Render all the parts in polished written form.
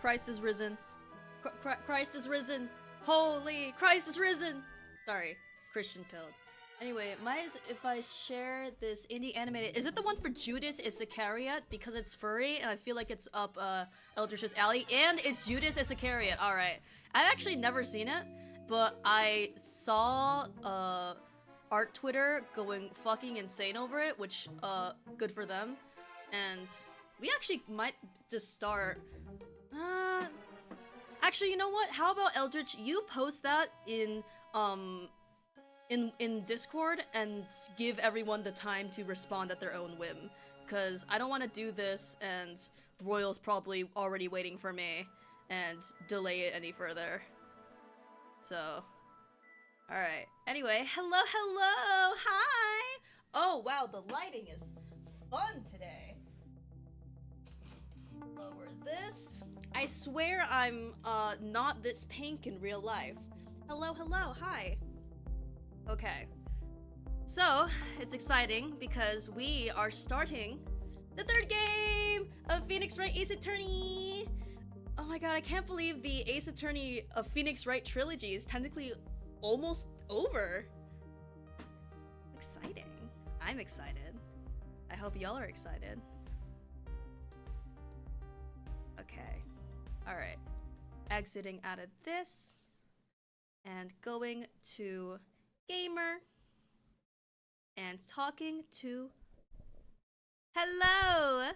Christ is risen. Christ is risen. Holy Christ is risen. Sorry, Christian pilled. Anyway, if I share this indie animated, is it the one for Judas Iscariot? Because it's furry and I feel like it's up Eldritch's alley, and it's Judas Iscariot. All right, I've actually never seen it, but I saw art Twitter going fucking insane over it, which good for them. And we actually might just start. Actually, you know what? How about Eldritch? You post that in Discord and give everyone the time to respond at their own whim, because I don't want to do this and Royal's probably already waiting for me and delay it any further. So, alright. Anyway, hello, hi! Oh wow, the lighting is fun today. Lower this. I swear I'm not this pink in real life. Hello, hi. Okay, so it's exciting because we are starting the third game of Phoenix Wright Ace Attorney. Oh my god, I can't believe the Ace Attorney of Phoenix Wright trilogy is technically almost over. Exciting. I'm excited. I hope y'all are excited. Okay, alright. Exiting out of this and going to gamer and talking to hello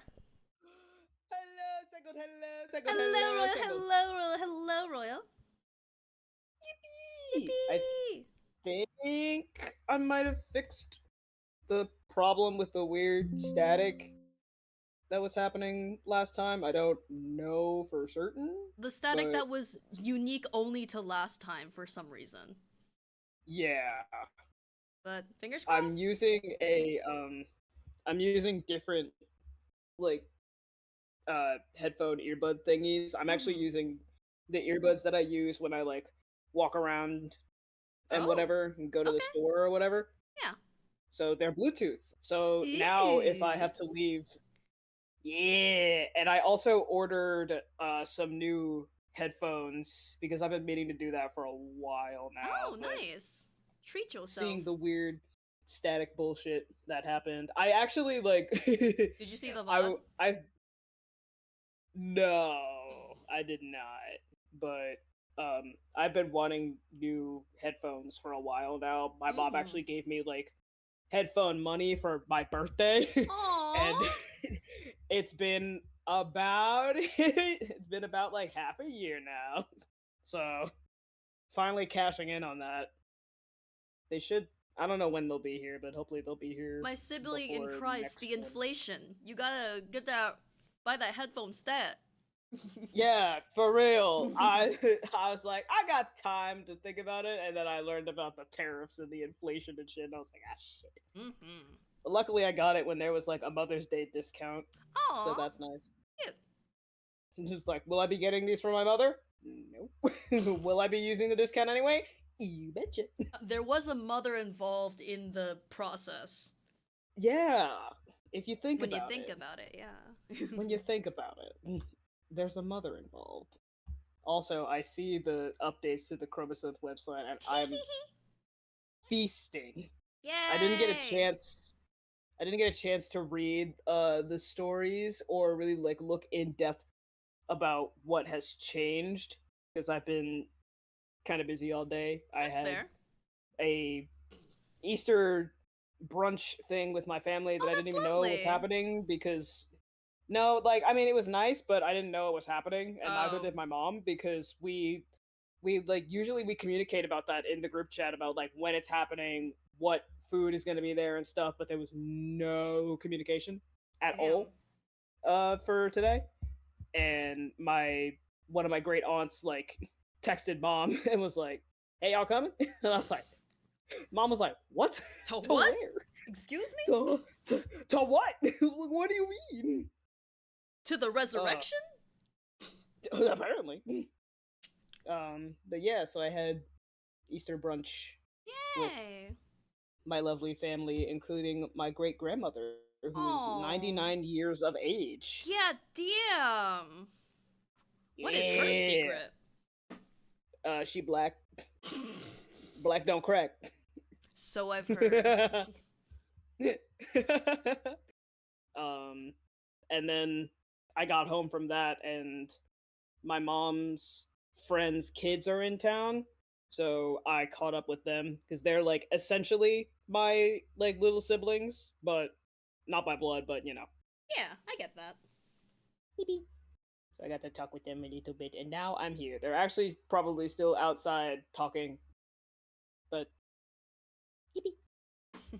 Royal. Yippee! I think I might have fixed the problem with the weird static that was happening last time. I don't know for certain. The static that was unique only to last time for some reason. Yeah. But fingers crossed. I'm using different like headphone earbud thingies. I'm actually using the earbuds that I use when I like walk around and whatever and go to the store or whatever. Yeah. So they're Bluetooth. So now if I have to leave, yeah. And I also ordered some new headphones because I've been meaning to do that for a while now. Oh, nice. Treat yourself. Seeing the weird static bullshit that happened. I actually like Did you see the VOD? No, I did not. But I've been wanting new headphones for a while now. My mom actually gave me like headphone money for my birthday. And it's been about like half a year now. So finally cashing in on that. They should, I don't know when they'll be here, but hopefully they'll be here. My sibling in Christ, the inflation. You gotta get that, buy that headphone stat. Yeah, for real. I was like, I got time to think about it, and then I learned about the tariffs and the inflation and shit, and I was like, ah, shit. But luckily, I got it when there was like a Mother's Day discount. Aww. So that's nice. Cute. Just like, will I be getting these for my mother? Nope. Will I be using the discount anyway? You betcha. There was a mother involved in the process. Yeah. If you think about it. When you think about it, yeah. When you think about it. There's a mother involved. Also, I see the updates to the Chromosynth website, and I'm feasting. Yay! I didn't get a chance to read the stories or really like look in depth about what has changed because I've been kind of busy all day. That's fair. A Easter brunch thing with my family that I didn't even know was happening because no, like I mean it was nice, but I didn't know it was happening, and neither did my mom because we like usually we communicate about that in the group chat about like when it's happening, what food is going to be there and stuff, but there was no communication at all for today. And one of my great aunts like texted mom and was like, "Hey, y'all coming?" And I was like, Mom was like, "What? To what? Where? Excuse me? To what? What do you mean? To the resurrection?" Apparently. But yeah, so I had Easter brunch. Yay! With my lovely family, including my great grandmother, who's 99 years of age. Yeah, damn. What is her secret? She black. Black don't crack. So I've heard. And then I got home from that, and my mom's friends' kids are in town, so I caught up with them because they're like essentially my like little siblings, but not by blood, but you know. Yeah, I get that. So I got to talk with them a little bit, and now I'm here. They're actually probably still outside talking, but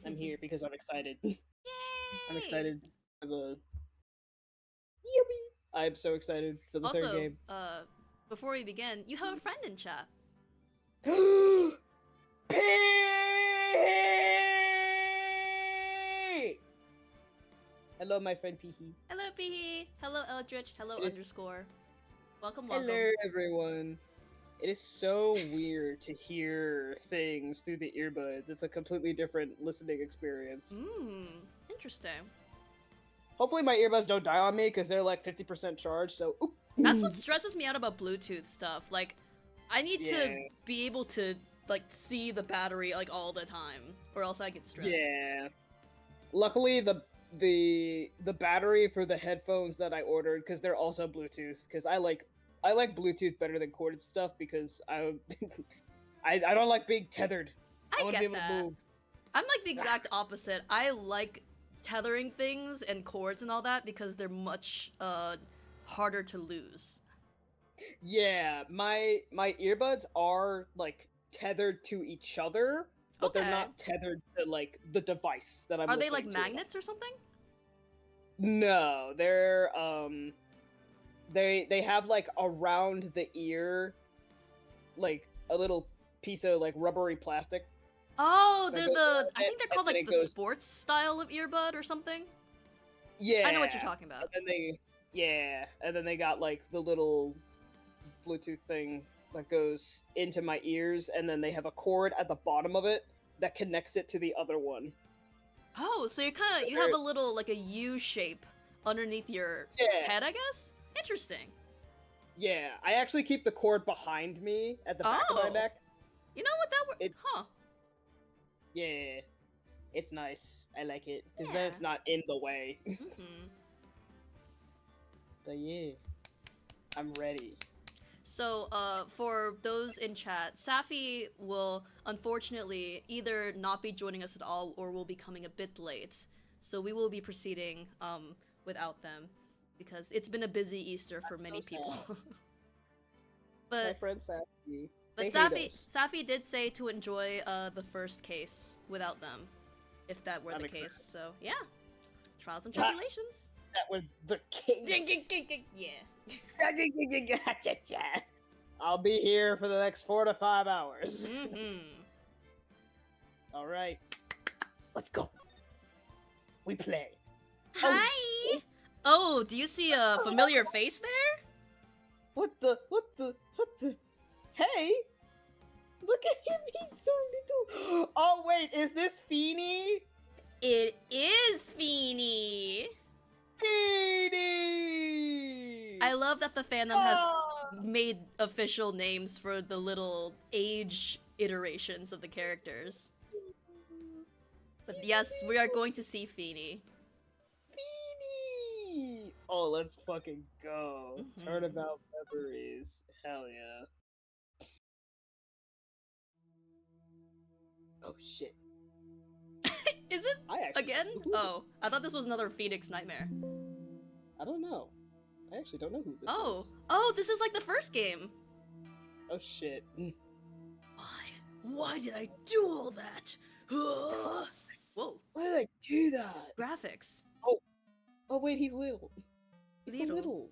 I'm here because I'm excited. Yay! I'm excited for the. Yippee! I'm so excited for the third game. Before we begin, you have a friend in chat. P! Hello, my friend Peehee. Hello, Peehee. Hello, Eldritch. Hello, underscore. Welcome, welcome. Hello, everyone. It is so weird to hear things through the earbuds. It's a completely different listening experience. Interesting. Hopefully my earbuds don't die on me because they're like 50% charged, so oop. That's what stresses me out about Bluetooth stuff. Like, I need to be able to, like, see the battery, like, all the time, or else I get stressed. Yeah. Luckily, the battery for the headphones that I ordered, because they're also Bluetooth, because I like Bluetooth better than corded stuff because I don't like being tethered. I want to be able to move. I'm like the exact opposite. I like tethering things and cords and all that because they're much harder to lose. Yeah, my earbuds are like tethered to each other, but they're not tethered to like the device that I'm listening to. Are they like magnets or something? No, they're they have like around the ear like a little piece of like rubbery plastic. Oh, they're I think they're called like the sports style of earbud or something. Yeah. I know what you're talking about. And then they got like the little Bluetooth thing that goes into my ears, and then they have a cord at the bottom of it that connects it to the other one. Oh, so you have a little like a U shape underneath your head, I guess? Interesting. Yeah, I actually keep the cord behind me at the back of my neck. You know what huh. Yeah. It's nice. I like it. Because then it's not in the way. But yeah. I'm ready. So, for those in chat, Safi will unfortunately either not be joining us at all or will be coming a bit late. So we will be proceeding without them because it's been a busy Easter for many people. But my friend Safi. But Safi did say to enjoy the first case without them, if that were the case. So yeah, trials and tribulations. That was the case. Yeah. I'll be here for the next 4 to 5 hours. All right, let's go. We play. Hi. Oh, do you see a familiar face there? What the? Hey! Look at him, he's so little! Oh wait, is this Feeny? It is Feeny! Feeny! I love that the fandom has made official names for the little age iterations of the characters. But yes, we are going to see Feeny. Feeny! Oh, let's fucking go. Turnabout memories. Hell yeah. Oh shit. Is it again? Oh, I thought this was another Phoenix Nightmare. I don't know. I actually don't know who this is. Oh, this is like the first game. Oh shit. Why did I do all that? Whoa. Why did I do that? Graphics. Oh wait, he's little. He's little.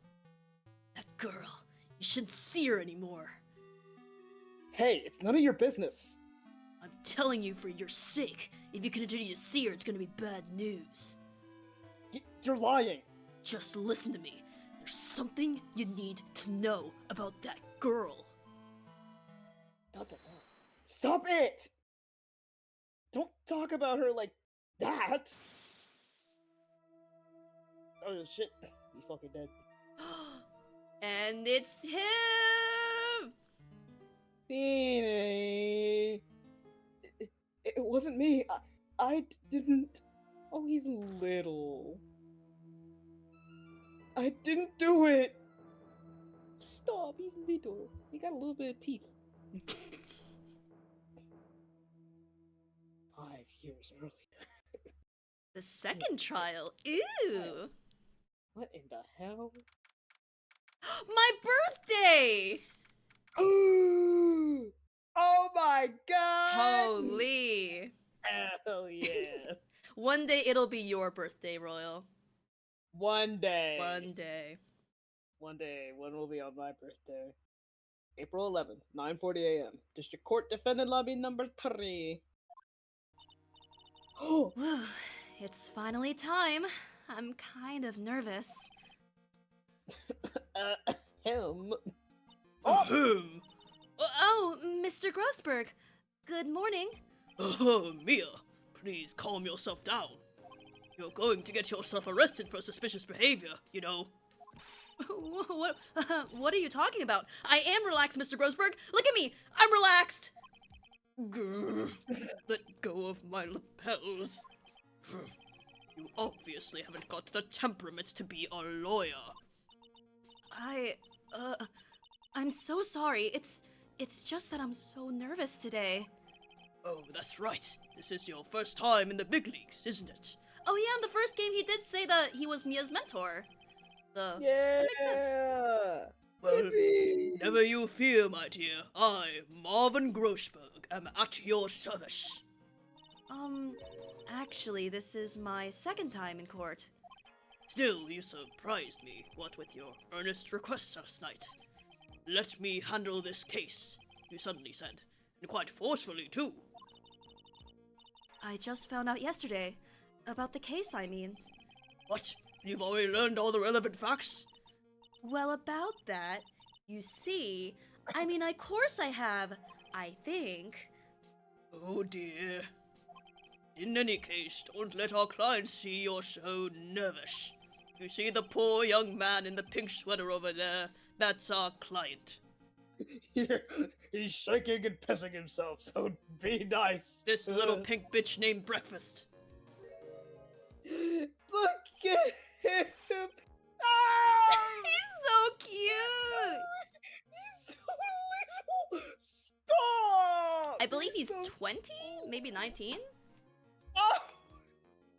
That girl. You shouldn't see her anymore. Hey, it's none of your business. I'm telling you for your sake. If you continue to see her, it's gonna be bad news. You're lying. Just listen to me. There's something you need to know about that girl. Stop it! Don't talk about her like that! Oh shit, he's fucking dead. And it's him! Beanie. It wasn't me. I didn't. Oh, he's little. I didn't do it. Stop. He's little. He got a little bit of teeth. 5 years earlier. The second trial. Ew! What in the hell? My birthday! Oh my god! Holy! Hell yeah! One day it'll be your birthday, Royal. One day. One day. One day. One will be on my birthday. April 11th, 9:40 a.m. District Court Defendant Lobby number 3. Oh! It's finally time. I'm kind of nervous. Him. Ahem. Oh, Mr. Grossberg. Good morning. Mia, please calm yourself down. You're going to get yourself arrested for suspicious behavior, you know. What are you talking about? I am relaxed, Mr. Grossberg. Look at me. I'm relaxed. Grr. Let go of my lapels. You obviously haven't got the temperament to be a lawyer. I'm so sorry. It's just that I'm so nervous today. Oh, that's right. This is your first time in the big leagues, isn't it? Oh yeah, in the first game he did say that he was Mia's mentor. So, Yeah. that makes sense. Well, Yippee. never you fear, my dear. I, Marvin Grossberg, am at your service. Actually, this is my second time in court. Still, you surprised me, what with your earnest request last night. Let me handle this case, you suddenly said, and quite forcefully, too. I just found out yesterday. About the case, I mean. What? You've already learned all the relevant facts? Well, about that, you see, of course I have, I think. Oh dear. In any case, don't let our clients see you're so nervous. You see the poor young man in the pink sweater over there? That's our client. He's shaking and pissing himself, so be nice. This little pink bitch named Breakfast. Look at him! Ah! He's so cute! He's so little! Stop! I believe he's so 20? Maybe 19? Oh!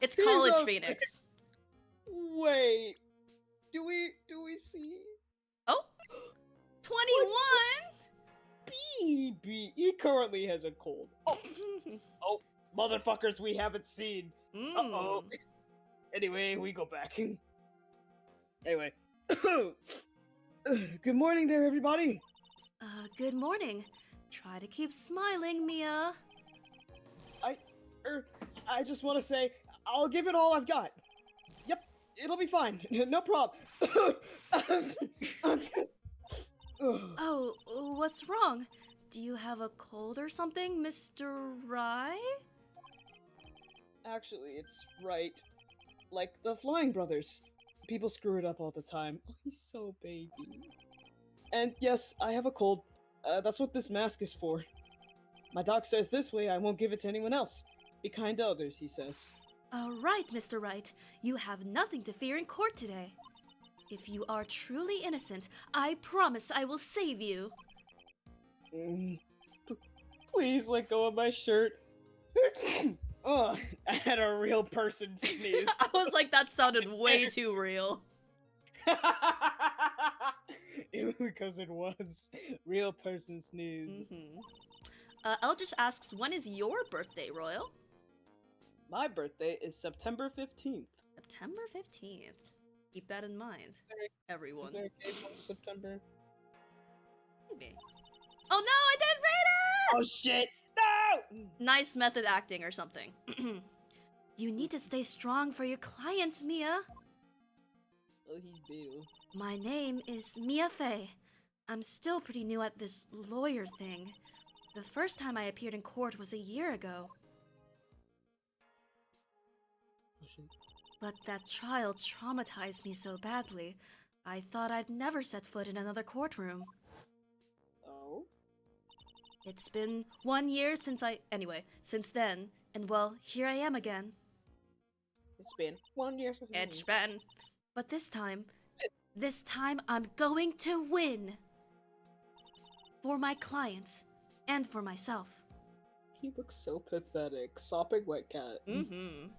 It's He's College a- Phoenix. Wait. Do we see? Oh! 21! BB. He currently has a cold. Oh, motherfuckers we haven't seen. Uh-oh. Anyway, we go back. Anyway. Good morning there, everybody. Good morning. Try to keep smiling, Mia. I just want to say, I'll give it all I've got. Yep, it'll be fine. No problem. Oh, what's wrong? Do you have a cold or something, Mr. Rye? Actually, it's Wright. Like the Flying Brothers. People screw it up all the time. Oh, he's so baby. And yes, I have a cold. That's what this mask is for. My doc says this way I won't give it to anyone else. Be kind to others, he says. Right, Mr. Wright. You have nothing to fear in court today. If you are truly innocent, I promise I will save you. Please let go of my shirt. Oh, I had a real person sneeze. I was like, that sounded way too real. Because it was real person sneeze. Eldritch asks, when is your birthday, Royal? My birthday is September 15th. September 15th. Keep that in mind, everyone. Is there a case on September? Maybe. Oh no, I didn't read it! Oh shit! No! Nice method acting or something. You need to stay strong for your clients, Mia. Oh, he's beetle. My name is Mia Fey. I'm still pretty new at this lawyer thing. The first time I appeared in court was a year ago. Oh shit. But that trial traumatized me so badly, I thought I'd never set foot in another courtroom. Oh? It's been 1 year since then, and well, here I am again. It's been 1 year since. Edgeban. But this time I'm going to win! For my client, and for myself. He looks so pathetic. Sopping wet cat. Mm-hmm.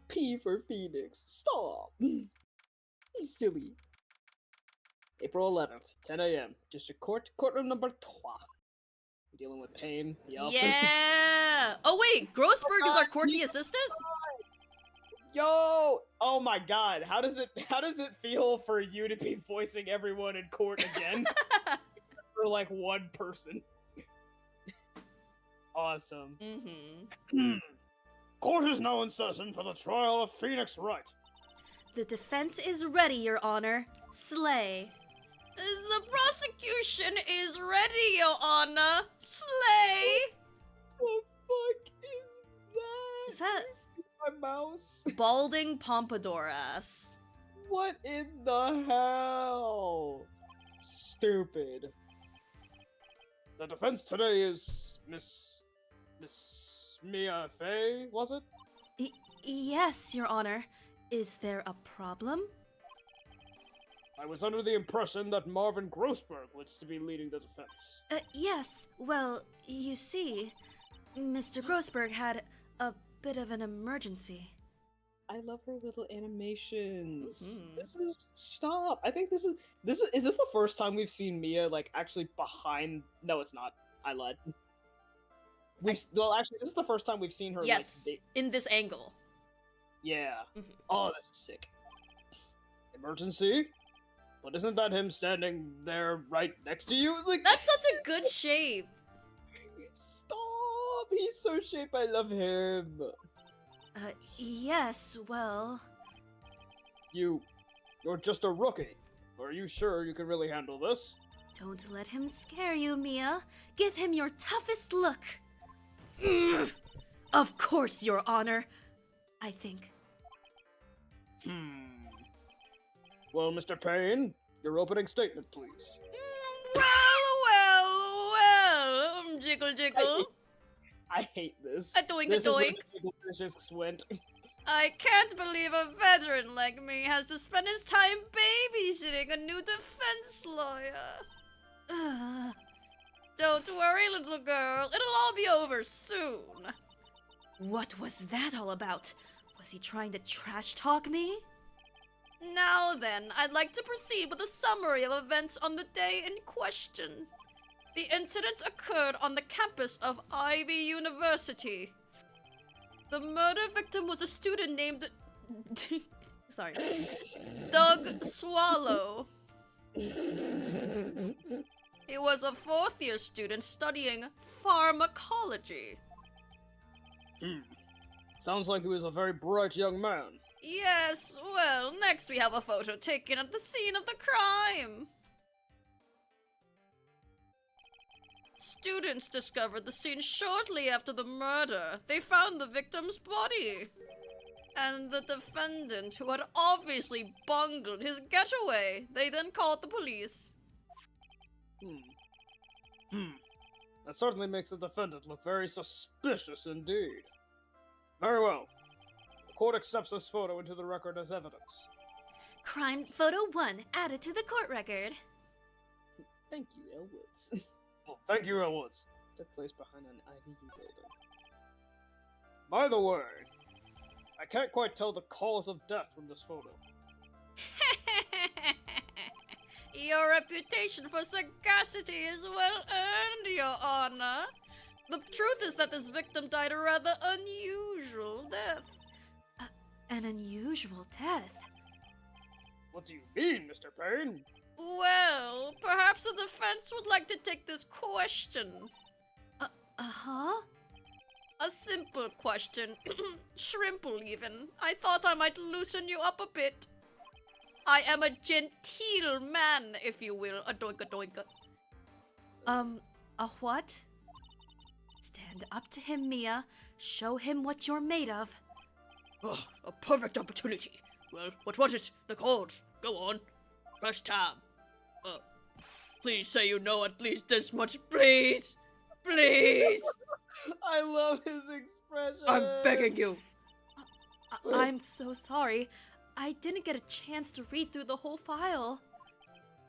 P for Phoenix. Stop! He's silly. April 11th, 10 a.m. District Court, courtroom number 3. Dealing with pain. Yup. Yeah! Oh wait, Grossberg is our quirky assistant? Yo! Oh my god, how does it feel for you to be voicing everyone in court again? Except for like one person. Awesome. Mm-hmm. Court is now in session for the trial of Phoenix Wright. The defense is ready, Your Honor. Slay. The prosecution is ready, Your Honor. Slay! What the fuck is that? Is that- You see my mouse? Balding pompadour ass. What in the hell? Stupid. The defense today is Miss Mia Fey, was it? Yes, Your Honor. Is there a problem? I was under the impression that Marvin Grossberg was to be leading the defense. Yes. Well, you see, Mr. Grossberg had a bit of an emergency. I love her little animations. Mhm. This is stop. I think this is the first time we've seen Mia like actually behind. No, it's not. I lied. Well, actually, this is the first time we've seen her. Yes, Like, in this angle. yeah. Mhm. Oh, this is sick. Emergency? But isn't that him standing there right next to you? Like That's such a good shape. stop. He's so shaped. I love him. Yes, well... You're just a rookie. Are you sure you can really handle this? Don't let him scare you, Mia. Give him your toughest look. Of course, Your Honor. I think. Well, Mr. Payne, your opening statement, please. Well, jiggle jiggle. I hate this. A doink, a This is where doink. the jiggle dishes went. I can't believe a veteran like me has to spend his time babysitting a new defense lawyer. Don't worry, little girl. It'll all be over soon. What was that all about? Was he trying to trash talk me? Now then, I'd like to proceed with a summary of events on the day in question. The incident occurred on the campus of Ivy University. The murder victim was a student named... Sorry. Doug Swallow. He was a fourth-year student studying pharmacology. Sounds like he was a very bright young man. Yes, well, next we have a photo taken at the scene of the crime. Students discovered the scene shortly after the murder. They found the victim's body. And the defendant, who had obviously bungled his getaway. They then called the police. That certainly makes the defendant look very suspicious indeed. Very well. The court accepts this photo into the record as evidence. Crime photo 1 added to the court record. Thank you, Elwoods. Well, thank you, Elwoods. Took place behind an IVU building. By the way, I can't quite tell the cause of death from this photo. Your reputation for sagacity is well earned, Your Honor. The truth is that this victim died a rather unusual death. An unusual death. What do you mean, Mr. Payne? Well, perhaps the defense would like to take this question. Uh-huh? A simple question. Shrimple, even. I thought I might loosen you up a bit. I am a genteel man, if you will. A doinka doinka. A what? Stand up to him, Mia. Show him what you're made of. Oh, a perfect opportunity. Well, what was it? The code. Go on. Press tab. Please say you know at least this much, please! Please! I love his expression. I'm begging you. I'm so sorry. I didn't get a chance to read through the whole file.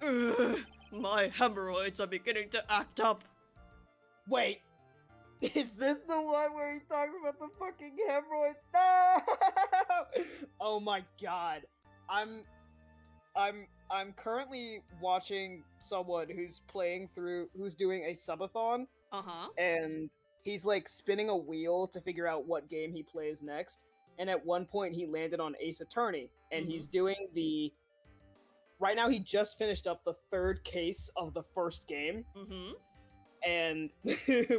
Ugh, my hemorrhoids are beginning to act up. Wait, is this the one where he talks about the fucking hemorrhoid? No! Oh my god. I'm currently watching someone who's doing a subathon, and he's like spinning a wheel to figure out what game he plays next. And at one point he landed on Ace Attorney, and he's doing right now he just finished up the third case of the first game. And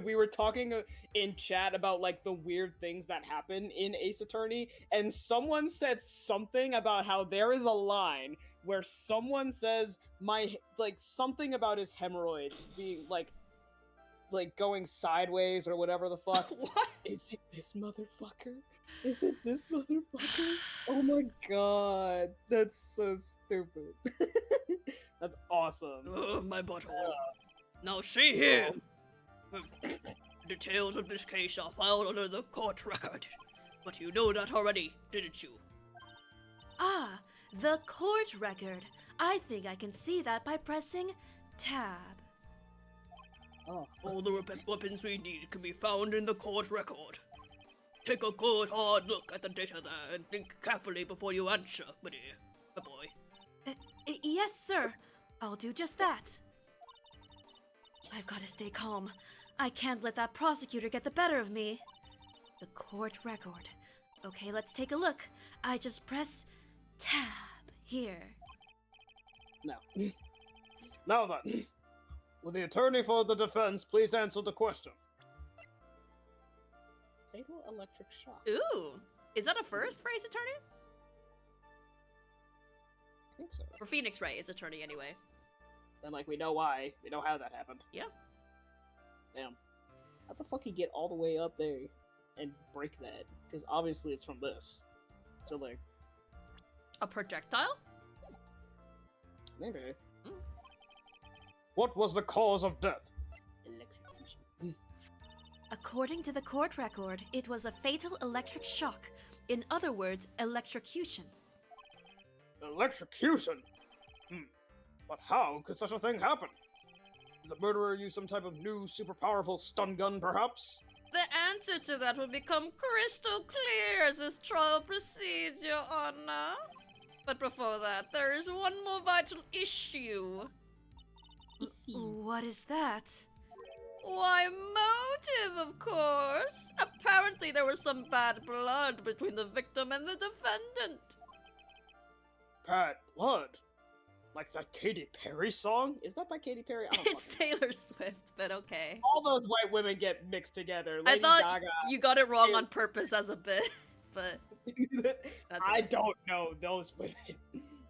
we were talking in chat about like the weird things that happen in Ace Attorney, and someone said something about how there is a line where someone says something about his hemorrhoids being like going sideways or whatever the fuck. What? Is it this motherfucker? Is it this motherfucker? Oh my god, that's so stupid. That's awesome. Oh, my butthole. Now see here. Details of this case are filed under the court record. But you know that already, didn't you? Ah, the court record. I think I can see that by pressing tab. Oh. All the weapons we need can be found in the court record. Take a good hard look at the data there and think carefully before you answer, my dear. My boy. Yes, sir. I'll do just that. I've got to stay calm. I can't let that prosecutor get the better of me. The court record. Okay, let's take a look. I just press tab here. No. Now then, will the attorney for the defense please answer the question? Fatal electric shock. Ooh, is that a first for Ace Attorney? I think so. For Phoenix Wright, Ace Attorney anyway. And we know why. We know how that happened. Yeah. Damn. How the fuck he get all the way up there and break that? Because obviously it's from this. So a projectile? Maybe. What was the cause of death? Electrocution. According to the court record, it was a fatal electric shock. In other words, electrocution. Electrocution? But how could such a thing happen? Did the murderer use some type of new, super powerful stun gun, perhaps? The answer to that will become crystal clear as this trial proceeds, Your Honor. But before that, there is one more vital issue. What is that? Why, motive, of course. Apparently there was some bad blood between the victim and the defendant. Bad blood? Like that Katy Perry song? Is that by Katy Perry? I don't It's fucking know. Taylor Swift, but okay. All those white women get mixed together. I Lady thought Gaga. you got it wrong on purpose as a bit, but that's I okay. don't know those women.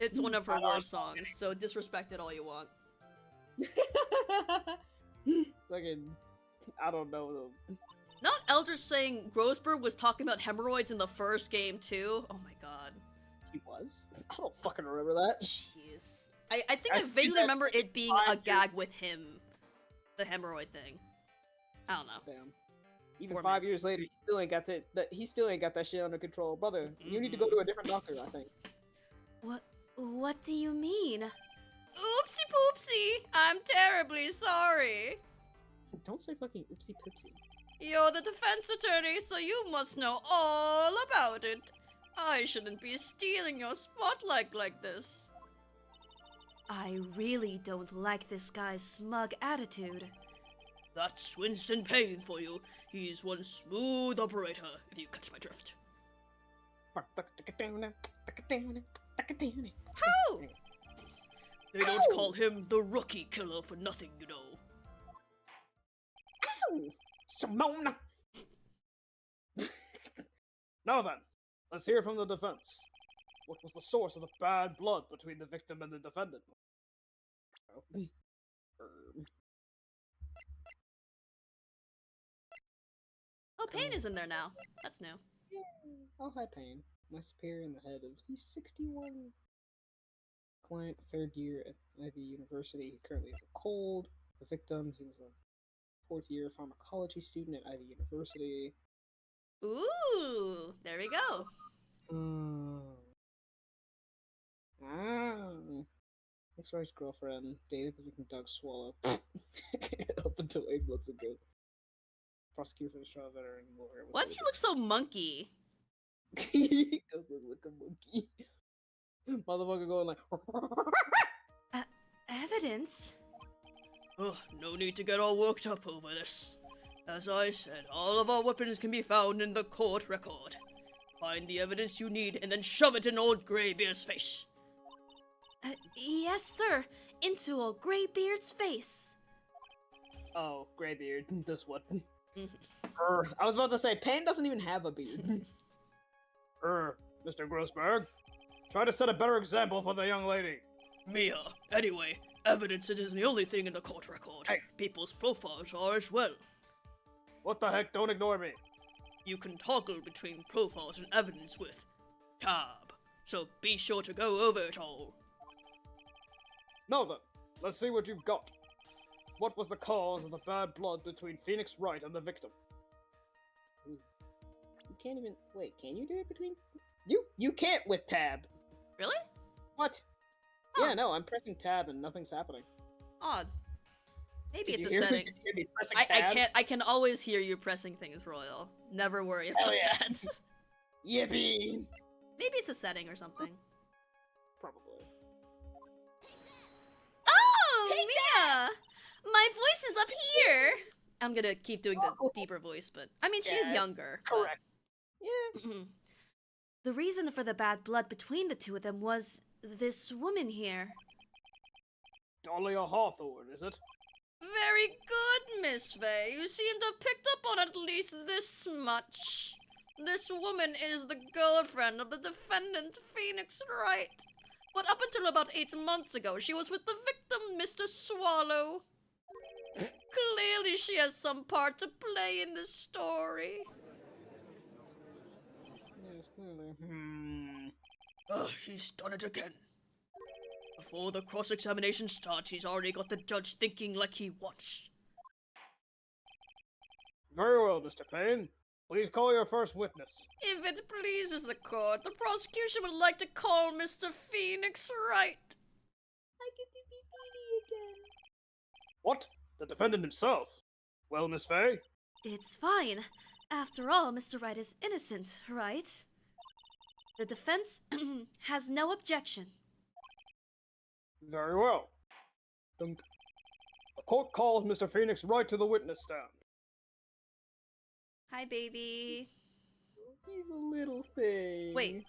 It's one of her I'm worst songs, so disrespect it all you want. Fucking, I don't know them. Not Eldritch saying Grossberg was talking about hemorrhoids in the first game too. Oh my god. He was? I don't fucking remember that. Jeez. I think I I see vaguely that remember it being a 5 years- gag with him. The hemorrhoid thing. I don't know. Damn. Even Poor 5 man. years later, he still ain't got that shit under control, brother. You need to go to a different doctor, I think. What do you mean? Oopsie poopsie! I'm terribly sorry. Don't say fucking oopsie poopsie. You're the defense attorney, so you must know all about it. I shouldn't be stealing your spotlight like this. I really don't like this guy's smug attitude. That's Winston Payne for you. He's one smooth operator, if you catch my drift. How? They don't call him the rookie killer for nothing, you know. Simona! Now then, let's hear from the defense. What was the source of the bad blood between the victim and the defendant? Oh, Payne is in there now. That's new. Oh, hi, Payne. my superior in the head of he's 61. Client, third year at Ivy University. He currently has a cold. The victim, he was a fourth year pharmacology student at Ivy University. Ooh, there we go. Ex-wife's girlfriend dated the victim Doug Swallow up until 8 months ago. Prosecutor for the trial veteran lawyer. Why does he look so monkey? He does look like a monkey. Motherfucker going like. Evidence? Oh, no need to get all worked up over this. As I said, all of our weapons can be found in the court record. Find the evidence you need and then shove it in old Greybeard's face. Yes, sir. Into old Greybeard's face. Oh, Greybeard. This one. I was about to say, Pan doesn't even have a beard. Mr. Grossberg, try to set a better example for the young lady. Mia, anyway, evidence isn't the only thing in the court record. Hey. People's profiles are as well. What the heck? Don't ignore me. You can toggle between profiles and evidence with tab, so be sure to go over it all. Now then, let's see what you've got. What was the cause of the bad blood between Phoenix Wright and the victim? You can't even... Wait, can you do it between... You can't with tab. Really? What? Huh. Yeah, no, I'm pressing tab and nothing's happening. Odd. Maybe Did it's you a hear me? setting. Did you hear me pressing tab? I can always hear you pressing things, Royal. Never worry about Hell yeah. that. Yippee! Maybe it's a setting or something. Probably. Oh, Mia! My voice is up here! I'm gonna keep doing the deeper voice, but... I mean, she's Yeah, younger. but- Correct. Yeah. The reason for the bad blood between the two of them was this woman here. Dahlia Hawthorne, is it? Very good, Miss Faye. You seem to have picked up on at least this much. This woman is the girlfriend of the defendant, Phoenix Wright. But up until about 8 months ago, she was with the victim, Mr. Swallow. Clearly she has some part to play in this story. Yes, clearly. He's done it again. Before the cross-examination starts, he's already got the judge thinking like he wants. Very well, Mr. Payne. Please call your first witness. If it pleases the court, the prosecution would like to call Mr. Phoenix Wright. I get to be Phoenix again. What? The defendant himself? Well, Miss Faye? It's fine. After all, Mr. Wright is innocent, right? The defense has no objection. Very well. The court calls Mr. Phoenix Wright to the witness stand. Hi, baby. He's a little thing. Wait,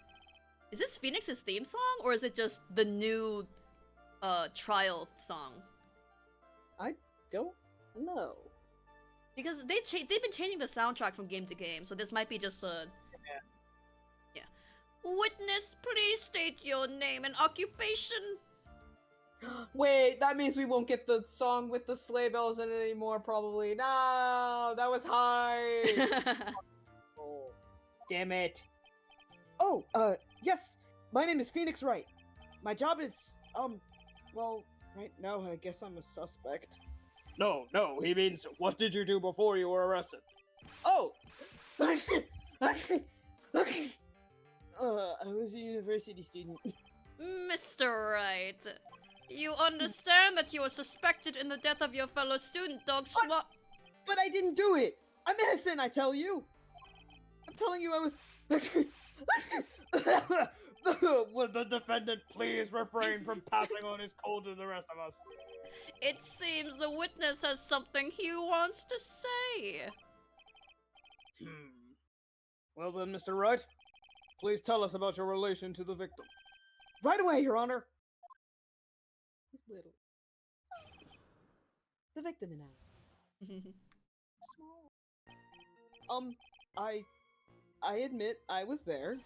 is this Phoenix's theme song, or is it just the new, trial song? I don't know. Because they've been changing the soundtrack from game to game, so this might be just a... Yeah. Witness, please state your name and occupation. Wait, that means we won't get the song with the sleigh bells in it anymore, probably. No, that was high. Oh, damn it. Oh, yes. My name is Phoenix Wright. My job is, well, right now I guess I'm a suspect. No, he means, what did you do before you were arrested? Oh! I was a university student. Mr. Wright, you understand that you are suspected in the death of your fellow student, Doug Swallow. But I didn't do it! I'm innocent, I tell you! I'm telling you I was... Would the defendant please refrain from passing on his cold to the rest of us? It seems the witness has something he wants to say. Well then, Mr. Wright, please tell us about your relation to the victim. Right away, Your Honor! He's little. The victim and I. Small. I admit I was there.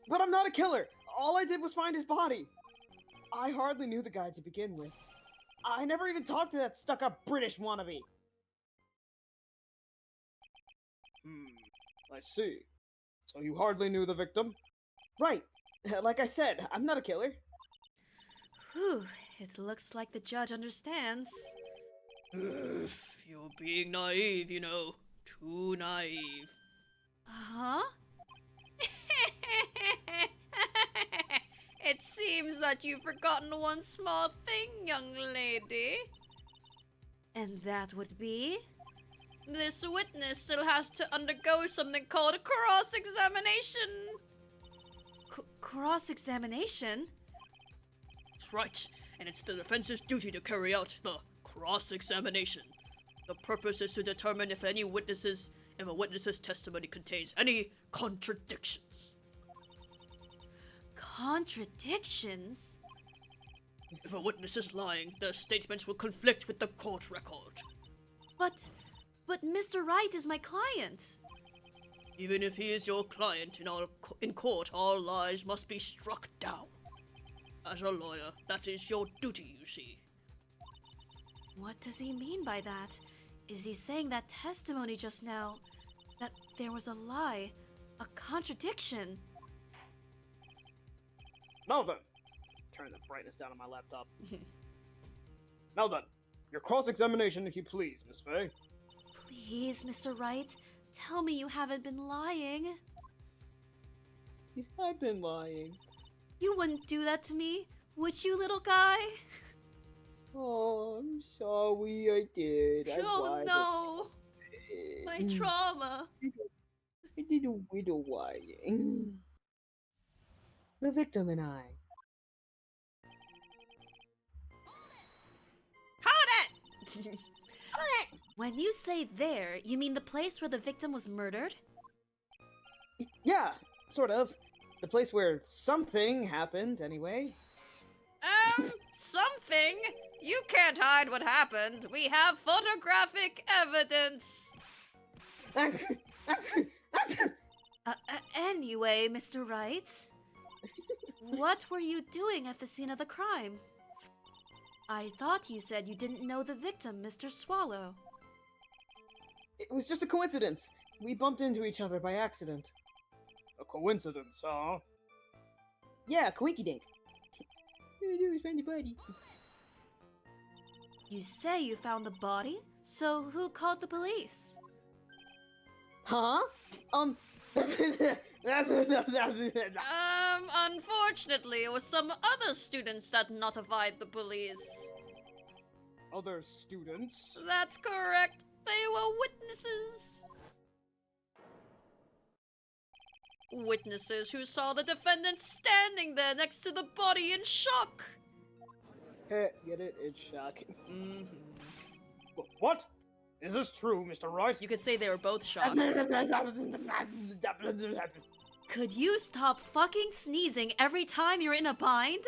But I'm not a killer! All I did was find his body! I hardly knew the guy to begin with. I never even talked to that stuck-up British wannabe. I see. So you hardly knew the victim? Right. Like I said, I'm not a killer. Whew, it looks like the judge understands. You're being naive, you know. Too naive. Huh? It seems that you've forgotten one small thing, young lady. And that would be? This witness still has to undergo something called a cross-examination. Cross-examination? That's right, and it's the defense's duty to carry out the cross-examination. The purpose is to determine if a witness's testimony contains any contradictions. Contradictions? If a witness is lying, their statements will conflict with the court record. But Mr. Wright is my client. Even if he is your client, in court, all lies must be struck down. As a lawyer, that is your duty, you see. What does he mean by that? Is he saying that testimony just now, that there was a lie, a contradiction? Now then, turn the brightness down on my laptop. Now then, your cross-examination, if you please, Miss Faye. Please, Mr. Wright, tell me you haven't been lying. I've been lying. You wouldn't do that to me, would you, little guy? Oh, I'm sorry, I did. Oh no! My trauma! I did a little lying. The victim and I. Hold it! When you say there, you mean the place where the victim was murdered? Yeah, sort of. The place where something happened, anyway. Something? You can't hide what happened. We have photographic evidence. Anyway, Mr. Wright, what were you doing at the scene of the crime? I thought you said you didn't know the victim, Mr. Swallow. It was just a coincidence. We bumped into each other by accident. A coincidence, huh? Yeah, coinky dink. It was find the body. You say you found the body? So who called the police? Huh? Unfortunately, it was some other students that notified the police. Other students? That's correct. They were witnesses. Witnesses who saw the defendant standing there next to the body in shock. Get it? It's shock. Mm-hmm. What? Is this true, Mr. Wright? You could say they were both shocked. Could you stop fucking sneezing every time you're in a bind?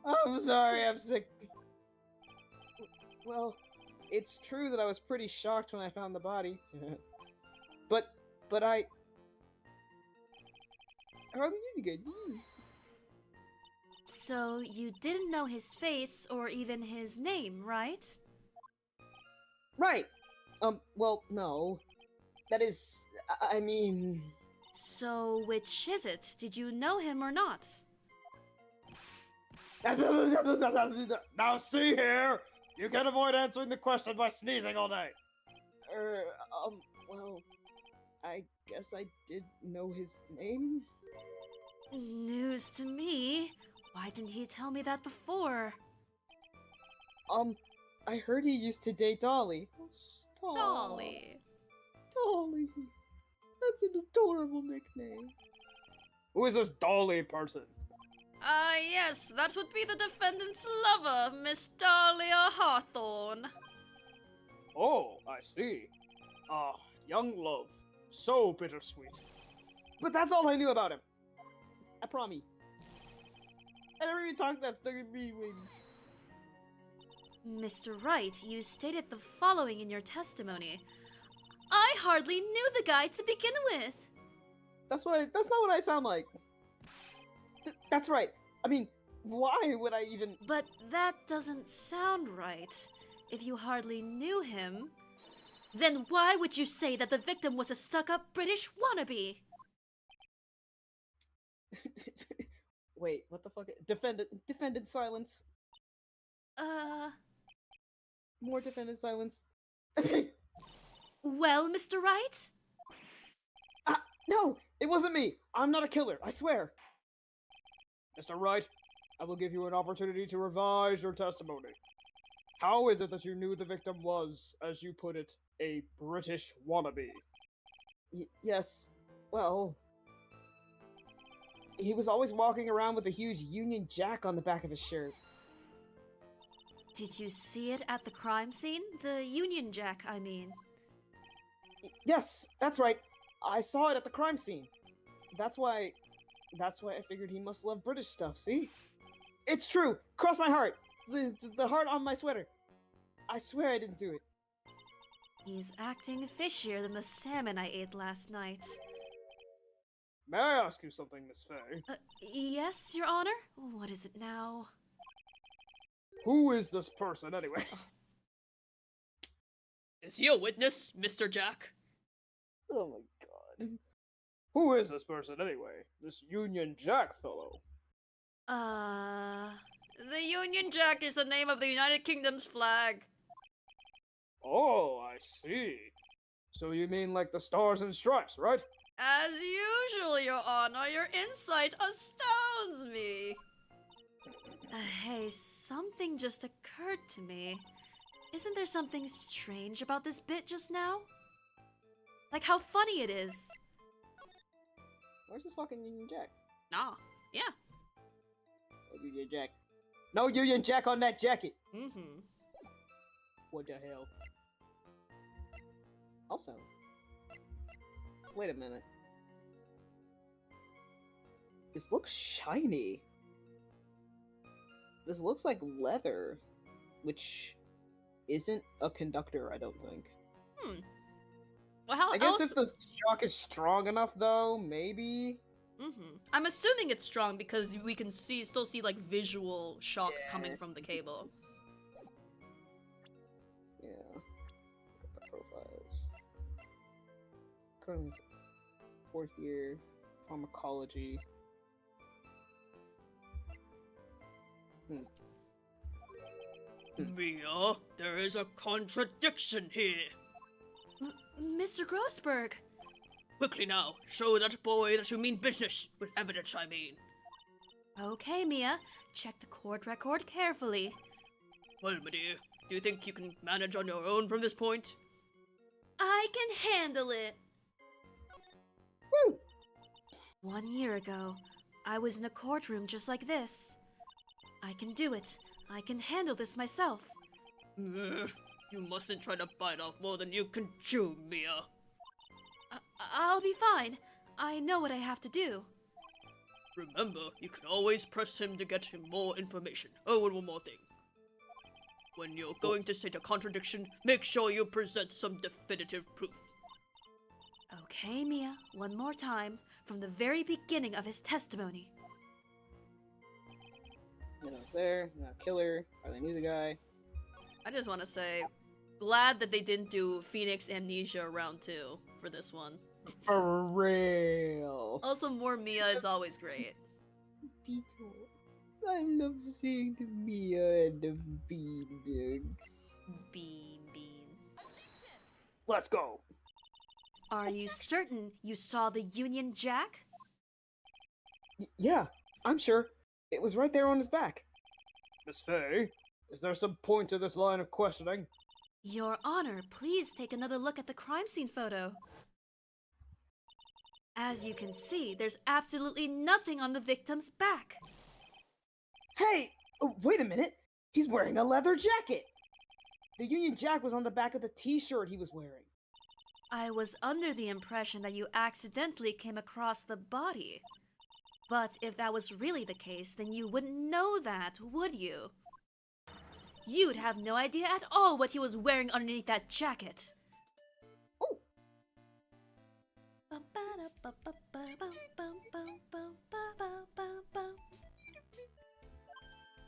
I'm sorry, I'm sick. Well, it's true that I was pretty shocked when I found the body. but I... hardly knew the guy. So you didn't know his face or even his name, right? Right. Well, no. That is... I mean... So which is it? Did you know him or not? Now see here! You can't avoid answering the question by sneezing all day. Well... I guess I did know his name? News to me. Why didn't he tell me that before? I heard he used to date Dolly. Oh, stop. Dolly. Dolly. That's an adorable nickname. Who is this Dolly person? Yes, that would be the defendant's lover, Miss Dahlia Hawthorne. Oh, I see. Young love. So bittersweet. But that's all I knew about him. I promise. I never even talked that stuck in me when... Mr. Wright, you stated the following in your testimony. I hardly knew the guy to begin with. That's not what I sound like. That's right. I mean, why would I even... But that doesn't sound right. If you hardly knew him, then why would you say that the victim was a stuck-up British wannabe? Wait, what the fuck? Defendant silence. More defendant silence. Well, Mr. Wright? No, it wasn't me. I'm not a killer, I swear. Mr. Wright, I will give you an opportunity to revise your testimony. How is it that you knew the victim was, as you put it, a British wannabe? Yes, well... He was always walking around with a huge Union Jack on the back of his shirt. Did you see it at the crime scene? The Union Jack, I mean. Yes, that's right. I saw it at the crime scene. That's why I figured he must love British stuff, see? It's true! Cross my heart! The heart on my sweater. I swear I didn't do it. He's acting fishier than the salmon I ate last night. May I ask you something, Miss Fay? Yes, Your Honor? What is it now? Who is this person, anyway? Is he a witness, Mr. Jack? Oh my god. Who is this person, anyway? This Union Jack fellow? The Union Jack is the name of the United Kingdom's flag. Oh, I see. So you mean like the Stars and Stripes, right? As usual, Your Honor, your insight astounds me. Hey, something just occurred to me. Isn't there something strange about this bit just now? Like how funny it is. Where's this fucking Union Jack? Ah, yeah. Oh, Union Jack. No Union Jack on that jacket! Mm-hmm. What the hell? Also, wait a minute. This looks shiny. This looks like leather, which isn't a conductor, I don't think. Well, how I guess else... if the shock is strong enough, though, maybe. I'm assuming it's strong because we can still see like visual shocks coming from the cable. Yeah. Look at the profiles. Currently 4th year pharmacology. Mia, there is a contradiction here. Mr. Grossberg! Quickly now, show that boy that you mean business, with evidence I mean. Okay, Mia. Check the court record carefully. Well, my dear, do you think you can manage on your own from this point? I can handle it! Woo! 1 year ago, I was in a courtroom just like this. I can do it. I can handle this myself. You mustn't try to bite off more than you can chew, Mia. I'll be fine. I know what I have to do. Remember, you can always press him to get him more information. Oh, and one more thing. When you're going to state a contradiction, make sure you present some definitive proof. Okay, Mia. One more time, from the very beginning of his testimony. Then I was there, not a killer, I knew the guy. I just want to say, glad that they didn't do Phoenix Amnesia round 2 for this one. For real. Also, more Mia is always great. Beetle. I love seeing Mia and the Beanbugs. Bean. Let's go. Are you certain you saw the Union Jack? Yeah, I'm sure. It was right there on his back. Miss Fay, is there some point to this line of questioning? Your Honor, please take another look at the crime scene photo. As you can see, there's absolutely nothing on the victim's back. Hey! Oh, wait a minute! He's wearing a leather jacket! The Union Jack was on the back of the t-shirt he was wearing. I was under the impression that you accidentally came across the body. But if that was really the case, then you wouldn't know that, would you? You'd have no idea at all what he was wearing underneath that jacket. Oh!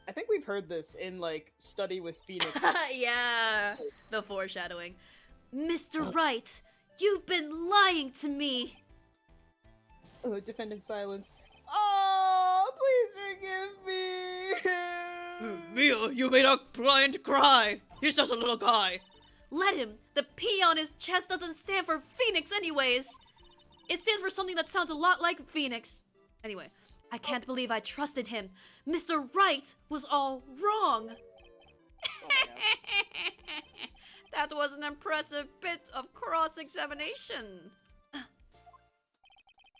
I think we've heard this in, like, Study with Phoenix. Yeah, the foreshadowing. Mr. Wright, you've been lying to me! Oh, defendant silence. Oh, please forgive me. Mia, you made our client cry. He's just a little guy. Let him. The P on his chest doesn't stand for Phoenix anyways. It stands for something that sounds a lot like Phoenix. Anyway, I can't believe I trusted him. Mr. Wright was all wrong. That was an impressive bit of cross-examination.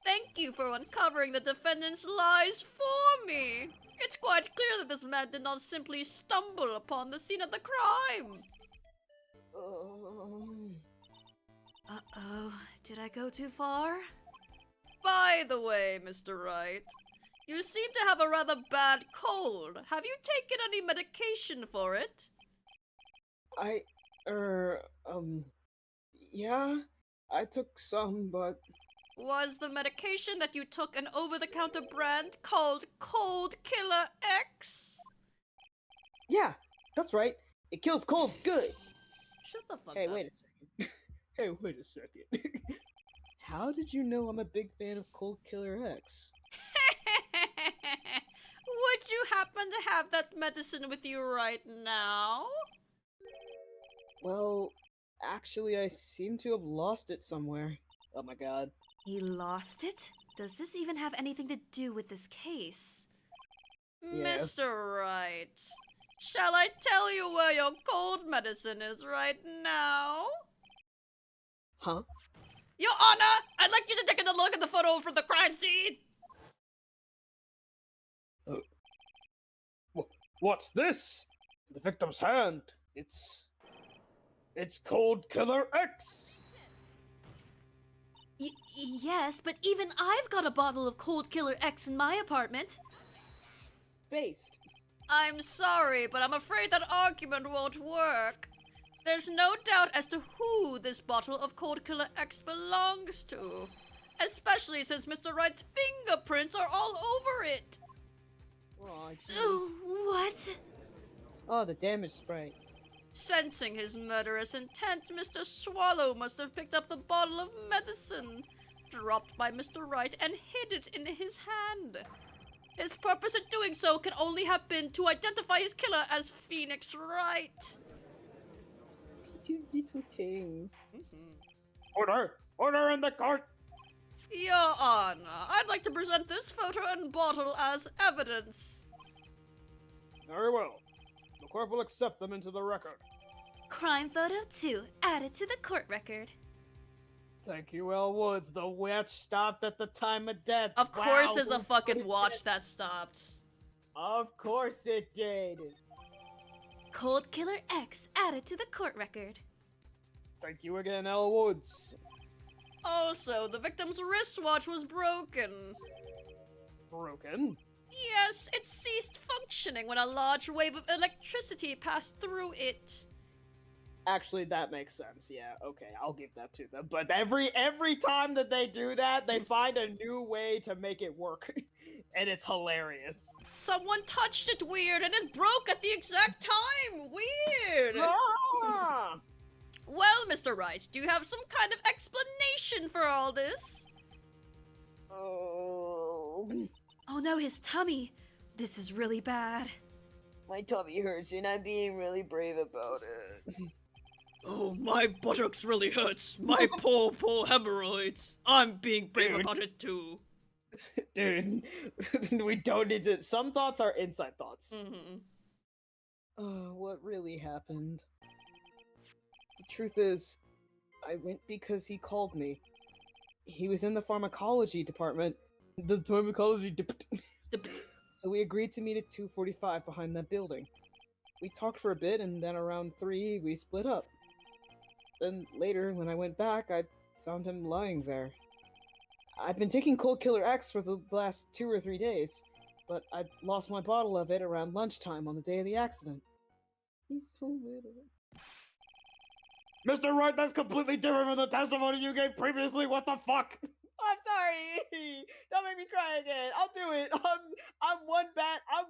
Thank you for uncovering the defendant's lies for me. It's quite clear that this man did not simply stumble upon the scene of the crime. Uh-oh, did I go too far? By the way, Mr. Wright, you seem to have a rather bad cold. Have you taken any medication for it? Yeah, I took some, but... Was the medication that you took an over-the-counter brand called Cold Killer X? Yeah, that's right. It kills colds good. Shut the fuck Hey, up. wait a second. Hey, wait a second. How did you know I'm a big fan of Cold Killer X? Would you happen to have that medicine with you right now? Well, actually, I seem to have lost it somewhere. Oh my god. He lost it? Does this even have anything to do with this case? Yes. Mr. Wright, shall I tell you where your cold medicine is right now? Huh? Your Honor, I'd like you to take a look at the photo from the crime scene. What's this? The victim's hand. It's Cold Killer X. Yes, but even I've got a bottle of Cold Killer X in my apartment. Based. I'm sorry, but I'm afraid that argument won't work. There's no doubt as to who this bottle of Cold Killer X belongs to. Especially since Mr. Wright's fingerprints are all over it. Oh, Oh, jeez. what? Oh, the damage spray. Sensing his murderous intent, Mr. Swallow must have picked up the bottle of medicine, dropped by Mr. Wright, and hid it in his hand. His purpose in doing so can only have been to identify his killer as Phoenix Wright. You little thing. Order in the court! Your Honor, I'd like to present this photo and bottle as evidence. Very well. The court will accept them into the record. Crime photo 2, added to the court record. Thank you, L. Woods. The watch stopped at the time of death. Of course Wow, there's a who fucking could've watch guessed? that stopped. Of course it did. Cold Killer X, added to the court record. Thank you again, L. Woods. Also, the victim's wristwatch was broken. Broken? Yes, it ceased functioning when a large wave of electricity passed through it. Actually, that makes sense. Yeah, okay, I'll give that to them. But every time that they do that, they find a new way to make it work. And it's hilarious. Someone touched it weird and it broke at the exact time. Weird. Ah! Well, Mr. Wright, do you have some kind of explanation for all this? Oh, Oh no, his tummy. This is really bad. my tummy hurts and I'm being really brave about it. Oh, my buttocks really hurts. My poor hemorrhoids. I'm being brave Dude. about it too. Dude, we don't need to. Some thoughts are inside thoughts. Mm-hmm. What really happened? The truth is, I went because he called me. He was in the pharmacology department. The pharmacology So we agreed to meet at 2:45 behind that building. We talked for a bit, and then around 3, we split up. Then later, when I went back, I found him lying there. I've been taking Cold Killer X for the last 2 or 3 days, but I lost my bottle of it around lunchtime on the day of the accident. He's so little. Mr. Wright, that's completely different from the testimony you gave previously. What the fuck? I'm sorry. Don't make me cry again. I'll do it. I'm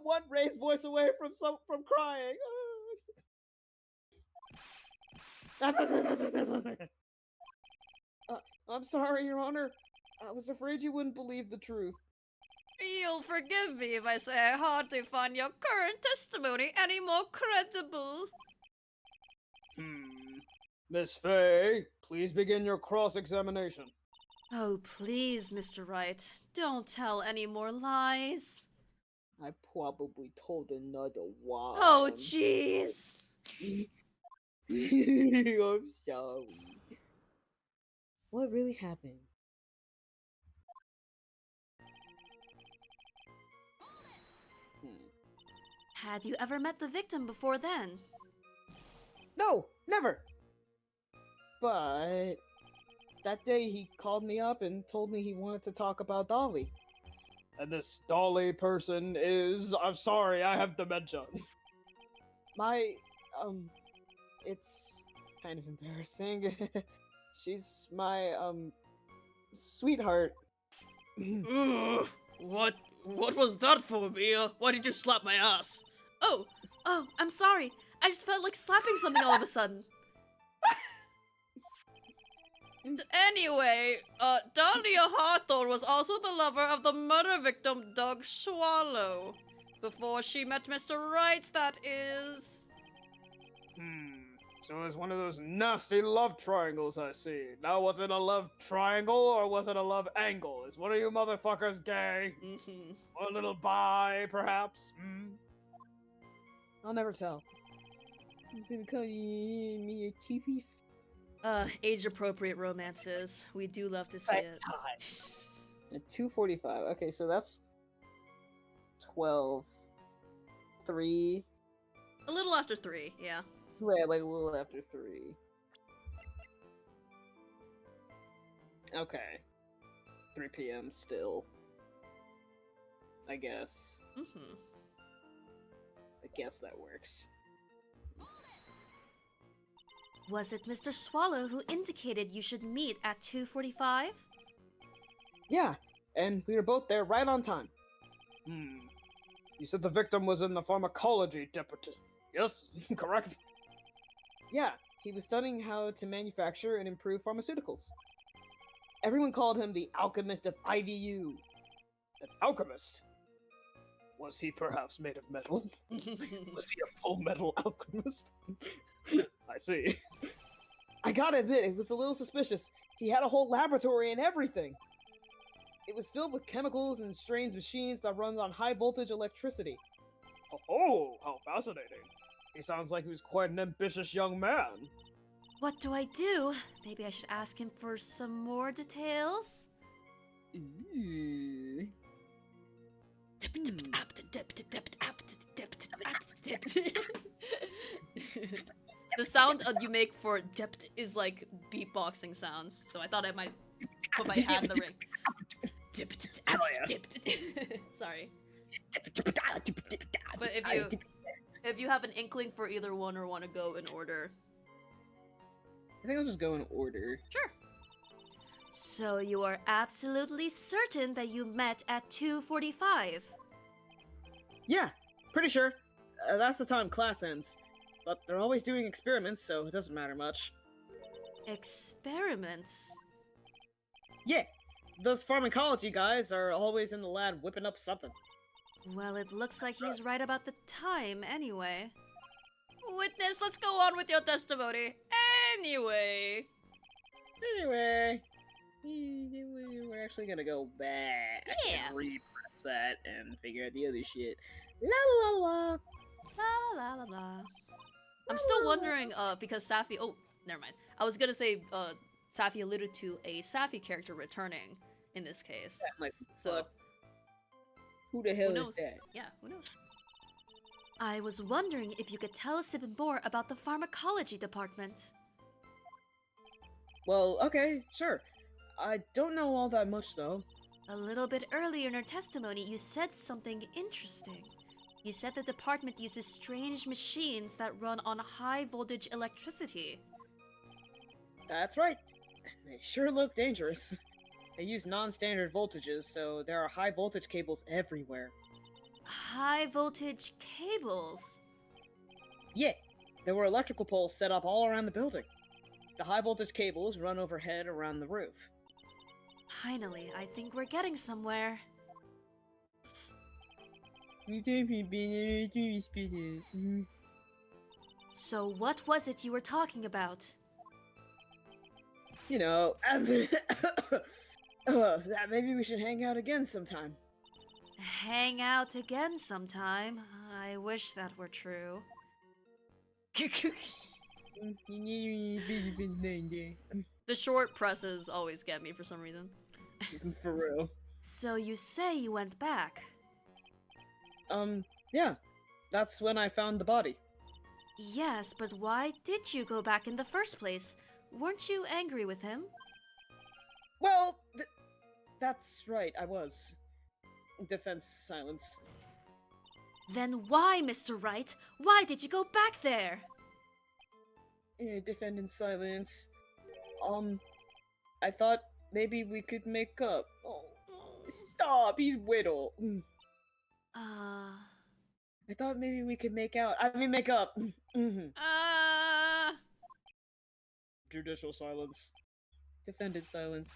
one raised voice away from crying. I'm sorry, Your Honor. I was afraid you wouldn't believe the truth. You'll forgive me if I say I hardly find your current testimony any more credible. Miss Faye, please begin your cross-examination. Oh, please, Mr. Wright, don't tell any more lies. I probably told another one. Oh, jeez. I'm sorry. What really happened? Had you ever met the victim before then? No, never. But that day he called me up and told me he wanted to talk about Dolly. And this Dolly person is... I'm sorry, I have dementia. It's kind of embarrassing. She's my, sweetheart. Ugh, what was that for, Mia? Why did you slap my ass? Oh, I'm sorry. I just felt like slapping something all of a sudden. Anyway, Dahlia Hawthorne was also the lover of the murder victim Doug Swallow. Before she met Mr. Wright, that is. So it's one of those nasty love triangles I see. Now, was it a love triangle or was it a love angle? Is one of you motherfuckers gay? Or a little bi, perhaps? I'll never tell. You gonna call me a cheapie? Age-appropriate romances. We do love to see it. At 2:45. Okay, so that's 12. 3. A little after 3, yeah. Yeah, like a little after 3. Okay. 3 p.m. still. I guess. I guess that works. Was it Mr. Swallow who indicated you should meet at 2:45? Yeah, and we were both there right on time. You said the victim was in the pharmacology department. Yes, correct? Yeah, he was studying how to manufacture and improve pharmaceuticals. Everyone called him the alchemist of IVU. An alchemist? Was he perhaps made of metal? Was he a full metal alchemist? I see. I gotta admit, it was a little suspicious. He had a whole laboratory and everything. It was filled with chemicals and strange machines that run on high voltage electricity. Oh, how fascinating. He sounds like he was quite an ambitious young man. What do I do? Maybe I should ask him for some more details? The sound you make for dept is like beatboxing sounds, so I thought I might put my hand in the ring. Sorry. But if you have an inkling for either one or want to go in order. I think I'll just go in order. Sure. So you are absolutely certain that you met at 2:45? Yeah, pretty sure. That's the time class ends. But they're always doing experiments, so it doesn't matter much. Experiments? Yeah, those pharmacology guys are always in the lab whipping up something. Well, it looks like he's right about the time anyway. Witness, let's go on with your testimony. Anyway, we're actually gonna go back Yeah. and repress that and figure out the other shit. La la la. la la la la. I'm still wondering, because Safi. Oh, never mind. I was gonna say, Safi alluded to a Safi character returning in this case. I'm like, So, fuck. Who the hell who is knows? that? Yeah, who knows? I was wondering if you could tell us a bit more about the pharmacology department. Well, okay, sure. I don't know all that much, though. A little bit earlier in our testimony, you said something interesting. You said the department uses strange machines that run on high voltage electricity. That's right. They sure look dangerous. They use non-standard voltages, so there are high voltage cables everywhere. High voltage cables? Yeah, there were electrical poles set up all around the building. The high voltage cables run overhead around the roof. Finally, I think we're getting somewhere. So what was it you were talking about? You know, that maybe we should hang out again sometime. Hang out again sometime. I wish that were true. The short presses always get me for some reason. For real. So you say you went back? Yeah. That's when I found the body. Yes, but why did you go back in the first place? Weren't you angry with him? Well, that's right, I was. Defense silence. Then why, Mr. Wright? Why did you go back there? Defendant silence. I thought maybe we could make up. Oh, stop, he's whittle. I thought maybe we could make out. I mean, make up. Judicial silence. Defendant silence.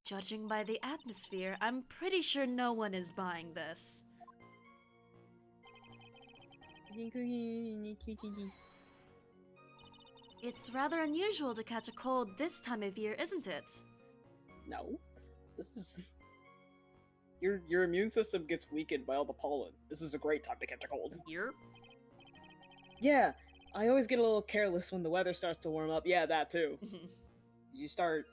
Judging by the atmosphere, I'm pretty sure no one is buying this. It's rather unusual to catch a cold this time of year, isn't it? No. This is... Your immune system gets weakened by all the pollen. This is a great time to catch a cold. Here? Yeah, I always get a little careless when the weather starts to warm up. Yeah, that too. You start...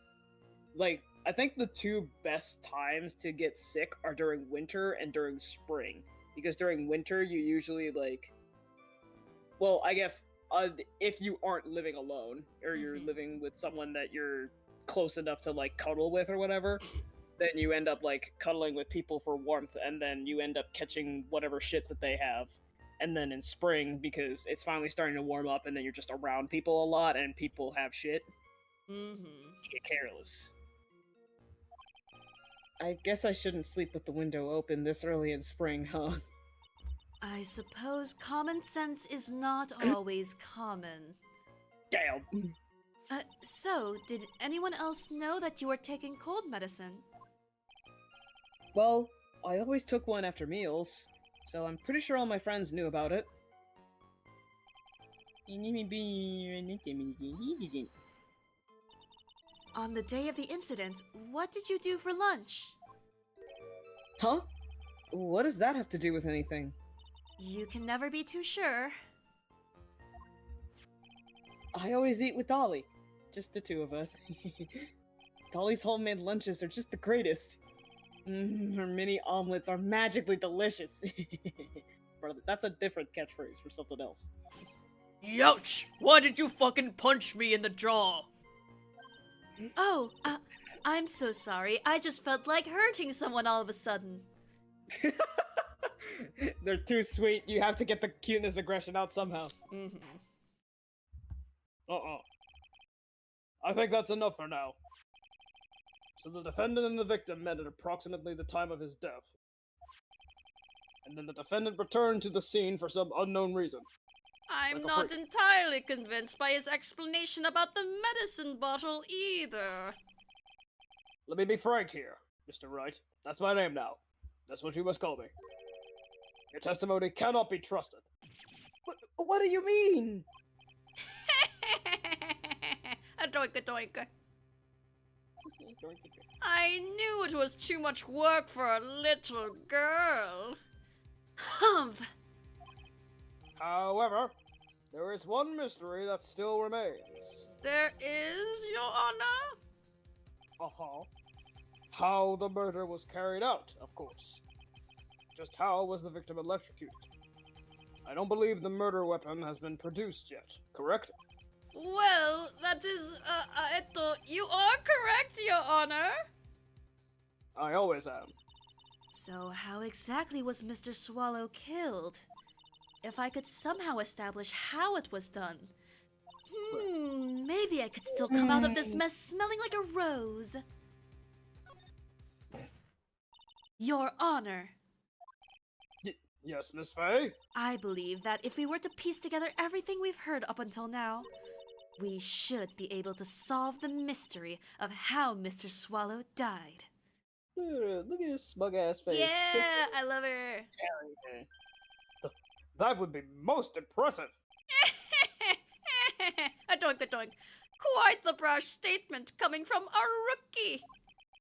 Like, I think the two best times to get sick are during winter and during spring. Because during winter, you usually, like... Well, I guess, if you aren't living alone, or you're living with someone that you're close enough to, like, cuddle with or whatever... then you end up, like, cuddling with people for warmth, and then you end up catching whatever shit that they have. And then in spring, because it's finally starting to warm up, and then you're just around people a lot, and people have shit, you get careless. I guess I shouldn't sleep with the window open this early in spring, huh? I suppose common sense is not always common. Damn! So, did anyone else know that you were taking cold medicine? Well, I always took one after meals, so I'm pretty sure all my friends knew about it. On the day of the incident, what did you do for lunch? Huh? What does that have to do with anything? You can never be too sure. I always eat with Dolly. Just the two of us. Dolly's homemade lunches are just the greatest. Her mini omelets are magically delicious. Brother, that's a different catchphrase for something else. Youch! Why did you fucking punch me in the jaw? Oh, I'm so sorry. I just felt like hurting someone all of a sudden. They're too sweet. You have to get the cuteness aggression out somehow. I think that's enough for now. So the defendant and the victim met at approximately the time of his death. And then the defendant returned to the scene for some unknown reason. I'm not entirely convinced by his explanation about the medicine bottle either. Let me be frank here, Mr. Wright. That's my name now. That's what you must call me. Your testimony cannot be trusted. What do you mean? A doink, a doink. I knew it was too much work for a little girl. Humph! However, there is one mystery that still remains. There is, Your Honor? How the murder was carried out, of course. Just how was the victim electrocuted? I don't believe the murder weapon has been produced yet, correct? Well, that is, you are correct, Your Honor. I always am. So how exactly was Mr. Swallow killed? If I could somehow establish how it was done. Maybe I could still come out of this mess smelling like a rose. Your Honor. Yes, Miss Faye? I believe that if we were to piece together everything we've heard up until now, we should be able to solve the mystery of how Mr. Swallow died. Look at his smug ass face. Yeah, I love her. That would be most impressive. A doink, a doink. Quite the brash statement coming from a rookie.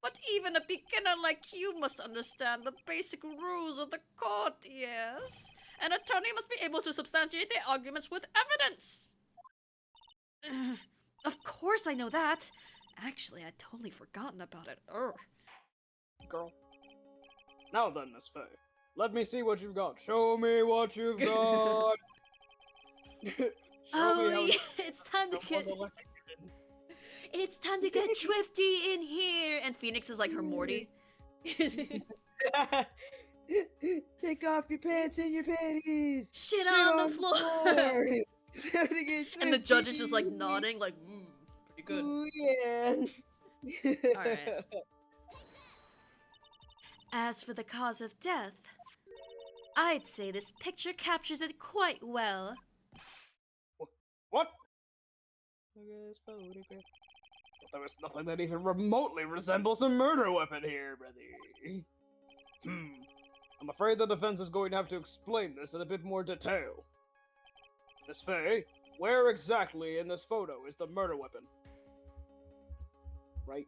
But even a beginner like you must understand the basic rules of the court, yes? An attorney must be able to substantiate their arguments with evidence. Of course I know that. Actually, I'd totally forgotten about it. Urgh. Girl. Now then, Miss Faye. Let me see what you've got. Show me what you've got. It's time to get... It's time to get thrifty in here! And Phoenix is like her Morty. Take off your pants and your panties! Shit on the floor! And the judge is just like nodding. nodding, like, pretty good. Ooh, yeah. Alright. As for the cause of death, I'd say this picture captures it quite well. What? Look at this photograph. But there was nothing that even remotely resembles a murder weapon here, brother. I'm afraid the defense is going to have to explain this in a bit more detail. Miss Faye, where exactly in this photo is the murder weapon? Right?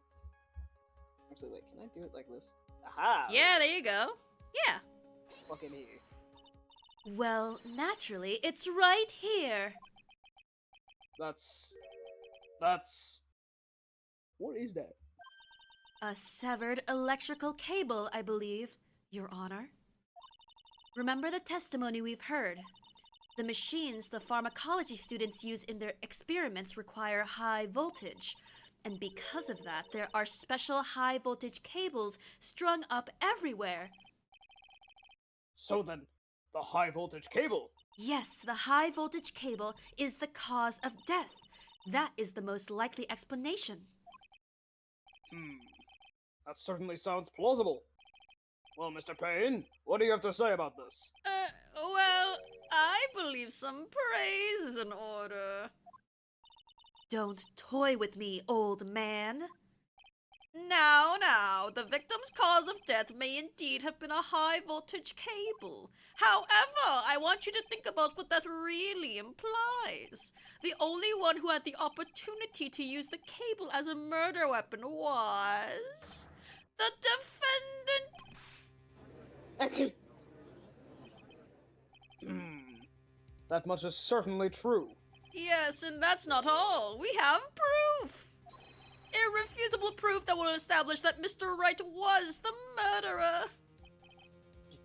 Actually, wait, can I do it like this? Aha! Yeah, there you go. Yeah. Fucking here. Well, naturally, it's right here. That's... What is that? A severed electrical cable, I believe, Your Honor. Remember the testimony we've heard. The machines the pharmacology students use in their experiments require high voltage. And because of that, there are special high voltage cables strung up everywhere. So then, the high voltage cable. Yes, the high voltage cable is the cause of death. That is the most likely explanation. That certainly sounds plausible. Well, Mr. Payne, what do you have to say about this? Well, I believe some praise is in order. Don't toy with me, old man. Now, the victim's cause of death may indeed have been a high-voltage cable. However, I want you to think about what that really implies. The only one who had the opportunity to use the cable as a murder weapon was... the defendant! That much is certainly true. Yes, and that's not all. We have proof! Irrefutable proof that will establish that Mr. Wright was the murderer.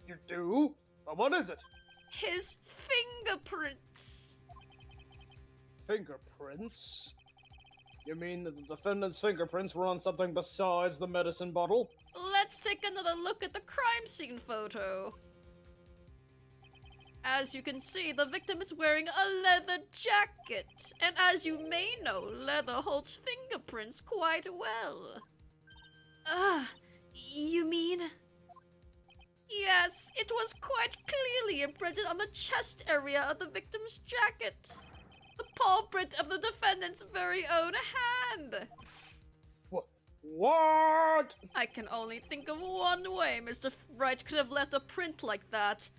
You do? But what is it? His fingerprints. Fingerprints? You mean that the defendant's fingerprints were on something besides the medicine bottle? Let's take another look at the crime scene photo. As you can see, the victim is wearing a leather jacket, and as you may know, leather holds fingerprints quite well. You mean? Yes, it was quite clearly imprinted on the chest area of the victim's jacket. The paw print of the defendant's very own hand. What? I can only think of one way Mr. Wright could have left a print like that.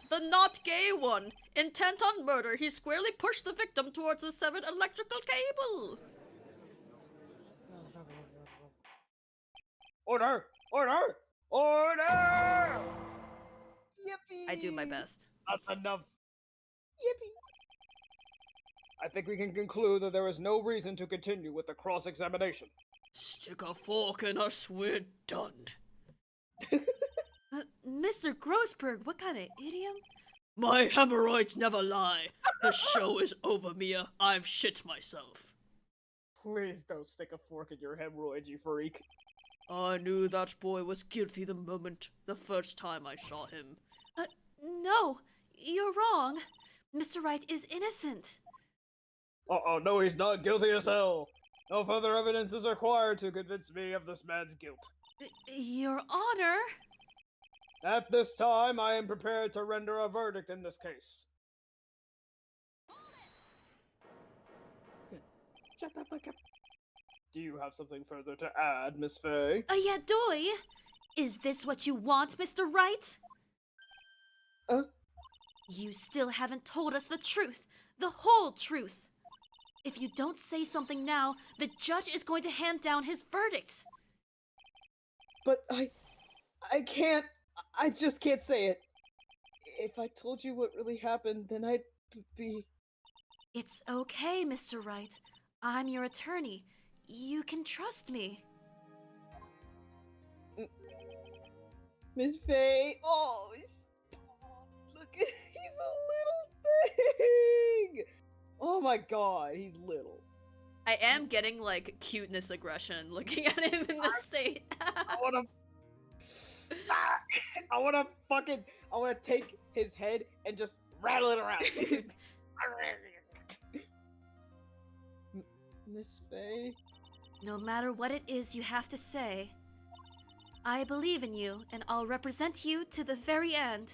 The not gay one. Intent on murder, he squarely pushed the victim towards the severed electrical cable. Order! Order! Order! Yippee! I do my best. That's enough. Yippee! I think we can conclude that there is no reason to continue with the cross-examination. Stick a fork in us, we're done. Mr. Grossberg, what kind of idiom? My hemorrhoids never lie. The show is over, Mia. I've shit myself. Please don't stick a fork in your hemorrhoids, you freak. I knew that boy was guilty the first time I saw him. No, you're wrong. Mr. Wright is innocent. Uh-oh, no, he's not guilty as hell. No further evidence is required to convince me of this man's guilt. Your Honor? At this time, I am prepared to render a verdict in this case. Shut the fuck up. Do you have something further to add, Miss Faye? Yeah, doy. Is this what you want, Mr. Wright? You still haven't told us the truth, the whole truth. If you don't say something now, the judge is going to hand down his verdict. But I can't, I just can't say it. If I told you what really happened, then I'd be... It's okay, Mr. Wright. I'm your attorney. You can trust me. Miss Faye, oh, stop. Look at, he's a little thing. Oh my god, he's little. I am getting, like, cuteness aggression looking at him in this state. I wanna take his head and just rattle it around. Miss Faye? No matter what it is you have to say, I believe in you, and I'll represent you to the very end.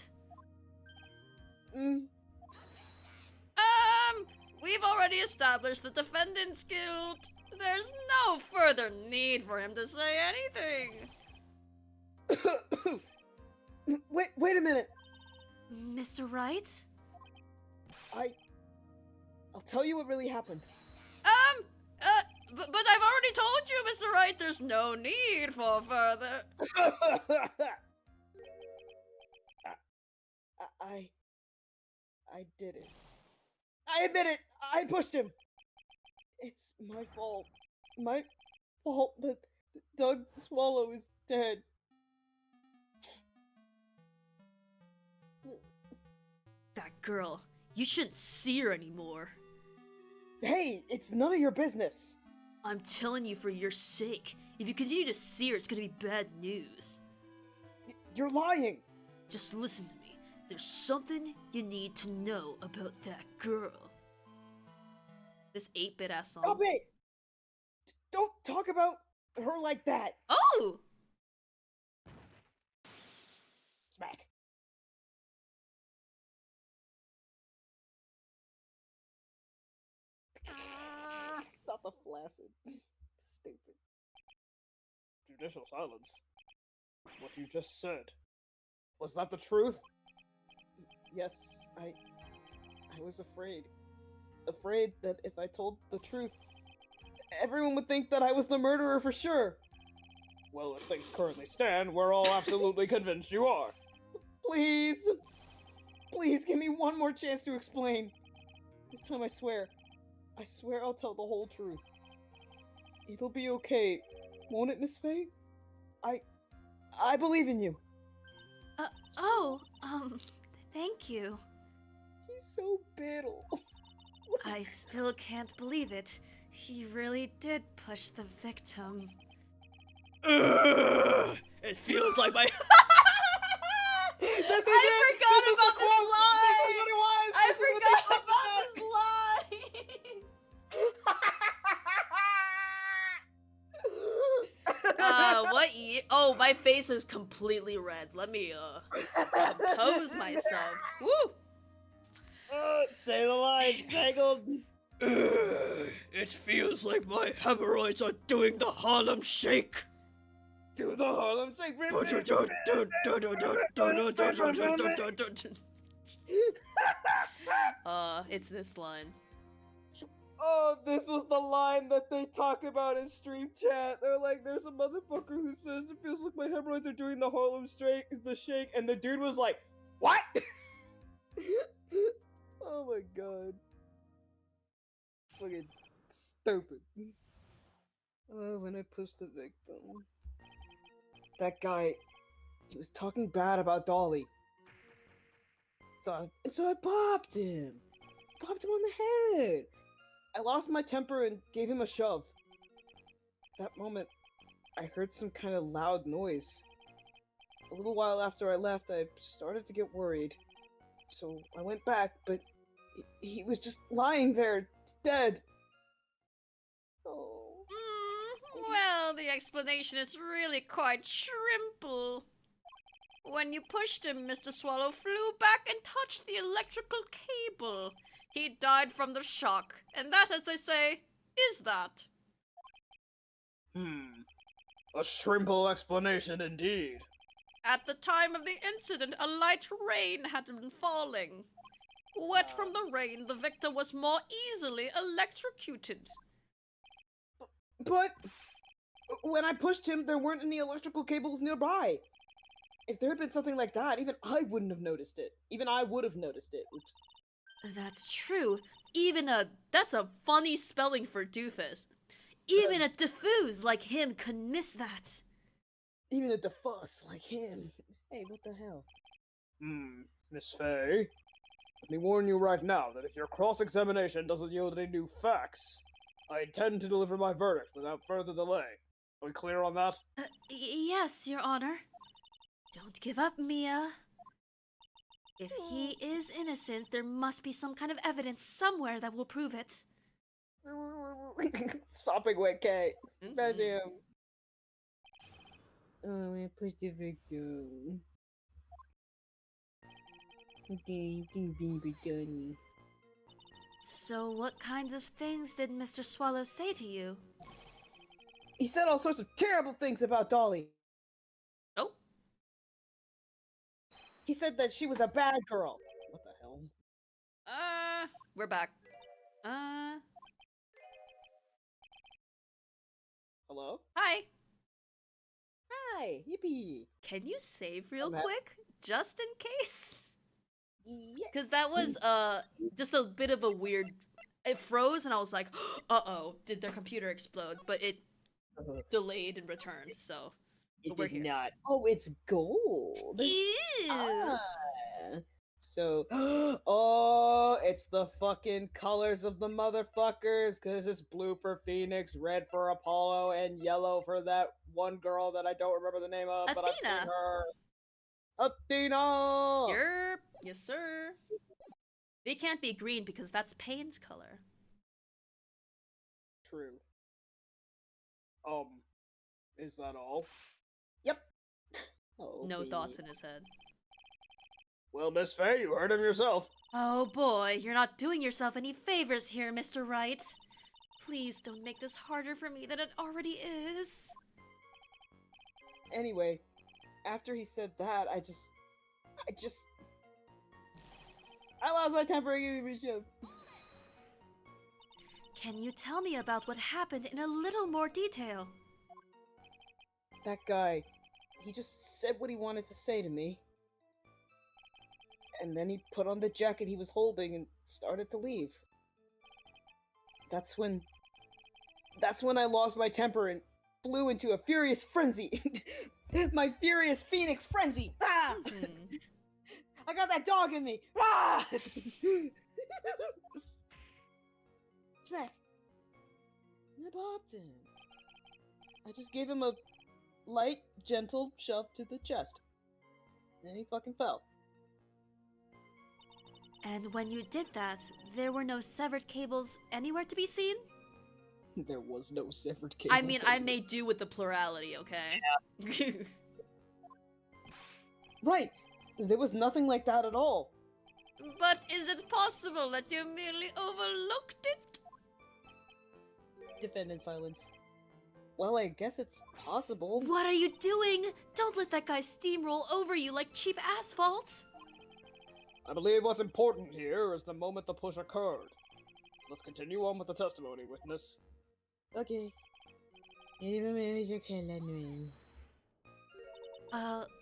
We've already established the defendant's guilt. There's no further need for him to say anything. Wait a minute. Mr. Wright? I'll tell you what really happened. But I've already told you, Mr. Wright, there's no need for further. I did it. I admit it! I pushed him! It's my fault. My fault that Doug Swallow is dead. That girl. You shouldn't see her anymore. Hey, it's none of your business. I'm telling you for your sake. If you continue to see her, it's gonna be bad news. You're lying! Just listen to me. There's something you need to know about that girl. This 8-bit ass song. Stop it! Don't talk about her like that! Oh! Smack. Not the flaccid. Stupid. Judicial silence. What you just said. Was that the truth? Yes, I was afraid. Afraid that if I told the truth, everyone would think that I was the murderer for sure. Well, as things currently stand, we're all absolutely convinced you are. Please! Please give me one more chance to explain. This time I swear I'll tell the whole truth. It'll be okay, won't it, Miss Faye? I believe in you. Thank you. He's so biddle. I still can't believe it. He really did push the victim. It feels like my... I forgot about this line! I forgot about this line! What year? Oh, my face is completely red. Let me, compose myself. Woo! Say the line, Snaggled. It feels like my hemorrhoids are doing the Harlem Shake. Do the Harlem Shake. It's this line. Oh, this was the line that they talked about in stream chat. They're like, there's a motherfucker who says it feels like my hemorrhoids are doing the Harlem Shake, and the dude was like, what? Oh my god. Fucking stupid. Oh, when I pushed the victim. That guy, he was talking bad about Dolly. So I popped him. Popped him on the head. I lost my temper and gave him a shove. That moment, I heard some kind of loud noise. A little while after I left, I started to get worried. So I went back, but he was just lying there, dead. Oh. Well, the explanation is really quite shrimple. When you pushed him, Mr. Swallow flew back and touched the electrical cable. He died from the shock, and that, as they say, is that. A shrimple explanation indeed. At the time of the incident, a light rain had been falling. Wet from the rain, the victim was more easily electrocuted. But when I pushed him, there weren't any electrical cables nearby. If there had been something like that, even I wouldn't have noticed it. Even I would have noticed it. That's true. That's a funny spelling for doofus. Even a diffuse like him could miss that. Even a defuss like him. Hey, what the hell? Miss Faye. Let me warn you right now that if your cross-examination doesn't yield any new facts, I intend to deliver my verdict without further delay. Are we clear on that? Yes, Your Honor. Don't give up, Mia. If he is innocent, there must be some kind of evidence somewhere that will prove it. Sopping wet Kate. That's him. Oh, I pushed the victim. Okay, baby Johnny. So what kinds of things did Mr. Swallow say to you? He said all sorts of terrible things about Dolly. Oh? He said that she was a bad girl. What the hell? We're back. Hello? Hi. Hi, yippee. Can you save real I'm at- quick? Just in case? Yeah. Because that was, just a bit of a weird... It froze and I was like, uh-oh, did their computer explode? But it delayed and returned, so... It we're did here. not. Oh, it's gold. Ew! Ah. So, oh, it's the fucking colors of the motherfuckers, because it's blue for Phoenix, red for Apollo, and yellow for that one girl that I don't remember the name of, but I've seen Athena. her. Athena! Yerp. Yes, sir. They can't be green because that's Payne's color. True. Is that all? Yep. Oh, No baby. thoughts in his head. Well, Miss Faye, you heard him yourself. Oh boy, you're not doing yourself any favors here, Mr. Wright. Please don't make this harder for me than it already is. Anyway, after he said that, I lost my temper and gave me a show. Can you tell me about what happened in a little more detail? That guy, he just said what he wanted to say to me. And then he put on the jacket he was holding and started to leave. That's when I lost my temper and flew into a furious frenzy. My furious phoenix frenzy! Ah! I got that dog in me! Ah! Smack! And I bopped him. I just gave him a light, gentle shove to the chest. And he fucking fell. And when you did that, there were no severed cables anywhere to be seen? There was no severed cable. I mean, I may do with the plurality, okay? Right! There was nothing like that at all. But is it possible that you merely overlooked it? Defend in silence. Well, I guess it's possible. What are you doing? Don't let that guy steamroll over you like cheap asphalt! I believe what's important here is the moment the push occurred. Let's continue on with the testimony, witness. Okay.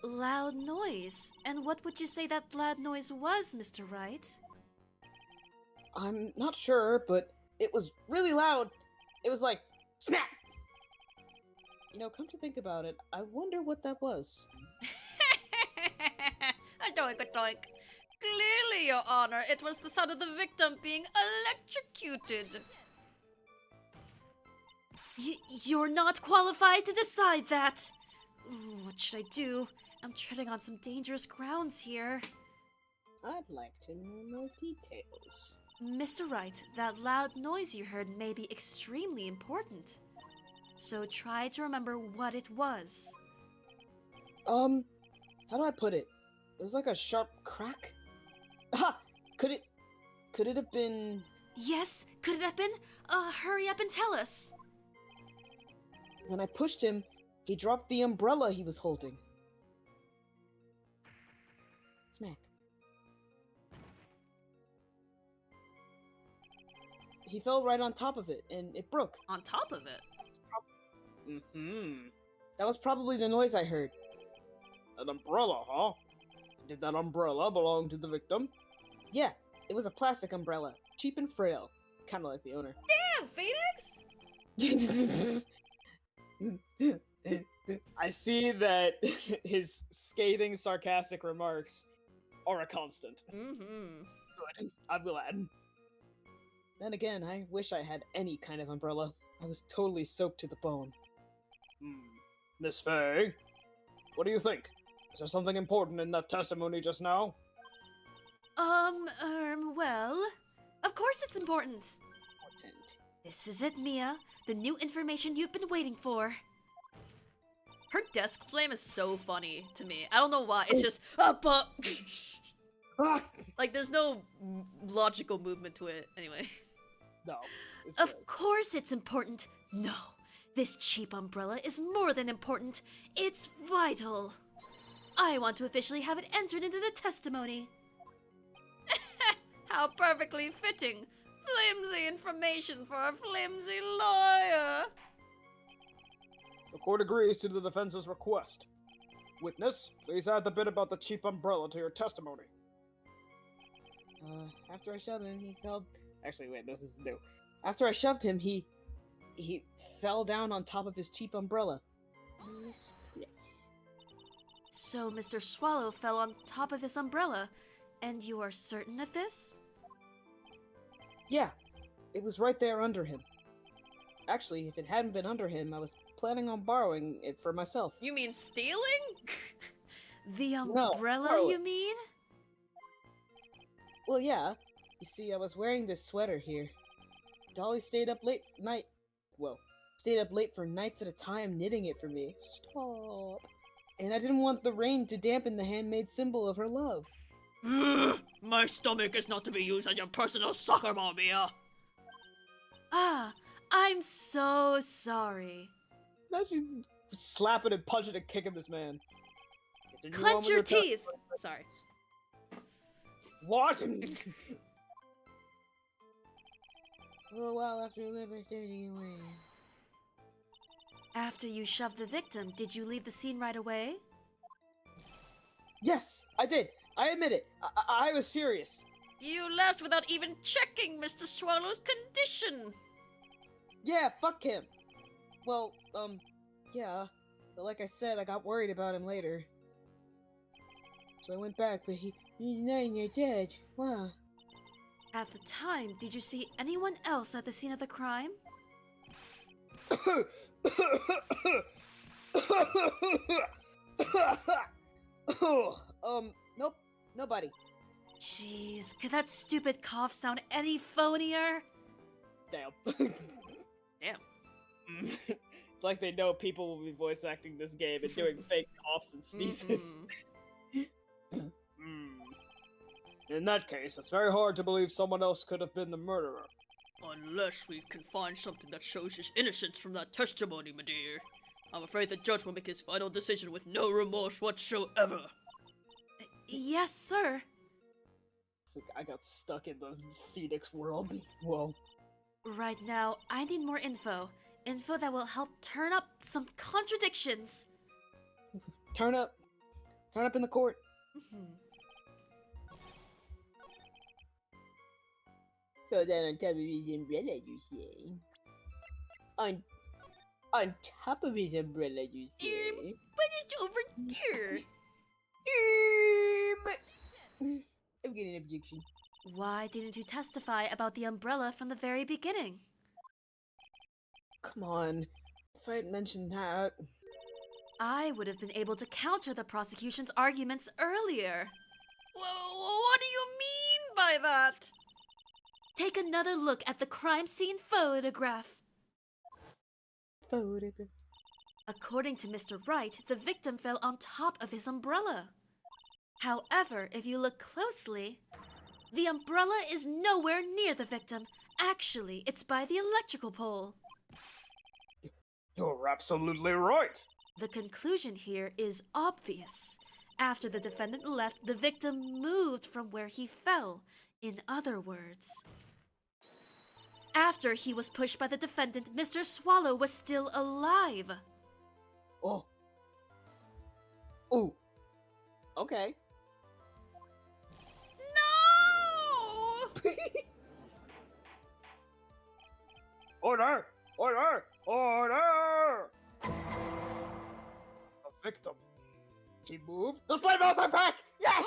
Loud noise. And what would you say that loud noise was, Mr. Wright? I'm not sure, but it was really loud. It was like, snap! You know, come to think about it, I wonder what that was. A doink, a doink. Clearly, Your Honor, it was the sound of the victim being electrocuted. You're not qualified to decide that! Ooh, what should I do? I'm treading on some dangerous grounds here. I'd like to know more details. Mr. Wright, that loud noise you heard may be extremely important. So try to remember what it was. How do I put it? It was like a sharp crack? Ha! Could it have been... Yes, could it have been? Hurry up and tell us. When I pushed him, he dropped the umbrella he was holding. Smack. He fell right on top of it, and it broke. On top of it? Mm-hmm. That was probably the noise I heard. An umbrella, huh? Did that umbrella belong to the victim? Yeah, it was a plastic umbrella. Cheap and frail. Kinda like the owner. Damn, Phoenix! I see that his scathing, sarcastic remarks are a constant. Mm-hmm. Good. I'm glad. Then again, I wish I had any kind of umbrella. I was totally soaked to the bone. Miss Faye, what do you think? Is there something important in that testimony just now? Well, of course it's important. Important. This is it, Mia. The new information you've been waiting for. Her desk flame is so funny to me. I don't know why. It's just but Ah! like there's no logical movement to it. Anyway. No. It's Of good. course it's important. No. This cheap umbrella is more than important. It's vital. I want to officially have it entered into the testimony. How perfectly fitting. Flimsy information for a flimsy lawyer. The court agrees to the defense's request. Witness, please add the bit about the cheap umbrella to your testimony. After I shoved him, he fell... Actually, wait, this is new. After I shoved him, he fell down on top of his cheap umbrella. Yes. So Mr. Swallow fell on top of his umbrella, and you are certain of this? Yeah, it was right there under him. Actually, if it hadn't been under him, I was planning on borrowing it for myself. You mean stealing? The No, umbrella, borrow you it. mean? Well, yeah. You see, I was wearing this sweater here. Dolly stayed up late for nights at a time knitting it for me. Stop. And I didn't want the rain to dampen the handmade symbol of her love. My stomach is not to be used as your personal soccer ball, Mia. Ah, I'm so sorry. Now she's slapping and punching and kicking this man. Continue on Clench with your test- teeth! Sorry. What? A little while after I left, I started away. After you shoved the victim, did you leave the scene right away? Yes, I did. I admit it. I was furious. You left without even checking Mr. Swallow's condition. Yeah, fuck him. Well, yeah. But like I said, I got worried about him later. So I went back, but he's 9 years dead. Wow. At the time, did you see anyone else at the scene of the crime? Nope. Nobody. Jeez, could that stupid cough sound any phonier? Damn. Damn. It's like they know people will be voice acting this game and doing fake coughs and sneezes. In that case, it's very hard to believe someone else could have been the murderer. Unless we can find something that shows his innocence from that testimony, my dear. I'm afraid the judge will make his final decision with no remorse whatsoever. Yes, sir. I got stuck in the Phoenix world. Whoa. Right now, I need more info. Info that will help turn up some contradictions. Turn up. Turn up in the court. So then on top of his umbrella, you say? On top of his umbrella, you say? But it's over there. I'm getting an objection. Why didn't you testify about the umbrella from the very beginning? Come on. If I had mentioned that... I would have been able to counter the prosecution's arguments earlier. Well, what do you mean by that? Take another look at the crime scene photograph. Photograph. According to Mr. Wright, the victim fell on top of his umbrella. However, if you look closely, the umbrella is nowhere near the victim. Actually, it's by the electrical pole. You're absolutely right. The conclusion here is obvious. After the defendant left, the victim moved from where he fell. In other words, after he was pushed by the defendant, Mr. Swallow was still alive. Oh. Ooh. Okay. No! Order! Order! Order! A victim. He moved. The slave mouse are back! Yes!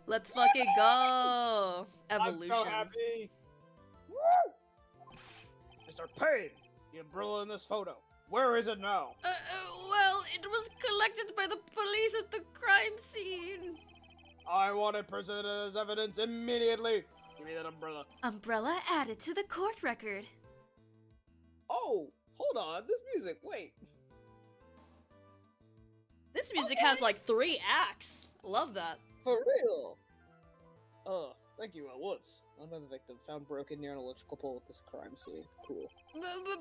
Let's fucking go! Evolution. I'm so happy. Woo! Mr. Payne, the umbrella in this photo. Where is it now? Well, it was collected by the police at the crime scene. I want it presented as evidence immediately. Give me that umbrella. Umbrella added to the court record. Oh, hold on. This music. Wait. This music has like 3 acts. Love that. For real. Thank you, Woods. Another victim found broken near an electrical pole at this crime scene. Cool.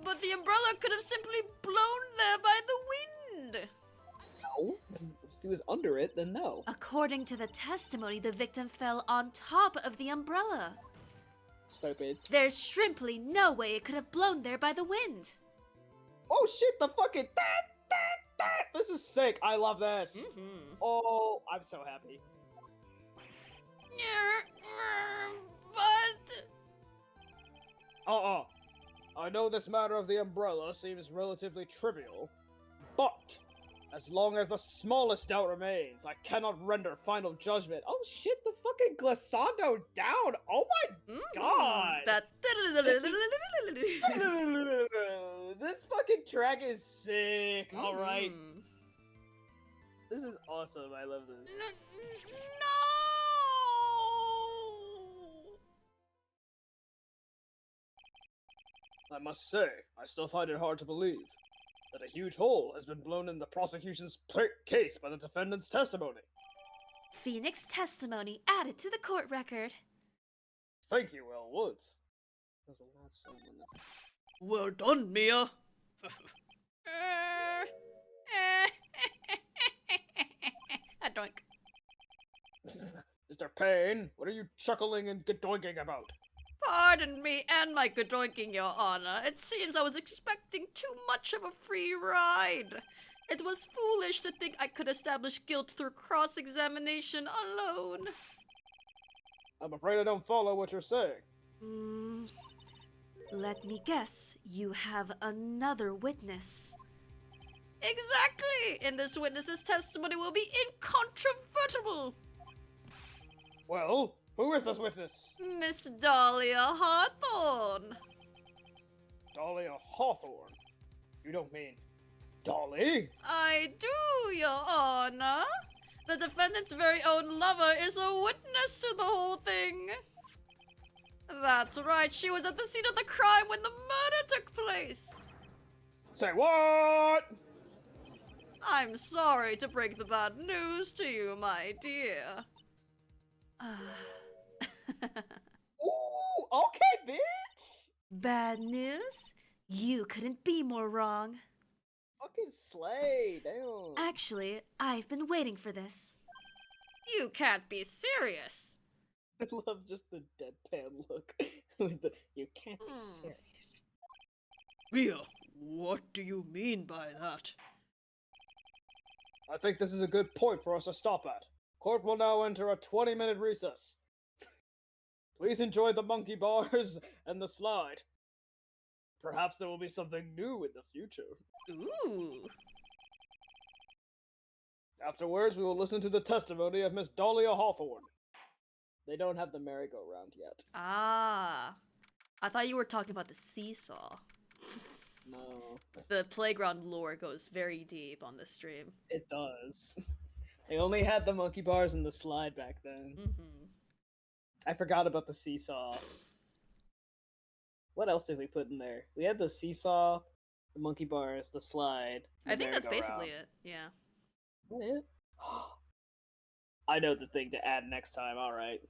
But the umbrella could have simply blown there by the wind. No. If he was under it, then no. According to the testimony, the victim fell on top of the umbrella. Stupid. There's simply no way it could have blown there by the wind. Oh shit, the fucking This is sick. I love this. Oh, I'm so happy. But... I know this matter of the umbrella seems relatively trivial, but as long as the smallest doubt remains, I cannot render final judgment. Oh shit, the fucking glissando down! Oh my god! That... This fucking track is sick. Alright. This is awesome. I love this. No! I must say, I still find it hard to believe that a huge hole has been blown in the prosecution's case by the defendant's testimony. Phoenix testimony added to the court record. Thank you, Will Woods. There's a lot of song in this. Well done, Mia. A doink. Mr. Payne, what are you chuckling and gadoinking about? Pardon me and my gadoinking, Your Honor. It seems I was expecting too much of a free ride. It was foolish to think I could establish guilt through cross-examination alone. I'm afraid I don't follow what you're saying. Let me guess, you have another witness. Exactly! And this witness's testimony will be incontrovertible. Well, who is this witness? Miss Dahlia Hawthorne. Dahlia Hawthorne? You don't mean Dolly? I do, Your Honor. The defendant's very own lover is a witness to the whole thing. That's right, she was at the scene of the crime when the murder took place. Say what? I'm sorry to break the bad news to you, my dear. Ooh, okay, bitch! Bad news? You couldn't be more wrong. Fucking slay, damn. Actually, I've been waiting for this. You can't be serious. I love just the deadpan look. With the, you can't be serious. Mia, what do you mean by that? I think this is a good point for us to stop at. Court will now enter a 20-minute recess. Please enjoy the monkey bars and the slide. Perhaps there will be something new in the future. Ooh. Afterwards, we will listen to the testimony of Miss Dahlia Hawthorne. They don't have the merry-go-round yet. Ah. I thought you were talking about the seesaw. No. The playground lore goes very deep on this stream. It does. They only had the monkey bars and the slide back then. I forgot about the seesaw. What else did we put in there? We had the seesaw, the monkey bars, the slide. I think that's basically it. Yeah. What is it? I know the thing to add next time. All right.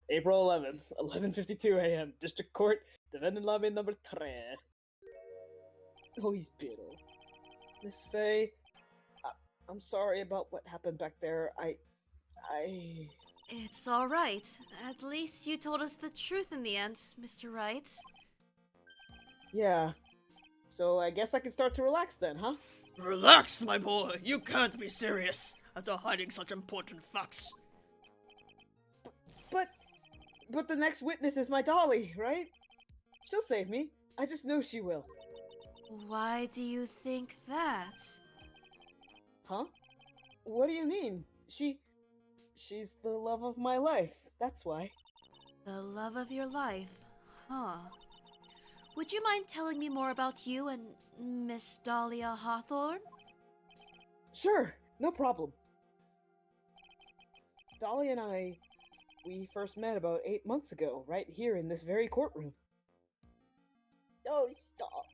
April 11th, 11:52 a.m. District Court, defendant lobby number 3. Oh, he's bitter. Miss Faye, I'm sorry about what happened back there. I... It's alright. At least you told us the truth in the end, Mr. Wright. Yeah. So I guess I can start to relax then, huh? Relax, my boy. You can't be serious after hiding such important facts. But the next witness is my Dolly, right? She'll save me. I just know she will. Why do you think that? Huh? What do you mean? She's the love of my life. That's why. The love of your life, huh? Would you mind telling me more about you and Miss Dahlia Hawthorne? Sure, no problem. Dolly and we first met about 8 months ago, right here in this very courtroom. Oh, stop.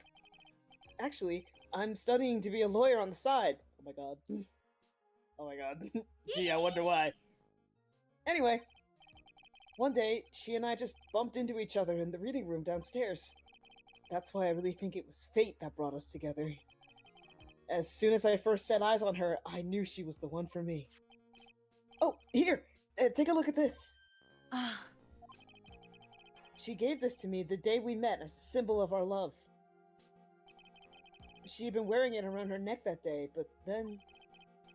Actually, I'm studying to be a lawyer on the side. Oh my god. Oh my god. Gee, I wonder why. Anyway, one day, she and I just bumped into each other in the reading room downstairs. That's why I really think it was fate that brought us together. As soon as I first set eyes on her, I knew she was the one for me. Oh, here! Take a look at this! She gave this to me the day we met as a symbol of our love. She had been wearing it around her neck that day, but then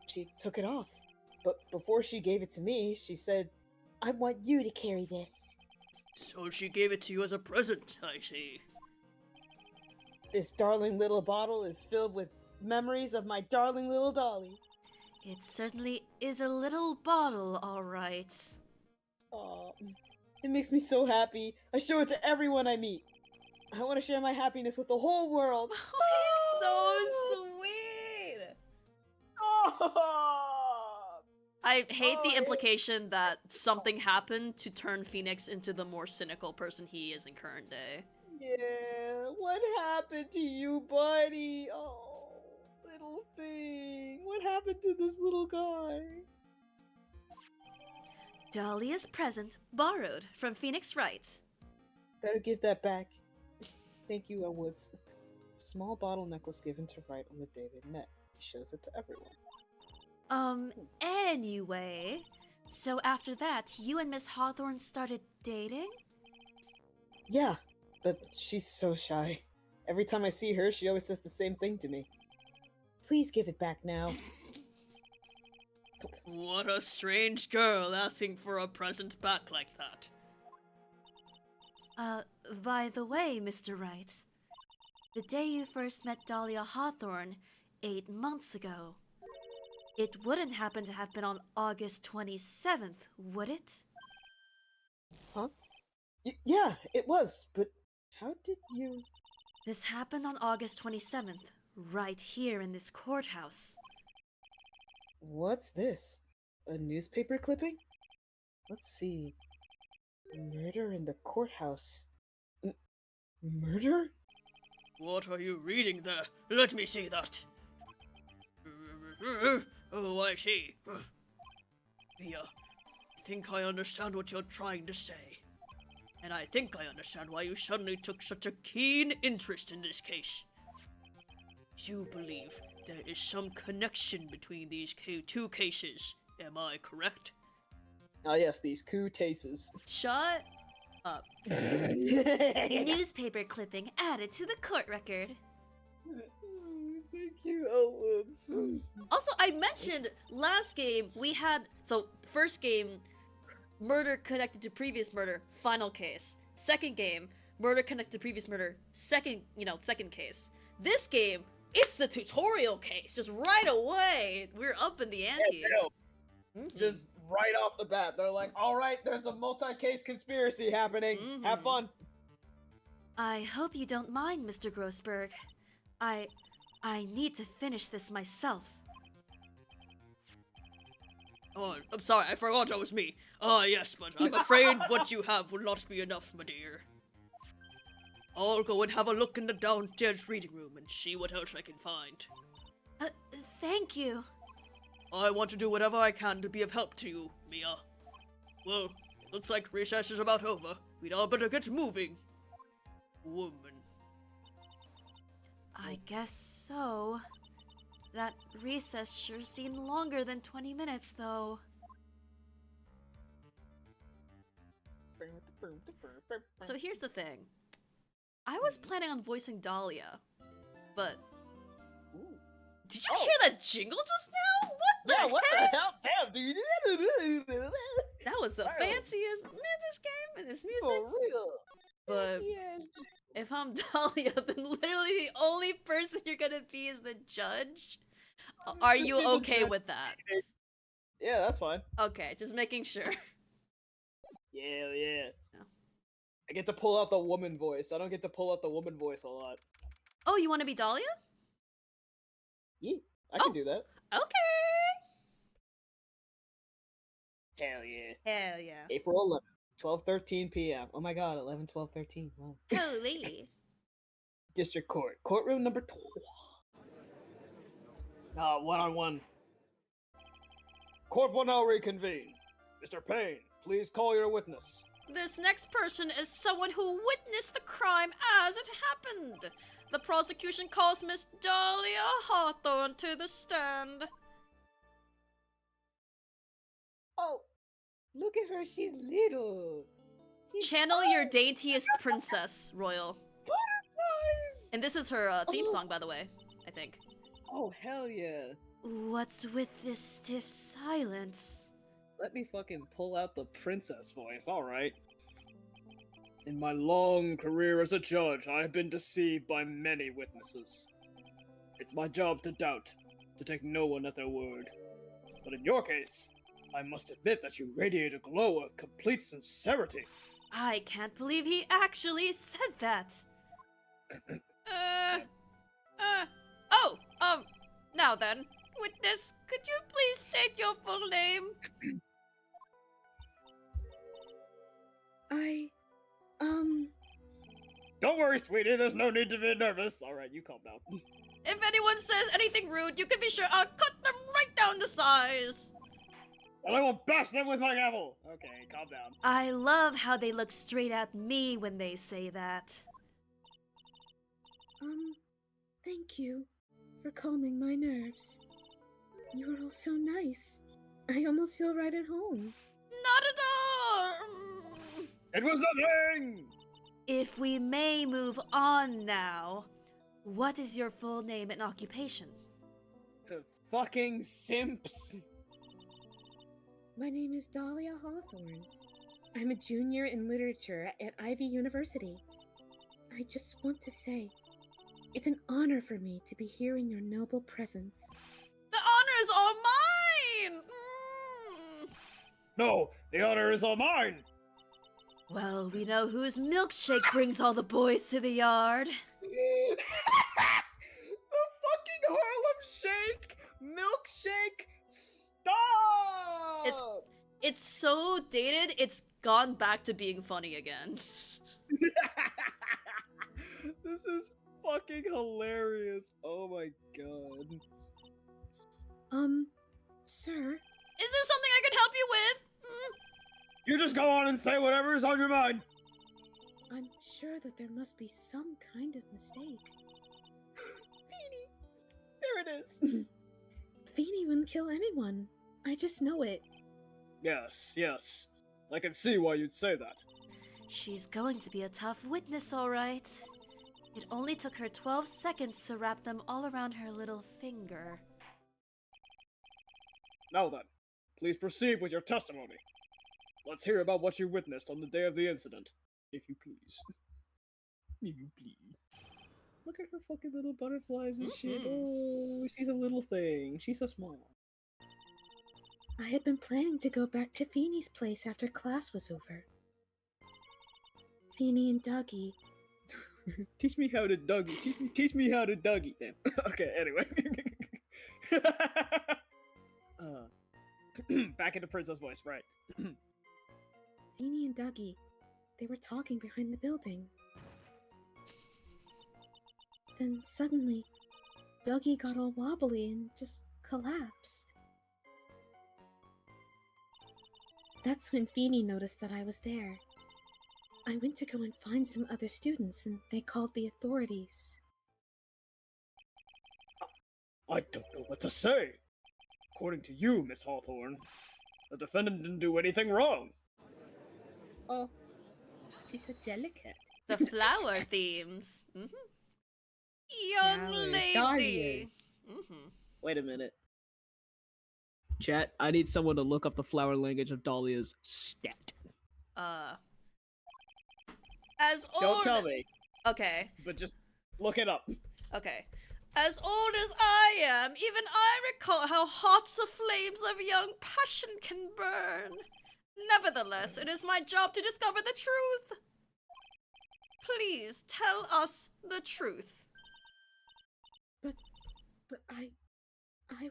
she took it off. But before she gave it to me, she said, "I want you to carry this." So she gave it to you as a present, I see. This darling little bottle is filled with memories of my darling little Dolly. It certainly is a little bottle, alright. Aw, it makes me so happy. I show it to everyone I meet. I want to share my happiness with the whole world. So sweet! Oh! I hate the implication that something happened to turn Phoenix into the more cynical person he is in current day. Yeah, what happened to you, buddy? Oh, little thing. What happened to this little guy? Dahlia's present, borrowed from Phoenix Wright. Better give that back. Thank you, Elwood's. Small bottle necklace given to Wright on the day they met. He shows it to everyone. Anyway. So after that, you and Miss Hawthorne started dating? Yeah, but she's so shy. Every time I see her, she always says the same thing to me. Please give it back now. What a strange girl asking for a present back like that. By the way, Mr. Wright, the day you first met Dahlia Hawthorne, 8 months ago, it wouldn't happen to have been on August 27th, would it? Huh? Yeah, it was, but how did you... This happened on August 27th, right here in this courthouse. What's this? A newspaper clipping? Let's see. Murder in the courthouse. Murder? What are you reading there? Let me see that. Oh, I see. Mia, I think I understand what you're trying to say. And I think I understand why you suddenly took such a keen interest in this case. You believe there is some connection between these two cases, am I correct? Ah yes, these coup cases. Shut up. Newspaper clipping added to the court record. Thank you, Elwoods. Also, I mentioned last game we had... So, first game, murder connected to previous murder, final case. Second game, murder connected to previous murder, second case. This game, it's the tutorial case, just right away. We're up in the ante. Yeah, just right off the bat, they're like, alright, there's a multi-case conspiracy happening. Have fun. I hope you don't mind, Mr. Grossberg. I need to finish this myself. Oh, I'm sorry, I forgot that was me. Ah, yes, but I'm afraid what you have will not be enough, my dear. I'll go and have a look in the downstairs reading room and see what else I can find. Thank you. I want to do whatever I can to be of help to you, Mia. Well, looks like recess is about over. We'd all better get moving. Woman. I guess so. That recess sure seemed longer than 20 minutes, though. So here's the thing. I was planning on voicing Dahlia, but... Ooh. Did you hear that jingle just now? What the hell? Damn, dude. That was the Wow. fanciest in this game and this music. For real. But if I'm Dahlia, then literally the only person you're gonna be is the judge. Are Just you be the okay judge. with that? Yeah, that's fine. Okay, just making sure. Yeah, yeah. No. I get to pull out the woman voice. I don't get to pull out the woman voice a lot. Oh, you want to be Dahlia? Yeah, I can do that. Okay. Hell yeah. Hell yeah. April 11th, 12:13 p.m. Oh my god, 11, 12, 13. Wow. Holy. District Court. Courtroom number 12. One-on-one. Court will now reconvene. Mr. Payne, please call your witness. This next person is someone who witnessed the crime as it happened. The prosecution calls Miss Dahlia Hawthorne to the stand. Oh, look at her. She's little. Channel your daintiest princess, Royal. Butterflies! And this is her theme song, by the way, I think. Oh, hell yeah. What's with this stiff silence? Let me fucking pull out the princess voice, alright. In my long career as a judge, I have been deceived by many witnesses. It's my job to doubt, to take no one at their word. But in your case, I must admit that you radiate a glow of complete sincerity. I can't believe he actually said that. Now then, witness, could you please state your full name? Don't worry, sweetie, there's no need to be nervous. Alright, you calm down. If anyone says anything rude, you can be sure I'll cut them right down to size. And I will bash them with my gavel. Okay, calm down. I love how they look straight at me when they say that. Thank you for calming my nerves. You are all so nice. I almost feel right at home. Not at all! It was nothing! If we may move on now, what is your full name and occupation? The fucking simps. My name is Dahlia Hawthorne. I'm a junior in literature at Ivy University. I just want to say, it's an honor for me to be here in your noble presence. The honor is all mine! No, the honor is all mine. Well, we know whose milkshake brings all the boys to the yard. The fucking Harlem Shake milkshake. Stop. It's so dated, it's gone back to being funny again. This is fucking hilarious. Oh my god. Sir? Is there something I can help you with? You just go on and say whatever is on your mind. I'm sure that there must be some kind of mistake. Feeny. There it is. Feeny wouldn't kill anyone. I just know it. Yes, yes. I can see why you'd say that. She's going to be a tough witness, all right. It only took her 12 seconds to wrap them all around her little finger. Now then, please proceed with your testimony. Let's hear about what you witnessed on the day of the incident, if you please. If you please. Look at her fucking little butterflies and shit. Oh, she's a little thing. She's so small. I had been planning to go back to Feeny's place after class was over. Feeny and Dougie. Teach me how to Dougie. Teach me how to Dougie. Damn. Okay, anyway. Back into Princess voice, right. Feeny and Dougie, they were talking behind the building. Then suddenly, Dougie got all wobbly and just collapsed. That's when Feeny noticed that I was there. I went to go and find some other students, and they called the authorities. I don't know what to say. According to you, Miss Hawthorne, the defendant didn't do anything wrong. Oh, she's so delicate. The flower themes. Young Flowers, lady. dahlias. Wait a minute. Chat, I need someone to look up the flower language of dahlias stat. As old. Don't tell me, Okay. but just look it up. Okay. As old as I am, even I recall how hot the flames of young passion can burn. Nevertheless, it is my job to discover the truth. Please tell us the truth. But I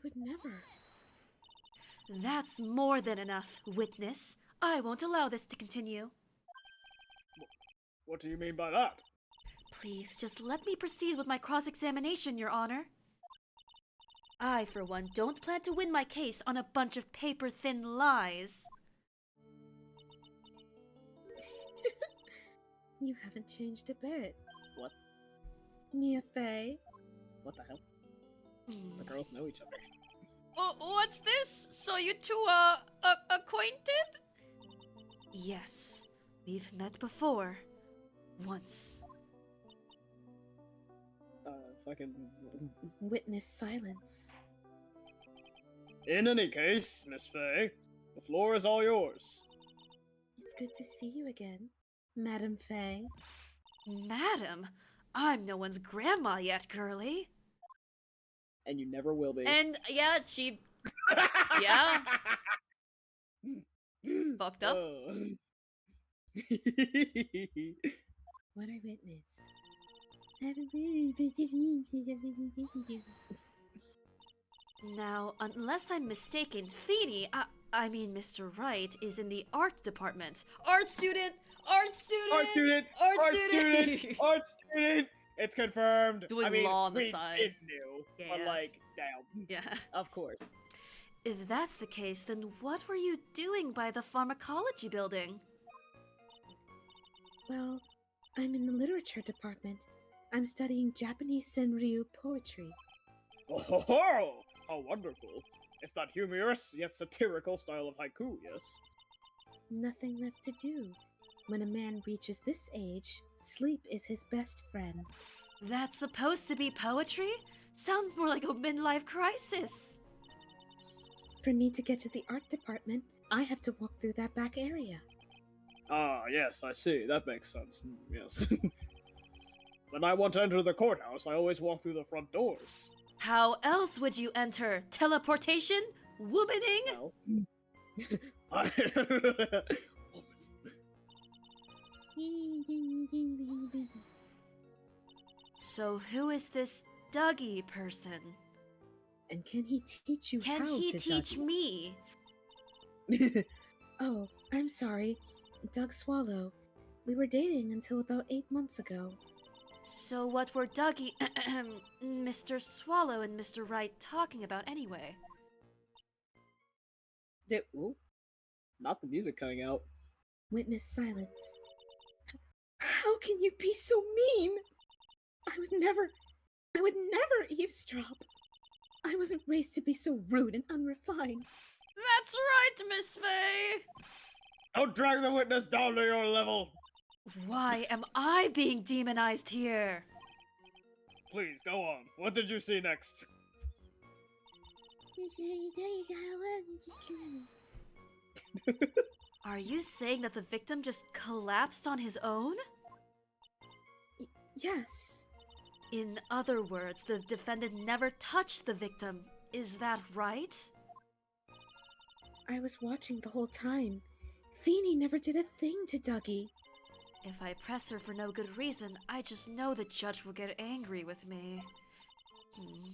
would never. That's more than enough, witness. I won't allow this to continue. What do you mean by that? Please, just let me proceed with my cross-examination, Your Honor. I, for one, don't plan to win my case on a bunch of paper-thin lies. You haven't changed a bit. What? Mia Fey. What the hell? The girls know each other. What's this? So you two, acquainted? Yes, we've met before. Once. Fucking... Witness silence. In any case, Miss Fey, the floor is all yours. It's good to see you again, Madam Fey. Madam, I'm no one's grandma yet, girlie. And you never will be. And, yeah, she... yeah. Fucked up. What I witnessed. Now, unless I'm mistaken, Feeny, I mean Mr. Wright, is in the art department. Art student! Art student! Art student! Art Art student! student! Art student! It's confirmed. Doing I mean, law on the we side. It knew, but Yes. like, damn. Yeah. Of course. If that's the case, then what were you doing by the pharmacology building? Well, I'm in the literature department. I'm studying Japanese Senryu poetry. Oh, how wonderful! It's that humorous yet satirical style of haiku, yes? Nothing left to do. When a man reaches this age, sleep is his best friend. That's supposed to be poetry? Sounds more like a midlife crisis. For me to get to the art department, I have to walk through that back area. Ah, yes, I see. That makes sense. Yes. When I want to enter the courthouse, I always walk through the front doors. How else would you enter? Teleportation? Womaning? Well, I... So who is this Dougie person? And can he teach you Can how he to teach me? Oh, I'm sorry. Doug Swallow. We were dating until about 8 months ago. So what were Dougie, Mr. Swallow and Mr. Wright talking about anyway? Ooh, not the music coming out. Witness silence. How can you be so mean? I would never eavesdrop. I wasn't raised to be so rude and unrefined. That's right, Miss Fey! Don't drag the witness down to your level! Why am I being demonized here? Please, go on. What did you see next? Are you saying that the victim just collapsed on his own? Yes. In other words, the defendant never touched the victim. Is that right? I was watching the whole time. Feeny never did a thing to Dougie. If I press her for no good reason, I just know the judge will get angry with me.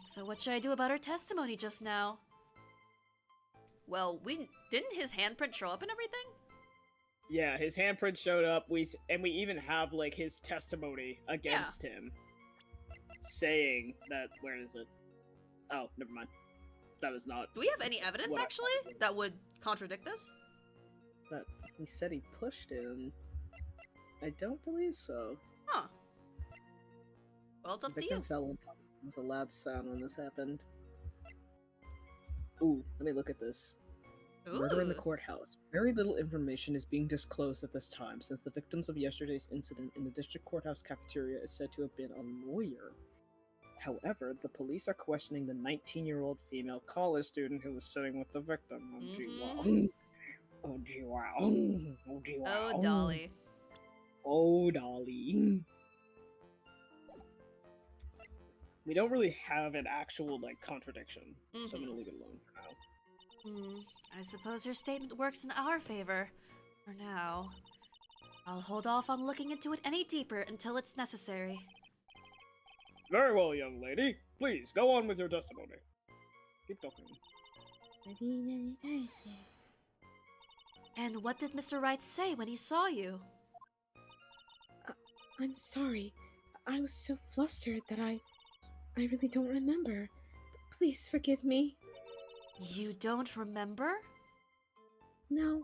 So what should I do about her testimony just now? Well, didn't his handprint show up and everything? Yeah, his handprint showed up. We even have like his testimony against him, saying that. Where is it? Oh, never mind. That was not. Do we have any evidence actually that would contradict this? That he said he pushed him. I don't believe so. Huh. Well, it's up to you. Fell on top. It was a loud sound when this happened. Ooh, let me look at this. Murder in the Ooh. courthouse. Very little information is being disclosed at this time, since the victims of yesterday's incident in the district courthouse cafeteria is said to have been a lawyer. However, the police are questioning the 19-year-old female college student who was sitting with the victim. Oh, gee, wow. Oh, gee, wow. Oh, gee, wow. Oh, Dolly. Oh, Dolly. We don't really have an actual, like, contradiction, so I'm gonna leave it alone for now. I suppose her statement works in our favor. For now. I'll hold off on looking into it any deeper until it's necessary. Very well, young lady. Please, go on with your testimony. Keep talking. And what did Mr. Wright say when he saw you? I'm sorry. I was so flustered that I really don't remember. Please forgive me. You don't remember? No.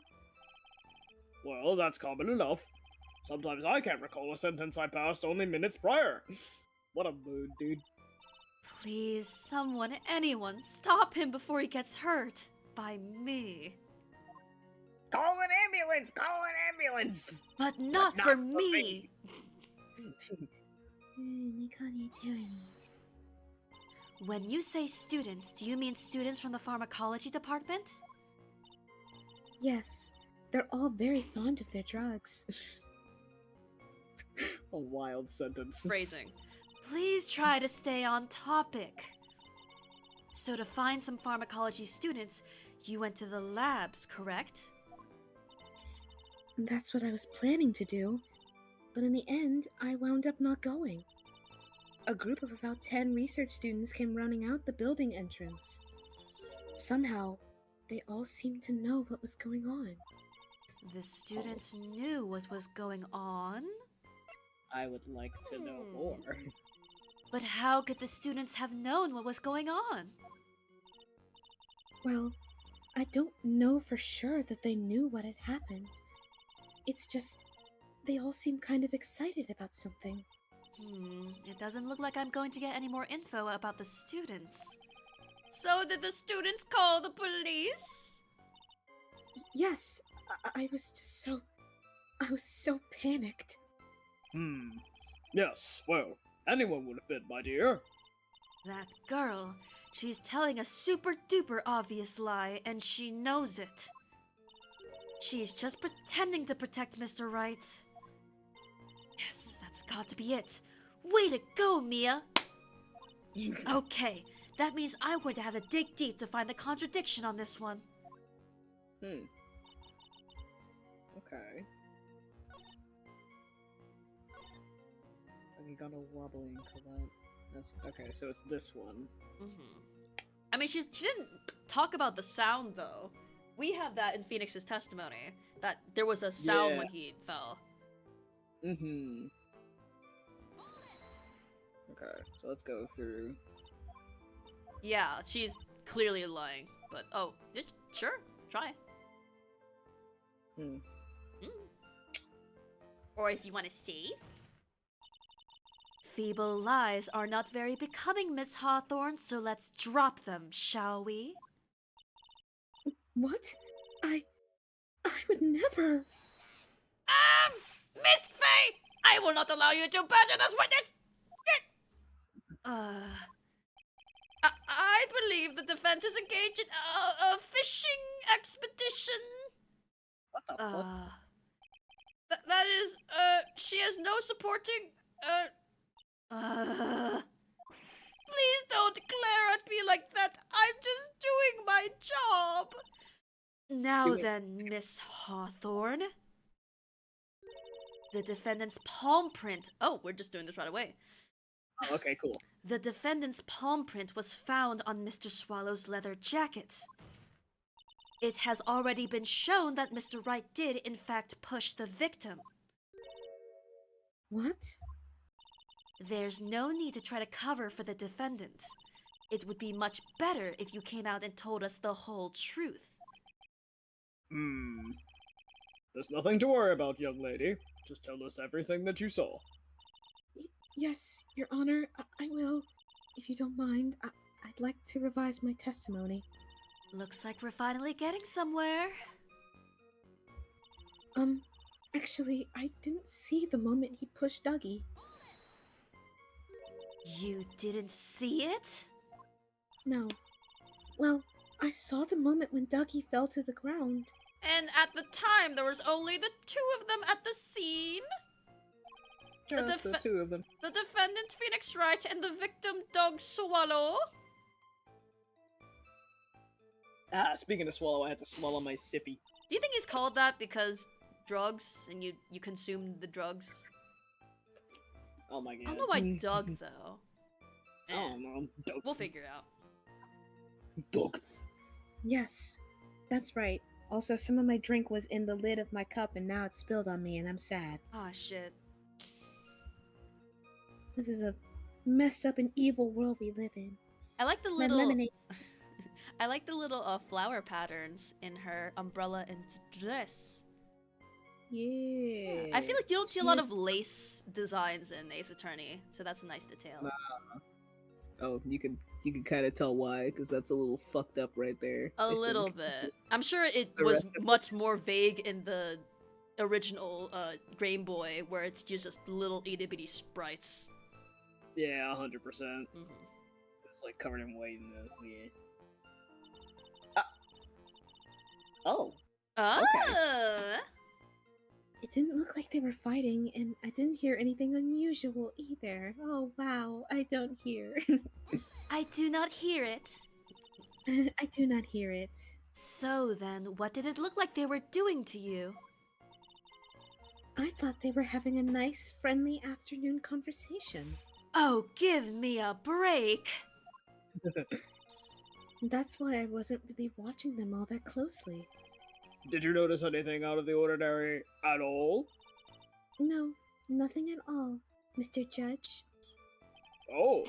Well, that's common enough. Sometimes I can't recall a sentence I passed only minutes prior. What a mood, dude. Please, someone, anyone, stop him before he gets hurt. By me. Call an ambulance! Call an ambulance! But not for me! When you say students, do you mean students from the pharmacology department? Yes, they're all very fond of their drugs. A wild sentence. Phrasing. Please try to stay on topic. So to find some pharmacology students, you went to the labs, correct? That's what I was planning to do, but in the end, I wound up not going. A group of about 10 research students came running out the building entrance. Somehow, they all seemed to know what was going on. The students knew what was going on? I would like to know more. But how could the students have known what was going on? Well, I don't know for sure that they knew what had happened. It's just, they all seemed kind of excited about something. It doesn't look like I'm going to get any more info about the students. So did the students call the police? Yes, I was just so... I was so panicked. Yes, well, anyone would have been, my dear. That girl, she's telling a super duper obvious lie, and she knows it. She's just pretending to protect Mr. Wright. Yes, that's got to be it. Way to go, Mia! Okay, that means I'm going to have to dig deep to find the contradiction on this one. Okay. You got a wobbling Colette. That's okay, so it's this one. I mean, she didn't talk about the sound, though. We have that in Phoenix's testimony, that there was a sound when he fell. Okay, so let's go through. Yeah, she's clearly lying, but sure, try. Or if you want to save. Feeble lies are not very becoming, Miss Hawthorne, so let's drop them, shall we? What? I would never... Miss Faye! I will not allow you to badger this witness! I believe the defense is engaged in a fishing expedition. What the fuck? That is, she has no supporting, Please don't glare at me like that. I'm just doing my job. Now then, Miss Hawthorne. The defendant's palm print. Oh, we're just doing this right away. Oh, okay, cool. The defendant's palm print was found on Mr. Swallow's leather jacket. It has already been shown that Mr. Wright did, in fact, push the victim. What? There's no need to try to cover for the defendant. It would be much better if you came out and told us the whole truth. There's nothing to worry about, young lady. Just tell us everything that you saw. Yes, Your Honor, I will. If you don't mind, I'd like to revise my testimony. Looks like we're finally getting somewhere. Actually, I didn't see the moment he pushed Dougie. You didn't see it? No. Well, I saw the moment when Dougie fell to the ground. And at the time, there was only the two of them at the scene? Just the two of them. The defendant, Phoenix Wright, and the victim, Dog Swallow? Ah, speaking of swallow, I had to swallow my sippy. Do you think he's called that because drugs, and you consumed the drugs? Oh my god. I don't know why Doug, though. I don't know. Doug. We'll figure it out. Doug. Yes, that's right. Also, some of my drink was in the lid of my cup and now it's spilled on me and I'm sad. Aw, shit. This is a messed up and evil world we live in. I like the My little... lemonade. I like the little flower patterns in her umbrella and dress. Yeah. I feel like you don't see a lot of lace designs in Ace Attorney, so that's a nice detail. Oh, you can kind of tell why, because that's a little fucked up right there. A I little think. bit. I'm sure it The was rest of much it's- more vague in the original Game Boy, where it's just little itty bitty sprites. Yeah, 100%. Mm-hmm. It's like covered in white and yeah. Oh. Ah! It didn't look like they were fighting, and I didn't hear anything unusual either. Oh wow, I don't hear. I do not hear it. I do not hear it. So then, what did it look like they were doing to you? I thought they were having a nice, friendly afternoon conversation. Oh, give me a break! That's why I wasn't really watching them all that closely. Did you notice anything out of the ordinary at all? No, nothing at all, Mr. Judge. Oh,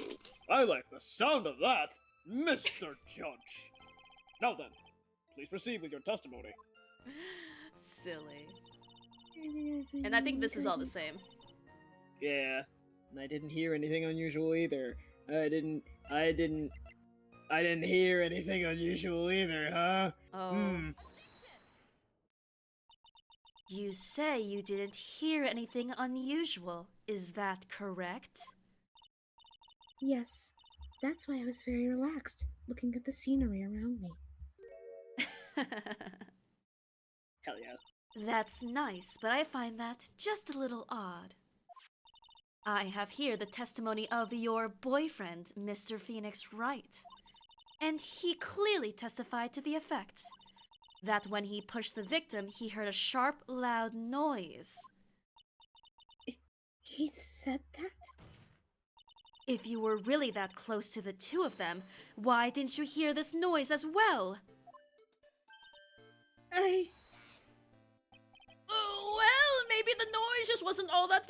I like the sound of that, Mr. Judge. Now then, please proceed with your testimony. Silly. And I think this is all the same. Yeah, and I didn't hear anything unusual either. I didn't hear anything unusual either, huh? Oh. You say you didn't hear anything unusual. Is that correct? Yes, that's why I was very relaxed, looking at the scenery around me. Hell yeah. That's nice, but I find that just a little odd. I have here the testimony of your boyfriend, Mr. Phoenix Wright. And he clearly testified to the effect that when he pushed the victim, he heard a sharp, loud noise. He said that? If you were really that close to the two of them, why didn't you hear this noise as well? Well, maybe the noise just wasn't all that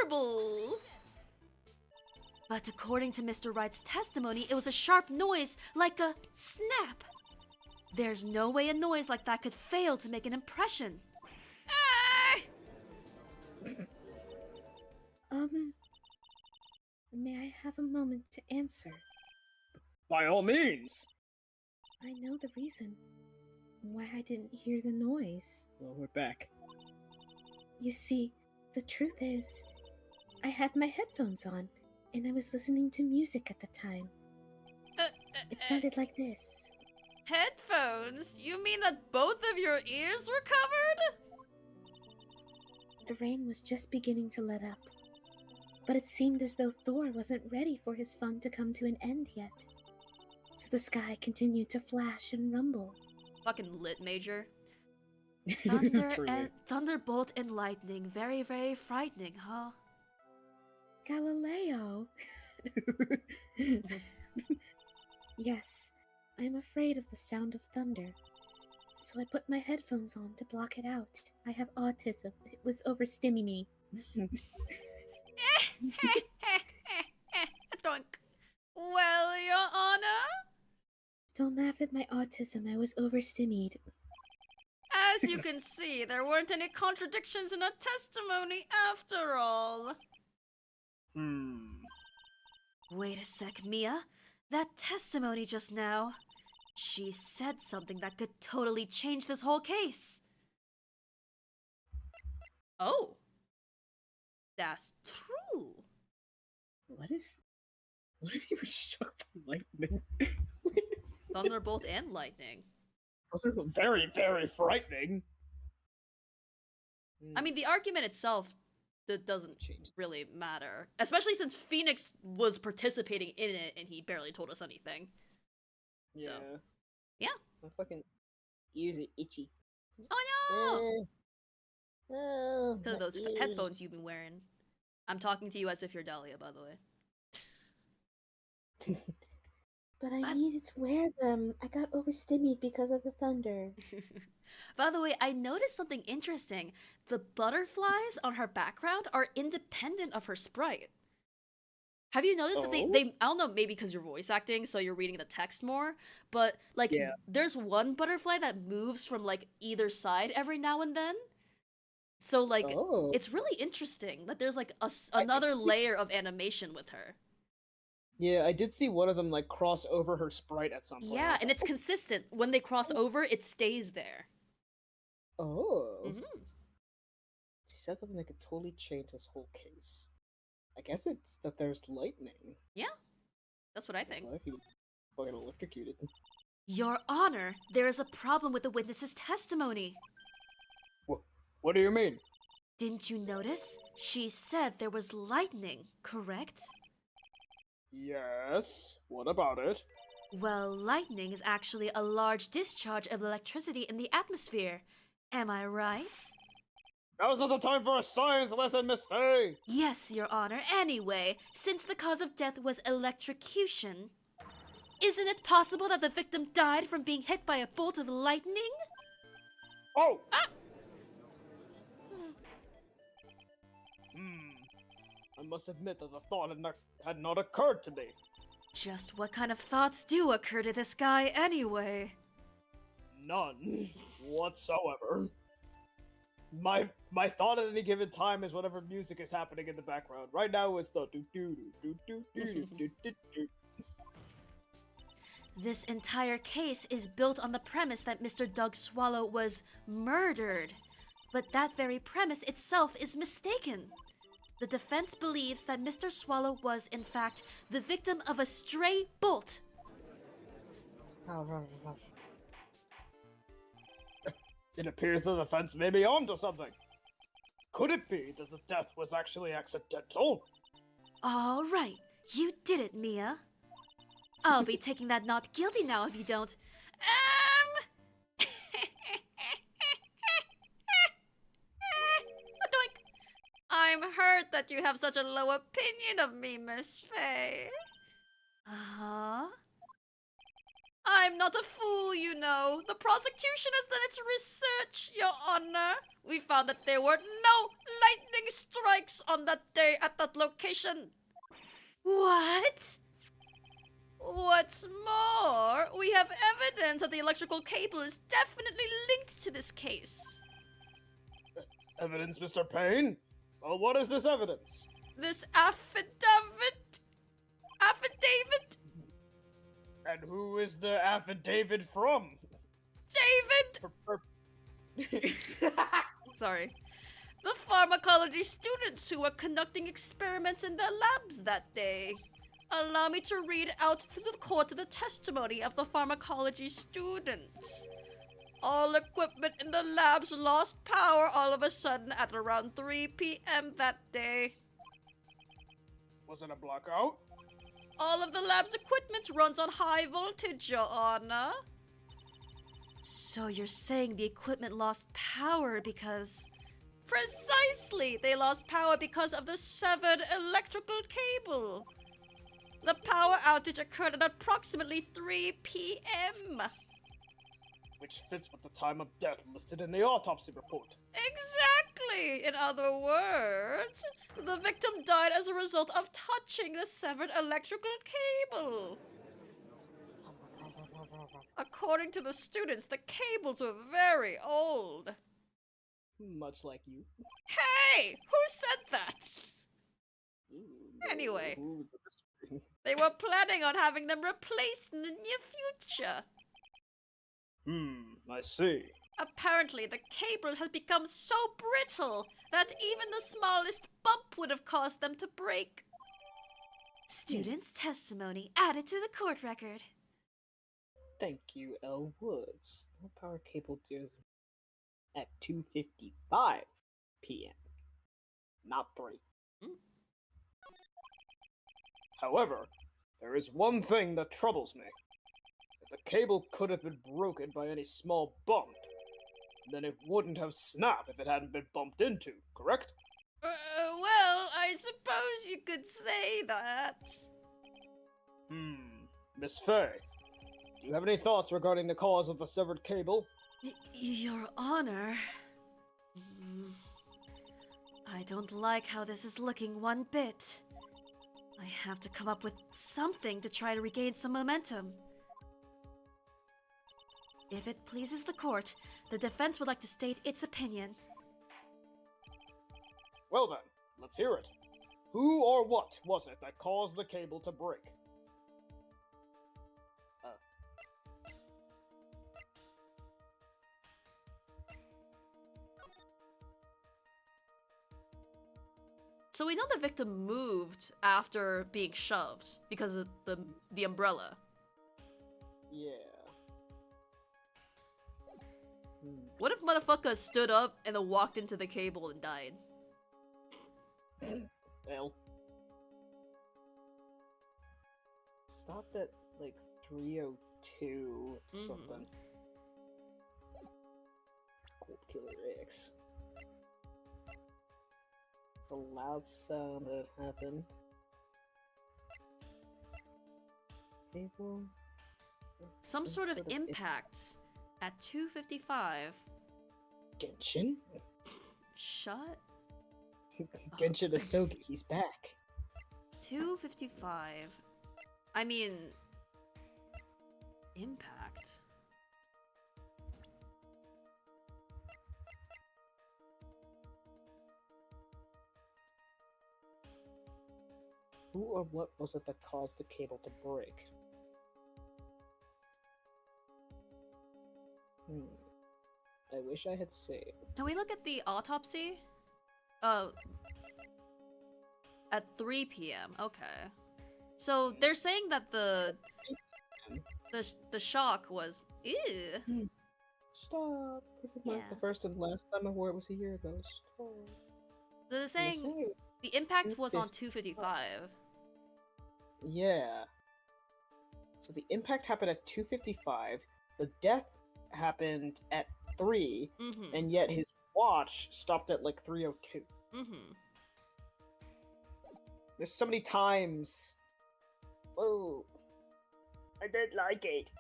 memorable. But according to Mr. Wright's testimony, it was a sharp noise, like a snap. There's no way a noise like that could fail to make an impression. Ah! May I have a moment to answer? By all means. I know the reason why I didn't hear the noise. Well, we're back. You see, the truth is, I had my headphones on, and I was listening to music at the time. It sounded like this. Headphones? You mean that both of your ears were covered? The rain was just beginning to let up, but it seemed as though Thor wasn't ready for his fun to come to an end yet. So the sky continued to flash and rumble. Fucking lit major. Thunder Truly. and thunderbolt and lightning. Very, very frightening, huh? Galileo! Yes, I'm afraid of the sound of thunder. So I put my headphones on to block it out. I have autism. It was overstimming me. Doink. Well, Your Honor, Don't laugh at my autism. I was overstimmied. as you can see, there weren't any contradictions in her testimony after all. Wait a sec, Mia. That testimony just now. She said something that could totally change this whole case. Oh. That's true. What if you were struck by lightning? Thunderbolt and lightning. Very, very frightening. I mean, the argument itself that doesn't Change. really matter, especially since Phoenix was participating in it and he barely told us anything. Yeah. So, yeah. My fucking ears are itchy. Oh no! Oh, Because of my those ears. headphones you've been wearing. I'm talking to you as if you're Dahlia, by the way. But I But- needed to wear them. I got overstimulated because of the thunder. By the way, I noticed something interesting. The butterflies on her background are independent of her sprite. Have you noticed that Oh? they I don't know, maybe because you're voice acting, so you're reading the text more, but like Yeah. there's one butterfly that moves from like either side every now and then. So like Oh. it's really interesting that there's like I another see. layer of animation with her. Yeah, I did see one of them like cross over her sprite at some point. Yeah, and it's consistent. When they cross over, it stays there. Oh. Hmm. She said something that could totally change this whole case. I guess it's that there's lightning. That's what I think. What if you fucking electrocuted? Your Honor, there is a problem with the witness's testimony. What do you mean? Didn't you notice? She said there was lightning, correct? Yes. What about it? Well, lightning is actually a large discharge of electricity in the atmosphere. Am I right? Now's not the time for a science lesson, Miss Faye! Yes, Your Honor. Anyway, since the cause of death was electrocution, isn't it possible that the victim died from being hit by a bolt of lightning? Oh! I must admit that the thought had not occurred to me. Just what kind of thoughts do occur to this guy anyway? None whatsoever. My thought at any given time is whatever music is happening in the background. Right now it's the do do do do do do do do. This entire case is built on the premise that Mr. Doug Swallow was murdered. But that very premise itself is mistaken. The defense believes that Mr. Swallow was, in fact, the victim of a stray bolt. It appears the defense may be onto something. Could it be that the death was actually accidental? All right, you did it, Mia. I'll be taking that not guilty now if you don't. Doink. I'm hurt that you have such a low opinion of me, Miss Faye. Uh-huh. I'm not a fool, you know. The prosecution has done its research, Your Honor. We found that there were no lightning strikes on that day at that location. What? What's more, we have evidence that the electrical cable is definitely linked to this case. Evidence, Mr. Payne? Well, what is this evidence? This affidavit? Affidavit? And who is the affidavit from? David! Sorry. The pharmacology students who were conducting experiments in their labs that day. Allow me to read out to the court the testimony of the pharmacology students. All equipment in the labs lost power all of a sudden at around 3 p.m. that day. Was it a blackout? All of the lab's equipment runs on high voltage, Your Honor. So you're saying the equipment lost power because... Precisely! They lost power because of the severed electrical cable. The power outage occurred at approximately 3 p.m. Which fits with the time of death listed in the autopsy report. Exactly! In other words, the victim died as a result of touching the severed electrical cable. According to the students, the cables were very old. Much like you. Hey! Who said that? Anyway. They were planning on having them replaced in the near future. I see. Apparently, the cable has become so brittle that even the smallest bump would have caused them to break. Student's testimony added to the court record. Thank you, L. Woods. No power cable deals at 2:55 p.m. Not 3. However, there is one thing that troubles me. If the cable could have been broken by any small bump, then it wouldn't have snapped if it hadn't been bumped into, correct? Well, I suppose you could say that. Miss Fey, do you have any thoughts regarding the cause of the severed cable? Your Honor. I don't like how this is looking one bit. I have to come up with something to try to regain some momentum. If it pleases the court, the defense would like to state its opinion. Well then, let's hear it. Who or what was it that caused the cable to break? So we know the victim moved after being shoved because of the umbrella. Yeah. What if motherfucker stood up and then walked into the cable and died? Well. Stopped at like 302 something. Cold Killer X. A loud sound that happened. Cable. Some sort of impact at 2:55. Genshin? Shut. Genshin Asogi, he's back. 2:55. I mean, impact. Who or what was it that caused the cable to break? I wish I had saved. Can we look at the autopsy? At 3 p.m. Okay. So they're saying that the shock was ew. Stop. Perfect Yeah. The first and last time I wore it was a year ago. Stop. They're saying the impact was on 2:55. Yeah. So the impact happened at 2:55. The death happened at 3, and yet his watch stopped at like 3:02. There's so many times. Oh, I didn't like it.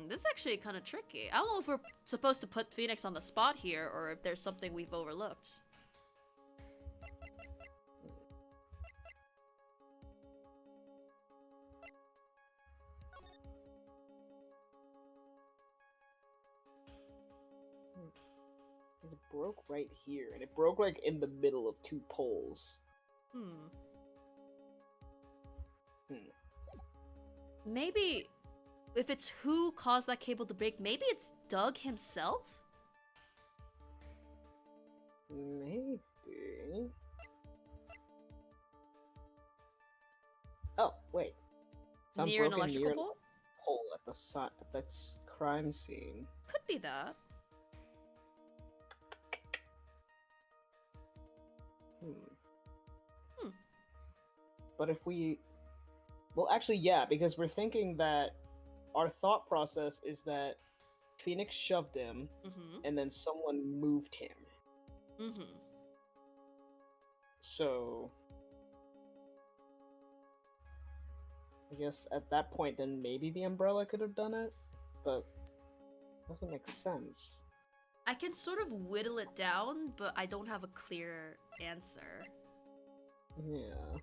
This is actually kind of tricky. I don't know if we're supposed to put Phoenix on the spot here, or if there's something we've overlooked. Because it broke right here, and it broke like in the middle of 2 poles. Maybe if it's who caused that cable to break, maybe it's Doug himself? Maybe. Oh, wait. Found Near an broken electrical near pole? Pole at the crime scene. Could be that. But if we... Well, actually, yeah, because we're thinking that our thought process is that Phoenix shoved him, and then someone moved him. So... I guess at that point, then maybe the umbrella could have done it, but it doesn't make sense. I can sort of whittle it down, but I don't have a clear answer. Yeah.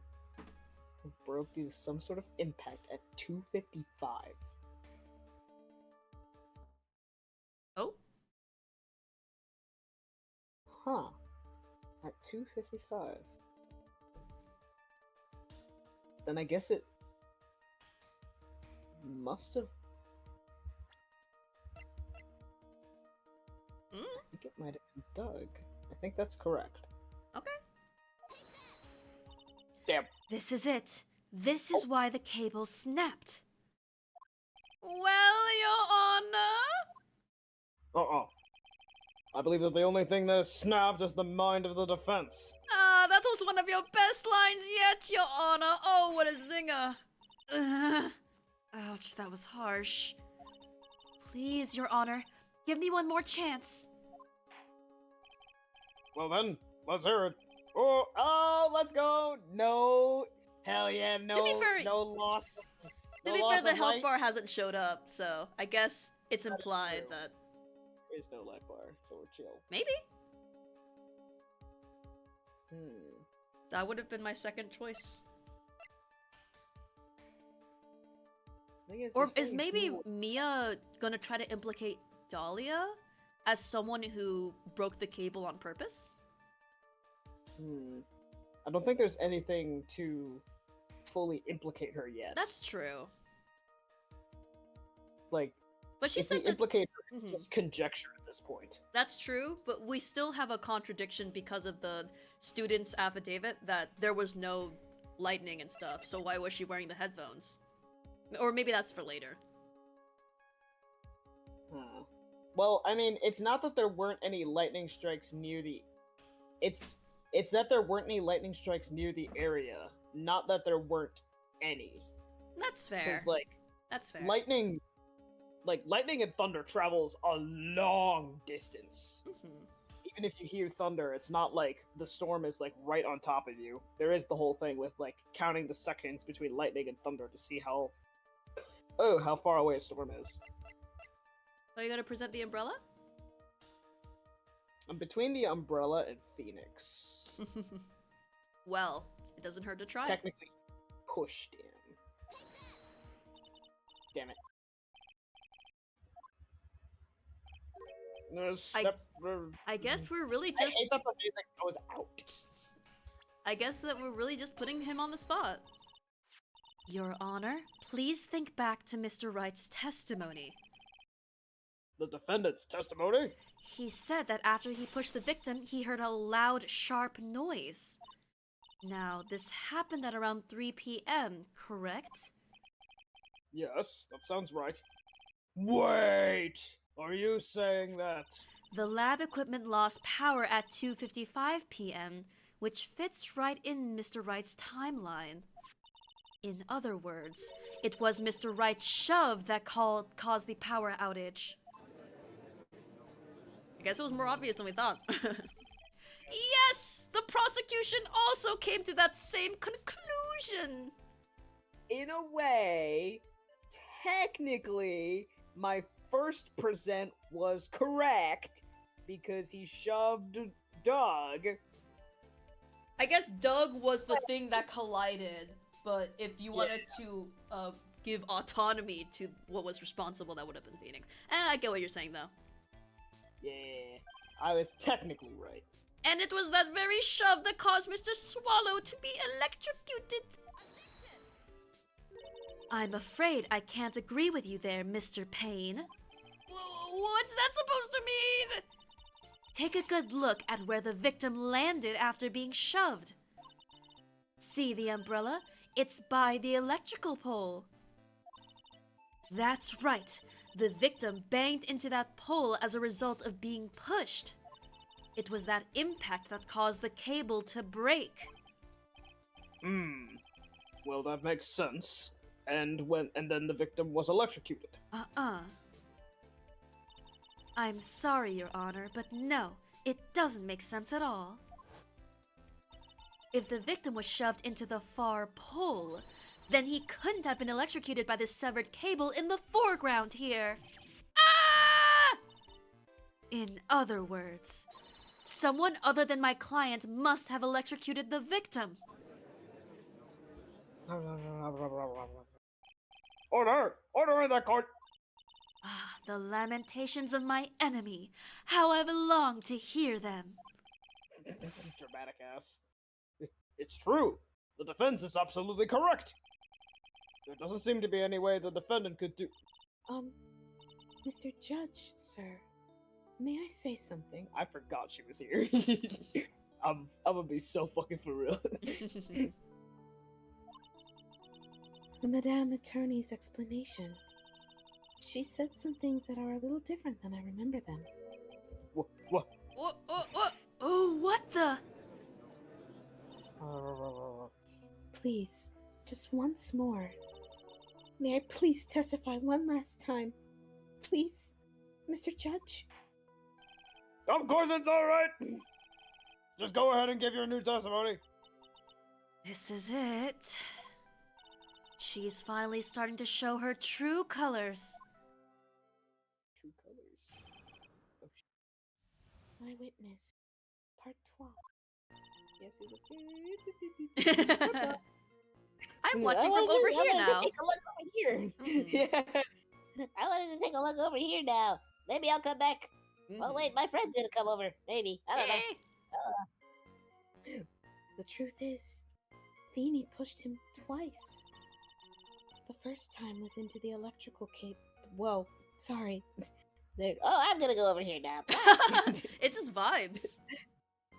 It broke due to some sort of impact at 2:55. Oh? Huh. At 2:55. Then I guess it must have... think it might have been Doug. I think that's correct. Okay. Damn. This is it. This is why the cable snapped. Well, Your Honor. I believe that the only thing that is snapped is the mind of the defense. Ah, that was one of your best lines yet, Your Honor. Oh, what a zinger. Ouch, that was harsh. Please, Your Honor, give me one more chance. Well then, let's hear it. Oh, let's go. No. Hell yeah, no. To be fair- no loss. To no be loss fair, the of health light. bar hasn't showed up, so I guess it's That is implied true. that There is no life bar, so we're chill. maybe Hmm. That would have been my second choice. Thing is, Or you're is saying maybe who- Mia gonna try to implicate Dahlia as someone who broke the cable on purpose? I don't think there's anything to fully implicate her yet. That's true. like, But she if we said that implicate her, it's Mhm. just conjecture at this point. that's true, but we still have a contradiction because of the student's affidavit that there was no lightning and stuff, so why was she wearing the headphones? Or maybe that's for later. Well, I mean, it's not that there weren't any lightning strikes near the. It's that there weren't any lightning strikes near the area, not that there weren't any. That's fair. Because That's fair. lightning and thunder travels a long distance. Mhm. Even if you hear thunder, it's not like the storm is like right on top of you. There is the whole thing with like counting the seconds between lightning and thunder to see how far away a storm is. Are you gonna present the umbrella? I'm between the umbrella and Phoenix. Well, it doesn't hurt to It's try. technically pushed in. Damn it. No, I guess we're really I just hate that the music goes out. I guess that we're really just putting him on the spot. Your Honor, please think back to Mr. Wright's testimony. The defendant's testimony? He said that after he pushed the victim, he heard a loud, sharp noise. Now, this happened at around 3 p.m., correct? Yes, that sounds right. Wait! Are you saying that? The lab equipment lost power at 2:55 p.m., which fits right in Mr. Wright's timeline. In other words, it was Mr. Wright's shove that caused the power outage. I guess it was more obvious than we thought. Yes! The prosecution also came to that same conclusion! In a way, technically, my first present was correct because he shoved Doug. I guess Doug was the thing that collided, but if you wanted to give autonomy to what was responsible, that would have been Phoenix. I get what you're saying, though. Yeah, I was technically right. And it was that very shove that caused Mr. Swallow to be electrocuted. I'm afraid I can't agree with you there, Mr. Payne. What's that supposed to mean? Take a good look at where the victim landed after being shoved. See the umbrella? It's by the electrical pole. That's right. The victim banged into that pole as a result of being pushed. It was that impact that caused the cable to break. Well, that makes sense. And then the victim was electrocuted. I'm sorry, Your Honor, but no, it doesn't make sense at all. If the victim was shoved into the far pole, then he couldn't have been electrocuted by the severed cable in the foreground here. Ah! In other words, someone other than my client must have electrocuted the victim. Order! Order in the court! Ah, the lamentations of my enemy. How I've longed to hear them. Dramatic ass. It's true. The defense is absolutely correct. There doesn't seem to be any way the defendant could do. Mr. Judge, sir. May I say something? I forgot she was here. I'm gonna be so fucking for real. The Madame Attorney's explanation. She said some things that are a little different than I remember them. What? Oh, what the? Please, just once more. May I please testify one last time? Please, Mr. Judge? Of course it's alright! Just go ahead and give your new testimony. This is it. She's finally starting to show her true colors. True colors. My witness. Part 12. Yes, I'm watching from over here now. Take a look over here. Yeah. I wanted to take a look over here now. Maybe I'll come back. Oh wait, my friend's gonna come over. Maybe. I don't know. Eh. The truth is, Feeny pushed him twice. The first time was into the electrical cable. Whoa, sorry. Oh, I'm gonna go over here now. It's just vibes.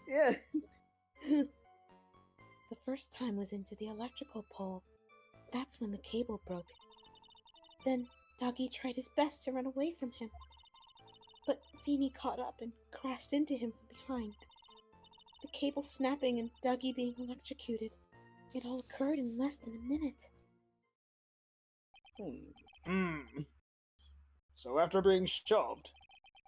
Yeah. The first time was into the electrical pole. That's when the cable broke. Then Doggy tried his best to run away from him. But Feeny caught up and crashed into him from behind. The cable snapping and Doggy being electrocuted. It all occurred in less than a minute. So after being shoved,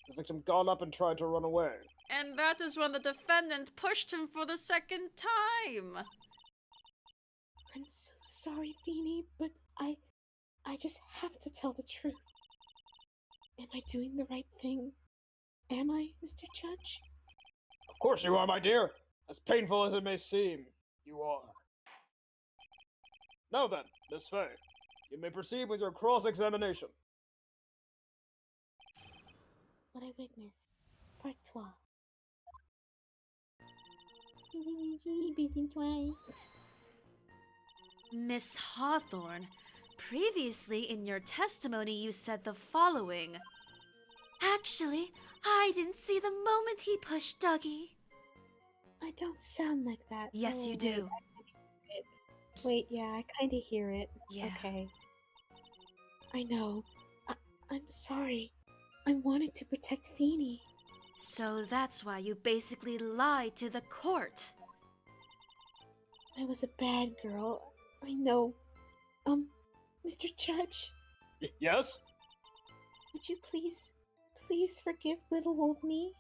the victim got up and tried to run away. And that is when the defendant pushed him for the second time. I'm so sorry, Feeny, but I just have to tell the truth. Am I doing the right thing? Am I, Mr. Judge? Of course you are, my dear. As painful as it may seem, you are. Now then, Miss Fay, you may proceed with your cross-examination. What I witnessed. Part 12. Miss Hawthorne, previously in your testimony you said the following. Actually, I didn't see the moment he pushed Dougie. I don't sound like that. Yes, you do. Wait, yeah, I kinda hear it. Yeah. Okay. I know. I'm sorry. I wanted to protect Feeny. So that's why you basically lied to the court. I was a bad girl. I know. Mr. Judge, Yes? would you please forgive little old me?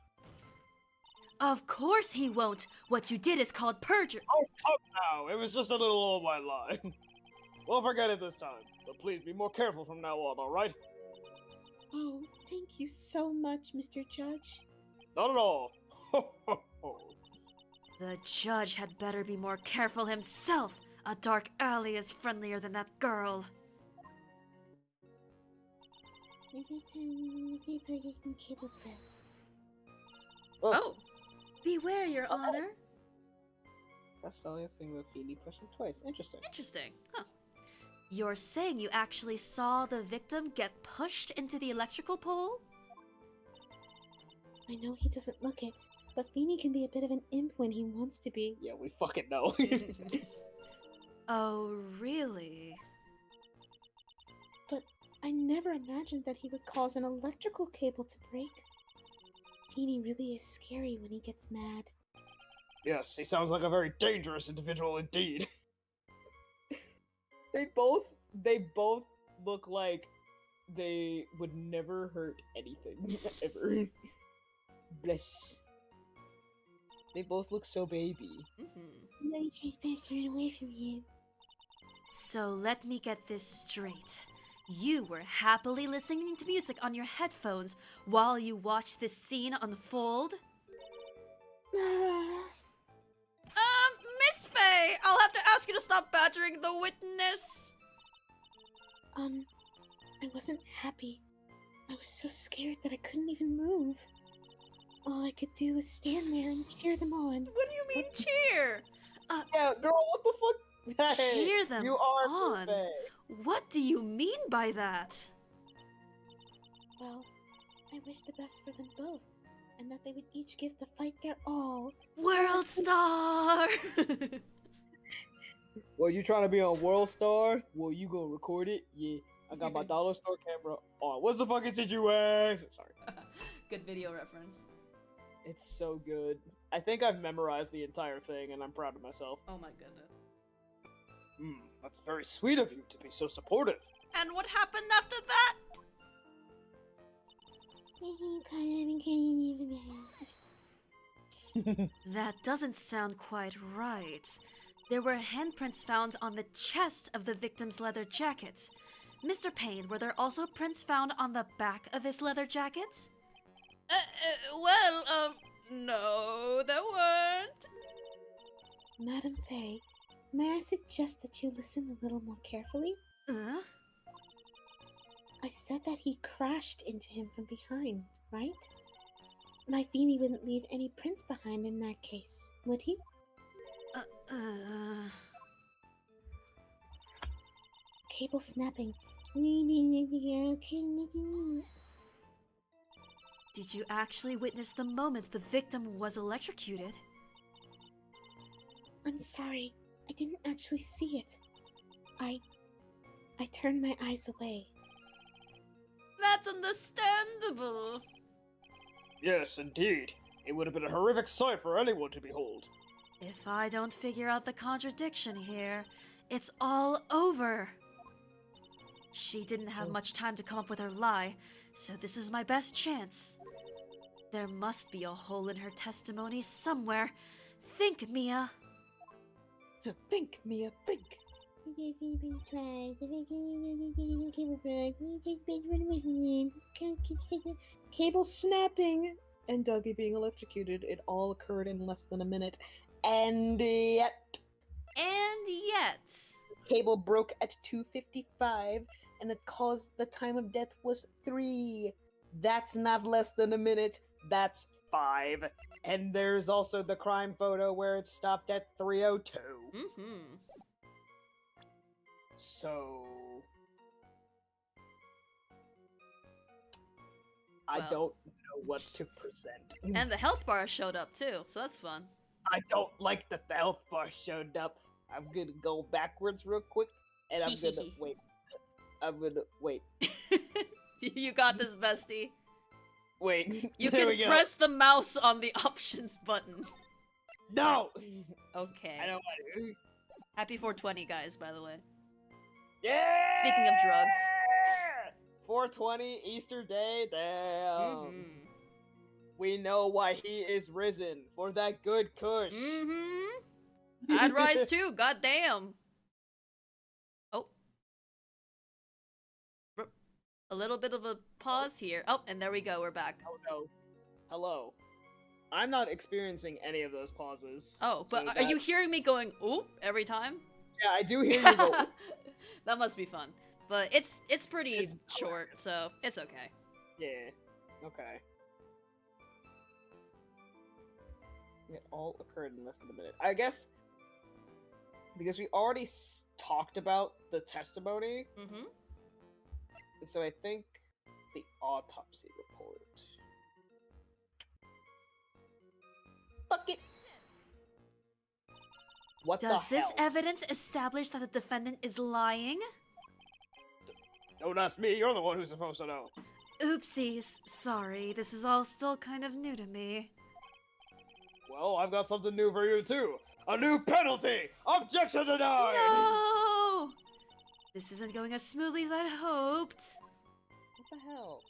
Of course he won't. What you did is called perjury. Oh, come now. It was just a little old white lie. We'll forget it this time, but please be more careful from now on, alright? Oh, thank you so much, Mr. Judge. Not at all. Ho, ho, ho. The judge had better be more careful himself. A dark alley is friendlier than that girl. Oh, beware, Your Honor. That's the only thing with Feeny pushing twice. Interesting. Interesting, huh? You're saying you actually saw the victim get pushed into the electrical pole? I know he doesn't look it, but Feeny can be a bit of an imp when he wants to be. Yeah, we fucking know. Oh, really? But I never imagined that he would cause an electrical cable to break. Feeny really is scary when he gets mad. Yes, he sounds like a very dangerous individual indeed. They both look like they would never hurt anything ever. Bless. They both look so baby. No, you can't best run away from him. So let me get this straight. You were happily listening to music on your headphones while you watched this scene unfold? Miss Faye, I'll have to ask you to stop badgering the witness. I wasn't happy. I was so scared that I couldn't even move. All I could do was stand there and cheer them on. What do you mean cheer? Yeah, girl, what the fuck? Hey, Cheer them you are on. perfect. What do you mean by that? Well, I wish the best for them both. and that they would each give the fight their all. World Star! Well, you trying to be on World Star? Well, you gonna record it? Yeah. I got my dollar store camera on. What's the fucking situation? Sorry. Good video reference. It's so good. I think I've memorized the entire thing, and I'm proud of myself. Oh my goodness. That's very sweet of you to be so supportive. And what happened after that? That doesn't sound quite right. There were handprints found on the chest of the victim's leather jacket. Mr. Payne, were there also prints found on the back of his leather jacket? No, there weren't. Madam Faye, may I suggest that you listen a little more carefully? I said that he crashed into him from behind, right? My Feeny wouldn't leave any prints behind in that case, would he? Cable snapping. Did you actually witness the moment the victim was electrocuted? I'm sorry, I didn't actually see it. I turned my eyes away. That's understandable. Yes, indeed. It would have been a horrific sight for anyone to behold. If I don't figure out the contradiction here, it's all over. She didn't have much time to come up with her lie, so this is my best chance. There must be a hole in her testimony somewhere. Think, Mia. Think, Mia, think. Cable snapping and Dougie being electrocuted. It all occurred in less than a minute. And yet, cable broke at 2:55, and it caused the time of death was 3. That's not less than a minute. That's 5. And there's also the crime photo where it stopped at 3:02. Mm-hmm. So I Well. don't know what to present. And the health bar showed up too, so that's fun. I don't like that the health bar showed up. I'm gonna go backwards real quick, and I'm gonna wait. I'm gonna wait. You got this, bestie. Wait. You there we can go. press the mouse on the options button. No. Okay. I don't want to. Happy 420, guys, by the way. Yeah. Speaking of drugs. 420 Easter Day. Damn. Mm-hmm. We know why he is risen for that good kush. Mm-hmm. I'd rise too, goddamn. Oh. A little bit of a pause here. Oh, and there we go, we're back. Oh no. Hello. I'm not experiencing any of those pauses. Oh, but so are you hearing me going, oop, every time? Yeah, I do hear you go. That must be fun. But it's pretty short, so it's okay. Yeah. Okay. It all occurred in less than a minute. I guess because we already talked about the testimony, Mm-hmm. and so I think the autopsy report. Fuck it. What Does the this hell? evidence establish that the defendant is lying? Don't ask me. You're the one who's supposed to know. Oopsies. Sorry, this is all still kind of new to me. Well, I've got something new for you too. A new penalty. Objection denied. No! This isn't going as smoothly as I'd hoped. What the hell?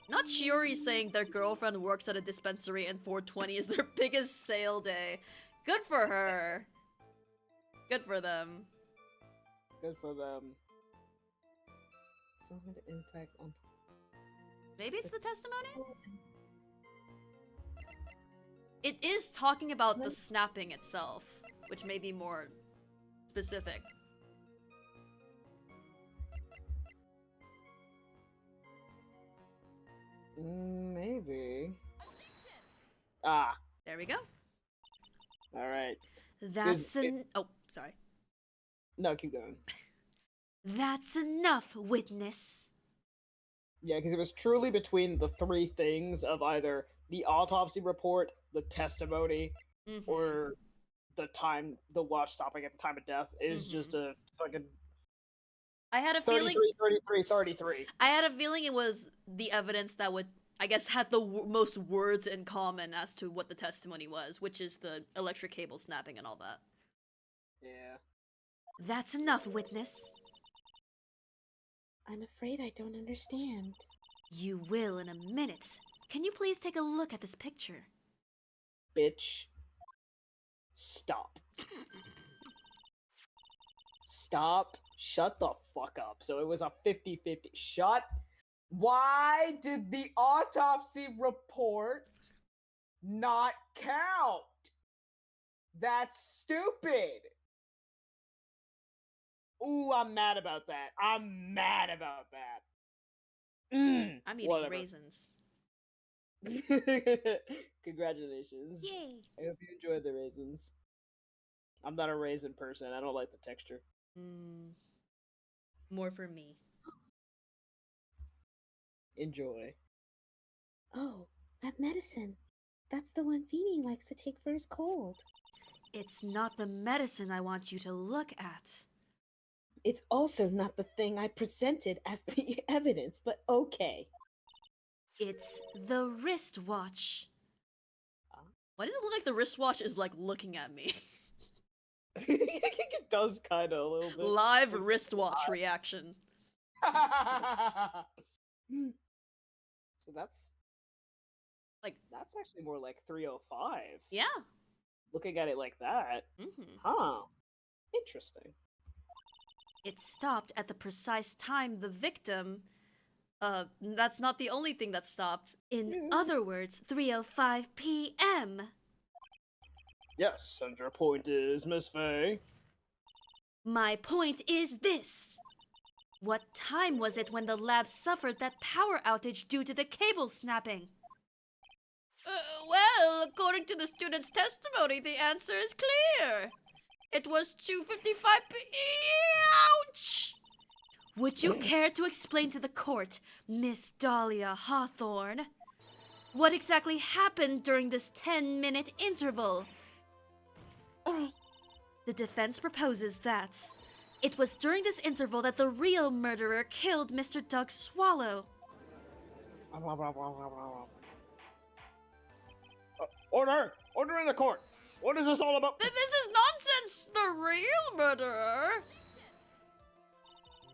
Not Shiori saying their girlfriend works at a dispensary and 420 is their biggest sale day. Good for her. Good for them. Good for them. Something to impact on. Maybe it's the testimony? It is talking about the snapping itself, which may be more specific. Maybe. Ah. There we go. All right. That's oh, sorry. No, keep going. That's enough, witness. Yeah, because it was truly between the three things of either the autopsy report, the testimony, Mhm. or the watch stopping at the time of death is just a fucking I had a 33, feeling 33, 33. I had a feeling it was the evidence that would, I guess, had the most words in common as to what the testimony was, which is the electric cable snapping and all that. Yeah. That's enough, witness. I'm afraid I don't understand. You will in a minute. Can you please take a look at this picture? Bitch. Stop. Stop. Shut the fuck up. So it was a 50-50. Shut. Why did the autopsy report not count? That's stupid. Ooh, I'm mad about that. I'm mad about that. I'm eating Whatever. raisins. Congratulations. Yay! I hope you enjoyed the raisins. I'm not a raisin person. I don't like the texture. More for me. Enjoy. Oh, that medicine. That's the one Feeny likes to take for his cold. It's not the medicine I want you to look at. It's also not the thing I presented as the evidence, but okay. It's the wristwatch. Why does it look like the wristwatch is like looking at me? It does kind of a little bit. Live wristwatch reaction. So that's actually more like 305. Yeah. Looking at it like that. Huh. Interesting. It stopped at the precise time the victim. That's not the only thing that stopped. In other words, 3:05 p.m. Yes, and your point is, Miss Faye? My point is this. What time was it when the lab suffered that power outage due to the cable snapping? Well, according to the student's testimony, the answer is clear. It was 2:55 Ouch! Would you care to explain to the court, Miss Dahlia Hawthorne, what exactly happened during this 10-minute interval? The defense proposes that it was during this interval that the real murderer killed Mr. Doug Swallow. Order! Order in the court! What is this all about? This is nonsense! The real murderer!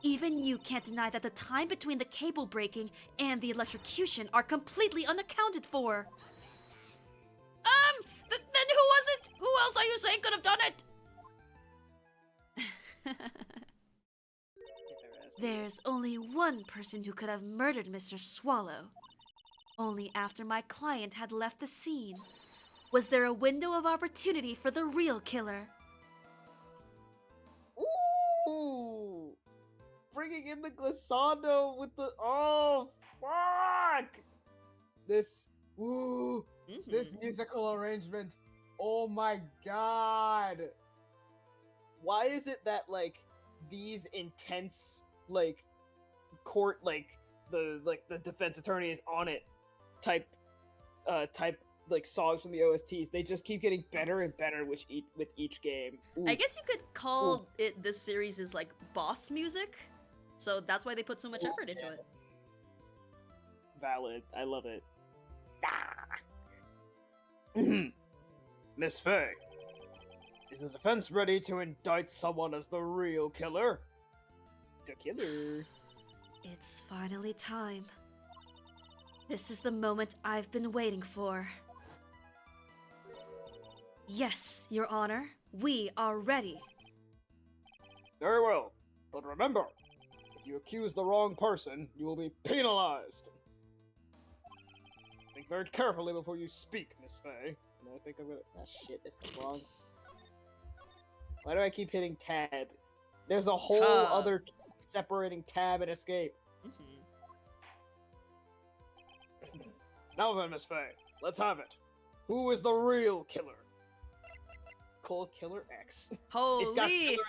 Even you can't deny that the time between the cable breaking and the electrocution are completely unaccounted for. Then who was it? Who else are you saying could have done it? There's only one person who could have murdered Mr. Swallow. Only after my client had left the scene. Was there a window of opportunity for the real killer? Ooh! Bringing in the glissando with the... Oh, fuck! This musical arrangement. Oh my god! Why is it that, like, these intense, like, court, like, the defense attorney is on it type, like, songs from the OSTs, they just keep getting better and better with each game. Ooh. I guess you could call it this series is like boss music, so that's why they put so much effort into it. Valid. I love it. Miss Faye, is the defense ready to indict someone as the real killer? The killer. It's finally time. This is the moment I've been waiting for. Yes, Your Honor, we are ready. Very well, but remember, if you accuse the wrong person, you will be penalized. Think very carefully before you speak, Miss Faye. And I think I'm gonna... Ah, shit, this is wrong. Why do I keep hitting tab? There's a whole other separating tab and escape. Now then, Miss Faye, let's have it. Who is the real killer? Cold Killer X. Holy! It's got killer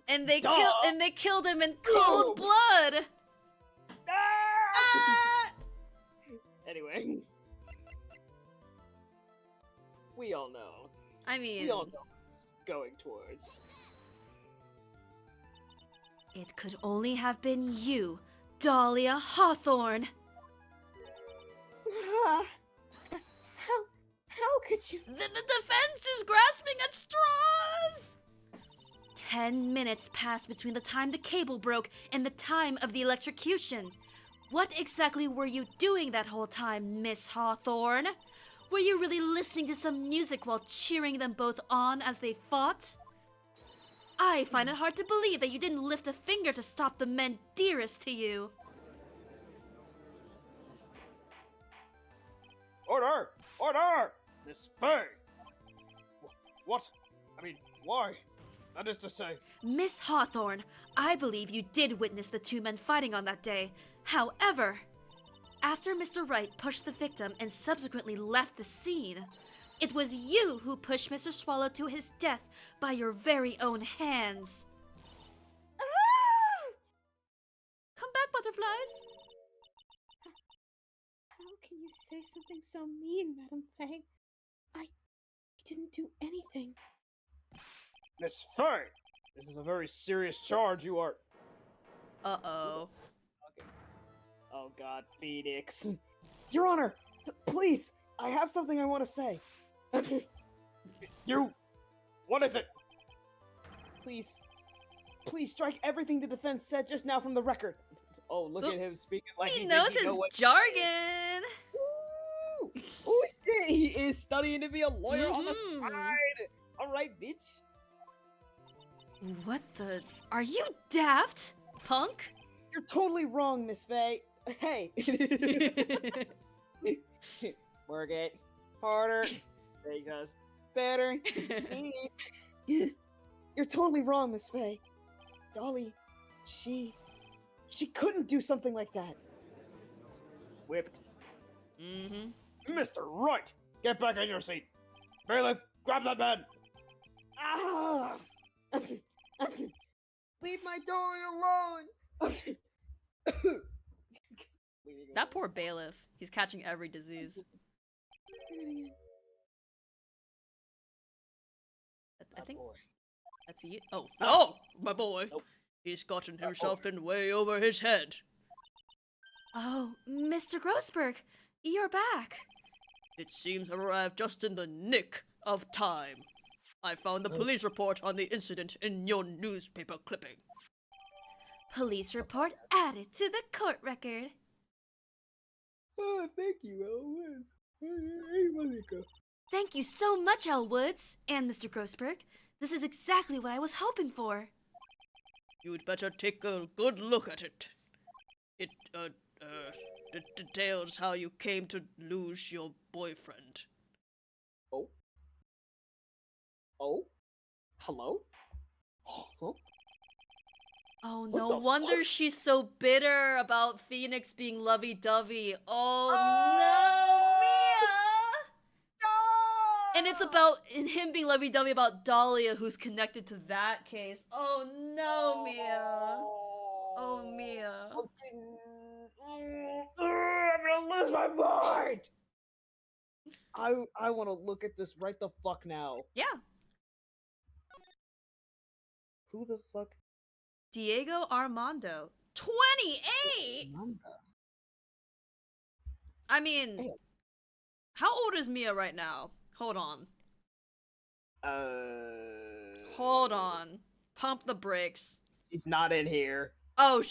in the name. And they killed him in cold blood. Ah! Anyway, We all know. I mean, We all know what it's going towards. it could only have been you, Dahlia Hawthorne. How could you? The defense is grasping at straws! 10 minutes passed between the time the cable broke and the time of the electrocution. What exactly were you doing that whole time, Miss Hawthorne? Were you really listening to some music while cheering them both on as they fought? I find it hard to believe that you didn't lift a finger to stop the men dearest to you. Order! Order! Miss Faye! What? I mean, why? That is to say... Miss Hawthorne, I believe you did witness the two men fighting on that day. However, after Mr. Wright pushed the victim and subsequently left the scene, it was you who pushed Mr. Swallow to his death by your very own hands. Come back, butterflies. How can you say something so mean, Madame Faye? I didn't do anything. Miss Faye! This is a very serious charge you are... Uh-oh. Okay. Oh god, Phoenix. Your Honor! Please! I have something I want to say. You! What is it? Please. Please strike everything the defense said just now from the record. Oh, look at him speaking like He he knows thinks he his know what jargon. Ooh! Oh shit! He is studying to be a lawyer on the Mhm. side. All right, bitch. What the? Are you daft, punk? You're totally wrong, Miss Faye. Hey. Work it harder. There he goes. Better. You're totally wrong, Miss Faye. Dolly, she couldn't do something like that. Whipped. Mm-hmm. Mr. Wright, get back in your seat. Bailiff, grab that man. Ah! Leave my Dolly alone. That poor bailiff. He's catching every disease. I think that's you. Oh, Oh, my boy. Nope. He's gotten himself in way over his head. oh, Mr. Grossberg, you're back. It seems I arrived just in the nick of time. I found the police report on the incident in your newspaper clipping. Police report added to the court record. Oh, thank you, Elwes. Hey, Malika. Thank you so much, Elle Woods and Mr. Grossberg. This is exactly what I was hoping for. You'd better take a good look at it. It details how you came to lose your boyfriend. Oh. Oh. Hello. Oh. Oh, What no the wonder fuck? she's so bitter about Phoenix being lovey-dovey. Oh, no, Mia! And it's about him being lovey-dovey about Dahlia, who's connected to that case. Oh, no, Mia. Oh, Mia. I'm gonna lose my mind. I want to look at this right the fuck now. Yeah. Who the fuck? Diego Armando. 28? I mean, Damn. how old is Mia right now? Hold on. Hold on. Pump the brakes. He's not in here. Oh,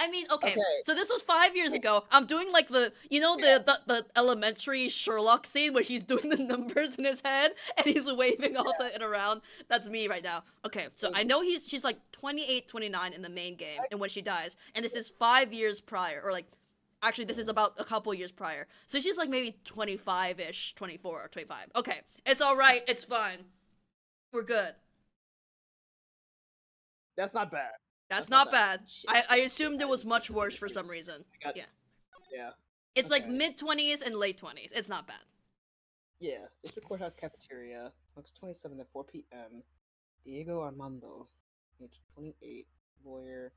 I mean, okay, Okay. so this was 5 years ago. I'm doing like the, you know, the elementary Sherlock scene where he's doing the numbers in his head and he's waving all it around. That's me right now. Okay, so I know she's like 28, 29 in the main game and when she dies. And this is 5 years prior, or like, actually this is about a couple years prior. So she's like maybe 25-ish, 24 or 25. Okay, it's all right, it's fine. We're good. That's not bad. That's not not bad. bad. I assumed it was much worse for some reason. Yeah. Yeah. It's like Okay. mid-20s and late 20s. It's not bad. Yeah. District Courthouse Cafeteria. August 27th at 4 p.m. Diego Armando, age 28, lawyer.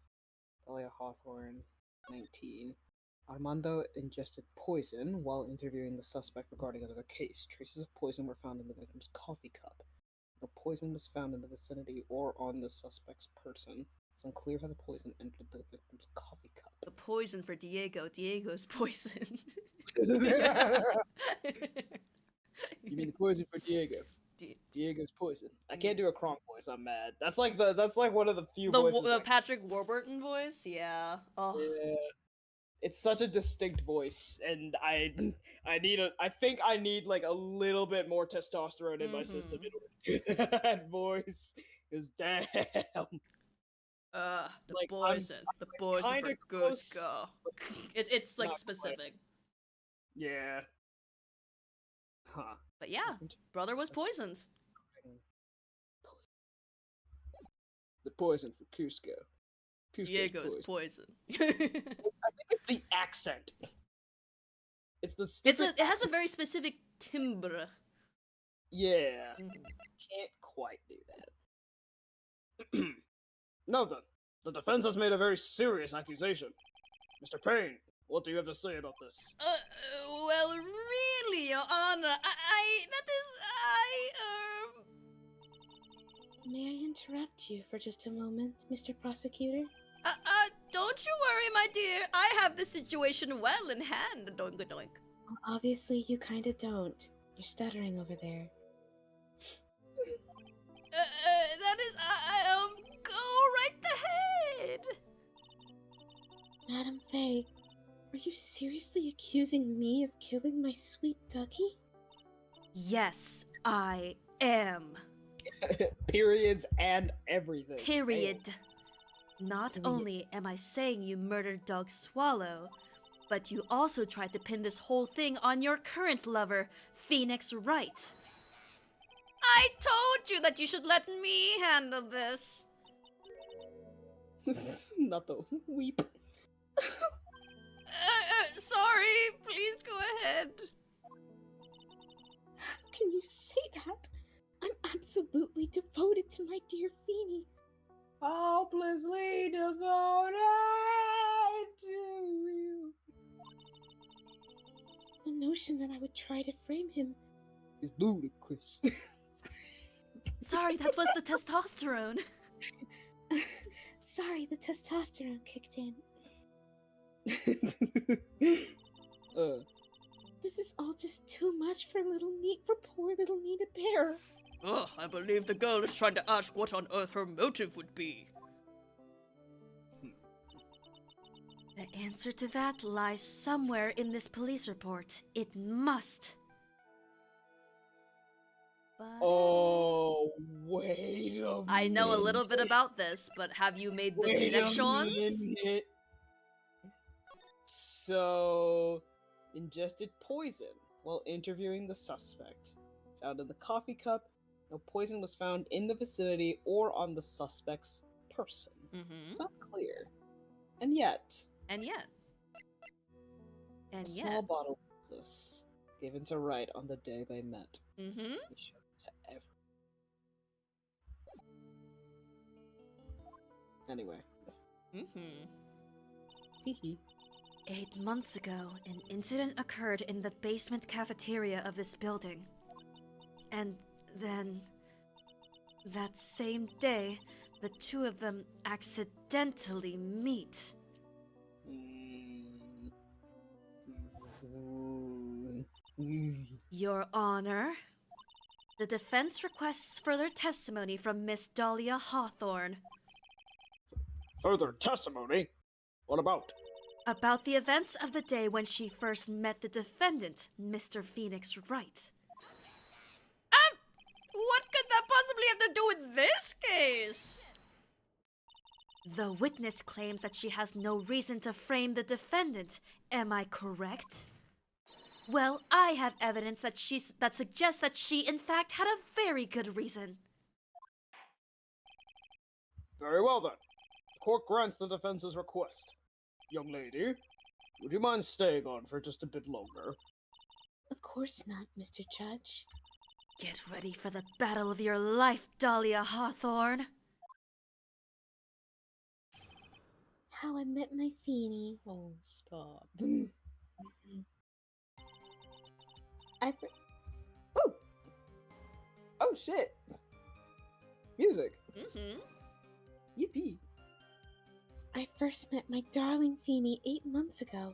Dahlia Hawthorne, 19. Armando ingested poison while interviewing the suspect regarding another case. Traces of poison were found in the victim's coffee cup. No poison was found in the vicinity or on the suspect's person. It's unclear how the poison entered the victim's coffee cup. The poison for Diego. Diego's poison. You mean the poison for Diego? Diego's poison. I can't do a Kronk voice. I'm mad. That's like one of the few voices. The Patrick Warburton voice. Yeah. Oh. Yeah. It's such a distinct voice, and I think I need like a little bit more testosterone in my system in order to do that voice. Cause damn. The Like, poison. The poison kinda for close, Cusco. It's like not specific. Yeah. Huh. But yeah, brother was poisoned. The poison for Cusco. Cusco's Diego's poison. I think it's the accent. It's the stupid. It has a very specific timbre. Yeah. Can't quite do that. Now then, the defense has made a very serious accusation. Mr. Payne, what do you have to say about this? Well, really, Your Honor, May I interrupt you for just a moment, Mr. Prosecutor? don't you worry, my dear. I have the situation well in hand. Doink, doink. Well, obviously, you kinda don't. You're stuttering over there. That is, go right ahead. Madam Faye, are you seriously accusing me of killing my sweet ducky? Yes, I am. Periods and everything. Period. Not only am I saying you murdered Dog Swallow, but you also tried to pin this whole thing on your current lover, Phoenix Wright. I told you that you should let me handle this. Not the weep. Sorry, please go ahead. How can you say that? I'm absolutely devoted to my dear Feeny. Hopelessly devoted to you. The notion that I would try to frame him. Is ludicrous. Sorry, that was the testosterone. Sorry, the testosterone kicked in. This is all just too much for poor little Nita Bear. Ugh, I believe the girl is trying to ask what on earth her motive would be. The answer to that lies somewhere in this police report. It must. But... Oh, wait a minute. I know a little bit about this, but have you made the connections? So, ingested poison while interviewing the suspect. Found in the coffee cup. No poison was found in the vicinity or on the suspect's person. It's not clear. And yet. A small bottle of this given to Wright on the day they met. He showed it to everyone. Anyway. Hee 8 months ago, an incident occurred in the basement cafeteria of this building. And then, that same day, the two of them accidentally meet. Your Honor, the defense requests further testimony from Miss Dahlia Hawthorne. Further testimony? What about? About the events of the day when she first met the defendant, Mr. Phoenix Wright. What could that possibly have to do with this case? The witness claims that she has no reason to frame the defendant. Am I correct? Well, I have evidence that suggests that she, in fact, had a very good reason. Very well then. The court grants the defense's request. Young lady, would you mind staying on for just a bit longer? Of course not, Mr. Judge. Get ready for the battle of your life, Dahlia Hawthorne. how I met my Feeny. Oh, stop. Oh! Oh shit! Music. Mm-hmm. Yippee. I first met my darling Feeny 8 months ago.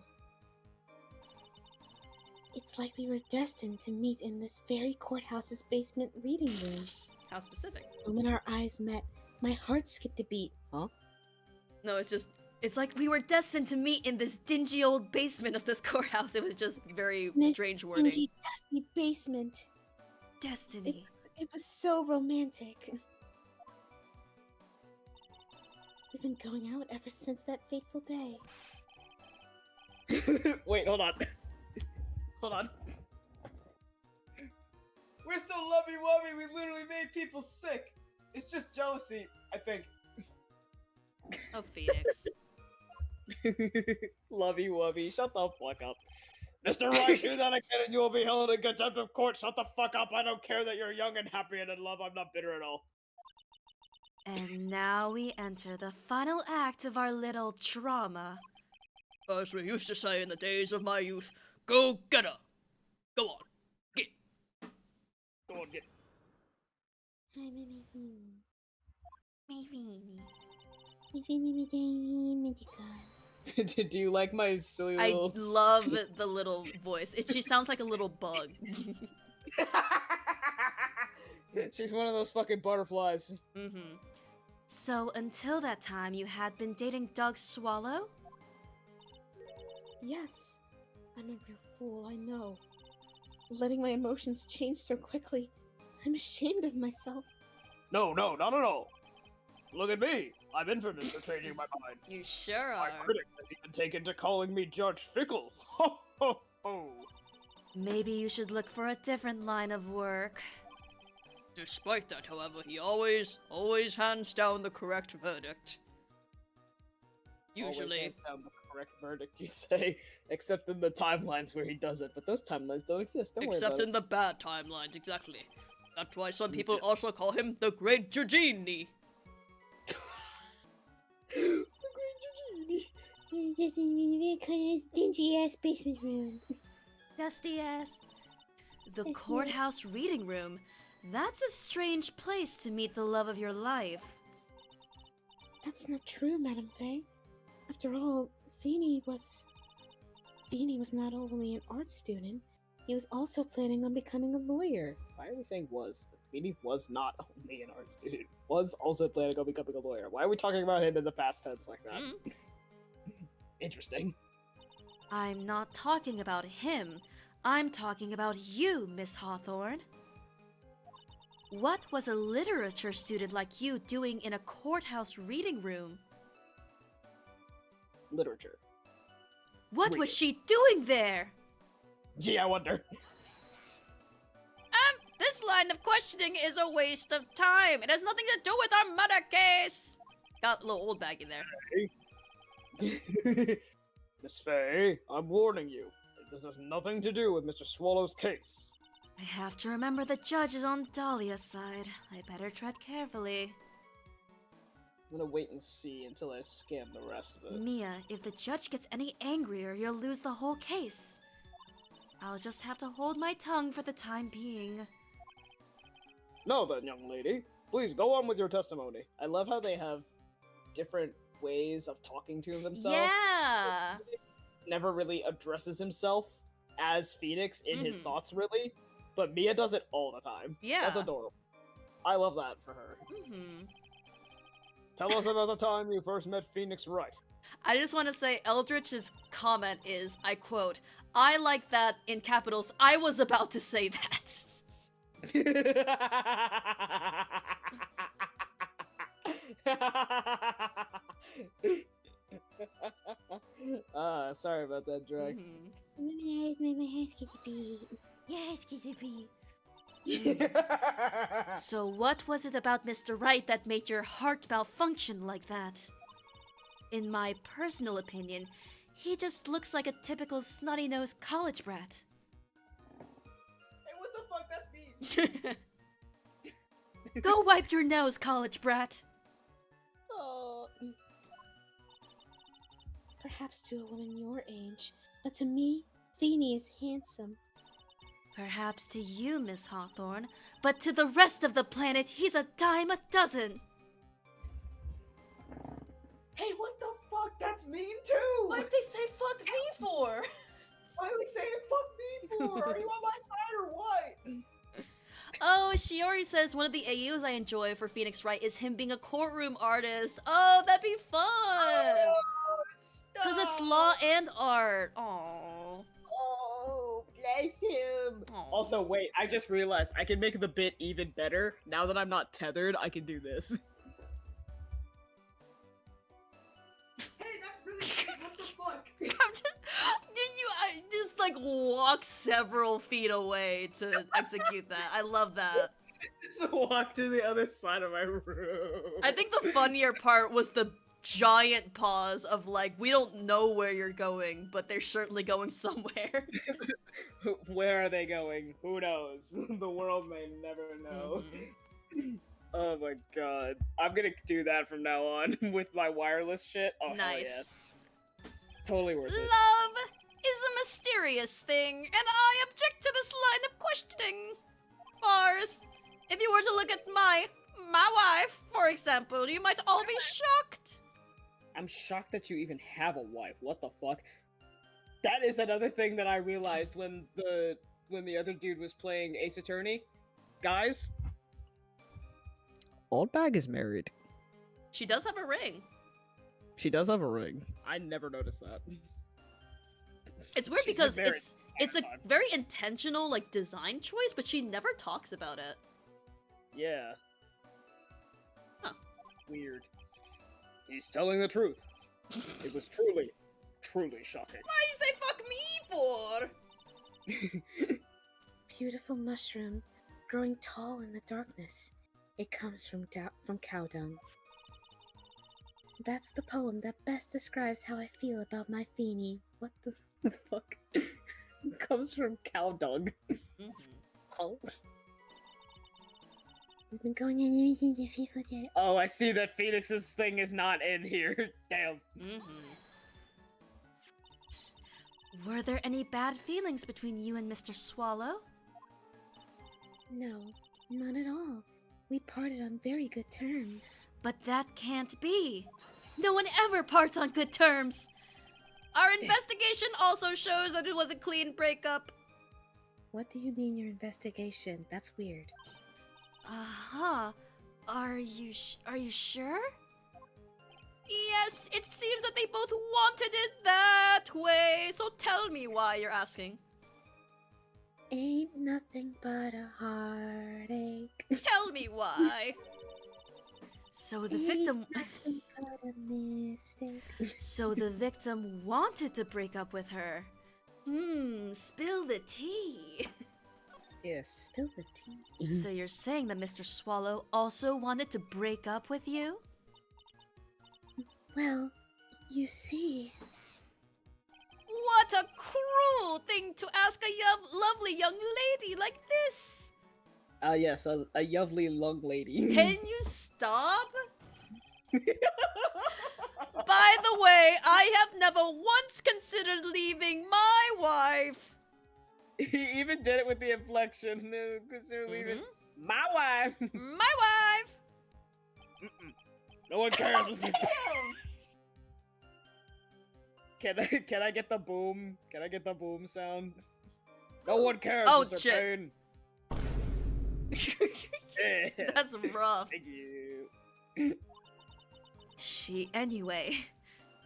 It's like we were destined to meet in this very courthouse's basement reading room. How specific? And when our eyes met, my heart skipped a beat. Huh? No, it's like we were destined to meet in this dingy old basement of this courthouse. It was just very In a strange wording. dingy, dusty basement. Destiny. It was so romantic. We've been going out ever since that fateful day. Wait, hold on. Hold on. We're so lovey-wovey, we literally made people sick. It's just jealousy, I think. Oh, Phoenix. Lovey-wovey, shut the fuck up. Mr. Wright, do that again and you will be held in contempt of court. Shut the fuck up. I don't care that you're young and happy and in love. I'm not bitter at all. And now we enter the final act of our little drama. As we used to say in the days of my youth, go get her. Go on, get. Go on, get. Do you like my silly I little... love the little voice. She sounds like a little bug. She's one of those fucking butterflies. Mm-hmm. So until that time, you had been dating Doug Swallow? Yes. I'm a real fool, I know. Letting my emotions change so quickly. I'm ashamed of myself. No, not at all. Look at me. I'm infamous for changing my mind. You sure My are. critics have even taken to calling me Judge Fickle. Ho, ho, ho. Maybe you should look for a different line of work. Despite that, however, he always hands down the correct verdict. Always Usually. hands down the correct verdict, you say, except in the timelines where he does it. But those timelines don't exist. Don't worry Except about in the bad timelines, exactly. That's why some people also call him the Great Eugenie. The Great Eugenie. This is really kind of dingy ass basement room. Dusty ass. The Yes, courthouse reading room. That's a strange place to meet the love of your life. That's not true, Madame Faye. After all, Feeny was not only an art student, he was also planning on becoming a lawyer. Why are we saying was? Feeny was not only an art student. Was also planning on becoming a lawyer. Why are we talking about him in the past tense like that? Mm. Interesting. I'm not talking about him. I'm talking about you, Miss Hawthorne. What was a literature student like you doing in a courthouse reading room? Literature. What was Reading. she doing there? Gee, I wonder. This line of questioning is a waste of time. It has nothing to do with our murder case. Got a little old bag in there. Miss Faye, I'm warning you. This has nothing to do with Mr. Swallow's case. I have to remember the judge is on Dahlia's side. I better tread carefully. I'm gonna wait and see until I scan the rest of it. Mia, if the judge gets any angrier, you'll lose the whole case. I'll just have to hold my tongue for the time being. Now then, young lady, please go on with your testimony. I love how they have different ways of talking to themselves. Yeah! Never really addresses himself as Phoenix in his Mhm. thoughts, really. But Mia does it all the time. Yeah. That's adorable. I love that for her. Mm-hmm. Tell us about the time you first met Phoenix Wright. I just want to say Eldritch's comment is, I quote, I like that in capitals. I was about to say that. Sorry about that, Drax. Mhm. My eyes made my hair skitty beat. Yes, Kitty. So what was it about Mr. Wright that made your heart malfunction like that? In my personal opinion, he just looks like a typical snotty-nosed college brat. Hey, what the fuck? That's me. Go wipe your nose, college brat. Oh. Perhaps to a woman your age, but to me, Feeny is handsome. Perhaps to you, Miss Hawthorne, but to the rest of the planet, he's a dime a dozen. Hey, what the fuck? That's mean too! Why'd they say fuck me for? Why are we saying fuck me for? Are you on my side or what? Oh, Shiori says one of the AUs I enjoy for Phoenix Wright is him being a courtroom artist. Oh, that'd be fun! Because it's law and art. Aww. Oh, bless him. Aw. Also, wait, I just realized I can make the bit even better. Now that I'm not tethered, I can do this. Hey, that's really good. What the fuck? I just like walk several feet away to execute that. I love that. Just walk to the other side of my room. I think the funnier part was the giant pause of like, we don't know where you're going, but they're certainly going somewhere. Where are they going? Who knows? The world may never know. Oh my god. I'm gonna do that from now on with my wireless shit. Oh, hell Nice. yeah. Totally worth it. Love is a mysterious thing, and I object to this line of questioning. Bars, if you were to look at my wife, for example, you might all be shocked. I'm shocked that you even have a wife. What the fuck? That is another thing that I realized when the other dude was playing Ace Attorney. Guys, Old Bag is married. She does have a ring. She does have a ring. I never noticed that. It's weird She's because been married it's a time. very intentional like design choice, but she never talks about it. Yeah. Huh. Weird. He's telling the truth. It was truly, truly shocking. Why you say fuck me for? Beautiful mushroom, growing tall in the darkness. It comes from cow dung. That's the poem that best describes how I feel about my Feeny. What the fuck? Comes from cow dung. Oh. We've been going in everything to people there. Oh, I see that Phoenix's thing is not in here. Damn. Were there any bad feelings between you and Mr. Swallow? No, none at all. We parted on very good terms. But that can't be. No one ever parts on good terms. Our investigation also shows that it was a clean breakup. What do you mean your investigation? That's weird. Uh-huh. Are you sure? Yes, it seems that they both wanted it that way. So tell me why you're asking. Ain't nothing but a heartache. Tell me why. So the victim... Nothing but a mistake. So the victim wanted to break up with her. Spill the tea. Yes, spill the tea. So you're saying that Mr. Swallow also wanted to break up with you? Well, you see... What a cruel thing to ask a lovely young lady like this! Yes, a lovely lung lady. Can you stop? By the way, I have never once considered leaving my wife. He even did it with the inflection. Consider leaving my wife. My wife! No one cares. Can I get the boom? Can I get the boom sound? No one cares. Oh, Mr. shit. Payne. Yeah. That's rough. Thank you. Anyway,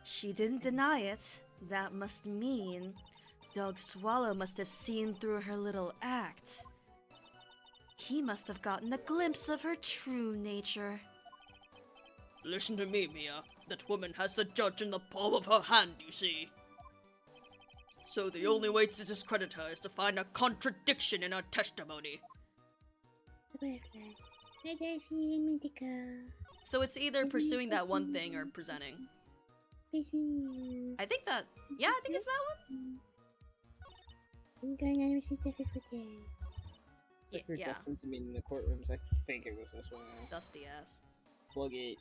she didn't deny it. That must mean Dog Swallow must have seen through her little act. He must have gotten a glimpse of her true nature. Listen to me, Mia. That woman has the judge in the palm of her hand, you see. So the only way to discredit her is to find a contradiction in her testimony. The butterfly. Hi there, feeling medical. So it's either pursuing that one thing or presenting. I think that... Yeah, I think it's that one. I'm going on with the physical day. It's like we're Yeah. destined to meet in the courtrooms. I think it was this one. Dusty ass. Plug it.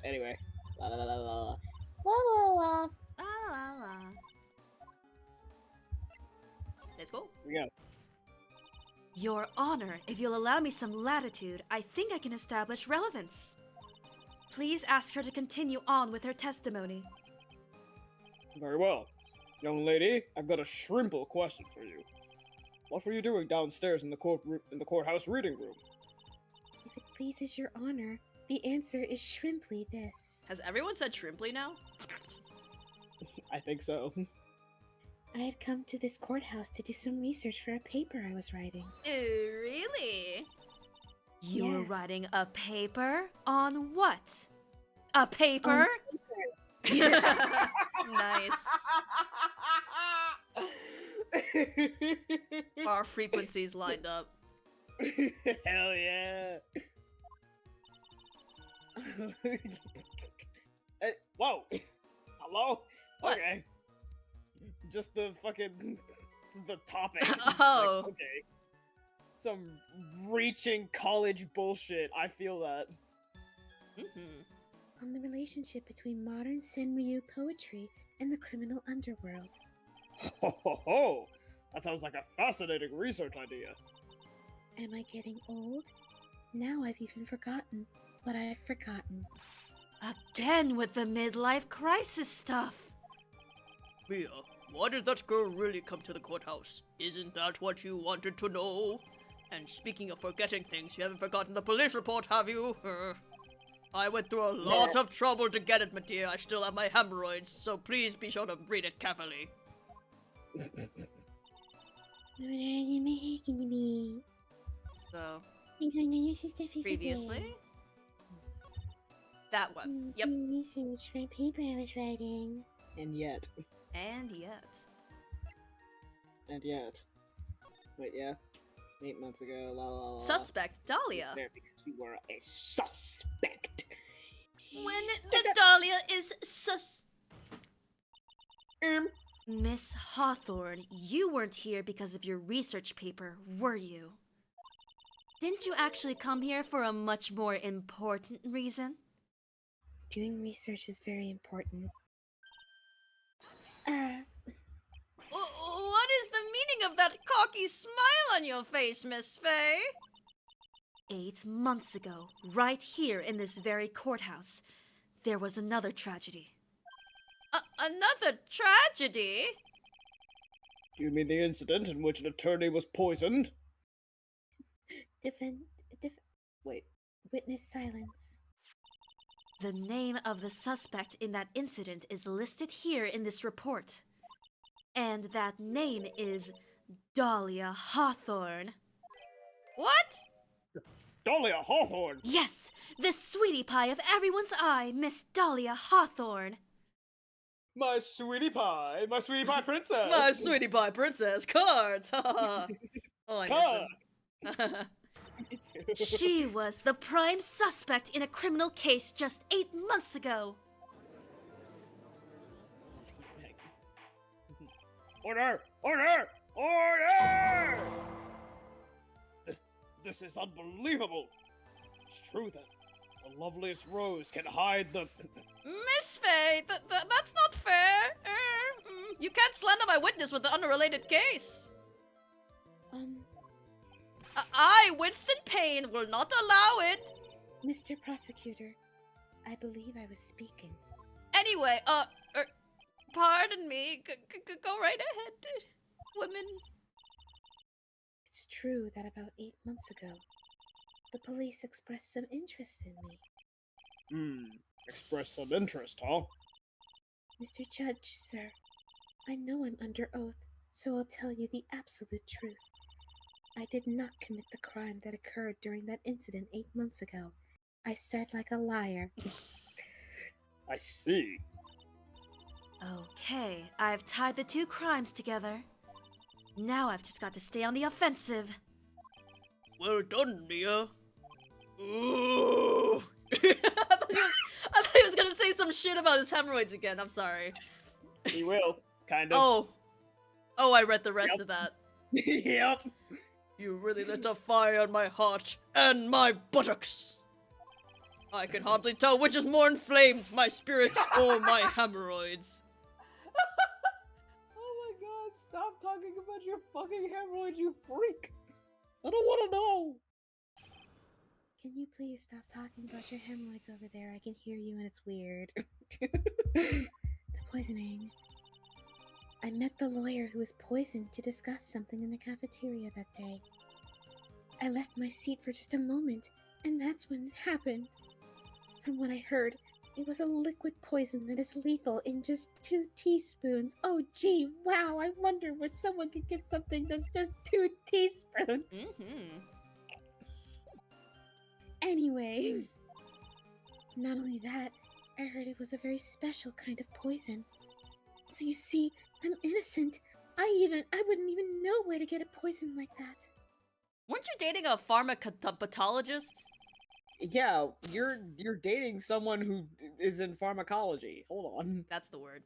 Anyway. La la la la la. Whoa, whoa, whoa. we go. Your Honor, if you'll allow me some latitude, I think I can establish relevance. Please ask her to continue on with her testimony. Very well. Young lady, I've got a shrimple question for you. What were you doing downstairs in the courthouse reading room? If it pleases your honor, the answer is shrimply this. Has everyone said shrimply now? I think so. I had come to this courthouse to do some research for a paper I was writing. Really? You were Yes. writing a paper? On what? A paper? Nice. Our frequencies lined up. Hell yeah. Hey, whoa. Hello? What? Okay. Just the fucking the topic. Oh. Like, okay. Some reaching college bullshit. I feel that. Mm-hmm. On the relationship between modern Senryu poetry and the criminal underworld. Ho ho ho! That sounds like a fascinating research idea. Am I getting old? Now I've even forgotten what I've forgotten. Again with the midlife crisis stuff. Mia, why did that girl really come to the courthouse? Isn't that what you wanted to know? And speaking of forgetting things, you haven't forgotten the police report, have you? I went through a lot of trouble to get it, my dear. I still have my hemorrhoids, so please be sure to read it carefully. So, previously? That one. Yep. Research for a paper I was writing. And yet. And yet. And yet. Wait, yeah. 8 months ago, la la la. Suspect Dahlia. There because you were a suspect. When the Dahlia is Um, Miss Hawthorne, you weren't here because of your research paper, were you? Didn't you actually come here for a much more important reason? Doing research is very important. What is the meaning of that cocky smile on your face, Miss Faye? 8 months ago, right here in this very courthouse, there was another tragedy. Another tragedy? do you mean the incident in which an attorney was poisoned? Wait. Witness silence. The name of the suspect in that incident is listed here in this report. And that name is Dahlia Hawthorne. What? Dahlia Hawthorne! Yes, the sweetie pie of everyone's eye, Miss Dahlia Hawthorne. My sweetie pie princess! My sweetie pie princess, cards! Oh, I miss them. Me too. She was the prime suspect in a criminal case just 8 months ago. Order! Order! Order! This is unbelievable! It's true then. The loveliest rose can hide the... Miss Faye, that's not fair. You can't slander my witness with the unrelated case. I, Winston Payne, will not allow it. Mr. Prosecutor, I believe I was speaking. Anyway, pardon me. Go right ahead, women. It's true that about 8 months ago, the police expressed some interest in me. Express some interest, huh? Mr. Judge, sir, I know I'm under oath, so I'll tell you the absolute truth. I did not commit the crime that occurred during that incident 8 months ago. I said like a liar. I see. Okay, I've tied the two crimes together. Now I've just got to stay on the offensive. Well done, Mia. Ooh. I thought he was gonna say some shit about his hemorrhoids again. I'm sorry. He will, kind of. Oh, I read the rest Yep. of that. Yep. You really lit a fire on my heart and my buttocks. I can hardly tell which is more inflamed, my spirit or my hemorrhoids. Oh my god, Stop talking about your fucking hemorrhoid, you freak! I don't want to know! Can you please stop talking about your hemorrhoids over there? I can hear you and it's weird. The poisoning. I met the lawyer who was poisoned to discuss something in the cafeteria that day. I left my seat for just a moment, and that's when it happened. From what I heard, it was a liquid poison that is lethal in just 2 teaspoons. Oh gee, wow, I wonder where someone could get something that's just 2 teaspoons. Mm-hmm. Anyway, not only that, I heard it was a very special kind of poison. So you see, I'm innocent. I wouldn't even know where to get a poison like that. Weren't you dating a pharmacopathologist? Yeah, you're dating someone who is in pharmacology. Hold on. That's the word.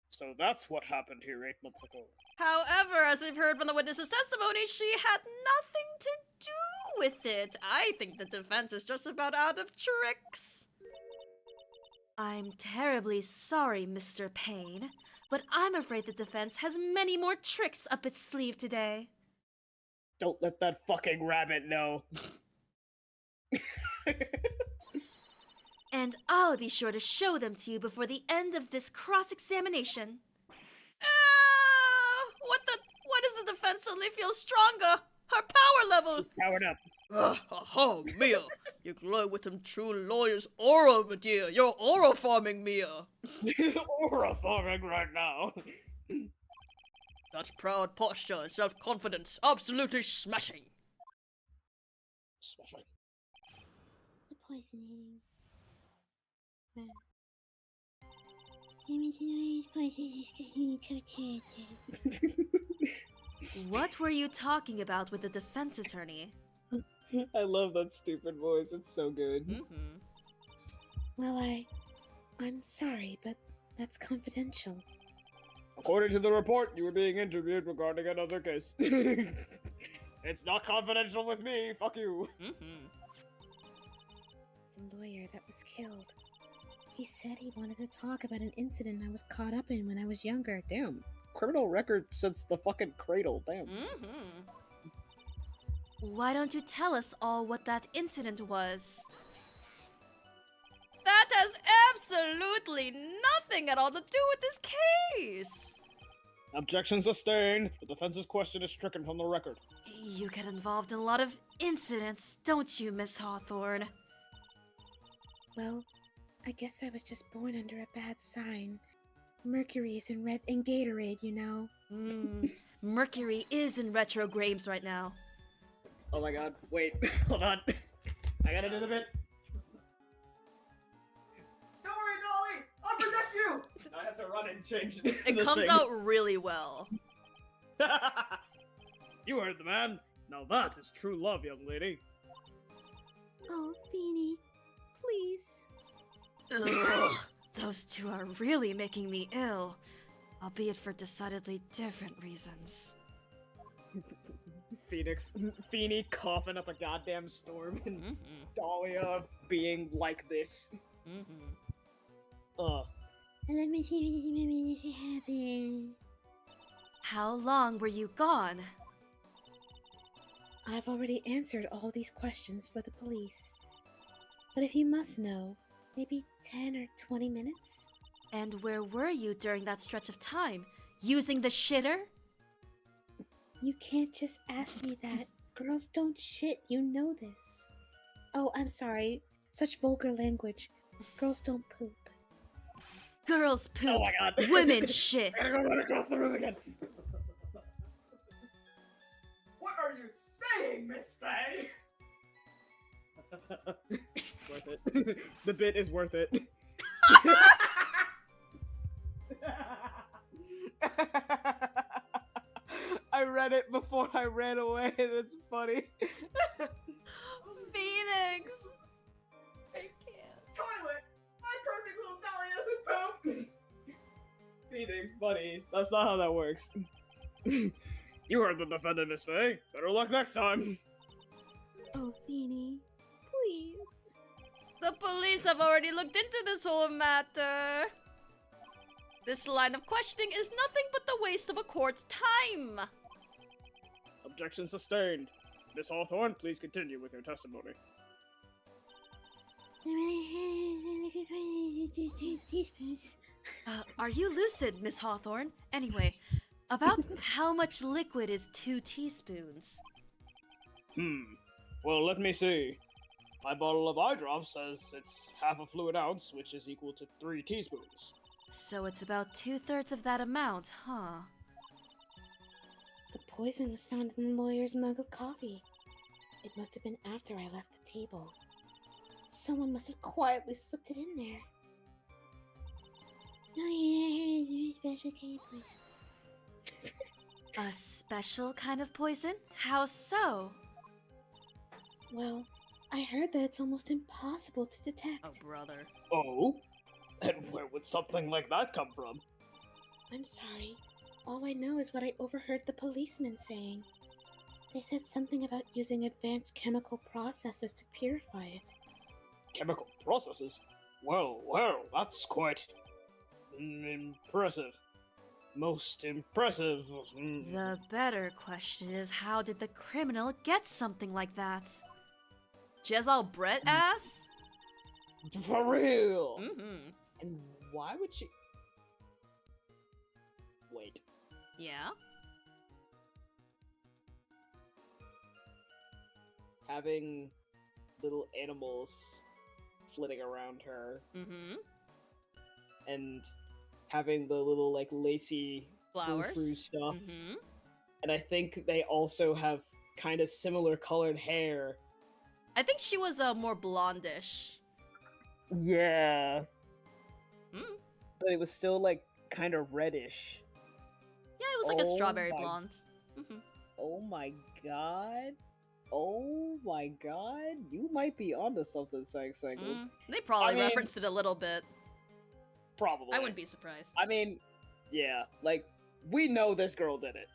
So that's what happened here 8 months ago. However, as we've heard from the witness's testimony, she had nothing to do with it. I think the defense is just about out of tricks. I'm terribly sorry, Mr. Payne, but I'm afraid the defense has many more tricks up its sleeve today. Don't let that fucking rabbit know. And I'll be sure to show them to you before the end of this cross-examination. Why does the defense suddenly feel stronger? Her power level! Powered up. Oh, Mia, you glow with them true lawyer's aura, my dear. You're aura farming, Mia. He's aura farming right now. That's proud posture and self-confidence. Absolutely smashing. Smashing. The poisoning. What were you talking about with the defense attorney? I love that stupid voice. It's so good. Mm-hmm. Well, I'm sorry, but that's confidential. According to the report, you were being interviewed regarding another case. It's not confidential with me. Fuck you. Mm-hmm. The lawyer that was killed. He said he wanted to talk about an incident I was caught up in when I was younger. Damn. Criminal record since the fucking cradle. Damn. Mm-hmm. Why don't you tell us all what that incident was? That has absolutely nothing at all to do with this case! Objection sustained. The defense's question is stricken from the record. You get involved in a lot of incidents, don't you, Miss Hawthorne? Well, I guess I was just born under a bad sign. Mercury is in red in Gatorade, you know. Mercury is in retrogrades right now. Oh my god. Wait. Hold on. I gotta do the bit. Don't worry, Dolly! I'll protect you! I have to run and change It comes out really well. You heard the man. Now that is true love, young lady. Oh, Feeny, please. Ugh, those two are really making me ill, albeit for decidedly different reasons. Feeny coughing up a goddamn storm, and Dahlia being like this. Let me see what happen. How long were you gone? I've already answered all these questions for the police. But if you must know, maybe 10 or 20 minutes? And where were you during that stretch of time? Using the shitter? You can't just ask me that. Girls don't shit, you know this. Oh, I'm sorry. Such vulgar language. Girls don't poop. Girls poop. Oh my god. Women shit. I'm gonna run across the room again. What are you saying, Miss Faye? Worth it. The bit is worth it. I read it before I ran away, and it's funny. Phoenix! I can't. Toilet! My perfect little Dolly doesn't poop! Phoenix, buddy, that's not how that works. You heard the defendant, Miss Faye. Better luck next time. Oh, Feeny, please. The police have already looked into this whole matter. This line of questioning is nothing but the waste of a court's time. Objection sustained. Miss Hawthorne, please continue with your testimony. Teaspoons. Are you lucid, Miss Hawthorne? Anyway, about how much liquid is 2 teaspoons? Well, let me see. My bottle of eye drops says it's half a fluid ounce, which is equal to 3 teaspoons. So it's about 2/3 of that amount, huh? The poison was found in the lawyer's mug of coffee. It must have been after I left the table. Someone must have quietly slipped it in there. Special kind of poison. A special kind of poison? How so? Well, I heard that it's almost impossible to detect. Oh, brother. Oh? And where would something like that come from? I'm sorry. All I know is what I overheard the policeman saying. They said something about using advanced chemical processes to purify it. Chemical processes? Well, that's quite impressive. Most impressive. The better question is, how did the criminal get something like that? Jezal Brett ass? For real! Mm-hmm. And why would she... Wait. Yeah? Having little animals flitting around her Mm-hmm. and having the little, like, lacy Flowers? frou-frou stuff. Mm-hmm. And I think they also have kind of similar colored hair. I think she was more blondish. Yeah. Mm. But it was still, like, kind of reddish. Yeah, it was like a Oh strawberry my- blonde. Mm-hmm. Oh my god. Oh my god. You might be onto something, Sang Sangle. They probably I mean- referenced it a little bit. Probably. I wouldn't be surprised. I mean, yeah, like, we know this girl did it.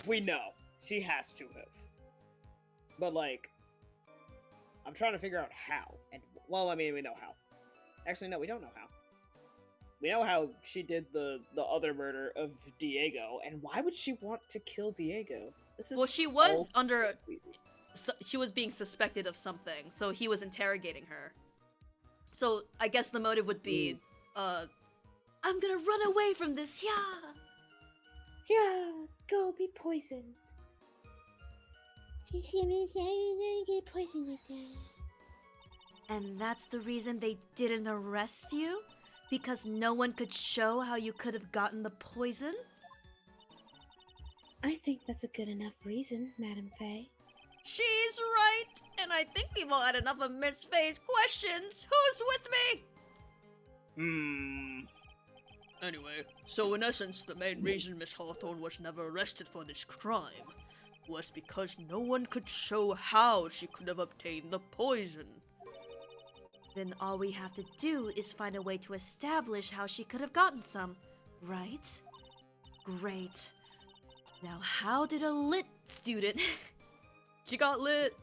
We know. She has to have. But, like, I'm trying to figure out how. And, well, I mean, we know how. Actually, no, we don't know how. We know how she did the other murder of Diego, and why would she want to kill Diego? This is Well, she was all under... completely- She was being suspected of something, so he was interrogating her. So I guess the motive would be, I'm gonna run away from this, yeah! Yeah, go be poisoned. Get poisoned like that. And that's the reason they didn't arrest you? Because no one could show how you could have gotten the poison? I think that's a good enough reason, Madam Faye. She's right! And I think we've all had enough of Miss Faye's questions. Who's with me? Anyway, so in essence, the main reason Miss Hawthorne was never arrested for this crime was because no one could show how she could have obtained the poison. Then all we have to do is find a way to establish how she could have gotten some, right? Great. Now how did a lit student She got lit.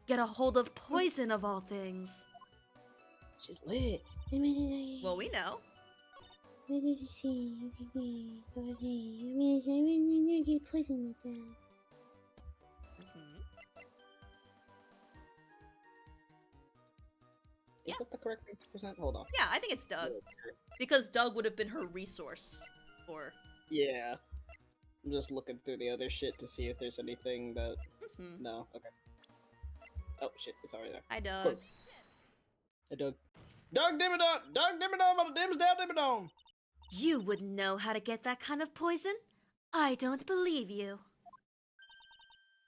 get a hold of poison of all things? She's lit. Well, we know. Get poisoned like that. Is that the correct 50%? Hold on. Yeah, I think it's Doug. Because Doug would have been her resource for... Yeah. I'm just looking through the other shit to see if there's anything that... Mhm. No, okay. Oh shit, it's already there. Hi, Doug. Hey, Doug. Doug Dimmadome! Doug Dimmadome on the Dimsdale Dimmadome! You wouldn't know how to get that kind of poison? I don't believe you.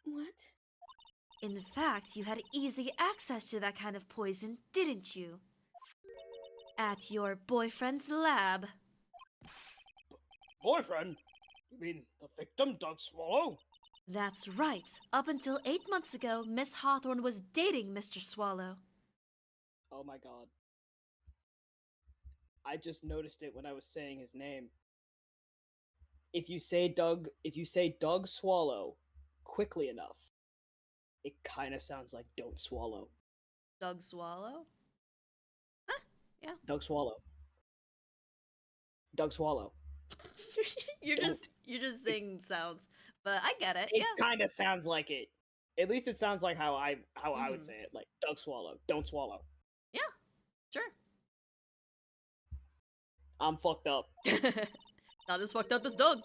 What? In fact, you had easy access to that kind of poison, didn't you? At your boyfriend's lab. Boyfriend? You mean the victim, Doug Swallow? That's right. Up until 8 months ago, Miss Hawthorne was dating Mr. Swallow. Oh my god. I just noticed it when I was saying his name. If you say Doug Swallow quickly enough, it kind of sounds like Don't Swallow. Doug Swallow? Doug Swallow. Doug Swallow. you're just saying sounds, but I get it. It Yeah. kind of sounds like it. At least it sounds like how I would Mhm. say it. Like, don't swallow. Don't swallow. Yeah. Sure. I'm fucked up. Not as fucked up as Doug.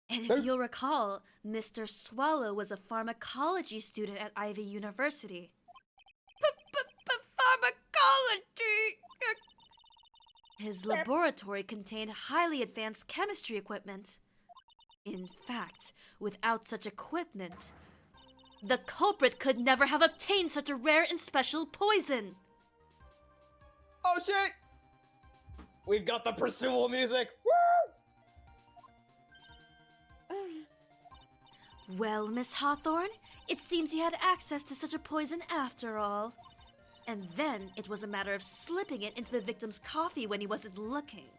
And if you'll recall, Mr. Swallow was a pharmacology student at Ivy University. Pharmacology! His laboratory contained highly advanced chemistry equipment. In fact, without such equipment, the culprit could never have obtained such a rare and special poison. Oh shit! We've got the pursual music. Woo! Well, Miss Hawthorne, it seems you had access to such a poison after all. And then it was a matter of slipping it into the victim's coffee when he wasn't looking.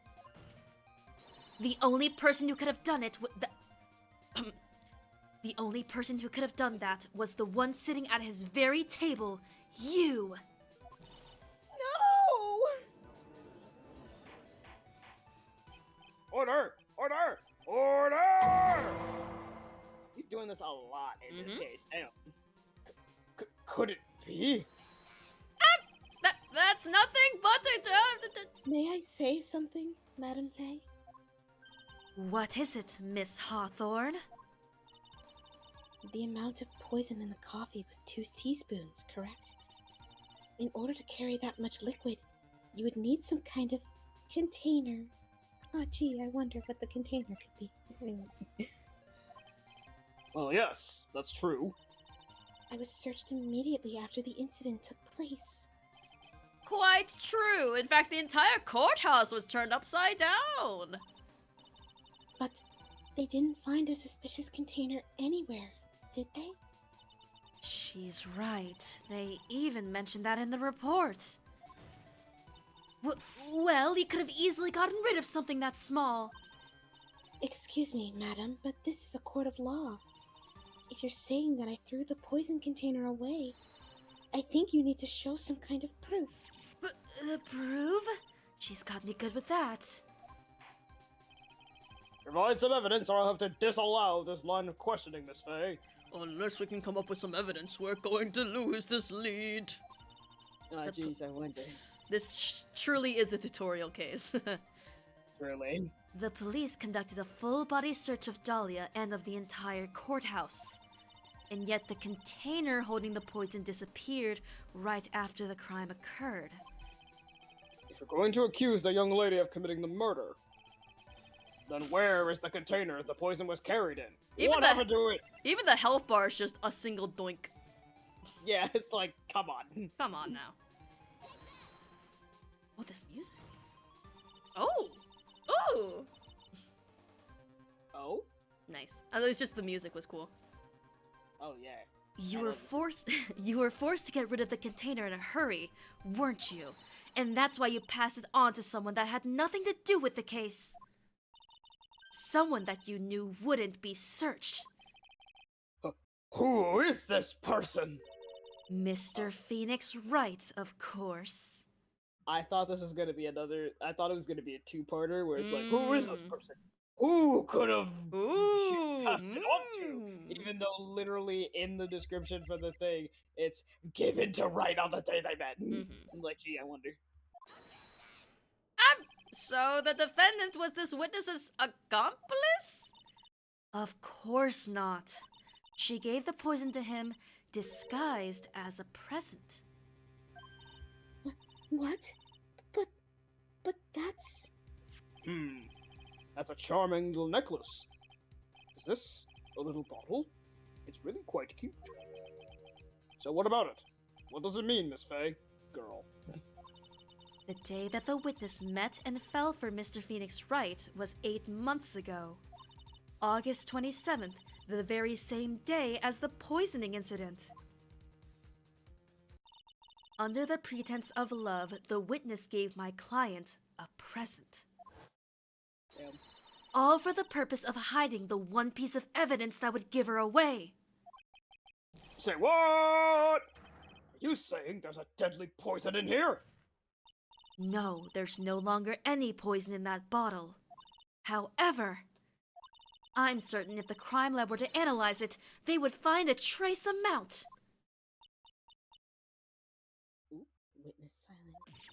The only person who could have done it the only person who could have done that was the one sitting at his very table, you. No! Order! Order! Order! He's doing this a lot in this case. Damn. Could it be? That's nothing but May I say something, Madam Faye? What is it, Miss Hawthorne? The amount of poison in the coffee was 2 teaspoons, correct? In order to carry that much liquid, you would need some kind of container. Oh, gee, I wonder what the container could be. Well, yes, that's true. I was searched immediately after the incident took place. Quite true. In fact, the entire courthouse was turned upside down. But they didn't find a suspicious container anywhere, did they? She's right. They even mentioned that in the report. Well, you could have easily gotten rid of something that small. Excuse me, madam, but this is a court of law. If you're saying that I threw the poison container away, I think you need to show some kind of proof. Prove? She's got me good with that. Provide some evidence or I'll have to disallow this line of questioning, Miss Faye. Unless we can come up with some evidence, we're going to lose this lead. Ah, jeez, I wonder. This truly is a tutorial case. Really? The police conducted a full-body search of Dahlia and of the entire courthouse. And yet the container holding the poison disappeared right after the crime occurred. If you're going to accuse the young lady of committing the murder, then where is the container the poison was carried in? What happened to it? Even the health bar is just a single doink. Yeah, it's like, come on. Come on now. Oh, this music. Oh! Oh! Oh? Nice. It's just the music was cool. Oh, yeah. You were forced to get rid of the container in a hurry, weren't you? And that's why you passed it on to someone that had nothing to do with the case. Someone that you knew wouldn't be searched. Who is this person? Mr. Phoenix Wright, of course. I thought this was gonna be I thought it was gonna be a two-parter where it's like, who is this person? Who could have passed it on to? Even though literally in the description for the thing, it's given to Wright on the day they met. I'm like, gee, I wonder. So the defendant was this witness's accomplice? Of course not. She gave the poison to him disguised as a present. What? But that's... That's a charming little necklace. Is this a little bottle? It's really quite cute. So what about it? What does it mean, Miss Faye? Girl. The day that the witness met and fell for Mr. Phoenix Wright was 8 months ago. August 27th, the very same day as the poisoning incident. Under the pretense of love, the witness gave my client a present. Damn. All for the purpose of hiding the one piece of evidence that would give her away. Say what? Are you saying there's a deadly poison in here? No, there's no longer any poison in that bottle. However, I'm certain if the crime lab were to analyze it, they would find a trace amount. Witness silence.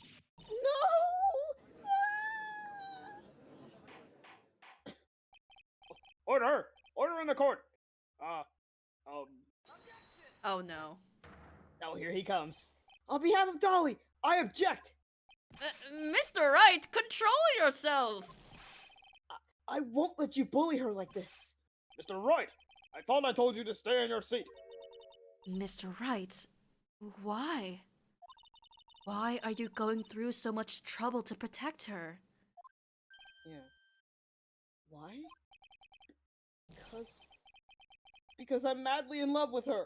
No! Order! Order in the court! Um, Oh no. oh, here he comes. On behalf of Dolly, I object! Mr. Wright, control yourself! I won't let you bully her like this. Mr. Wright, I thought I told you to stay in your seat. Mr. Wright, why? Why are you going through so much trouble to protect her? Yeah. Why? Because I'm madly in love with her.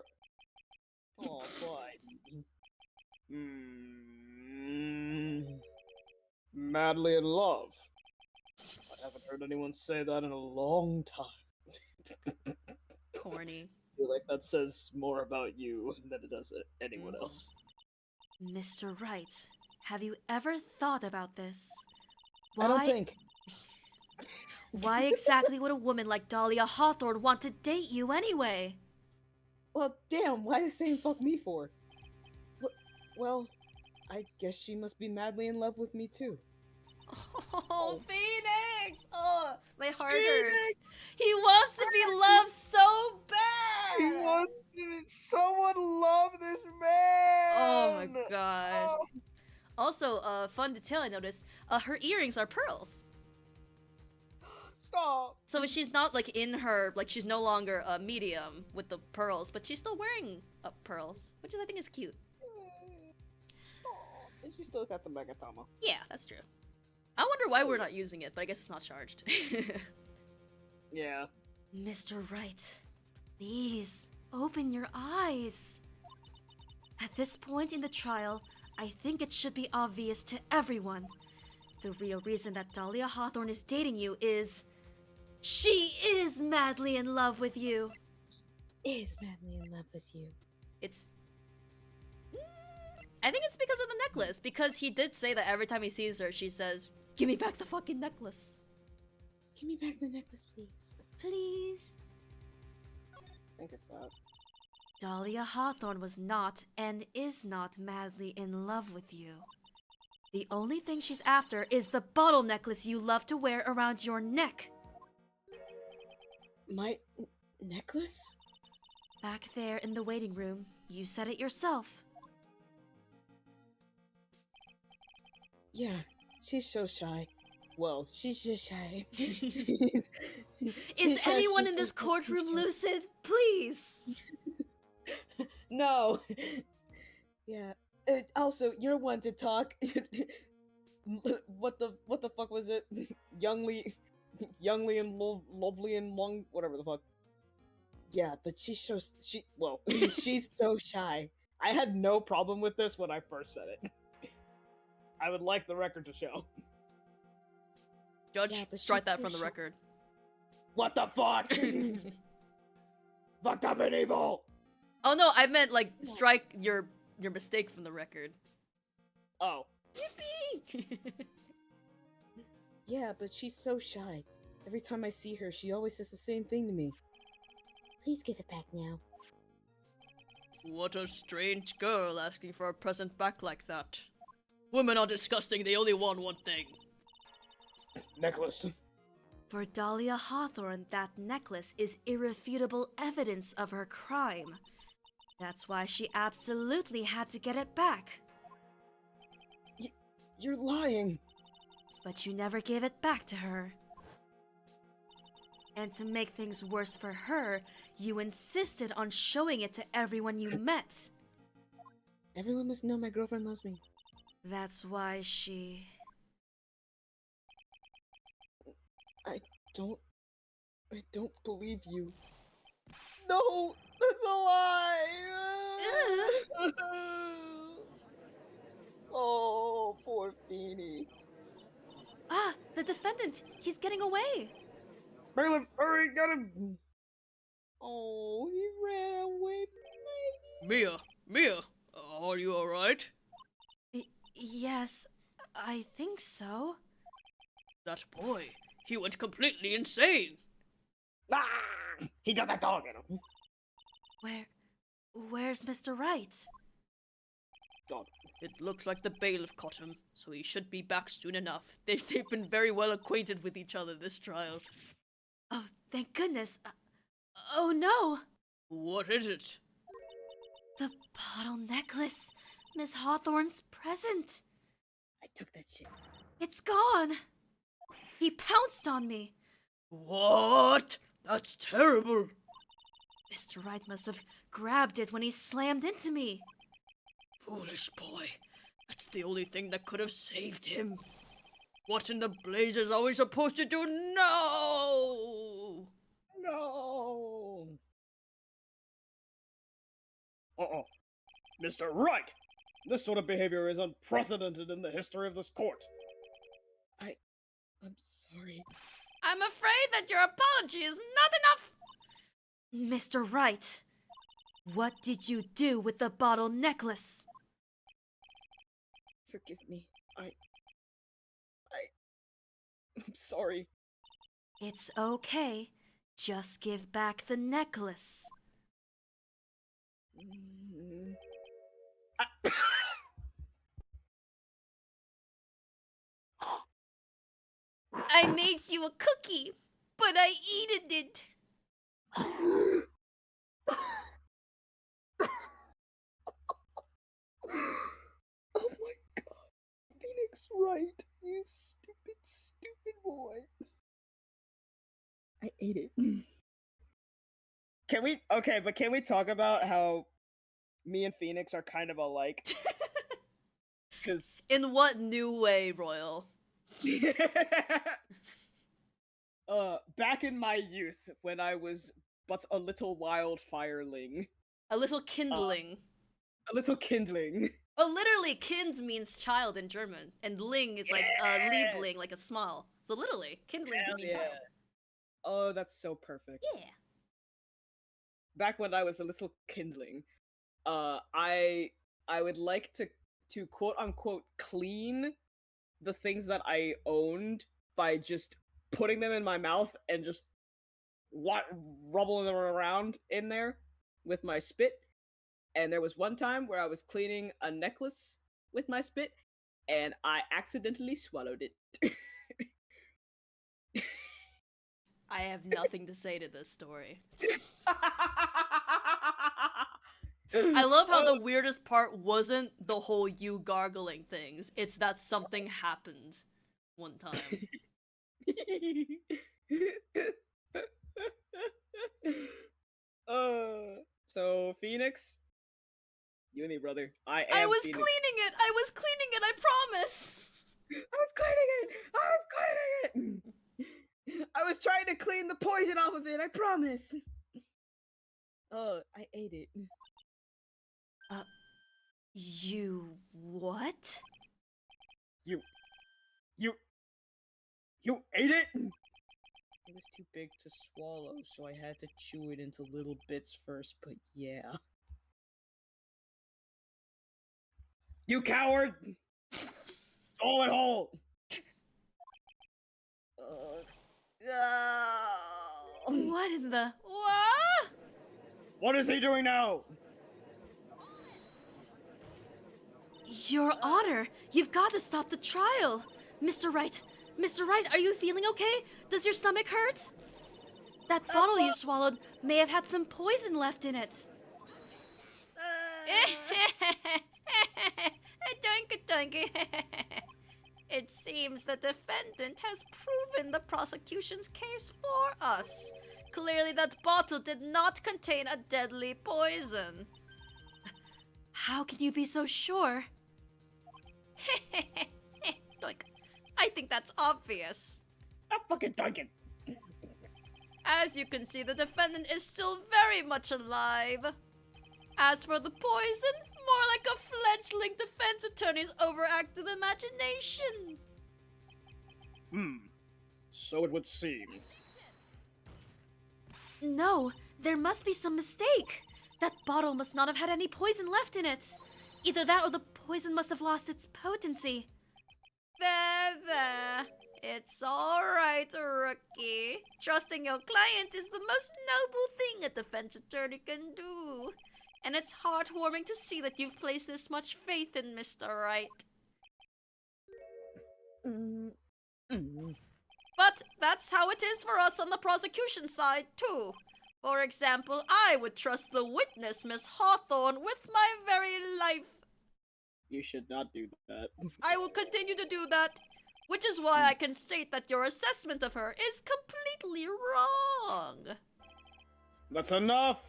Oh, boy. Madly in love. I haven't heard anyone say that in a long time. Corny. I feel like that says more about you than it does anyone else. Mr. Wright, have you ever thought about this? I don't think. Why exactly would a woman like Dahlia Hawthorne want to date you anyway? Well, damn, why the same fuck me for? Well, I guess she must be madly in love with me too. Oh, Phoenix! Oh, my heart hurts. He wants to be loved so bad! He wants to be. Someone love this man! Oh my god. Oh. Also, fun detail I noticed, her earrings are pearls. Stop! So she's not like in her, like she's no longer a medium with the pearls, but she's still wearing pearls, which I think is cute. Stop. And she still got the Megatama. Yeah, that's true. I wonder why we're not using it, but I guess it's not charged. Yeah. Mr. Wright, please, open your eyes. At this point in the trial, I think it should be obvious to everyone. The real reason that Dahlia Hawthorne is dating you is... she is madly in love with you. Is madly in love with you. It's... I think it's because of the necklace, because he did say that every time he sees her, she says, "Give me back the fucking necklace. Give me back the necklace, please. Please." I think it's that. Dahlia Hawthorne was not and is not madly in love with you. The only thing she's after is the bottle necklace you love to wear around your neck. My necklace? Back there in the waiting room, you said it yourself. Yeah, she's so shy. Well, she's just shy. Is anyone in this courtroom lucid? Please! No. Yeah. Also, you're one to talk. What the fuck was it? Youngly and lovely and long, whatever the fuck. Yeah, but she's so shy. I had no problem with this when I first said it. I would like the record to show. Judge, Yeah, but strike she's that so from the shy. record. What the fuck? Fucked up and evil! Oh no, I meant like strike your mistake from the record. Oh. Yeah, but she's so shy. Every time I see her, she always says the same thing to me. Please give it back now. What a strange girl asking for a present back like that. Women are disgusting, they only want one thing. Necklace. For Dahlia Hawthorne, that necklace is irrefutable evidence of her crime. That's why she absolutely had to get it back. You're lying. But you never gave it back to her. And to make things worse for her, you insisted on showing it to everyone you met. Everyone must know my girlfriend loves me. That's why she... I don't believe you. No, that's a lie. Oh, poor Feeny. Ah, the defendant! He's getting away! Bailiff, hurry, get him! Oh, he ran away. Mia, are you alright? Yes, I think so. That boy, he went completely insane. Ah, he got that dog in him. Where's Mr. Wright? Dog. It looks like the bailiff caught him, so he should be back soon enough. They've been very well acquainted with each other this trial. Oh, thank goodness. Oh no! What is it? The bottle necklace. Miss Hawthorne's present. I took that shit. It's gone. He pounced on me. What? That's terrible. Mr. Wright must have grabbed it when he slammed into me. Foolish boy. That's the only thing that could have saved him. What in the blazes are we supposed to do now? No. Uh-oh. Mr. Wright! This sort of behavior is unprecedented in the history of this court. I'm sorry. I'm afraid that your apology is not enough. Mr. Wright, what did you do with the bottle necklace? Forgive me. I'm sorry. It's okay. Just give back the necklace. Mm, I made you a cookie, but I eated it. Oh my god. Phoenix Wright, you stupid, stupid boy. I ate it. Can we talk about how me and Phoenix are kind of alike? Because In what new way, Royal? back in my youth, when I was but a little wildfireling, A little kindling. a little kindling. Oh, literally, kind means child in German, and ling is like Liebling, like a smile. So literally, kindling can Hell mean yeah. child. Oh, that's so perfect. Yeah. Back when I was a little kindling, I would like to quote unquote clean the things that I owned by just putting them in my mouth and just rubbling them around in there with my spit. And there was one time where I was cleaning a necklace with my spit, and I accidentally swallowed it. I have nothing to say to this story. I love how the weirdest part wasn't the whole you gargling things. It's that something happened one time. So Phoenix, you and me, brother. I I am was Phoenix. cleaning it! I was cleaning it, I promise! I was cleaning it! I was trying to clean the poison off of it, I promise! I ate it. You what? You ate it? It was too big to swallow, so I had to chew it into little bits first, but yeah. You coward! Swallow it whole! What in the... What? What is he doing now? Your Honor, you've got to stop the trial! Mr. Wright, are you feeling okay? Does your stomach hurt? That bottle you swallowed may have had some poison left in it. It seems the defendant has proven the prosecution's case for us. Clearly that bottle did not contain a deadly poison. How can you be so sure? Doink. I think that's obvious. Stop fucking dunking! As you can see, the defendant is still very much alive. As for the poison, more like a fledgling defense attorney's overactive imagination. So it would seem. No, there must be some mistake. That bottle must not have had any poison left in it. Either that or the poison must have lost its potency. There. It's alright, rookie. Trusting your client is the most noble thing a defense attorney can do. And it's heartwarming to see that you've placed this much faith in Mr. Wright. Mm, mm. But that's how it is for us on the prosecution side, too. For example, I would trust the witness, Miss Hawthorne, with my very life. You should not do that. I will continue to do that, which is why I can state that your assessment of her is completely wrong. That's enough!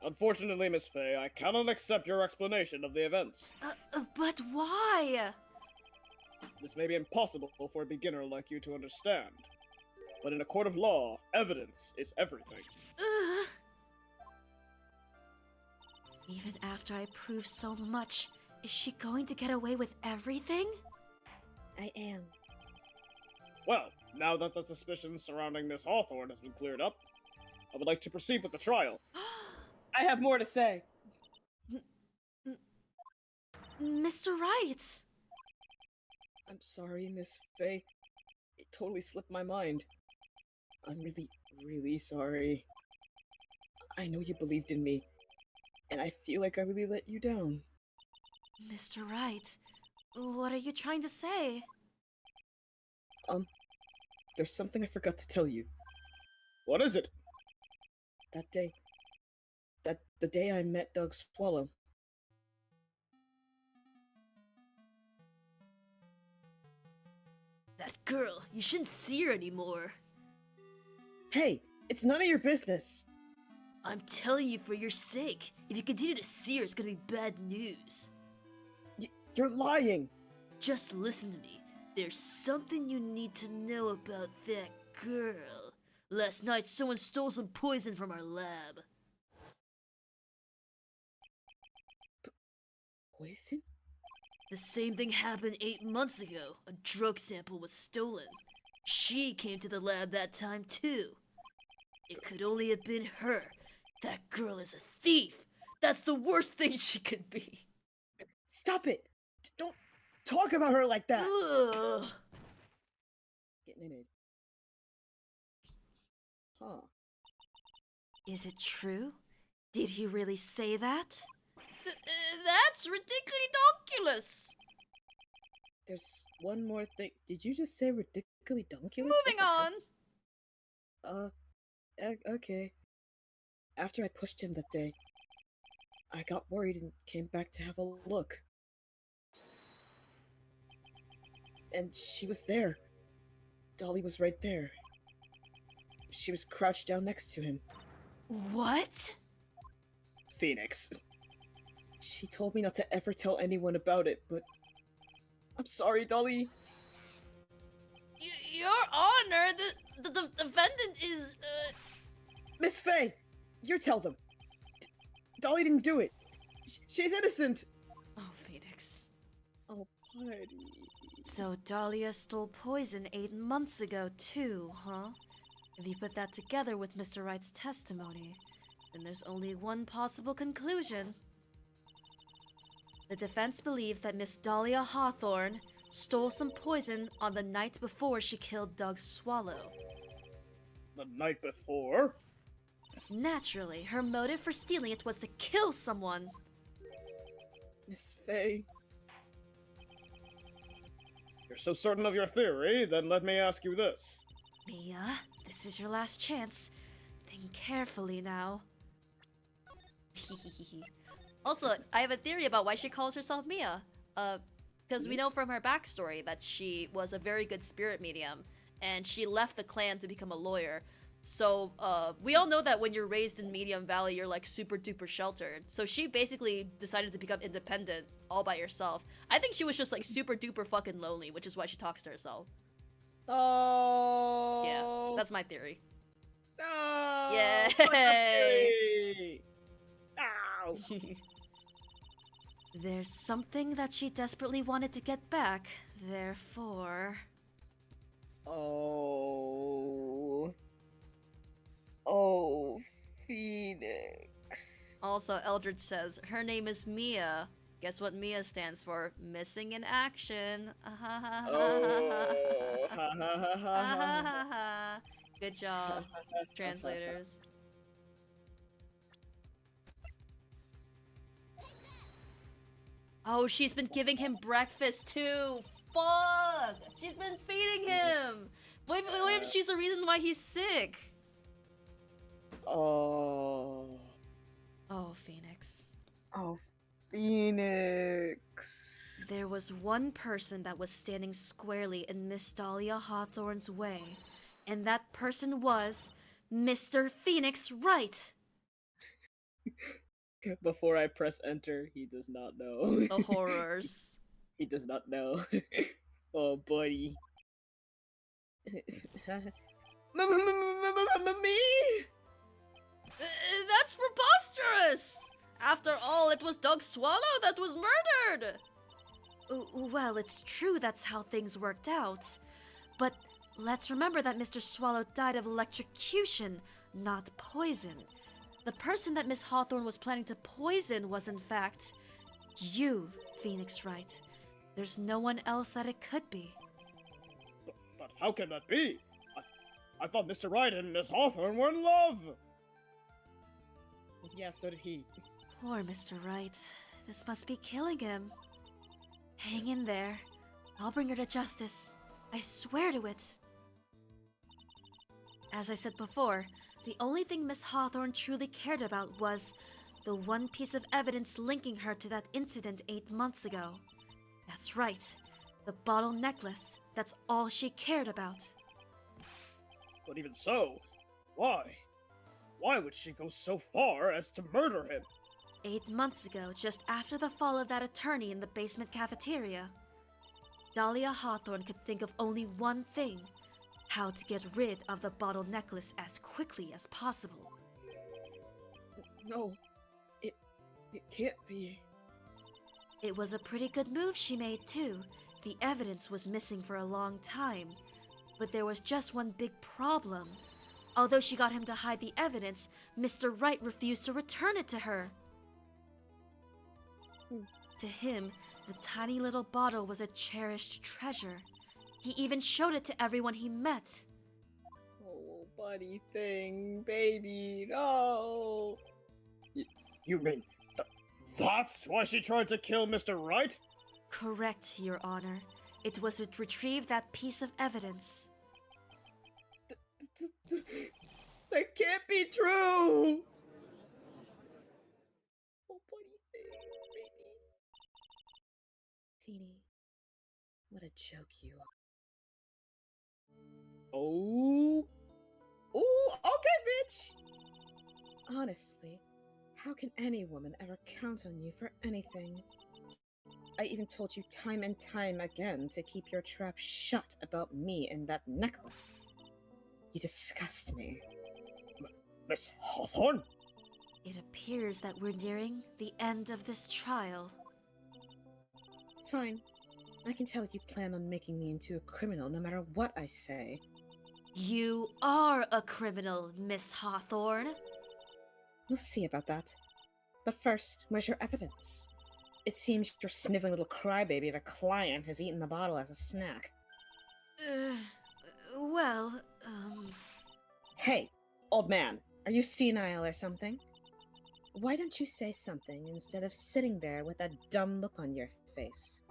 Unfortunately, Miss Fey, I cannot accept your explanation of the events. But why? This may be impossible for a beginner like you to understand. But in a court of law, evidence is everything. Ugh. Even after I prove so much, is she going to get away with everything? I am. Well, now that the suspicions surrounding Miss Hawthorne has been cleared up, I would like to proceed with the trial. I have more to say. Mr. Wright! I'm sorry, Miss Fey. It totally slipped my mind. I'm really sorry. I know you believed in me, and I feel like I really let you down. Mr. Wright, what are you trying to say? There's something I forgot to tell you. What is it? The day I met Doug Swallow. That girl, you shouldn't see her anymore. Hey, it's none of your business. I'm telling you for your sake. If you continue to see her, it's gonna be bad news. You're lying. Just listen to me. There's something you need to know about that girl. Last night, someone stole some poison from our lab. Poison? The same thing happened 8 months ago. A drug sample was stolen. She came to the lab that time too. It could only have been her. That girl is a thief. That's the worst thing she could be. Stop it! Don't talk about her like that! Ugh. Getting in it. Huh. Is it true? Did he really say that? That's ridiculous. There's one more thing. Did you just say ridiculously donkulous? Moving on! Okay. After I pushed him that day, I got worried and came back to have a look. And she was there. Dolly was right there. She was crouched down next to him. What? Phoenix. She told me not to ever tell anyone about it, but... I'm sorry, Dolly. Your Honor, the defendant is, Miss Fey! You tell them. Dolly didn't do it. She's innocent. Oh, Phoenix. Oh, buddy. So Dahlia stole poison 8 months ago too, huh? If you put that together with Mr. Wright's testimony, then there's only one possible conclusion. The defense believes that Miss Dahlia Hawthorne stole some poison on the night before she killed Doug Swallow. The night before? Naturally, her motive for stealing it was to kill someone. Miss Fey. You're so certain of your theory, then let me ask you this. Mia, this is your last chance. Think carefully now. Also, I have a theory about why she calls herself Mia. Because we know from her backstory that she was a very good spirit medium, and she left the clan to become a lawyer. So, we all know that when you're raised in Medium Valley, you're like super duper sheltered. So she basically decided to become independent all by herself. I think she was just like super duper fucking lonely, which is why she talks to herself. Oh. Yeah, that's my theory. No. Yay! Ow. There's something that she desperately wanted to get back, therefore... Oh. Oh, Phoenix. Also, Eldritch says, her name is Mia, Guess what Mia stands for? Missing in action. Oh, ha ha ha ha ha. Good job, translators. Oh, she's been giving him breakfast too. Fuck! She's been feeding him. What if she's the reason why he's sick? Oh. Oh, Phoenix. Oh, Phoenix. There was one person that was standing squarely in Miss Dahlia Hawthorne's way, and that person was Mr. Phoenix Wright. Before I press enter, he does not know. The horrors. He does not know. Oh, buddy. Me? That's preposterous! After all, it was Doug Swallow that was murdered! Well, it's true that's how things worked out. But let's remember that Mr. Swallow died of electrocution, not poison. The person that Miss Hawthorne was planning to poison was, in fact, you, Phoenix Wright. There's no one else that it could be. But how can that be? I thought Mr. Wright and Miss Hawthorne were in love! Yeah, so did he. Poor Mr. Wright. This must be killing him. Hang in there. I'll bring her to justice. I swear to it. As I said before, the only thing Miss Hawthorne truly cared about was the one piece of evidence linking her to that incident 8 months ago. That's right. The bottle necklace. That's all she cared about. But even so, why? Why would she go so far as to murder him? 8 months ago, just after the fall of that attorney in the basement cafeteria, Dahlia Hawthorne could think of only one thing: how to get rid of the bottle necklace as quickly as possible. No, it can't be. It was a pretty good move she made, too. The evidence was missing for a long time, but there was just one big problem. Although she got him to hide the evidence, Mr. Wright refused to return it to her. To him, the tiny little bottle was a cherished treasure. He even showed it to everyone he met. Oh, buddy thing, baby, no! You mean that's why she tried to kill Mr. Wright? Correct, Your Honor. It was to retrieve that piece of evidence. That can't be true! Oh, buddy thing, baby. Feeny, what a joke you are. Oh. Oh, okay, bitch! Honestly, how can any woman ever count on you for anything? I even told you time and time again to keep your trap shut about me and that necklace. You disgust me. Miss Hawthorne? It appears that we're nearing the end of this trial. Fine. I can tell you plan on making me into a criminal no matter what I say. You are a criminal, Miss Hawthorne. We'll see about that. But first, where's your evidence? It seems your sniveling little crybaby of a client has eaten the bottle as a snack. Well, Hey, old man, are you senile or something? Why don't you say something instead of sitting there with that dumb look on your face?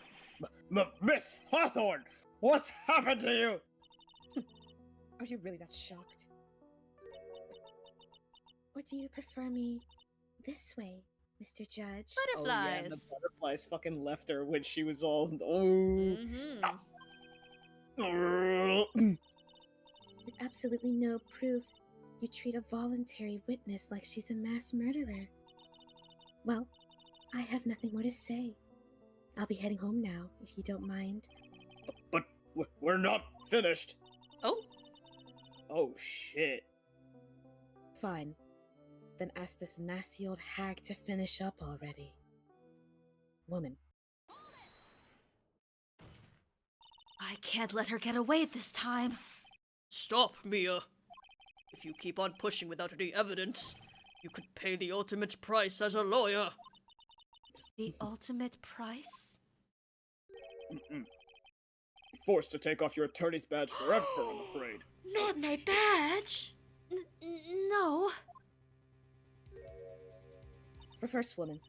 Miss Hawthorne! What's happened to you? Are you really that shocked? Or do you prefer me this way, Mr. Judge? Oh yeah, and the butterflies fucking left her when she was all Stop. With absolutely no proof, you treat a voluntary witness like she's a mass murderer. Well, I have nothing more to say. I'll be heading home now, if you don't mind. But we're not finished. Oh? Oh shit. Fine. Then ask this nasty old hag to finish up already. Woman. I can't let her get away this time. Stop, Mia. If you keep on pushing without any evidence, you could pay the ultimate price as a lawyer. The ultimate price? Forced to take off your attorney's badge forever, I'm afraid. Not my badge! No. Reverse woman.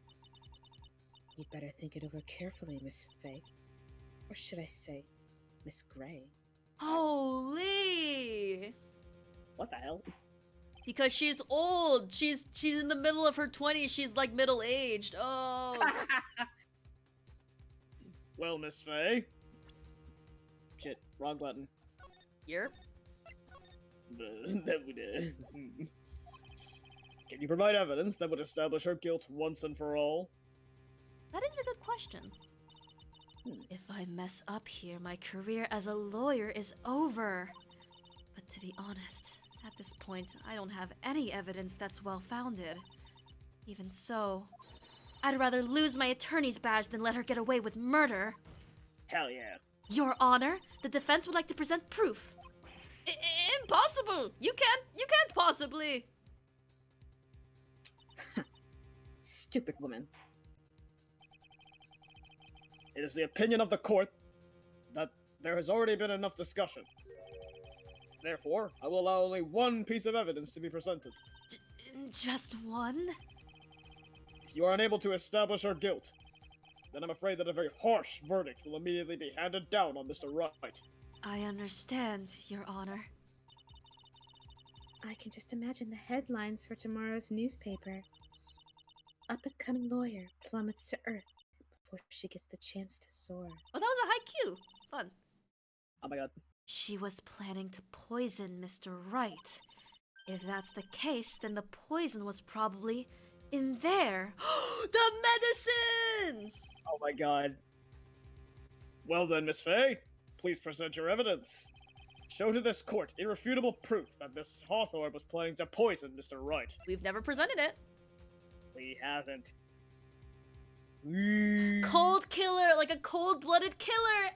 You'd better think it over carefully, Miss Faye. Or should I say, Miss Gray? Holy! What the hell? Because she's old. She's in the middle of her 20s. She's like middle-aged. Oh. Well, Miss Faye. Shit, wrong button. Yerp. That would, Can you provide evidence that would establish her guilt once and for all? That is a good question. If I mess up here, my career as a lawyer is over. But to be honest, at this point, I don't have any evidence that's well-founded. Even so, I'd rather lose my attorney's badge than let her get away with murder. Hell yeah. Your Honor, the defense would like to present proof. Impossible! You can't possibly! Stupid woman. It is the opinion of the court that there has already been enough discussion. Therefore, I will allow only one piece of evidence to be presented. Just one? If you are unable to establish her guilt, then I'm afraid that a very harsh verdict will immediately be handed down on Mr. Wright. I understand, Your Honor. I can just imagine the headlines for tomorrow's newspaper. Up-and-coming lawyer plummets to earth before she gets the chance to soar. Oh, that was a high cue. Fun. Oh my god. She was planning to poison Mr. Wright. If that's the case, then the poison was probably in there. The medicine! Oh my god. Well then, Miss Faye, please present your evidence. Show to this court irrefutable proof that Miss Hawthorne was planning to poison Mr. Wright. We've never presented it. We haven't. Cold killer, like a cold-blooded killer.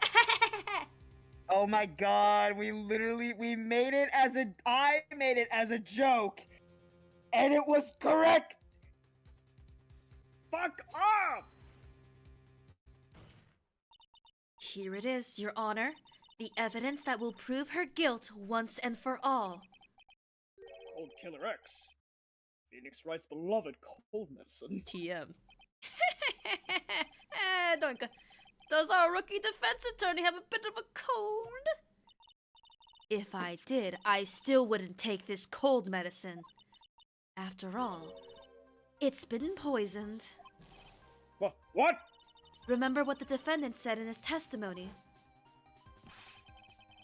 Oh my god, we made it as I made it as a joke, and it was correct! Fuck off! Here it is, Your Honor. The evidence that will prove her guilt once and for all. Cold Killer X. Phoenix Wright's beloved cold medicine. TM. Doinka. Does our rookie defense attorney have a bit of a cold? If I did, I still wouldn't take this cold medicine. After all, it's been poisoned. What? Remember what the defendant said in his testimony.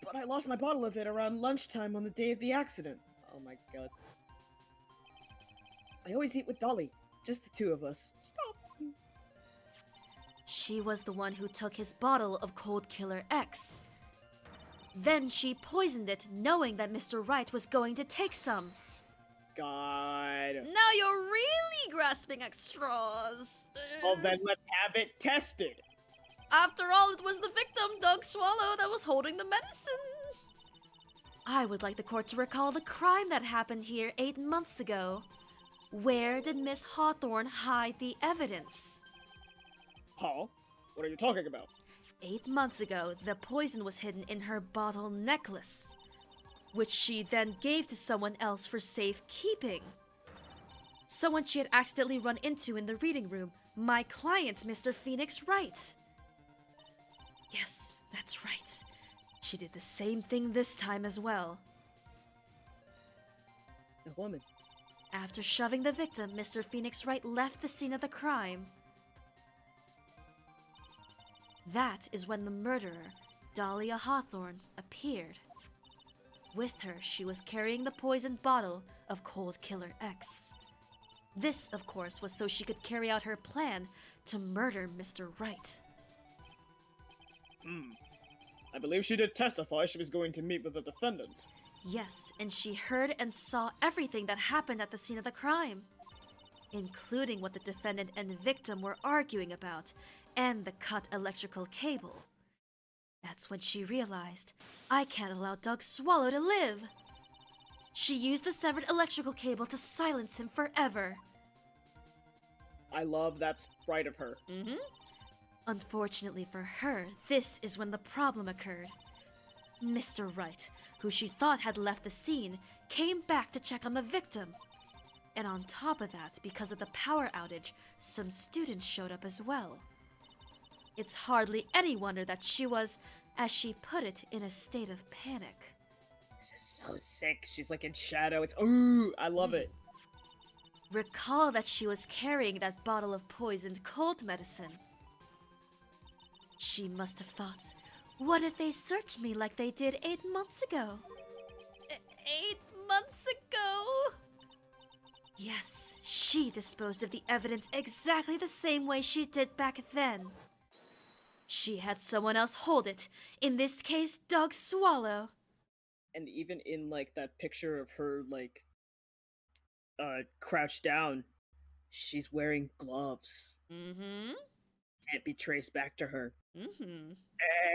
But I lost my bottle of it around lunchtime on the day of the accident. Oh my god. I always eat with Dolly. Just the two of us. Stop. She was the one who took his bottle of Cold Killer X. Then she poisoned it, knowing that Mr. Wright was going to take some. God. Now you're really grasping at straws. Well then let's have it tested. After all, it was the victim, Doug Swallow, that was holding the medicine. I would like the court to recall the crime that happened here 8 months ago. Where did Miss Hawthorne hide the evidence? Huh? What are you talking about? 8 months ago, the poison was hidden in her bottle necklace, which she then gave to someone else for safekeeping. Someone she had accidentally run into in the reading room, my client, Mr. Phoenix Wright. Yes, that's right. She did the same thing this time as well. A woman. After shoving the victim, Mr. Phoenix Wright left the scene of the crime. That is when the murderer, Dahlia Hawthorne, appeared. With her, she was carrying the poisoned bottle of Cold Killer X. This, of course, was so she could carry out her plan to murder Mr. Wright. I believe she did testify she was going to meet with the defendant. Yes, and she heard and saw everything that happened at the scene of the crime, including what the defendant and victim were arguing about, and the cut electrical cable. That's when she realized, I can't allow Doug Swallow to live. She used the severed electrical cable to silence him forever. I love that's right of her. Mm-hmm. Unfortunately for her, this is when the problem occurred. Mr. Wright, who she thought had left the scene, came back to check on the victim. And on top of that, because of the power outage, some students showed up as well. It's hardly any wonder that she was, as she put it, in a state of panic. This is so sick. She's like in shadow. It's ooh, I love it. Recall that she was carrying that bottle of poisoned cold medicine. She must have thought, what if they searched me like they did 8 months ago? 8 months ago? Yes, she disposed of the evidence exactly the same way she did back then. She had someone else hold it, in this case, Doug Swallow. And even in like that picture of her like crouched down, she's wearing gloves. Mm-hmm. Can't be traced back to her. Mm-hmm.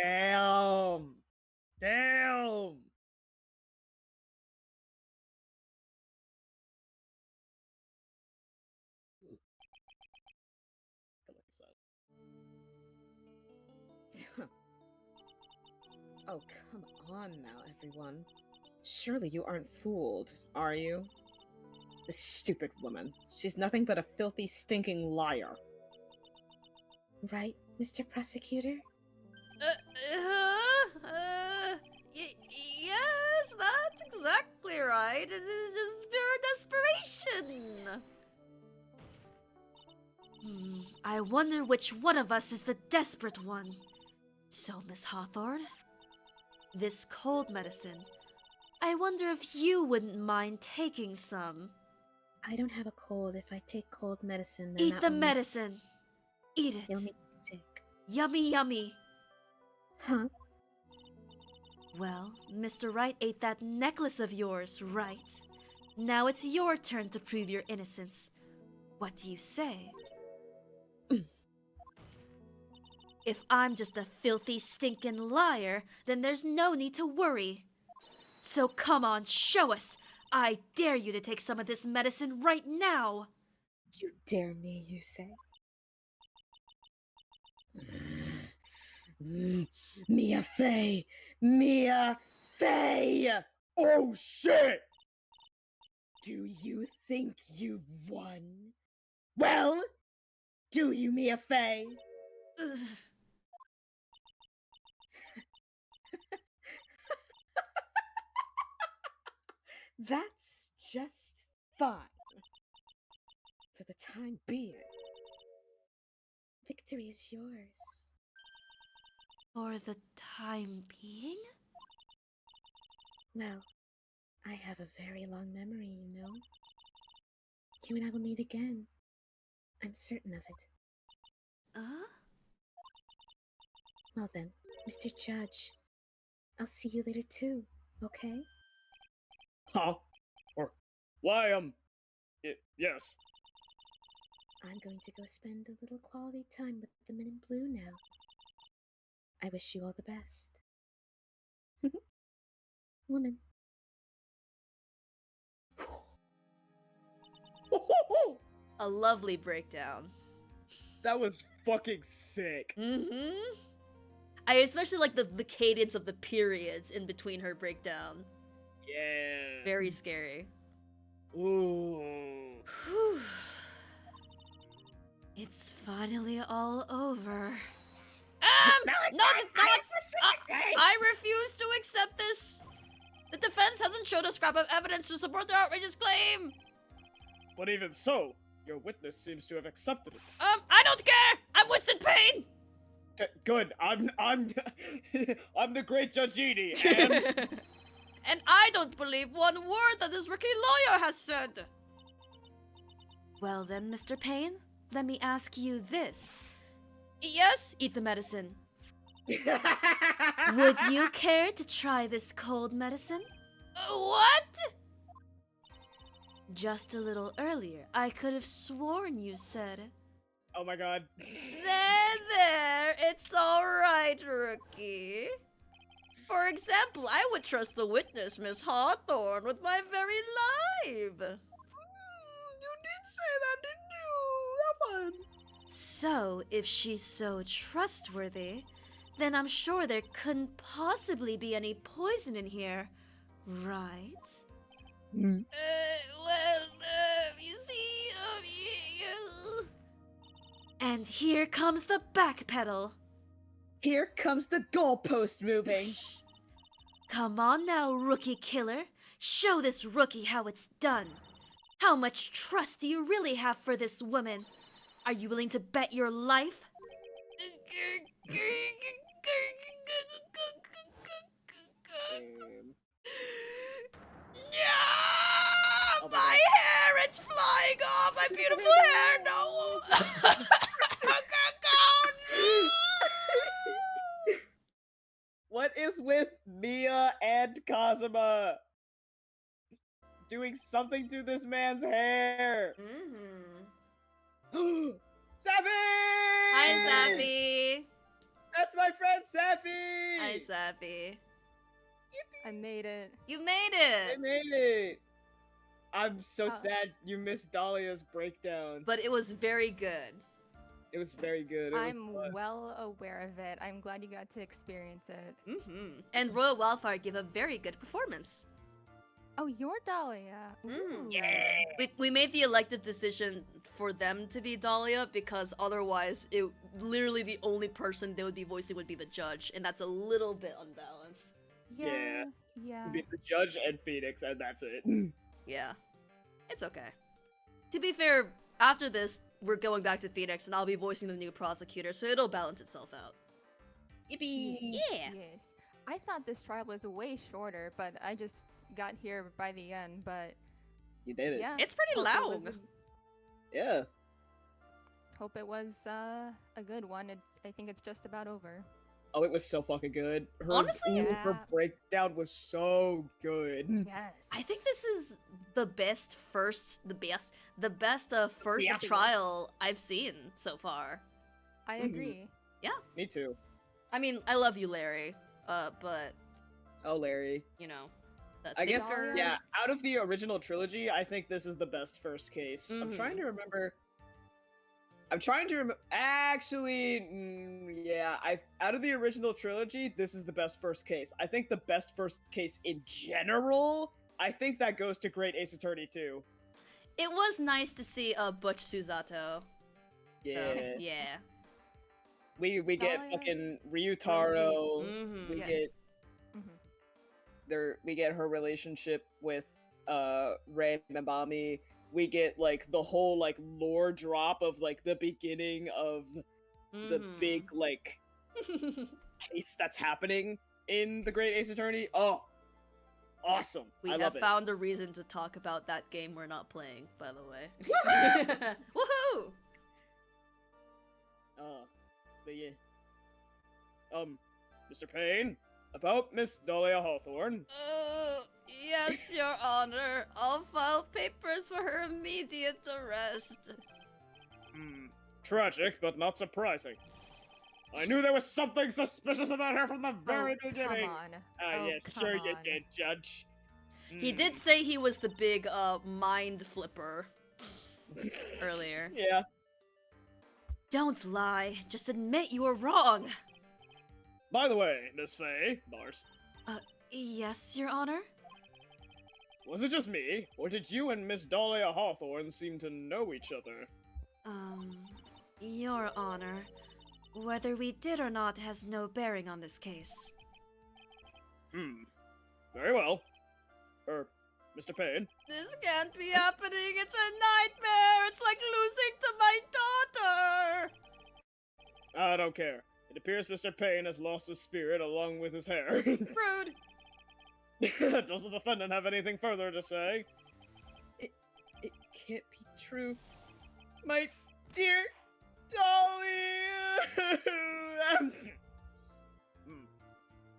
Damn. Damn. Oh, come on now, everyone. Surely you aren't fooled, are you? This stupid woman. She's nothing but a filthy, stinking liar. Right, Mr. Prosecutor? Yes, that's exactly right. It is just pure desperation. I wonder which one of us is the desperate one. So, Miss Hawthorne, this cold medicine, I wonder if you wouldn't mind taking some. I don't have a cold. If I take cold medicine, then Eat that the will medicine. Eat It'll it. make me sick. Yummy, yummy. Huh? Well, Mr. Wright ate that necklace of yours, right? Now it's your turn to prove your innocence. What do you say? If I'm just a filthy, stinking liar, then there's no need to worry. So come on, show us. I dare you to take some of this medicine right now. You dare me, you say? Mia Fey! Mia Fey! Oh shit! Do you think you've won? Well, do you, Mia Fey? Ugh. That's just fine. For the time being. Victory is yours. For the time being? Well, I have a very long memory, you know. You and I will meet again. I'm certain of it. Well then, Mr. Judge, I'll see you later too, okay? Huh? Or why, yes. I'm going to go spend a little quality time with the men in blue now. I wish you all the best. Woman. A lovely breakdown. That was fucking sick. Mm-hmm. I especially like the cadence of the periods in between her breakdown. Yeah. Very scary. Ooh. Whew. It's finally all over. No, it's not. I refuse to accept this. The defense hasn't showed a scrap of evidence to support their outrageous claim. But even so, your witness seems to have accepted it. I don't care. I'm Winston Payne. Good. I'm I'm the great Judge Edie, and And I don't believe one word that this rookie lawyer has said. Well then, Mr. Payne, let me ask you this. Yes? Eat the medicine. Would you care to try this cold medicine? What? Just a little earlier, I could have sworn you said. oh my god. There, it's alright, rookie. For example, I would trust the witness, Miss Hawthorne, with my very life. You did say that, didn't you? How fun. So, if she's so trustworthy, then I'm sure there couldn't possibly be any poison in here, right? Well, you see, And here comes the back pedal. Here comes the goalpost moving. Come on now, rookie killer. Show this rookie how it's done. How much trust do you really have for this woman? Are you willing to bet your life? Yeah, my hair, it's flying off. My beautiful hair, no. What is with Mia and Kazuma? Doing something to this man's hair. Mm-hmm. Safi! Hi, Safi. That's my friend Safi! Hi, Safi. I made it. You made I it! made it! I'm so sad you missed Dahlia's breakdown. But it was very good. It was very good. It was I'm fun. well aware of it. I'm glad you got to experience it. Mm-hmm. And Royal Wildfire gave a very good performance. Oh, you're Dahlia. Ooh. We made the elected decision for them to be Dahlia because otherwise, literally the only person they would be voicing would be the judge, and that's a little bit unbalanced. Yeah. Yeah. Be the judge and Phoenix, and that's it. Yeah, it's okay. To be fair, after this, we're going back to Phoenix, and I'll be voicing the new prosecutor, so it'll balance itself out. Yippee! Yeah. Yes. I thought this trial was way shorter, but I just got here by the end. But You did it. yeah, It's pretty hope loud. Yeah. Hope it was a good one. I think it's just about over. Oh, it was so fucking good. Honestly, her Yeah. breakdown was so good. Yes. I think this is the best first Yes. trial I've seen so far. I agree. Me too. I mean, I love you, Larry, but Oh, Larry. you know, that I guess, Dahlia? yeah, out of the original trilogy, I think this is the best first case. I'm Mhm. trying to remember. Actually, yeah, out of the original trilogy, this is the best first case. I think the best first case in general, I think that goes to Great Ace Attorney 2. It was nice to see Butch Susato. Yeah. Yeah. We get Dahlia? fucking Ryutaro. Mm-hmm. We Yes. get Mhm. we get her relationship with Rei Membami. We get like the whole like lore drop of like the beginning of the big like case that's happening in the Great Ace Attorney. Oh, awesome! We I have love it. found a reason to talk about that game we're not playing, by the way. Woohoo! But yeah. Mr. Payne, about Miss Dahlia Hawthorne. Yes, Your Honor. I'll file papers for her immediate arrest. Tragic, but not surprising. I knew there was something suspicious about her from the very beginning. Come on. Ah, yeah, come sure you on. did, Judge. He did say he was the big mind flipper earlier. Yeah. Don't lie. Just admit you were wrong. By the way, Miss Faye, Lars, Yes, Your Honor. was it just me, or did you and Miss Dahlia Hawthorne seem to know each other? Your Honor. Whether we did or not has no bearing on this case. Very well. Mr. Payne? This can't be happening. It's a nightmare. It's like losing to my daughter. I don't care. It appears Mr. Payne has lost his spirit along with his hair. Rude. Does the defendant have anything further to say? It can't be true. My dear Dolly!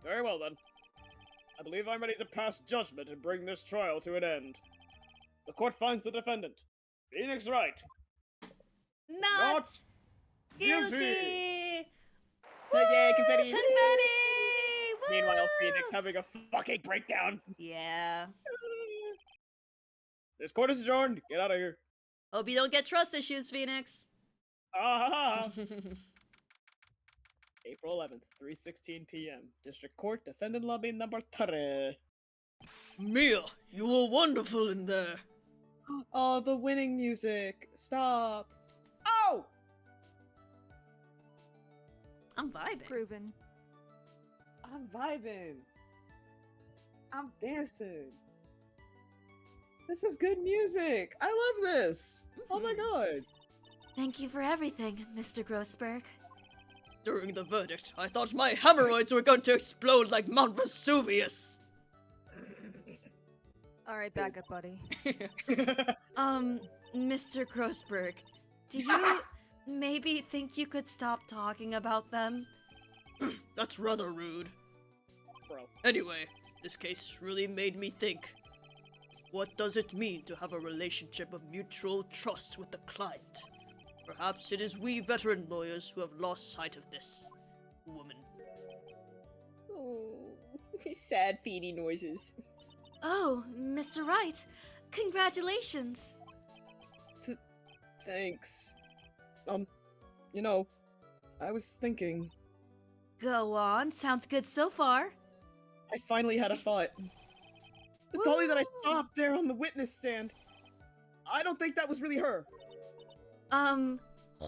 Very well then. I believe I'm ready to pass judgment and bring this trial to an end. The court finds the defendant, Phoenix Wright, Not guilty. guilty. Yay, confetti! Confetti! Meanwhile, Woo! Phoenix having a fucking breakdown. Yeah. This court is adjourned. Get out of here. Hope you don't get trust issues, Phoenix. Ah! April 11th, 3:16 p.m. District Court, Defendant Lobby number 3. Mia, you were wonderful in there. Oh, the winning music. Stop. Oh! I'm vibing. Proven. I'm vibing. I'm dancing. This is good music. I love this. Oh my god. Thank you for everything, Mr. Grossberg. During the verdict, I thought my hemorrhoids were going to explode like Mount Vesuvius. All right, back up, buddy. Mr. Grossberg, do you maybe think you could stop talking about them? That's rather rude. Bro. Anyway, this case really made me think. What does it mean to have a relationship of mutual trust with the client? Perhaps it is we veteran lawyers who have lost sight of this. Woman. Oh, sad feedy noises. Oh, Mr. Wright, congratulations. Thanks. You know, I was thinking. Go on, sounds good so far. I finally had a thought. The dolly that I saw up there on the witness stand. I don't think that was really her.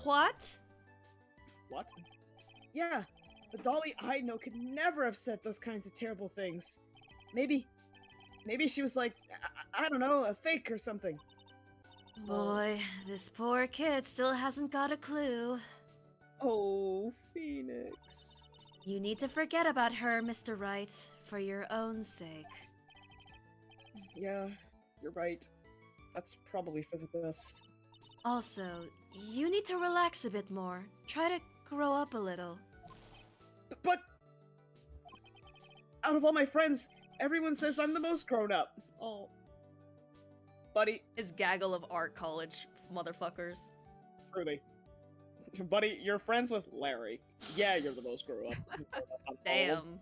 What? What? Yeah, the dolly I know could never have said those kinds of terrible things. Maybe she was like, I don't know, a fake or something. Boy, this poor kid still hasn't got a clue. Oh, Phoenix. You need to forget about her, Mr. Wright, for your own sake. Yeah, you're right. That's probably for the best. Also, you need to relax a bit more. Try to grow up a little. But out of all my friends, everyone says I'm the most grown up. Oh, buddy, His gaggle of art college motherfuckers. truly. Buddy, you're friends with Larry. Yeah, you're the most grown up. Damn.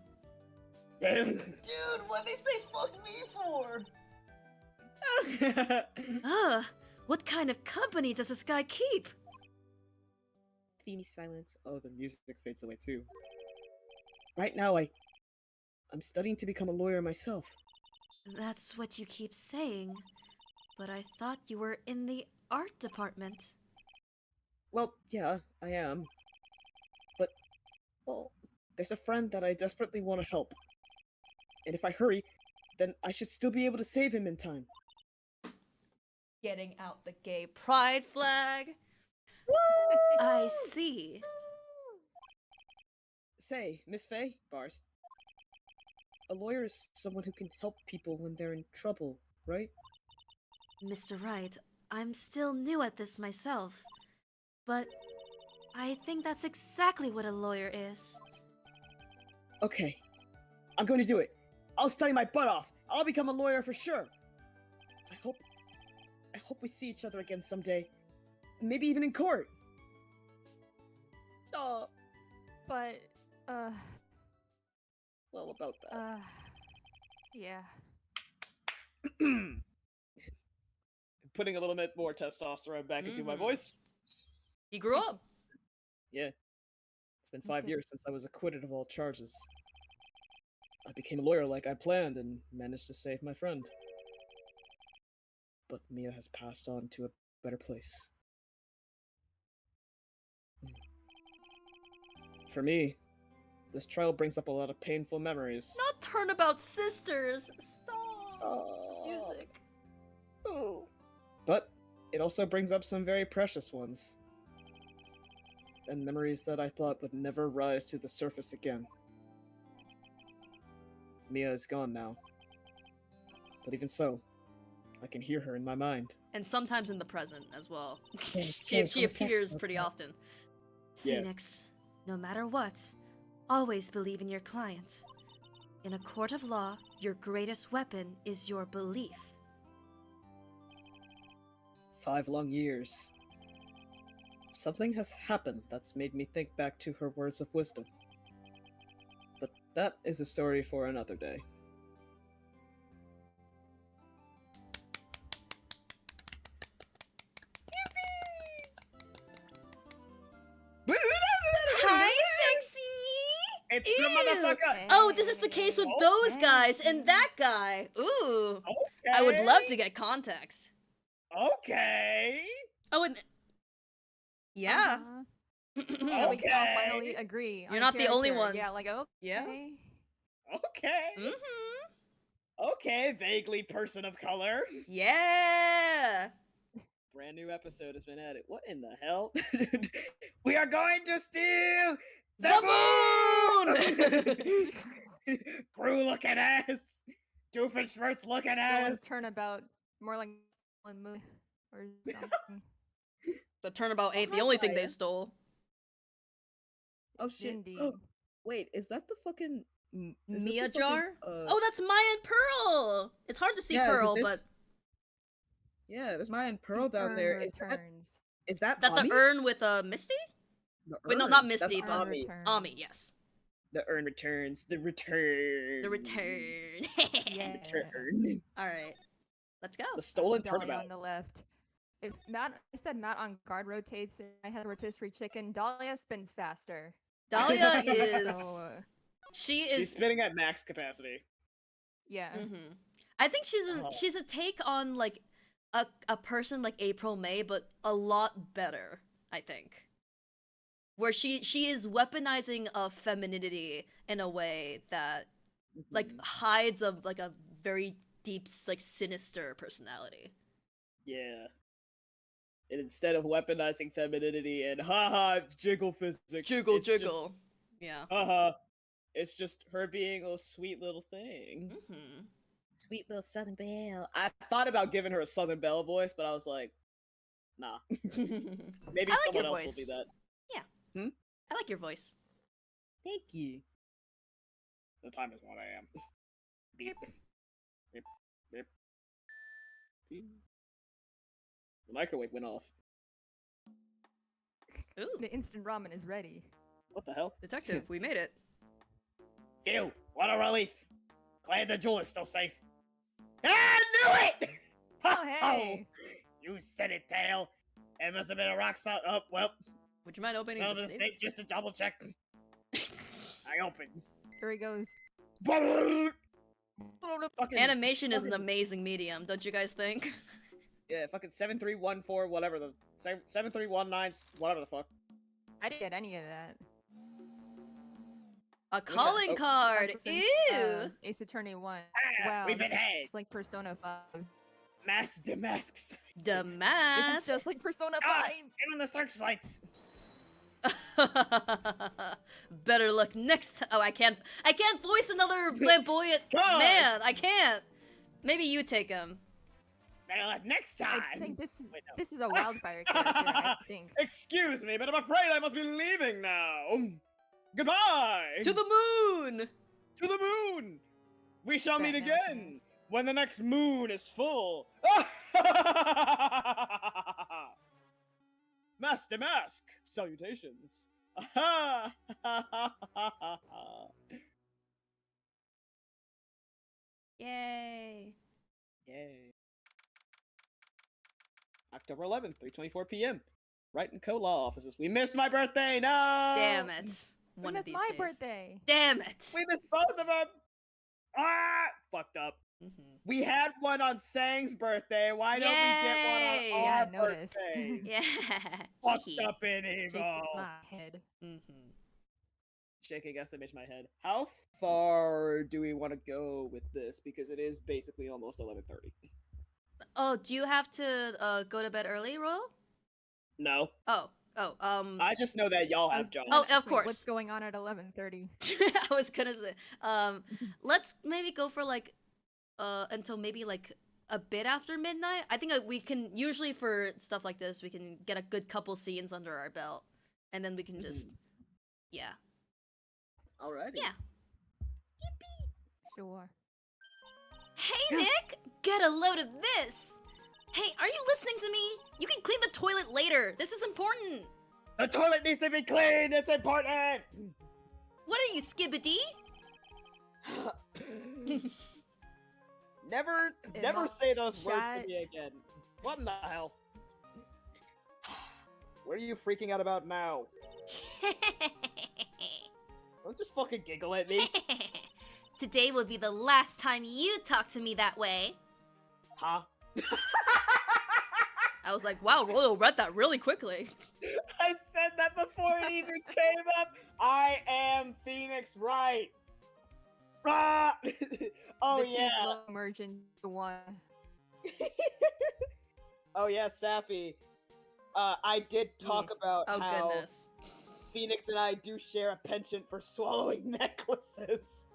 Damn. Dude, what did they fuck me for? Ugh, what kind of company does this guy keep? Feeny silence. Oh, the music fades away too. Right now, I'm studying to become a lawyer myself. That's what you keep saying. But I thought you were in the art department. Well, yeah, I am. But, well, there's a friend that I desperately want to help. And if I hurry, then I should still be able to save him in time. Getting out the gay pride flag. I see. Say, Miss Faye, Bars. A lawyer is someone who can help people when they're in trouble, right? Mr. Wright, I'm still new at this myself. But I think that's exactly what a lawyer is. Okay, I'm going to do it. I'll study my butt off. I'll become a lawyer for sure. I hope we see each other again someday. Maybe even in court. Oh, But, well, about that. yeah. Putting a little bit more testosterone back into my voice. He grew up. Yeah. It's been That's 5 good. years since I was acquitted of all charges. I became a lawyer like I planned and managed to save my friend. But Mia has passed on to a better place. For me, this trial brings up a lot of painful memories. Not Turnabout Sisters. Stop. Stop. Music. Oh. But it also brings up some very precious ones. And memories that I thought would never rise to the surface again. Mia is gone now. But even so, I can hear her in my mind. And sometimes in the present as well. Yeah, She appears pretty often. Yeah. Phoenix, no matter what, always believe in your client. In a court of law, your greatest weapon is your belief. 5 long years. Something has happened that's made me think back to her words of wisdom. But that is a story for another day. fuck up. Oh, this is the case with those guys and that guy. Ooh. I would love to get context. Okay. Oh, and yeah. Yeah, we can all finally agree. You're on not the only character. one. Yeah, like okay. Yeah. Okay. Mm-hmm. Okay, vaguely person of color. Yeah. Brand new episode has been added. What in the hell? We are going to steal the moon! Crew looking ass! Doofenshmirtz looking Stolen ass! turnabout, more like stolen moon or something. The turnabout ain't the hi, only thing they Maya. stole. Oh shit. Indeed. Oh, wait, is that the fucking is that the Mia fucking, jar? Oh, that's Maya and Pearl. It's hard to see yeah, Pearl, there's- but yeah, there's Maya and Pearl The down urn there. returns. Is that that the Ami? urn with Misty? The Wait, no, urn. not That's Misty, Urn but Ami. returns. Ami. Yes. The urn returns. The return. The return. Yeah. Return. All right, let's go. The stolen Dahlia turnabout. on the left. If Matt, I said Matt on guard rotates and I had rotisserie chicken, Dahlia spins faster. Dahlia is. So, She She's is. spinning at max capacity. yeah. Mhm. I think she's a take on like a person like April May, but a lot better. I think. Where she is weaponizing femininity in a way that like hides like a very deep like sinister personality. Yeah. And instead of weaponizing femininity and haha jiggle physics. Jiggle it's just, jiggle. Yeah. haha. It's just her being a sweet little thing. Mm-hmm. Sweet little Southern Belle. I thought about giving her a Southern Belle voice, but I was like, nah. Maybe I like someone your else voice. will do that. I like your voice. Thank you. The time is 1 a.m. Beep. Beep. Beep. Beep. The microwave went off. Ooh, The instant ramen is ready. What the hell? detective, we made it. Phew, what a relief. Glad the jewel is still safe. Ah, I knew it! Oh, hey! You said it, pal. It must have been a rock salt. Oh, well, Would you mind opening fell the to the safe? safe just to double check. I opened. Here he goes. Fucking, Animation is an fucking- amazing medium, don't you guys think? Yeah, fucking 7314, whatever the 7319, whatever the fuck. I didn't get any of that. A calling card. Since, Ew. Ace Attorney 1. Ah, Wow, we've this been is had. just like Persona 5. Mass demasks. The This mask. is just like Persona 5! Ah, and on the searchlights. Better luck next time. Oh, I can't voice another flamboyant God. man. I can't. Maybe you take him. Better luck next time. I think this is Wait, no. this is a wildfire character, I think. Excuse me, but I'm afraid I must be leaving now. Goodbye. To the moon. To the moon. We shall meet Batman again fans. when the next moon is full. Master Mask, salutations. Yay. Yay. October 11th, 3:24 p.m. Wright and Co. Law offices. We missed my birthday. No. Damn it. We One of missed these my days. birthday! Damn it. We missed both of them. Ah, fucked up. Mhm. We had one on Sang's birthday. Why don't we Yay! get one on Yeah, I our noticed. birthdays? Yeah. Fucked Hee. up in Shaking ego. my head. Mhm. Shaking estimation in my head. How far do we want to go with this? Because it is basically almost 11:30. Oh, do you have to go to bed early, Roll? No, Oh. I just know that y'all I have was jobs. Oh, gonna of ask, wait, course. What's going on at 11:30? I was gonna say, let's maybe go for like, until maybe like a bit after midnight. I think we can usually for stuff like this we can get a good couple scenes under our belt, and then we can just, yeah, Alrighty. yeah. Sure. Hey Nick, get a load of this. Hey, are you listening to me? You can clean the toilet later. This is important. The toilet needs to be cleaned. It's important. What are you, Skibbity? Never Involve say those words chat. to me again. What in the hell? What are you freaking out about now? Don't just fucking giggle at me. Today will be the last time you talk to me that way. Huh? I was like, wow, Royal read that really quickly. I said that before it even came up. I am Phoenix Wright. Ah! Oh the two yeah. slow merge into one. Oh yeah, Sappy. I did talk Yes. about Oh, how goodness. Phoenix and I do share a penchant for swallowing necklaces.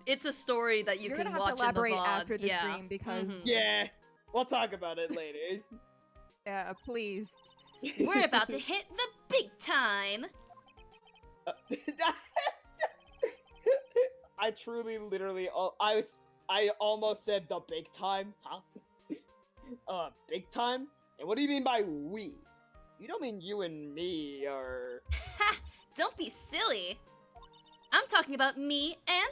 It's a story that you You're can gonna have watch to elaborate in the VOD. after the yeah. stream because Mhm. Yeah, we'll talk about it later. please. We're about to hit the big time. I truly, literally, I almost said the big time, huh? Big time? And what do you mean by we? You don't mean you and me, or... Ha! Don't be silly. I'm talking about me and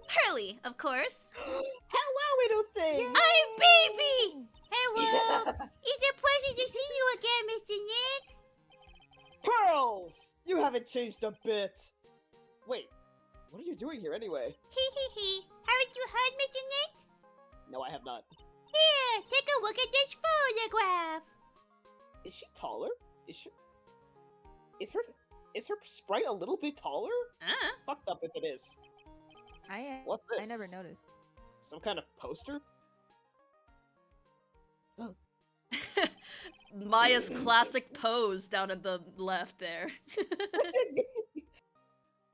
Pearly, of course. Hello, little thing! I'm Baby! Hello! It's a pleasure to see you again, Mr. Nick. Pearls! You haven't changed a bit. Wait, what are you doing here anyway? Hee. Haven't you heard, Mr. Nick? No, I have not. Here, take a look at this photograph. Is she taller? Is her sprite a little bit taller? Fucked up if it is. What's this? I never noticed. Some kind of poster? Maya's classic pose down at the left there.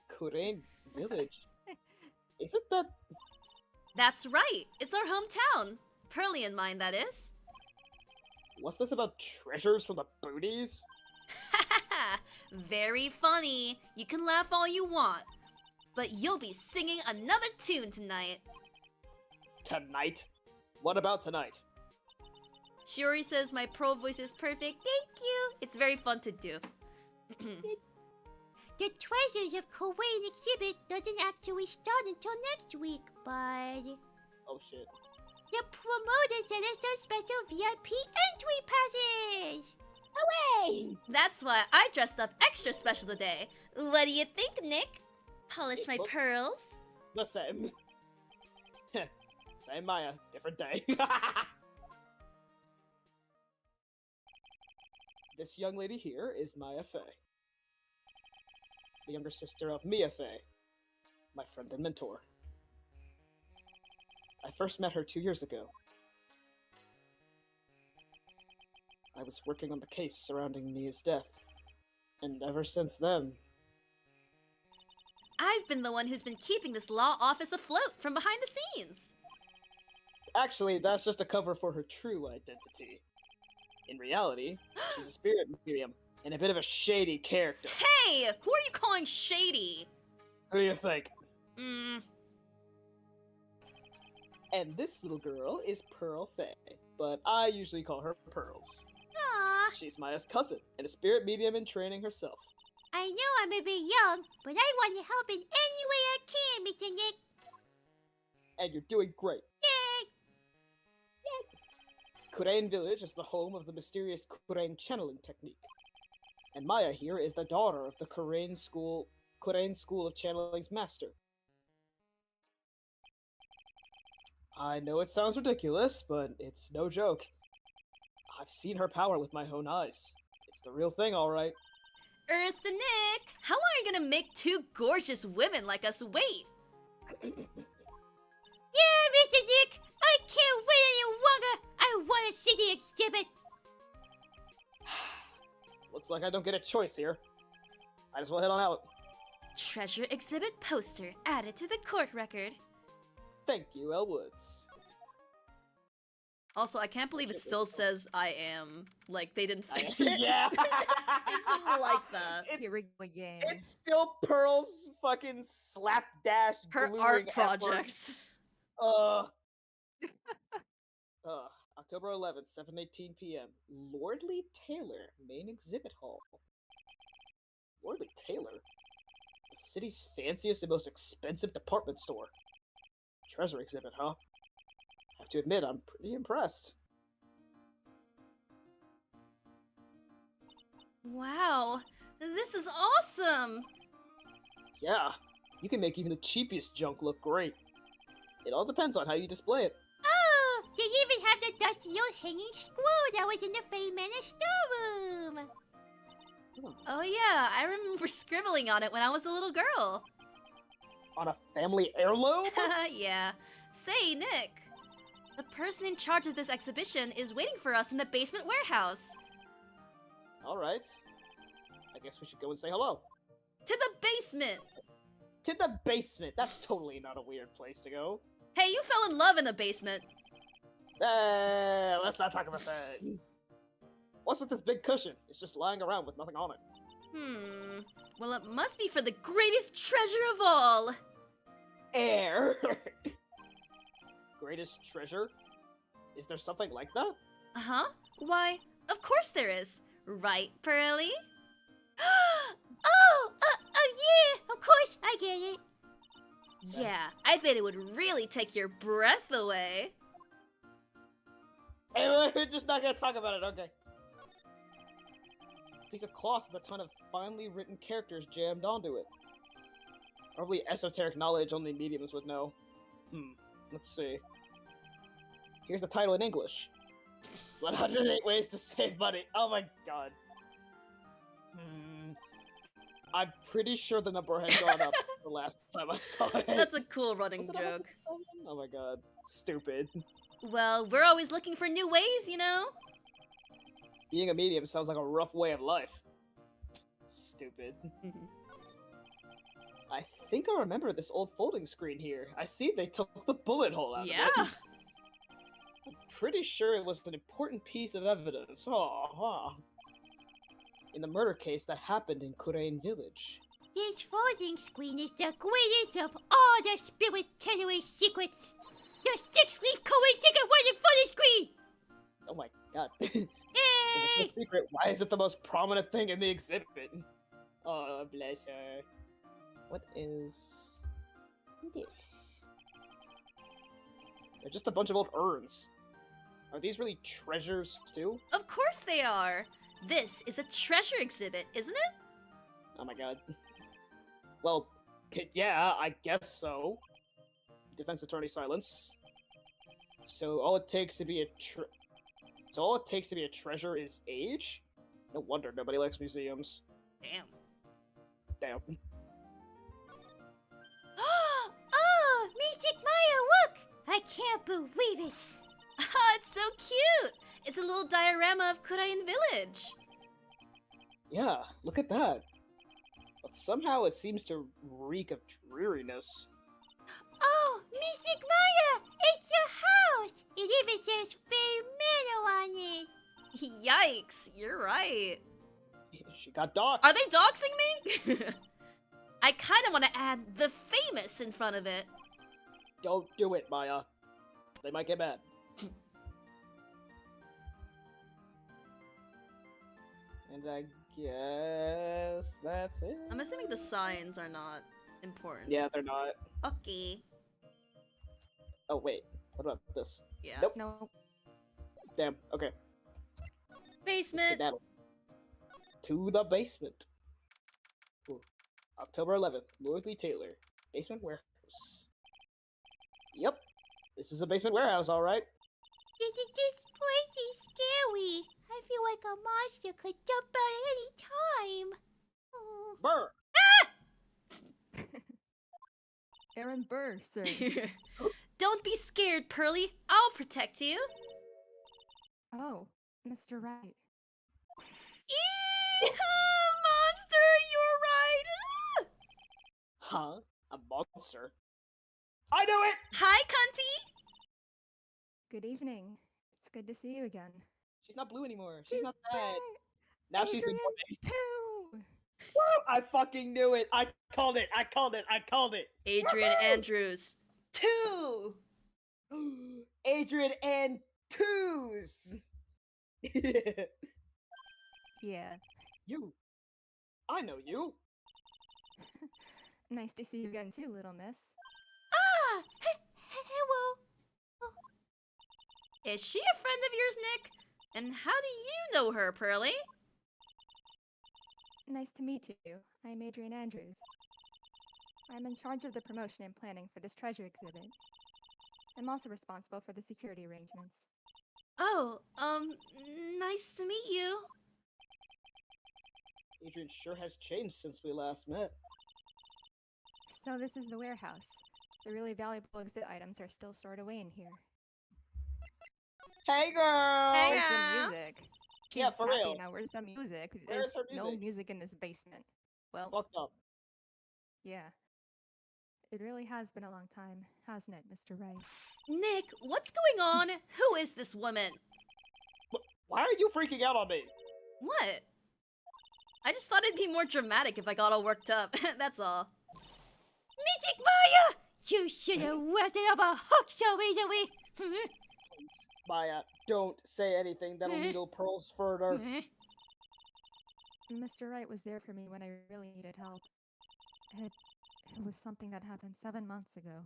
Korean village. Isn't that... That's right. It's our hometown. Pearly and mine, that is. What's this about treasures from the booties? Very funny. You can laugh all you want. But you'll be singing another tune tonight. Tonight? What about tonight? Shiori says my pearl voice is perfect. Thank you. It's very fun to do. The Treasures of Korean exhibit doesn't actually start until next week, bud. Oh shit. The promoter sent us those special VIP entry passes! Hooray! That's why I dressed up extra special today. What do you think, Nick? Polish It my looks- pearls? The same. Same Maya, different day. This young lady here is Maya Fey. The younger sister of Mia Fey, my friend and mentor. I first met her 2 years ago. I was working on the case surrounding Mia's death, and ever since then, I've been the one who's been keeping this law office afloat from behind the scenes. actually, that's just a cover for her true identity. In reality, she's a spirit medium and a bit of a shady character. Hey! Who are you calling shady? Who do you think? And this little girl is Pearl Fey, but I usually call her Pearls. Aw, She's Maya's cousin and a spirit medium in training herself. I know I'm a bit young, but I want to help in any way I can, Mr. Nick. And you're doing great. Yay! Kurain Village is the home of the mysterious Kurain channeling technique. And Maya here is the daughter of the Kurain School of Channeling's master. I know it sounds ridiculous, but it's no joke. I've seen her power with my own eyes. It's the real thing, alright. Earth the Nick, how long are you gonna make two gorgeous women like us wait? Yeah, Mr. Nick, I can't wait any longer. I want to see the exhibit. Looks like I don't get a choice here. Might as well head on out. Treasure exhibit poster added to the court record. Thank you, Elle Woods. Also, I can't believe it still says I am. Like, they didn't fix it. Yeah. It's just like that. Here we go again. It's still Pearl's fucking slapdash Her gluing art effort. projects. October 11th, 7:18 p.m. Lordly Taylor, main exhibit hall. Lordly Taylor? The city's fanciest and most expensive department store. Treasure exhibit, huh? Have to admit, I'm pretty impressed. Wow, this is awesome. Yeah, you can make even the cheapest junk look great. It all depends on how you display it. Oh, they even have the dusty old hanging screw that was in the Fame storeroom. Oh yeah, I remember scribbling on it when I was a little girl. On a family heirloom? Yeah. Say, Nick, the person in charge of this exhibition is waiting for us in the basement warehouse. Alright. I guess we should go and say hello. To the basement! To the basement! That's totally not a weird place to go. Hey, you fell in love in the basement. Let's not talk about that. What's with this big cushion? It's just lying around with nothing on it. Well, it must be for the greatest treasure of all. Air! Greatest treasure? Is there something like that? Uh-huh. Why, of course there is. Right, Pearly? Oh, yeah, of course, I get it. Yeah, I bet it would really take your breath away. Hey, we're just not gonna talk about it, okay. Piece of cloth with a ton of finely written characters jammed onto it. Probably esoteric knowledge only mediums would know. Let's see. Here's the title in English. 108 Ways to Save Money. Oh my god. I'm pretty sure the number had gone up the last time I saw it. That's a cool running Was it joke. 107? Oh my god. Stupid. Well, we're always looking for new ways, you know? Being a medium sounds like a rough way of life. Stupid. I think I remember this old folding screen here. I see they took the bullet hole out Yeah. of it. I'm pretty sure it was an important piece of evidence. In the murder case that happened in Kurain village. This folding screen is the greatest of all the spirit-telling secrets. The six-leaf coin ticket wasn't folding screen! Oh my god. If it's Hey! a secret, why is it the most prominent thing in the exhibit? Oh, bless her. What is this? They're just a bunch of old urns. Are these really treasures too? Of course they are. This is a treasure exhibit, isn't it? Oh my god. Well, yeah, I guess so. Defense attorney silence. So all it takes to be a treasure is age? No wonder nobody likes museums. Damn. Damn. Oh, Mystic Maya, look! I can't believe it. Ah, it's so cute! It's a little diorama of Kurain village. Yeah, look at that. But somehow it seems to reek of dreariness. Oh, Mystic Maya, it's your house. It even says Fame on it. Yikes, you're right. She got docked. Are they doxing me? I kind of want to add the famous in front of it. Don't do it, Maya. They might get mad. And I guess that's it. I'm assuming the signs are not important. Yeah, they're not. Okay. Oh, wait. What about this? Yeah. Nope. No. Damn. Okay. Basement. Skedaddle. To the basement. Ooh. October 11th. Dorothy Taylor. Basement warehouse. Yep. This is a basement warehouse, alright. This place is scary. I feel like a monster could jump out at any time. Oh. Burr! Aaron Burr, sir. Don't be scared, Pearly. I'll protect you. Oh, Mr. Wright. Monster, you're right. Huh? A monster? I knew it! Hi, Cunty. Good evening. It's good to see you again. She's not blue anymore. She's not sad. back! Now she's in Adrian, too! Woo! I fucking knew it! I called it! I called it! I called it! Adrian Woohoo! Andrews. 2. Adrian and twos! Yeah. You. I know you. Nice to see you again too, little miss. Ah! Hello. Is she a friend of yours, Nick? And how do you know her, Pearly? Nice to meet you. I'm Adrian Andrews. I'm in charge of the promotion and planning for this treasure exhibit. I'm also responsible for the security arrangements. Oh, nice to meet you. Adrian sure has changed since we last met. So this is the warehouse. The really valuable exhibit items are still stored away in here. Hey, girl! Hey, Where's yeah. the music? She's Yeah, for happy real. now. Where's the music? Where's There's her no music? music in this basement. Well, Fucked up. yeah. It really has been a long time, hasn't it, Mr. Wright? Nick, what's going on? Who is this woman? Why are you freaking out on me? What? I just thought it'd be more dramatic if I got all worked up. That's all. Mythic Maya! You should have wrapped it up a hook so easily. Maya, don't say anything that'll needle pearls further. Mr. Wright was there for me when I really needed help. It was something that happened 7 months ago.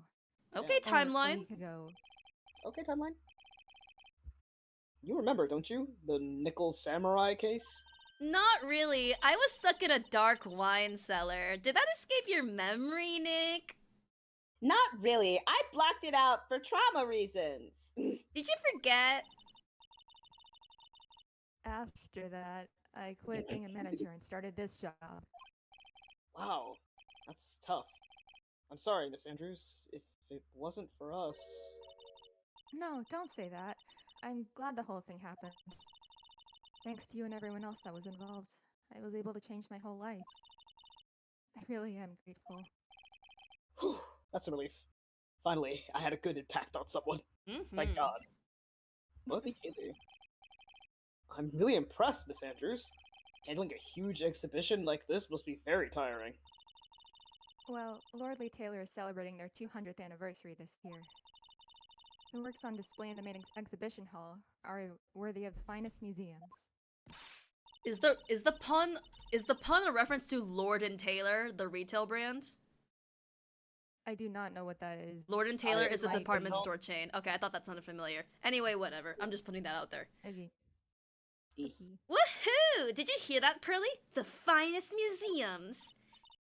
Okay, Or a timeline. week ago. Okay, timeline. You remember, don't you? The nickel samurai case? Not really. I was stuck in a dark wine cellar. Did that escape your memory, Nick? Not really. I blocked it out for trauma reasons. Did you forget? After that, I quit being a manager and started this job. Wow, that's tough. I'm sorry, Miss Andrews. If it wasn't for us... No, don't say that. I'm glad the whole thing happened. Thanks to you and everyone else that was involved, I was able to change my whole life. I really am grateful. Whew, that's a relief. Finally, I had a good impact on someone. Mm-hmm. Thank God. What the hell? I'm really impressed, Miss Andrews. Handling a huge exhibition like this must be very tiring. Well, Lord Lee Taylor is celebrating their 200th anniversary this year. The works on display in the main exhibition hall are worthy of the finest museums. Is the pun a reference to Lord and Taylor, the retail brand? I do not know what that is. Lord and Taylor is a might be. department store chain. Okay, I thought that sounded familiar. Anyway, whatever. I'm just putting that out there. Okay. Woohoo! Did you hear that, Pearly? The finest museums.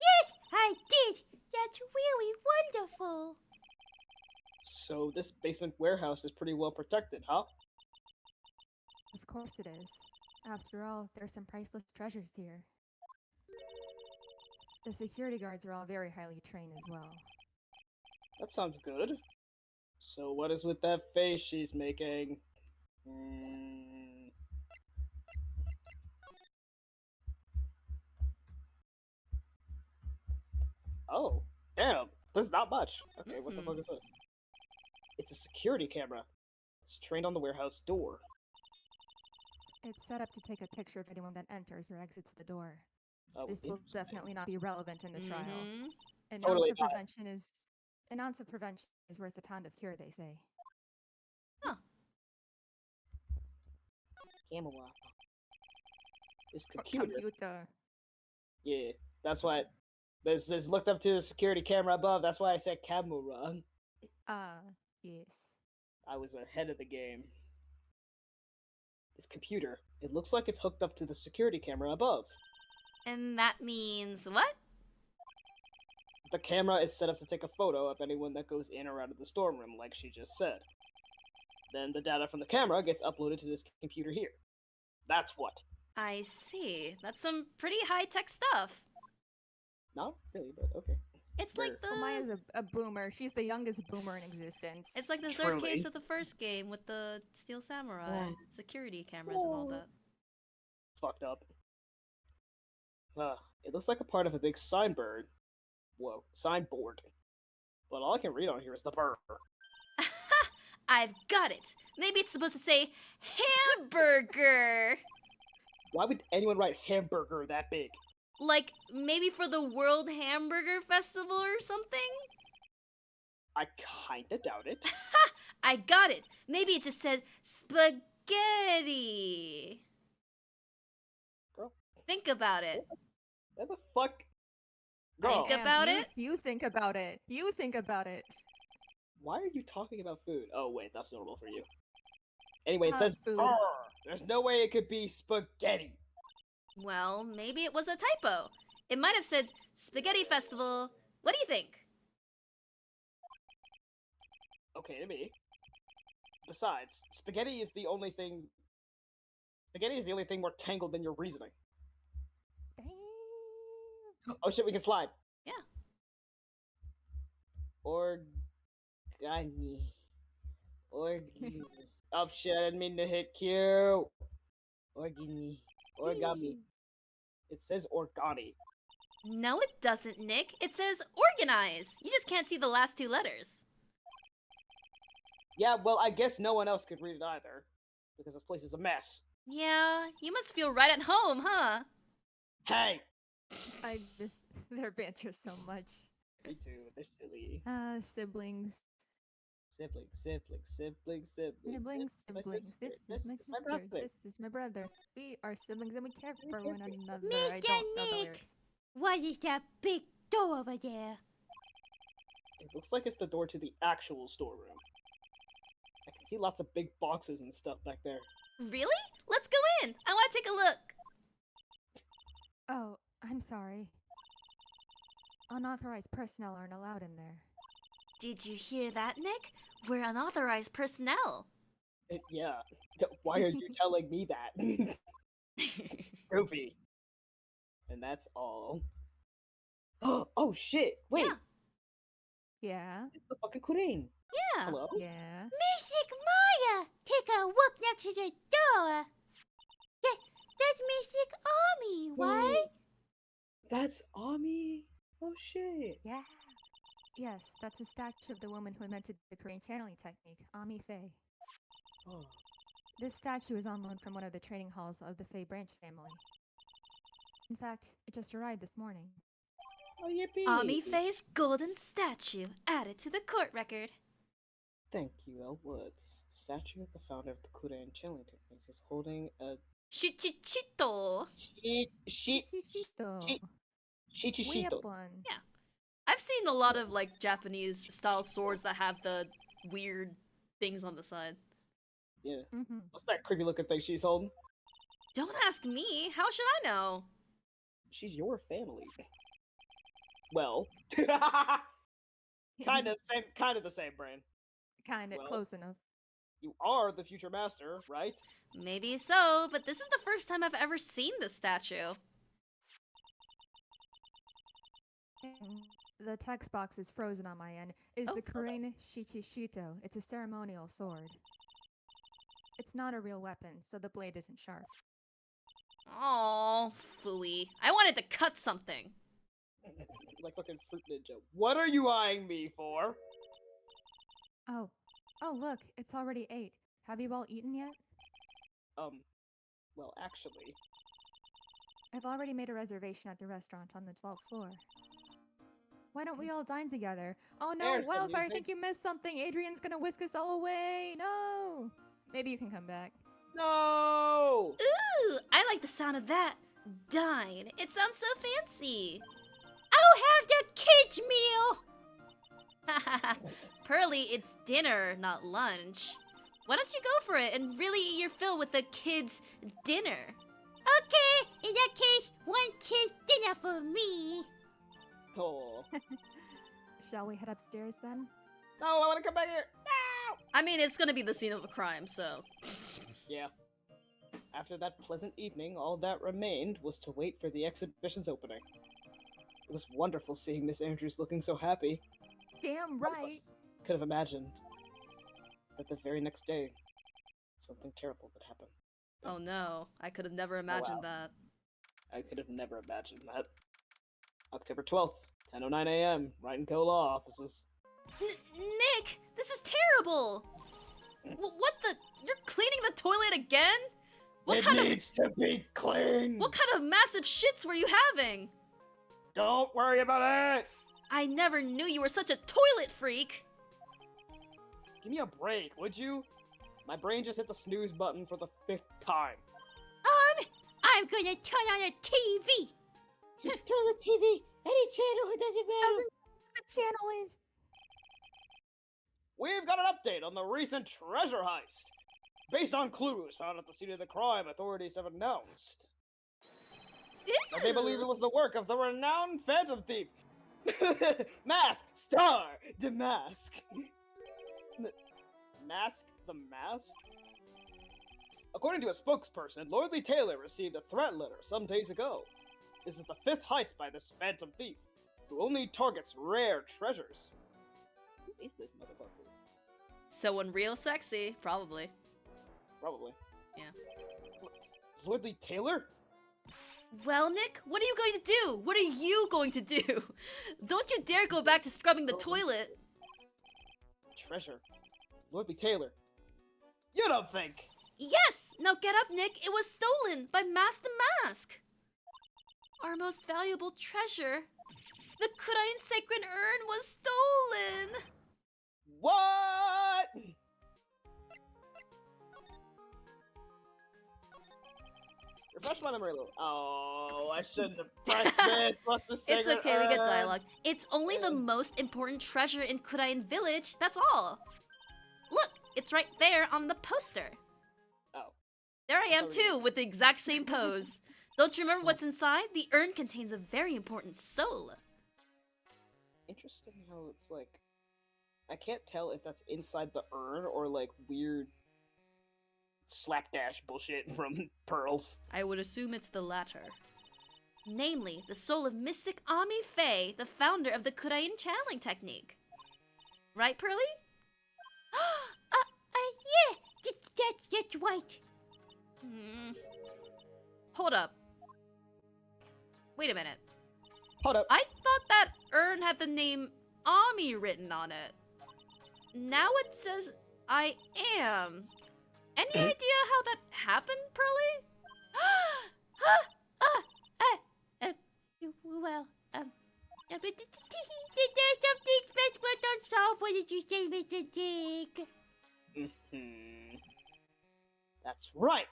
Yes, I did. That's really wonderful. So this basement warehouse is pretty well protected, huh? Of course it is. After all, there's some priceless treasures here. The security guards are all very highly trained as well. That sounds good. So what is with that face she's making? Oh, damn. This is not much. Okay, what the fuck is this? It's a security camera. It's trained on the warehouse door. It's set up to take a picture of anyone that enters or exits the door. Oh, This will interesting. definitely not be relevant in the trial. Mhm. An Totally ounce of prevention is worth a pound of cure, they say. Camera. This computer. Computer. Yeah, that's why. This is looked up to the security camera above. That's why I said camera. Yes. I was ahead of the game. This computer, it looks like it's hooked up to the security camera above. And that means what? The camera is set up to take a photo of anyone that goes in or out of the storeroom, like she just said. Then the data from the camera gets uploaded to this computer here. That's what. I see. That's some pretty high-tech stuff. Not really, but okay. It's like the... Well, Maya's a boomer. She's the youngest boomer in existence. It's like the third Truly. case of the first game with the Steel Samurai. Security cameras and all that. Fucked up. It looks like a part of a big signboard. Whoa, signboard. But all I can read on here is the burr. I've got it. Maybe it's supposed to say hamburger. Why would anyone write hamburger that big? Like, maybe for the World Hamburger Festival or something? I kinda doubt it. I got it. Maybe it just said spaghetti. Girl. Think about it. What the fuck? Girl, Think about you, it. You think about it. You think about it. why are you talking about food? Oh, wait, that's normal for you. Anyway, it Hot says food. burr. There's no way it could be spaghetti. Well, maybe it was a typo. It might have said Spaghetti Festival What do you think? Okay to me. Besides, spaghetti is the only thing more tangled than your reasoning. Damn. Oh shit, we can slide. Yeah. Organi. Origami. Oh shit, I didn't mean to hit Q. Origami. Origami. It says organi. No, it doesn't, Nick. It says organize. You just can't see the last two letters. Yeah, well, I guess no one else could read it either. Because this place is a mess. Yeah, you must feel right at home, huh? Hey! I miss their banter so much. Me too, they're silly. Siblings. Siblings. Siblings, siblings. This is my sister. brother. This is my brother. We are siblings and we care for one another. I Mr. don't know the Nick! lyrics. What is that big door over there? It looks like it's the door to the actual storeroom. I can see lots of big boxes and stuff back there. Really? Let's go in. I want to take a look. Oh, I'm sorry. Unauthorized personnel aren't allowed in there. Did you hear that, Nick? We're unauthorized personnel. Yeah. Why are you telling me that? Goofy. And that's all. Oh shit! Wait, Yeah? it's the fucking Queen. Yeah. Hello? Yeah? Mystic Maya! Take a look next to the door. That's Mystic Army, right? That's Ami. Oh shit. Yeah. Yes, that's a statue of the woman who invented the Korean channeling technique, Ami Faye. Oh. This statue is on loan from one of the training halls of the Faye branch family. In fact, it just arrived this morning. Oh, yippee. Ami Faye's golden statue added to the court record. Thank you, L. Woods. Statue of the founder of the Korean channeling technique is holding a Shichichito. Chichishito. Shichishito. Weapon. Yeah. I've seen a lot of like Japanese style swords that have the weird things on the side. Yeah. Mm-hmm. What's that creepy looking thing she's holding? Don't ask me. How should I know? She's your family. Well, kind of the same brain. Kinda Well. close enough. You are the future master, right? Maybe so, but this is the first time I've ever seen this statue. The text box is frozen on my end. Is Oh, the okay. Korean Shichishito. It's a ceremonial sword. It's not a real weapon, so the blade isn't sharp. Oh, phooey. I wanted to cut something. Like fucking Fruit Ninja. What are you eyeing me for? Oh. Oh, look, it's already 8. Have you all eaten yet? Well, actually. I've already made a reservation at the restaurant on the 12th floor. Why don't we all dine together? Oh no, There's the Wildfire, I music. think you missed something. Adrian's gonna whisk us all away. No! Maybe you can come back. No! Ooh, I like the sound of that. Dine. It sounds so fancy. I'll have the kids' meal. Pearly, it's dinner, not lunch. Why don't you go for it and really eat your fill with the kids' dinner? Okay, in that case, one kid's dinner for me. Oh. Shall we head upstairs then? No, I want to come back here. No! I mean, it's gonna be the scene of a crime, so. Yeah. After that pleasant evening, all that remained was to wait for the exhibition's opening. It was wonderful seeing Miss Andrews looking so happy. Damn None of right! us could have imagined that the very next day, something terrible would happen. Oh no, I could have never imagined that. I could have never imagined that. October 12th, 10:09 a.m., Wright and Co. Law Offices. Nick, this is terrible! What the? You're cleaning the toilet again? What It kind of needs to be clean! what kind of massive shits were you having? Don't worry about it! I never knew you were such a toilet freak. Give me a break, would you? My brain just hit the snooze button for the 5th time. I'm gonna turn on the TV. Turn on the TV. Any channel, it doesn't matter. The channel is. We've got an update on the recent treasure heist. Based on clues found at the scene of the crime, authorities have announced that they believe it was the work of the renowned phantom thief, Mask! Star! Damask! Mask the Mask? According to a spokesperson, Lordly Taylor received a threat letter some days ago. This is the 5th heist by this phantom thief, who only targets rare treasures. Who is this motherfucker? Someone real sexy, probably. Probably. Yeah. Lordly Taylor? Well, Nick, what are you going to do? What are you going to do? Don't you dare go back to scrubbing the toilet. Treasure. Lordly Taylor. You don't think? Yes! Now get up, Nick. It was stolen by Mask the Mask. Our most valuable treasure. The Kurain Sacred Urn was stolen. What? Refresh my memory a little. Oh, I shouldn't have pressed this. What's the sacred It's okay, we get urn? dialogue. It's only the most important treasure in Kurain Village, that's all. Look, it's right there on the poster. Oh. There I am too, with the exact same pose. Don't you remember what's inside? The urn contains a very important soul. Interesting how it's like... I can't tell if that's inside the urn or like weird slapdash bullshit from Pearls. I would assume it's the latter. Namely, the soul of mystic Ami Faye, the founder of the Kurain channeling technique. Right, Pearly? Yeah, that's right. Hold up. Wait a minute. Hold up. I thought that urn had the name Ami written on it. Now it says I am. Any idea how that happened, Pearly? Well, but there's something special don't solve. What did you say, Mr. Dick? That's right.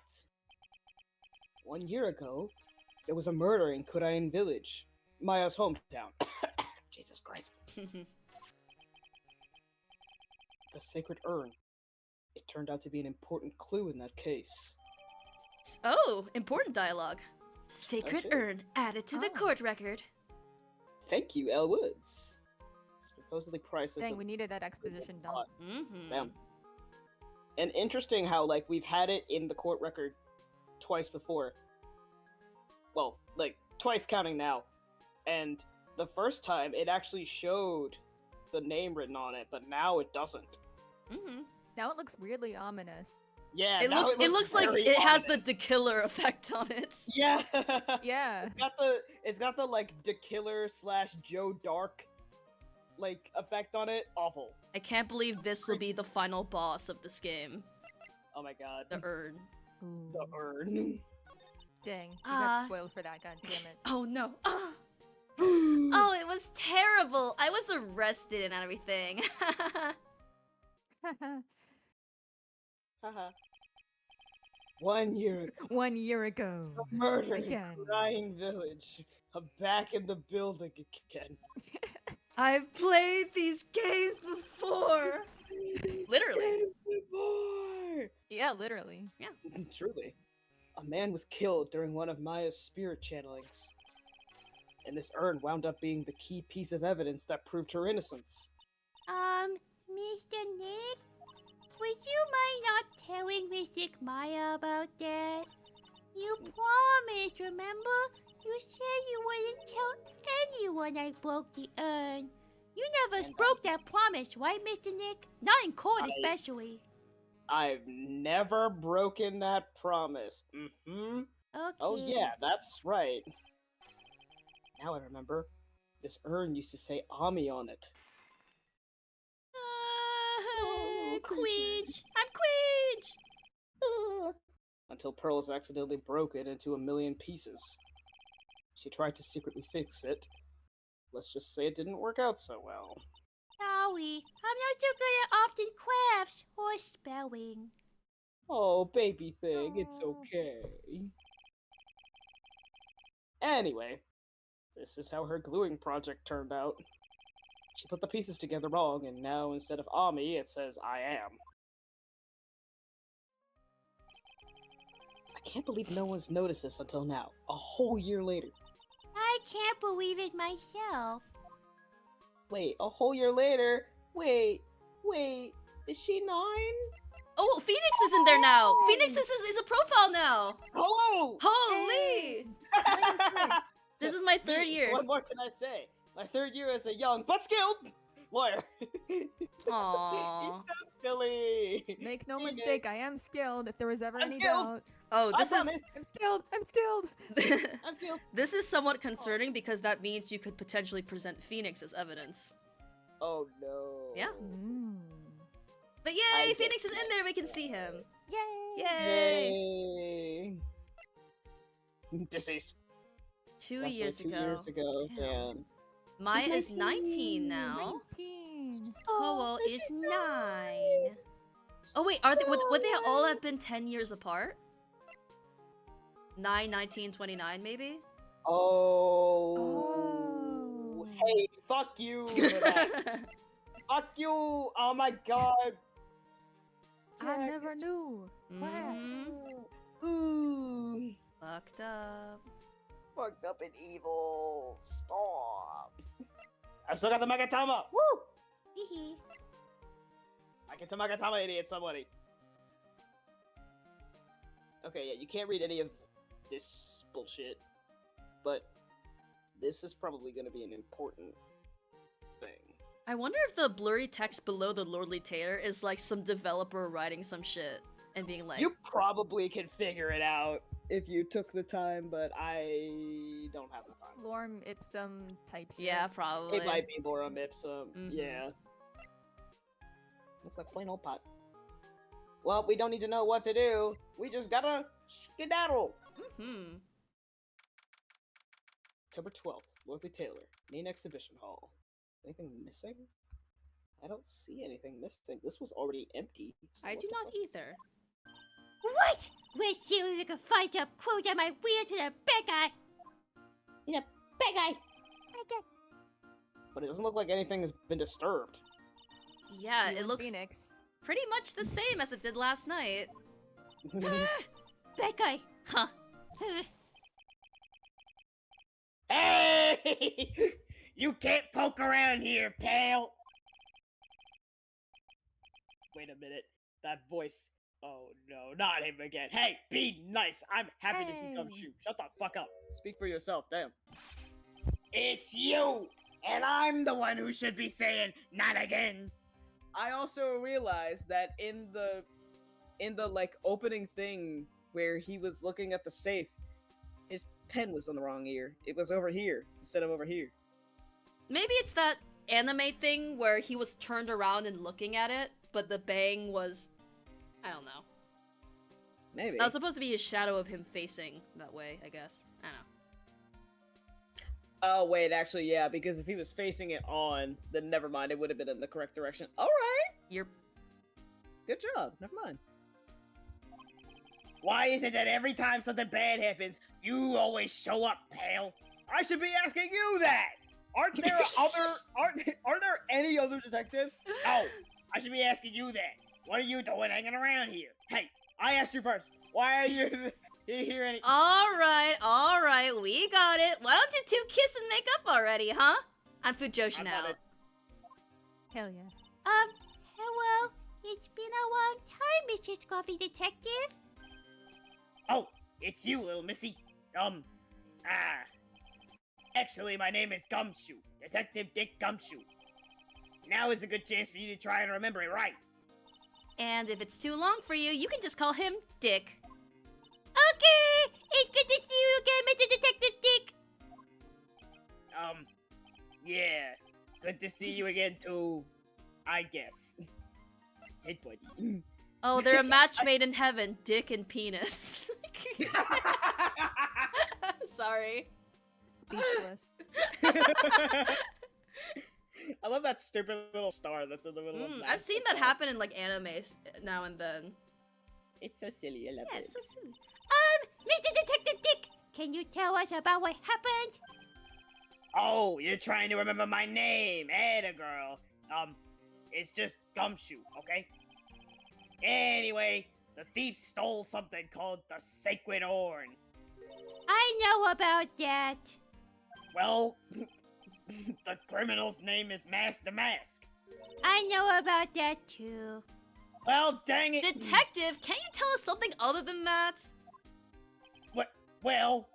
1 year ago, there was a murder in Kurain Village, Maya's hometown. Jesus Christ. The sacred urn. It turned out to be an important clue in that case. Oh, important dialogue. Sacred Okay. urn added to the court record. Thank you, Elle Woods. Supposedly priceless. Dang, we needed that exposition done. Damn. And interesting how, like, we've had it in the court record twice before. Well, like, twice counting now. And the first time, it actually showed the name written on it, but now it doesn't. Now it looks weirdly ominous. Yeah, It now looks like very it has ominous. the killer effect on it. Yeah. Yeah. It's got the like the killer / Joe Dark like effect on it. Awful. I can't believe this will be the final boss of this game. Oh my god. The urn. The urn. Dang, you Ah. got spoiled for that, god damn it. Oh no. Oh, it was terrible. I was arrested and everything. Haha. 1 year ago. 1 year ago. Murder Again. in Crying Village. I'm back in the building again. I've played these games before. Literally. Before. Yeah, literally. Truly. A man was killed during one of Maya's spirit channelings. And this urn wound up being the key piece of evidence that proved her innocence. Mr. Nick, would you mind not telling Mystic Maya about that? You promised, remember? You said you wouldn't tell anyone I broke the urn. You never broke that promise, right, Mr. Nick? Not in court, especially. I've never broken that promise. Mm-hmm. Okay. Oh yeah, that's right. Now I remember. This urn used to say Ami on it. Queech. I'm Queech. Until Pearls accidentally broke it into a million pieces. She tried to secretly fix it. Let's just say it didn't work out so well. Sorry, I'm not so good at often crafts or spelling. Oh, baby thing, it's okay. Anyway, this is how her gluing project turned out. She put the pieces together wrong, and now instead of Ami, it says I am. I can't believe no one's noticed this until now, a whole year later. I can't believe it myself. Wait, a whole year later. Wait, is she 9? Oh, Phoenix is in there now. Phoenix is a profile now. Hello! Holy! This is my third year. What more can I say? My third year as a young but skilled lawyer. Aww. He's so silly. Make no Phoenix. mistake, I am skilled. If there was ever I'm any skilled. doubt, Oh, I this is promise. I'm skilled. I'm skilled. I'm skilled. this is somewhat concerning because that means you could potentially present Phoenix as evidence. Oh no. Yeah. Mm. But I yay, get Phoenix is in there. We can see him. Yay! Yay! Yay. Deceased. 2 That's like years 2 ago. years ago. Damn. Damn. Maya She's is 19 now. 19. Powell and is she's 9. Oh wait, are they would they all have been 10 years apart? 9, 19, 29 maybe? Oh. Oh. Hey, fuck you for that. Fuck you. Oh my god. I Jack. never knew. Mhm. Ooh. Fucked up. Fucked up and evil. Stop. I still got the Magatama. Woo! Hehe. I get to Magatama, idiot, somebody. Okay, yeah, you can't read any of this bullshit, but this is probably going to be an important thing. I wonder if the blurry text below the Lordly Taylor is like some developer writing some shit and being like, You probably can figure it out if you took the time, but I don't have the time. Lorem ipsum type shit. yeah, probably. It might be Lorem Ipsum. Mhm. Yeah. Looks like plain old pot. Well, we don't need to know what to do. We just gotta skedaddle. Hmm. October 12th, Lordly Taylor, main exhibition hall. Anything missing? I don't see anything missing. This was already empty. so I what do the not fuck? either. What? We'll see if we can find a clue that might lead to the big guy. Big guy. But it doesn't look like anything has been disturbed. Yeah, You it and looks Phoenix. pretty much the same as it did last night. Big guy. Huh. Hey! You can't poke around here, pal! Wait a minute. That voice. Oh no, not him again. Hey, be nice. I'm happy to see Gumshoe. Shut the fuck up. Speak for yourself, damn. It's you! And I'm the one who should be saying, not again. I also realized that in the like opening thing where he was looking at the safe, his pen was on the wrong ear. It was over here instead of over here. Maybe it's that anime thing where he was turned around and looking at it, but the bang was, I don't know. Maybe. That was supposed to be a shadow of him facing that way, I guess. I don't know. Oh wait, actually, yeah, because if he was facing it on, then never mind. It would have been in the correct direction. All right, You're good job. Never mind. Why is it that every time something bad happens, you always show up, pal? I should be asking you that. Aren't there aren't there any other detectives? Oh, I should be asking you that. What are you doing hanging around here? Hey, I asked you first. Why are you here any? Alright, we got it. Why don't you two kiss and make up already, huh? I'm Fujoshi I'm now. not Hell yeah. Hello. It's been a long time, Mr. Scruffy Detective. Oh, it's you, little missy. Actually, my name is Gumshoe, Detective Dick Gumshoe. Now is a good chance for you to try and remember it right. And if it's too long for you, you can just call him Dick. Okay. It's good to see you again, Mr. Detective Dick. Yeah. Good to see you again, too. I guess. Hey, buddy. Oh, they're a match made in heaven, Dick and Penis. Sorry. Speechless. I love that stupid little star that's in the middle of that. I've seen that happen in like animes now and then. It's so silly. I love Yeah, it. it's so silly. Mr. Detective Dick, can you tell us about what happened? Oh, you're trying to remember my name, girl. It's just Gumshoe, okay? Anyway, the thief stole something called the Sacred Horn. I know about that. Well, the criminal's name is Mask the Mask. I know about that too. Well, dang it. Detective, can't you tell us something other than that? What? Well,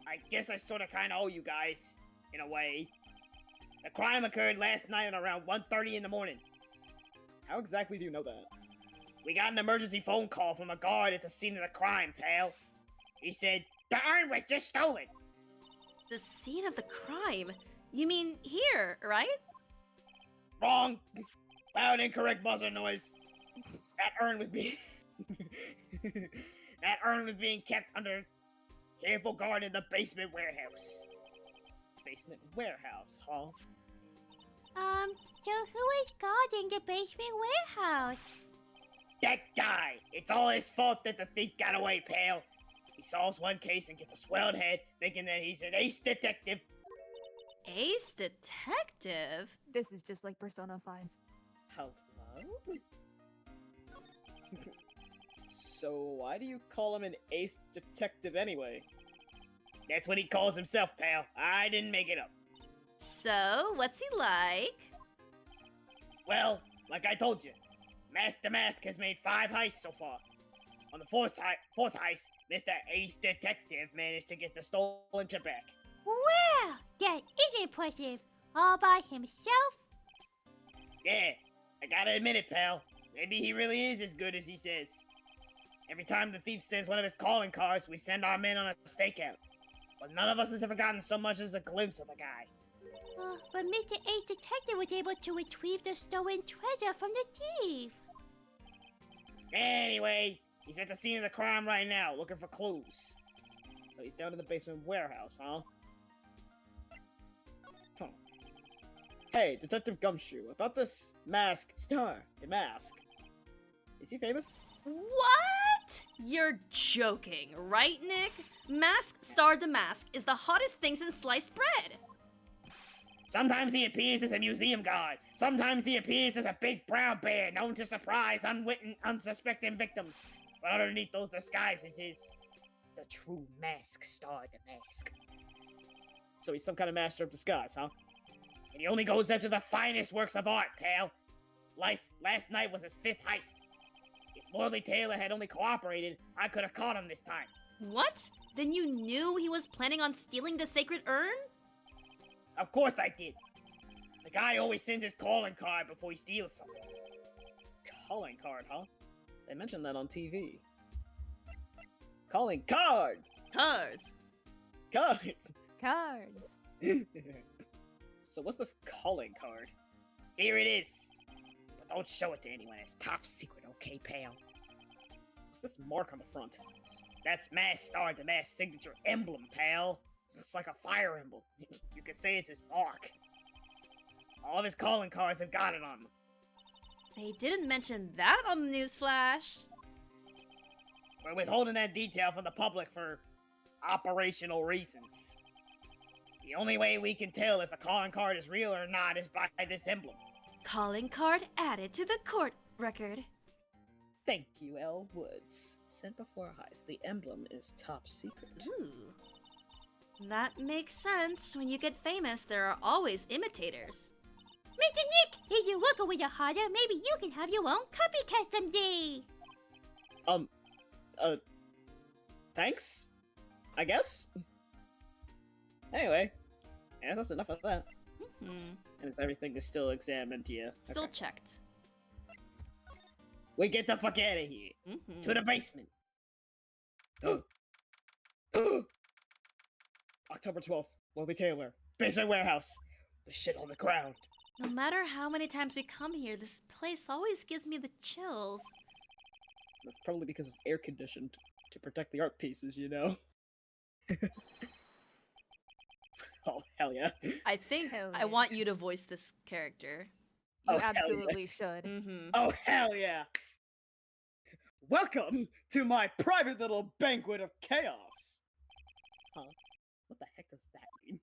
I guess I sort of kind of owe you guys, in a way. The crime occurred last night around 1:30 in the morning. How exactly do you know that? We got an emergency phone call from a guard at the scene of the crime, pal. He said, the urn was just stolen. The scene of the crime? You mean here, right? Wrong. Loud incorrect buzzer noise. That urn was being... that urn was being kept under careful guard in the basement warehouse. Basement warehouse, huh? So who is guarding the basement warehouse? That guy! It's all his fault that the thief got away, pal. He solves one case and gets a swelled head, thinking that he's an ace detective. Ace Detective? This is just like Persona 5. Hello? So why do you call him an ace detective anyway? That's what he calls himself, pal. I didn't make it up. So, what's he like? Well, like I told you, Mask the Mask has made 5 heists so far. On the fourth heist, Mr. Ace Detective managed to get the stolen chip back. Wow, that is impressive. All by himself? Yeah, I gotta admit it, pal. Maybe he really is as good as he says. Every time the thief sends one of his calling cards, we send our men on a stakeout. But none of us has ever gotten so much as a glimpse of the guy. But Mr. Ace Detective was able to retrieve the stolen treasure from the thief. Anyway, he's at the scene of the crime right now, looking for clues. So he's down in the basement warehouse, huh? Huh. Hey, Detective Gumshoe, about this Mask Star, the Mask. Is he famous? What? You're joking, right, Nick? Mask Star Damask is the hottest thing since sliced bread. Sometimes he appears as a museum guard. Sometimes he appears as a big brown bear known to surprise unsuspecting victims. But underneath those disguises is the true Mask Star Damask. So he's some kind of master of disguise, huh? And he only goes after the finest works of art, pal. Last night was his 5th heist. If Morley Taylor had only cooperated, I could have caught him this time. What? Then you knew he was planning on stealing the sacred urn? Of course I did. The guy always sends his calling card before he steals something. Calling card, huh? They mentioned that on TV. Calling card! Cards. Cards! Cards. So what's this calling card? Here it is. But don't show it to anyone. It's top secret, okay, pal? What's this mark on the front? That's Mask Star Damask's signature emblem, pal. It's like a fire emblem. You could say it's his mark. All of his calling cards have got it on them. They didn't mention that on the newsflash. We're withholding that detail from the public for operational reasons. The only way we can tell if a calling card is real or not is by this emblem. Calling card added to the court record. Thank you, L. Woods. Sent before heist, the emblem is top secret. Ooh. That makes sense. When you get famous, there are always imitators. Mr. Nick, if you work with a harder, maybe you can have your own copycat someday. Thanks? I guess? Anyway, yeah, that's enough of that. Hmm. And is everything is still examined here? Still Okay. checked. We get the fuck out of here. Mm-hmm. To the basement. October 12th, Wealthy Taylor. Basement warehouse. The shit on the ground. No matter how many times we come here, this place always gives me the chills. That's probably because it's air conditioned to protect the art pieces, you know? Oh, hell yeah. I think Hell I yeah. want you to voice this character. You Oh, hell yeah. absolutely should. Mm-hmm. Oh, hell yeah. Welcome to my private little banquet of chaos. Huh? What the heck does that mean?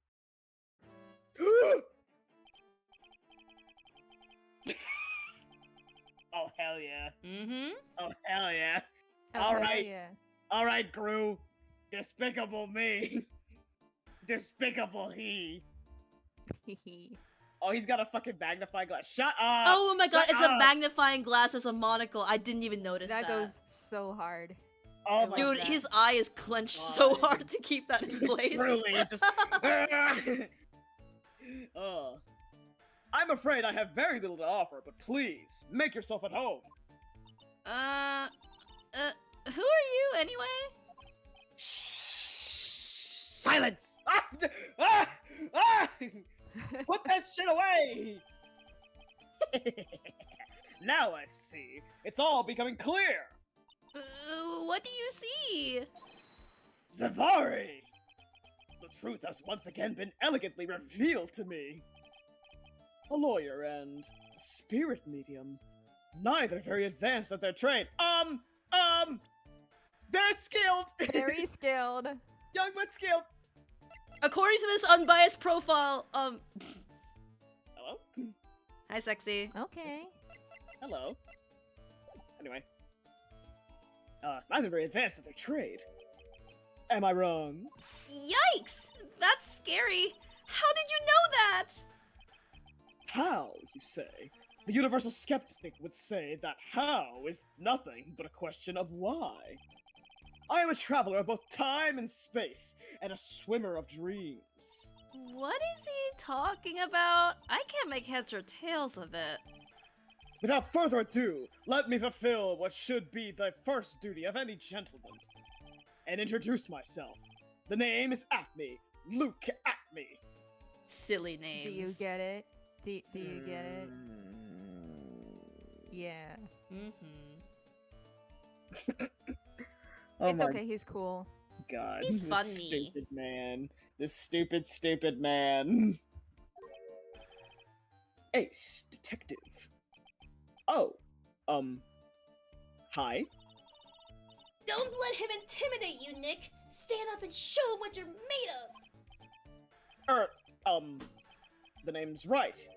Oh, hell yeah. Mm-hmm. Oh, hell yeah. Oh, All hell right. Yeah. Alright, Gru. Despicable me. Despicable he. Oh, he's got a fucking magnifying glass. Shut up! Oh my god, Shut it's up! a magnifying glass as a monocle. I didn't even notice that. That goes so hard. Oh I my love Dude, that. his eye is clenched so God. hard to keep that in place. Truly, just. I'm afraid I have very little to offer, but please make yourself at home. Who are you anyway? Silence! Put that shit away! Now I see. It's all becoming clear. What do you see? Zavari! The truth has once again been elegantly revealed to me. A lawyer and a spirit medium. Neither very advanced at their trade. They're skilled! Very skilled. Young but skilled. According to this unbiased profile, Hello? hi sexy. Okay. Hello. Anyway. Neither very advanced at their trade. Am I wrong? Yikes! That's scary. How did you know that? How, you say? The universal skeptic would say that how is nothing but a question of why. I am a traveler of both time and space, and a swimmer of dreams. What is he talking about? I can't make heads or tails of it. Without further ado, let me fulfill what should be the first duty of any gentleman, and introduce myself. The name is Acme, Luke Acme. Silly names. Do you get it? Do you get it? Yeah. Oh It's my okay, he's cool. god. He's this funny. stupid man. This stupid man. Ace Detective. Oh, hi. Don't let him intimidate you, Nick. Stand up and show him what you're made of. The name's Wright.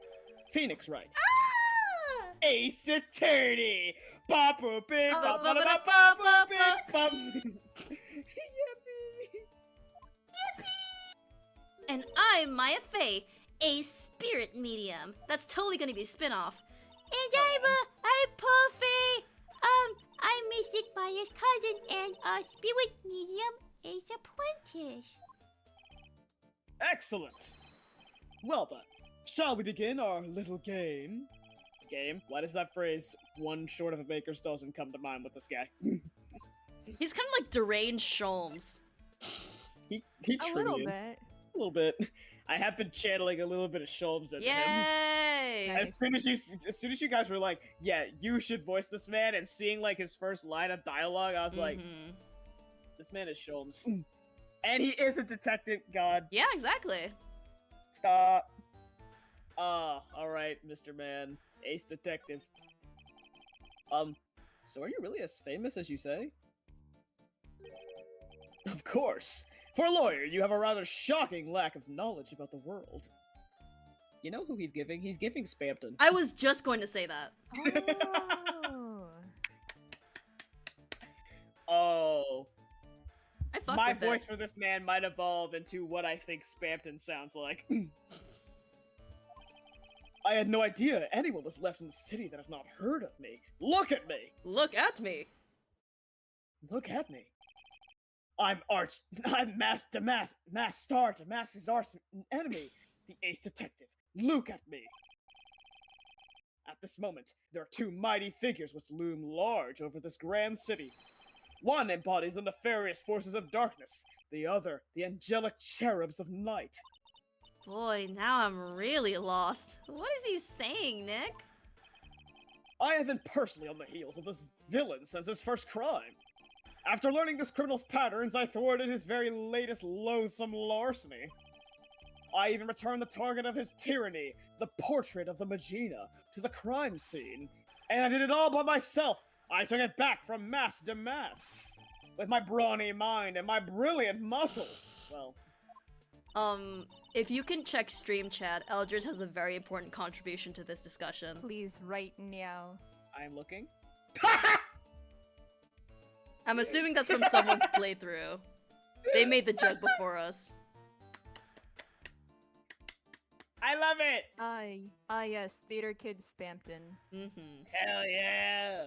Phoenix Wright. Ah! Ace Attorney! Bop boop bip Oh, bop ba- ba- bop ba- bop ba- bop ba- bip bop. And I'm Maya Fey, a spirit medium. That's totally gonna be a spin-off. And I'm Puffy. I'm Mystic Maya's cousin and a spirit medium is apprentice. Excellent. Well then, shall we begin our little game? Game? Why does that phrase, one short of a baker's dozen, come to mind with this guy? He's kind of like deranged Sholmes. He A truly little is. bit. A little bit. I have been channeling a little bit of Sholmes into him. Yay! As soon as you guys were like, yeah, you should voice this man, and seeing like his first line of dialogue, I was like, Mhm. this man is Sholmes. And he is a detective, god. Yeah, exactly. Stop. Alright, Mr. Man. Ace Detective. So are you really as famous as you say? Of course. For a lawyer, you have a rather shocking lack of knowledge about the world. You know who he's giving? He's giving Spampton. I was just going to say that. Oh. Oh. I fuck My with voice it. for this man might evolve into what I think Spampton sounds like. I had no idea anyone was left in the city that had not heard of me. Look at me! Look at me. Look at me. I'm masked star to mask his arch enemy, the Ace Detective. Look at me. At this moment, there are two mighty figures which loom large over this grand city. One embodies the nefarious forces of darkness, the other, the angelic cherubs of night. Boy, now I'm really lost. What is he saying, Nick? I have been personally on the heels of this villain since his first crime. After learning this criminal's patterns, I thwarted his very latest loathsome larceny. I even returned the target of his tyranny, the portrait of the Magina, to the crime scene. And I did it all by myself. I took it back from mask to mask. With my brawny mind and my brilliant muscles. Well, if you can check stream chat, Eldridge has a very important contribution to this discussion. Please, right now. I am looking. I'm assuming that's from someone's playthrough. They made the joke before us. I love it! Yes, Theater Kid Spampton. Mm-hmm. Hell yeah!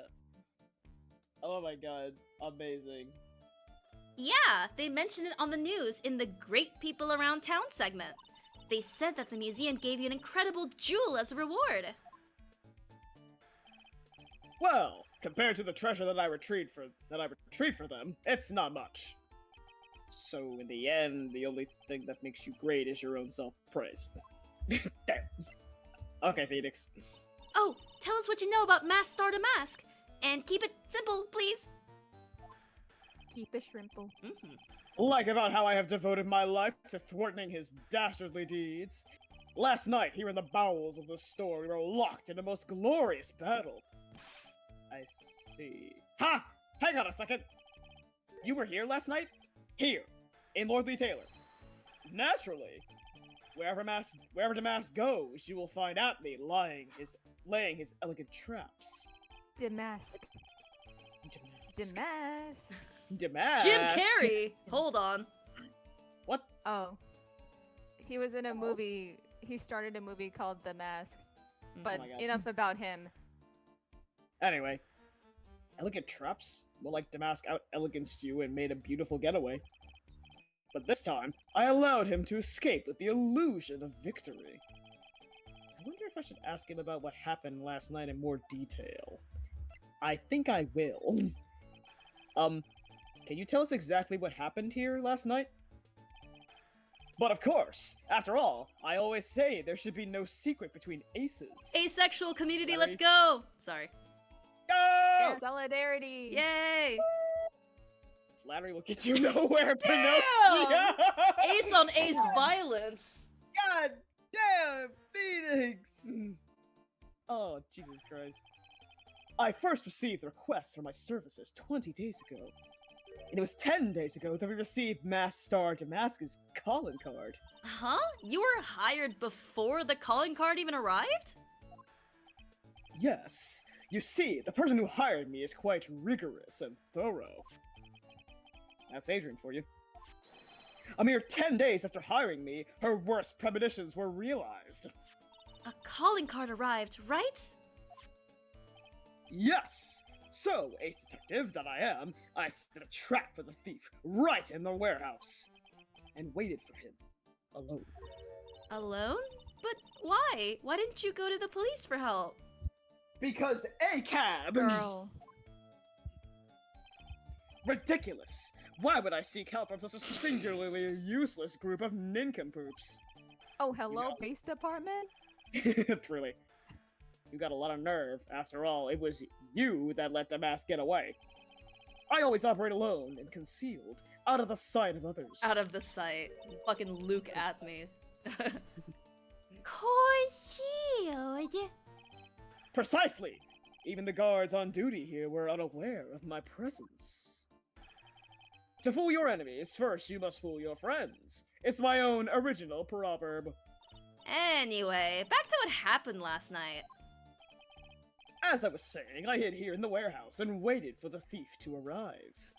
Oh my god, amazing. Yeah, they mentioned it on the news in the Great People Around Town segment. They said that the museum gave you an incredible jewel as a reward. Well, compared to the treasure that I retrieved for them, it's not much. So in the end, the only thing that makes you great is your own self-praise. Damn. Okay, Phoenix. Oh, tell us what you know about Mask Star to Mask. And keep it simple, please. Keep it shrimple. Mm-hmm. Like about how I have devoted my life to thwarting his dastardly deeds. Last night, here in the bowels of the store, we were locked in a most glorious battle. I see. Ha! Hang on a second! You were here last night? Here, in Lordly Taylor. Naturally. Wherever Damask goes, you will find Atme laying his elegant traps. Damask. Damask. Damask. Jim Carrey! Hold on. What? Oh. He was in a movie. He started a movie called The Mask. But my God. enough about him. Anyway. Elegant traps? More like Damask out-eleganced you and made a beautiful getaway. But this time, I allowed him to escape with the illusion of victory. I wonder if I should ask him about what happened last night in more detail. I think I will. Can you tell us exactly what happened here last night? But of course, after all, I always say there should be no secret between aces. Asexual community, let's go! Sorry. Go! Yeah, solidarity. Yay! Flattery will get you nowhere, Damn! Pinocchio! Ace on ace violence. God damn, Phoenix! Oh, Jesus Christ. I first received the request for my services 20 days ago. And it was 10 days ago that we received Mask Star Damascus' calling card. Huh? You were hired before the calling card even arrived? Yes. You see, the person who hired me is quite rigorous and thorough. That's Adrian for you. A mere 10 days after hiring me, her worst premonitions were realized. A calling card arrived, right? Yes! So, ace detective that I am, I set a trap for the thief right in the warehouse. And waited for him. Alone. Alone? But why? Why didn't you go to the police for help? Because a cab! Girl. Ridiculous! Why would I seek help from such a singularly useless group of nincompoops? Oh, hello, You know. base department? Truly. You got a lot of nerve. After all, it was you that let Damask get away. I always operate alone and concealed, out of the sight of others. Out of the sight. Fucking Luke at me. Concealed. Precisely! Even the guards on duty here were unaware of my presence. To fool your enemies, first you must fool your friends. It's my own original proverb. Anyway, back to what happened last night. As I was saying, I hid here in the warehouse and waited for the thief to arrive.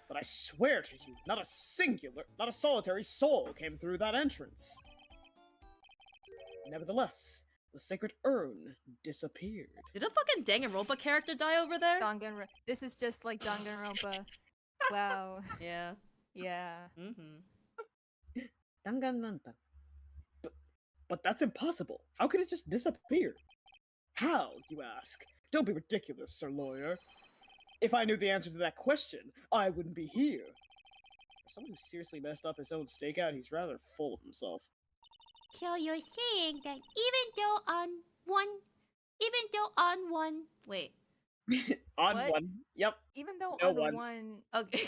But I swear to you, not a solitary soul came through that entrance. Nevertheless, the sacred urn disappeared. Did a fucking Danganronpa character die over there? This is just like Danganronpa. Wow. Yeah. Yeah. Mm-hmm. Danganronpa. But that's impossible. How could it just disappear? How, you ask? Don't be ridiculous, Sir Lawyer. If I knew the answer to that question, I wouldn't be here. For someone who seriously messed up his own stakeout, he's rather full of himself. So you're saying that Wait. On What? one. Yep. Even though No on one. one Okay.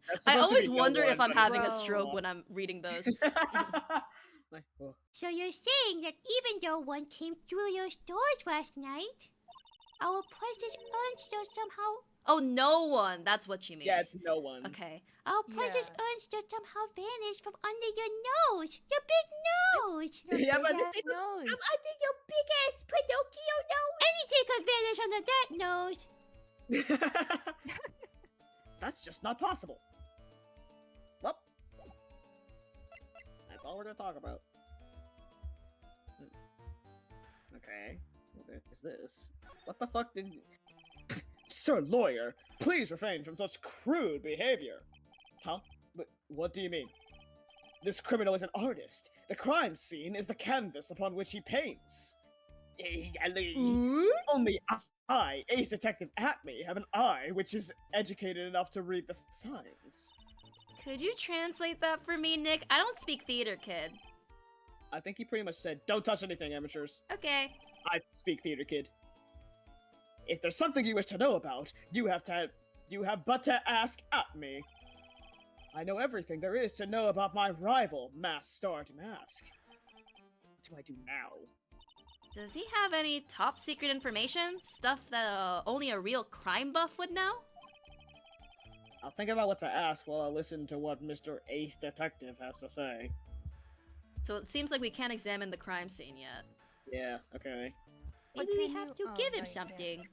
That's I supposed to always be no wonder one, if I'm but having a Bro. stroke when I'm reading those. Like, oh. So you're saying that even though one came through your doors last night, our precious urn still somehow Oh, no one. That's what she means. Yeah, it's no one. Okay. our precious Yeah. urn still somehow vanished from under your nose. Your big nose. Yeah, but big-ass this nose. Under your big ass Pinocchio nose. Anything could vanish under that nose. That's just not possible. Well, that's all we're gonna talk about. Okay. What is this? What the fuck did... Sir Lawyer, please refrain from such crude behavior. Huh? But what do you mean? This criminal is an artist. The crime scene is the canvas upon which he paints. Only I, Ace Detective Atme, have an eye which is educated enough to read the signs. Could you translate that for me, Nick? I don't speak theater, kid. I think he pretty much said, don't touch anything, amateurs. Okay. I speak theater, kid. If there's something you wish to know about, you have but to ask Atme. I know everything there is to know about my rival, Mask Star to Mask. What do I do now? Does he have any top secret information? Stuff that only a real crime buff would know? I'll think about what to ask while I listen to what Mr. Ace Detective has to say. So it seems like we can't examine the crime scene yet. Yeah, okay. Maybe But we can have you- to oh, give no, him you something.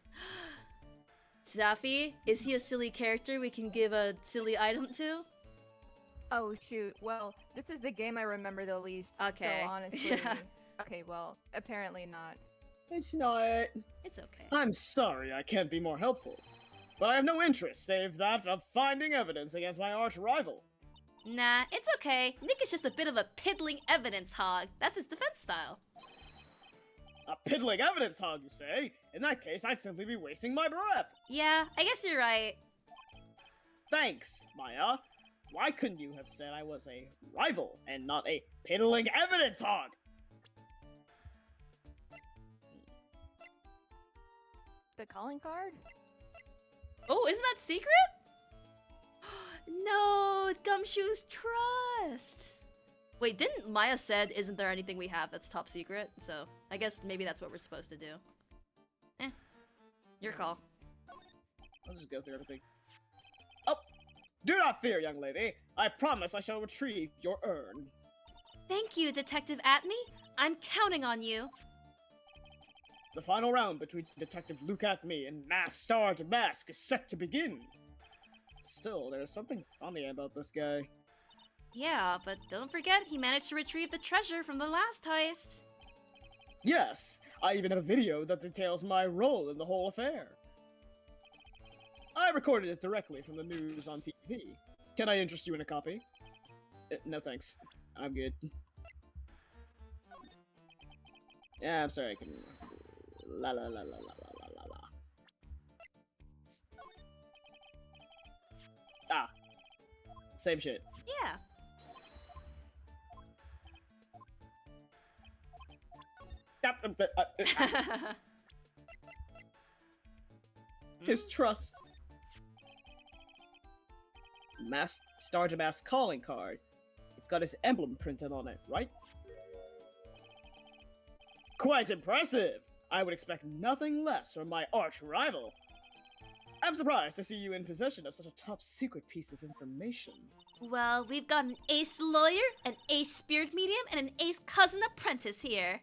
Zaffy, is he a silly character we can give a silly item to? Oh shoot. Well, this is the game I remember the least. Okay. So honestly. Yeah. Okay, well, apparently not. It's not. It's okay. I'm sorry I can't be more helpful. But I have no interest save that of finding evidence against my arch rival. Nah, it's okay. Nick is just a bit of a piddling evidence hog. That's his defense style. A piddling evidence hog, you say? In that case, I'd simply be wasting my breath. Yeah, I guess you're right. Thanks, Maya. Why couldn't you have said I was a rival and not a piddling evidence hog? The calling card? Oh, isn't that secret? No, Gumshoe's trust. Wait, didn't Maya said, isn't there anything we have that's top secret? So, I guess maybe that's what we're supposed to do. Your call. I'll just go through everything. Oh! Do not fear, young lady. I promise I shall retrieve your urn. Thank you, Detective Atme. I'm counting on you. The final round between Detective Luke Atme and Mask Star to Mask is set to begin. Still, there's something funny about this guy. Yeah, but don't forget, he managed to retrieve the treasure from the last heist. Yes, I even have a video that details my role in the whole affair. I recorded it directly from the news on TV. Can I interest you in a copy? No thanks. I'm good. Yeah, I'm sorry, I can... La la la la la la la la. Ah. Same shit. Yeah. His trust. Mask Star to Mask calling card. It's got his emblem printed on it, right? Quite impressive! I would expect nothing less from my arch rival. I'm surprised to see you in possession of such a top secret piece of information. Well, we've got an ace lawyer, an ace spirit medium, and an ace cousin apprentice here.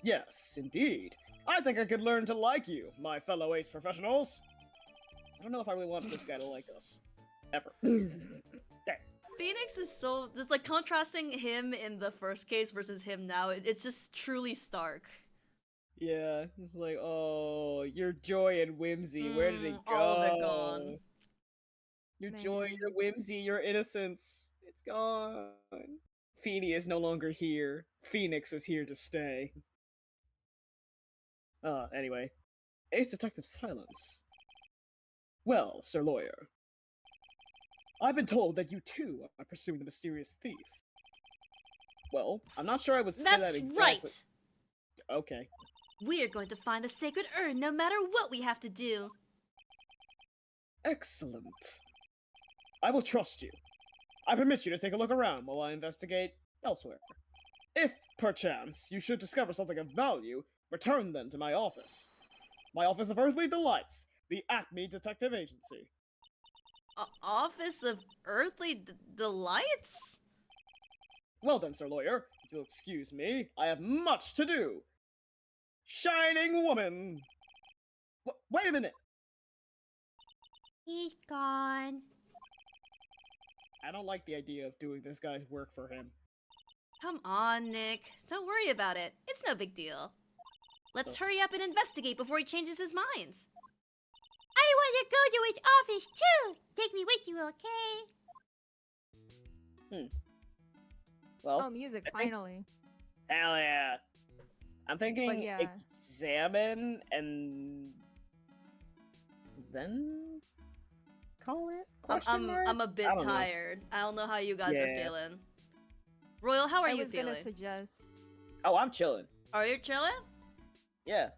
Yes, indeed. I think I could learn to like you, my fellow ace professionals. I don't know if I really want this guy to like us. Ever. Phoenix is so... just like contrasting him in the first case versus him now, it's just truly stark. Yeah, it's like, oh, your joy and whimsy, where did it go? All of it gone. Your joy, your whimsy, your innocence, it's gone. Feeny is no longer here. Phoenix is here to stay. Anyway. Ace Detective Silence. Well, Sir Lawyer. I've been told that you too are pursuing the mysterious thief. Well, I'm not sure I would say that That's exactly. right! Okay. We're going to find the sacred urn no matter what we have to do. Excellent. I will trust you. I permit you to take a look around while I investigate elsewhere. If, perchance, you should discover something of value, return then to my office. My Office of Earthly Delights, the Acme Detective Agency. Office of Earthly Delights? Well then, Sir Lawyer, if you'll excuse me, I have much to do. Shining Woman! Wait a minute! He's gone. I don't like the idea of doing this guy's work for him. Come on, Nick. Don't worry about it. It's no big deal. Let's hurry up and investigate before he changes his mind. I want to go to his office too. Take me with you, okay? Well, Oh, music, I think- finally. hell yeah. I'm thinking yeah. examine and then call it? Question mark? I'm a bit I don't know. tired. I don't know how you guys are Yeah. feeling. Royal, how are I you was feeling? gonna suggest. Oh, I'm chilling. Are you chilling? Yeah.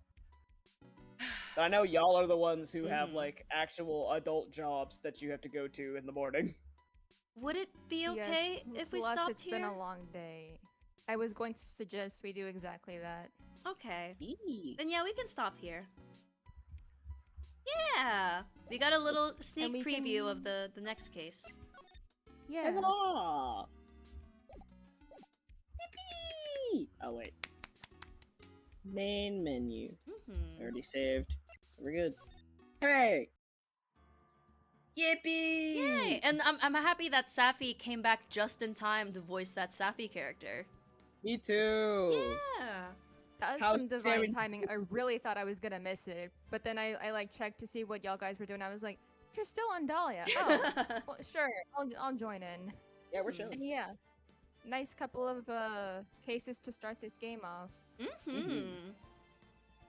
But I know y'all are the ones who have Mhm. like actual adult jobs that you have to go to in the morning. Would it be okay Yes, if we plus stopped it's here? been a long day. I was going to suggest we do exactly that. Okay. Eee. Then yeah, we can stop here. Yeah! We got a little sneak we preview of can- the next case. Yeah. Huzzah! Yippee! Oh wait. Main menu. Mm-hmm. Already saved. So we're good. Hooray! Yippee! Yay! And I'm happy that Safi came back just in time to voice that Safi character. Me too! Yeah! That was How some divine serendipitous. timing. I really thought I was gonna miss it, but then I like checked to see what y'all guys were doing. I was like, you're still on Dahlia. Oh, well, sure, I'll join in. Yeah, we're And chilling. yeah, nice couple of cases to start this game off. Mm-hmm.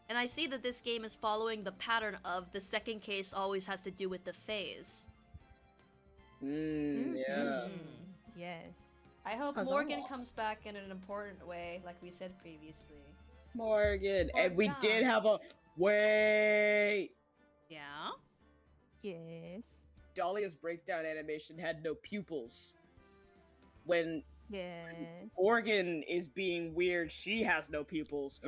And I see that this game is following the pattern of the second case always has to do with the phase. Yeah. Mhm. Yes. I hope Huzzah. Morgan comes back in an important way, like we said previously. Morgan. And we Morgan. did have a. Wait! Yeah? Yes. Dahlia's breakdown animation had no pupils. When Yes. Morgan is being weird, she has no pupils.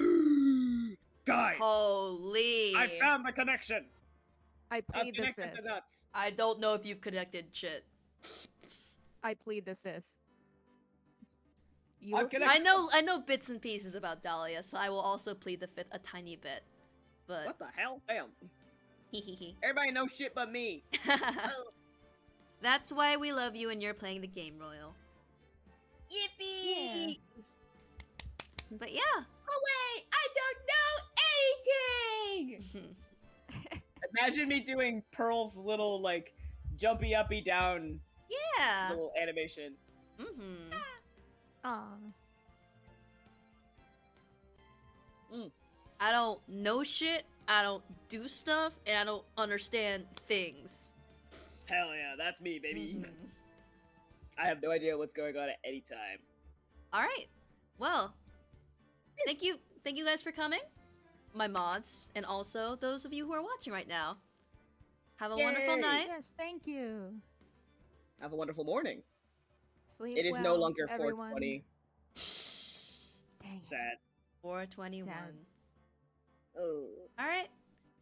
Guys! Holy! I found the connection! I I've plead the connected fifth. the nuts. I don't know if you've connected shit. I plead the fifth. You I'm will see- connected. I know bits and pieces about Dahlia, so I will also plead the fifth a tiny bit. But What the hell? Damn. Everybody knows shit but me. that's why we love you and you're playing the game, Royal. Yippee! But yeah. Oh wait, I don't know anything! Imagine me doing Pearl's little, like, jumpy uppy down Yeah. little animation. Mm-hmm. Aw. I don't know shit, I don't do stuff, and I don't understand things. Hell yeah, that's me, baby. Mhm. I have no idea what's going on at any time. Alright. Well, thank you guys for coming. My mods, and also those of you who are watching right now. Have a wonderful Yay. night. Yes, thank you. Have a wonderful morning. Sleep It is no well, longer everyone. 420. Dang. Sad. 421. Sad. Oh. Alright.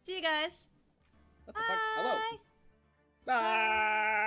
See you guys. What the fuck? Hello. Bye. Bye.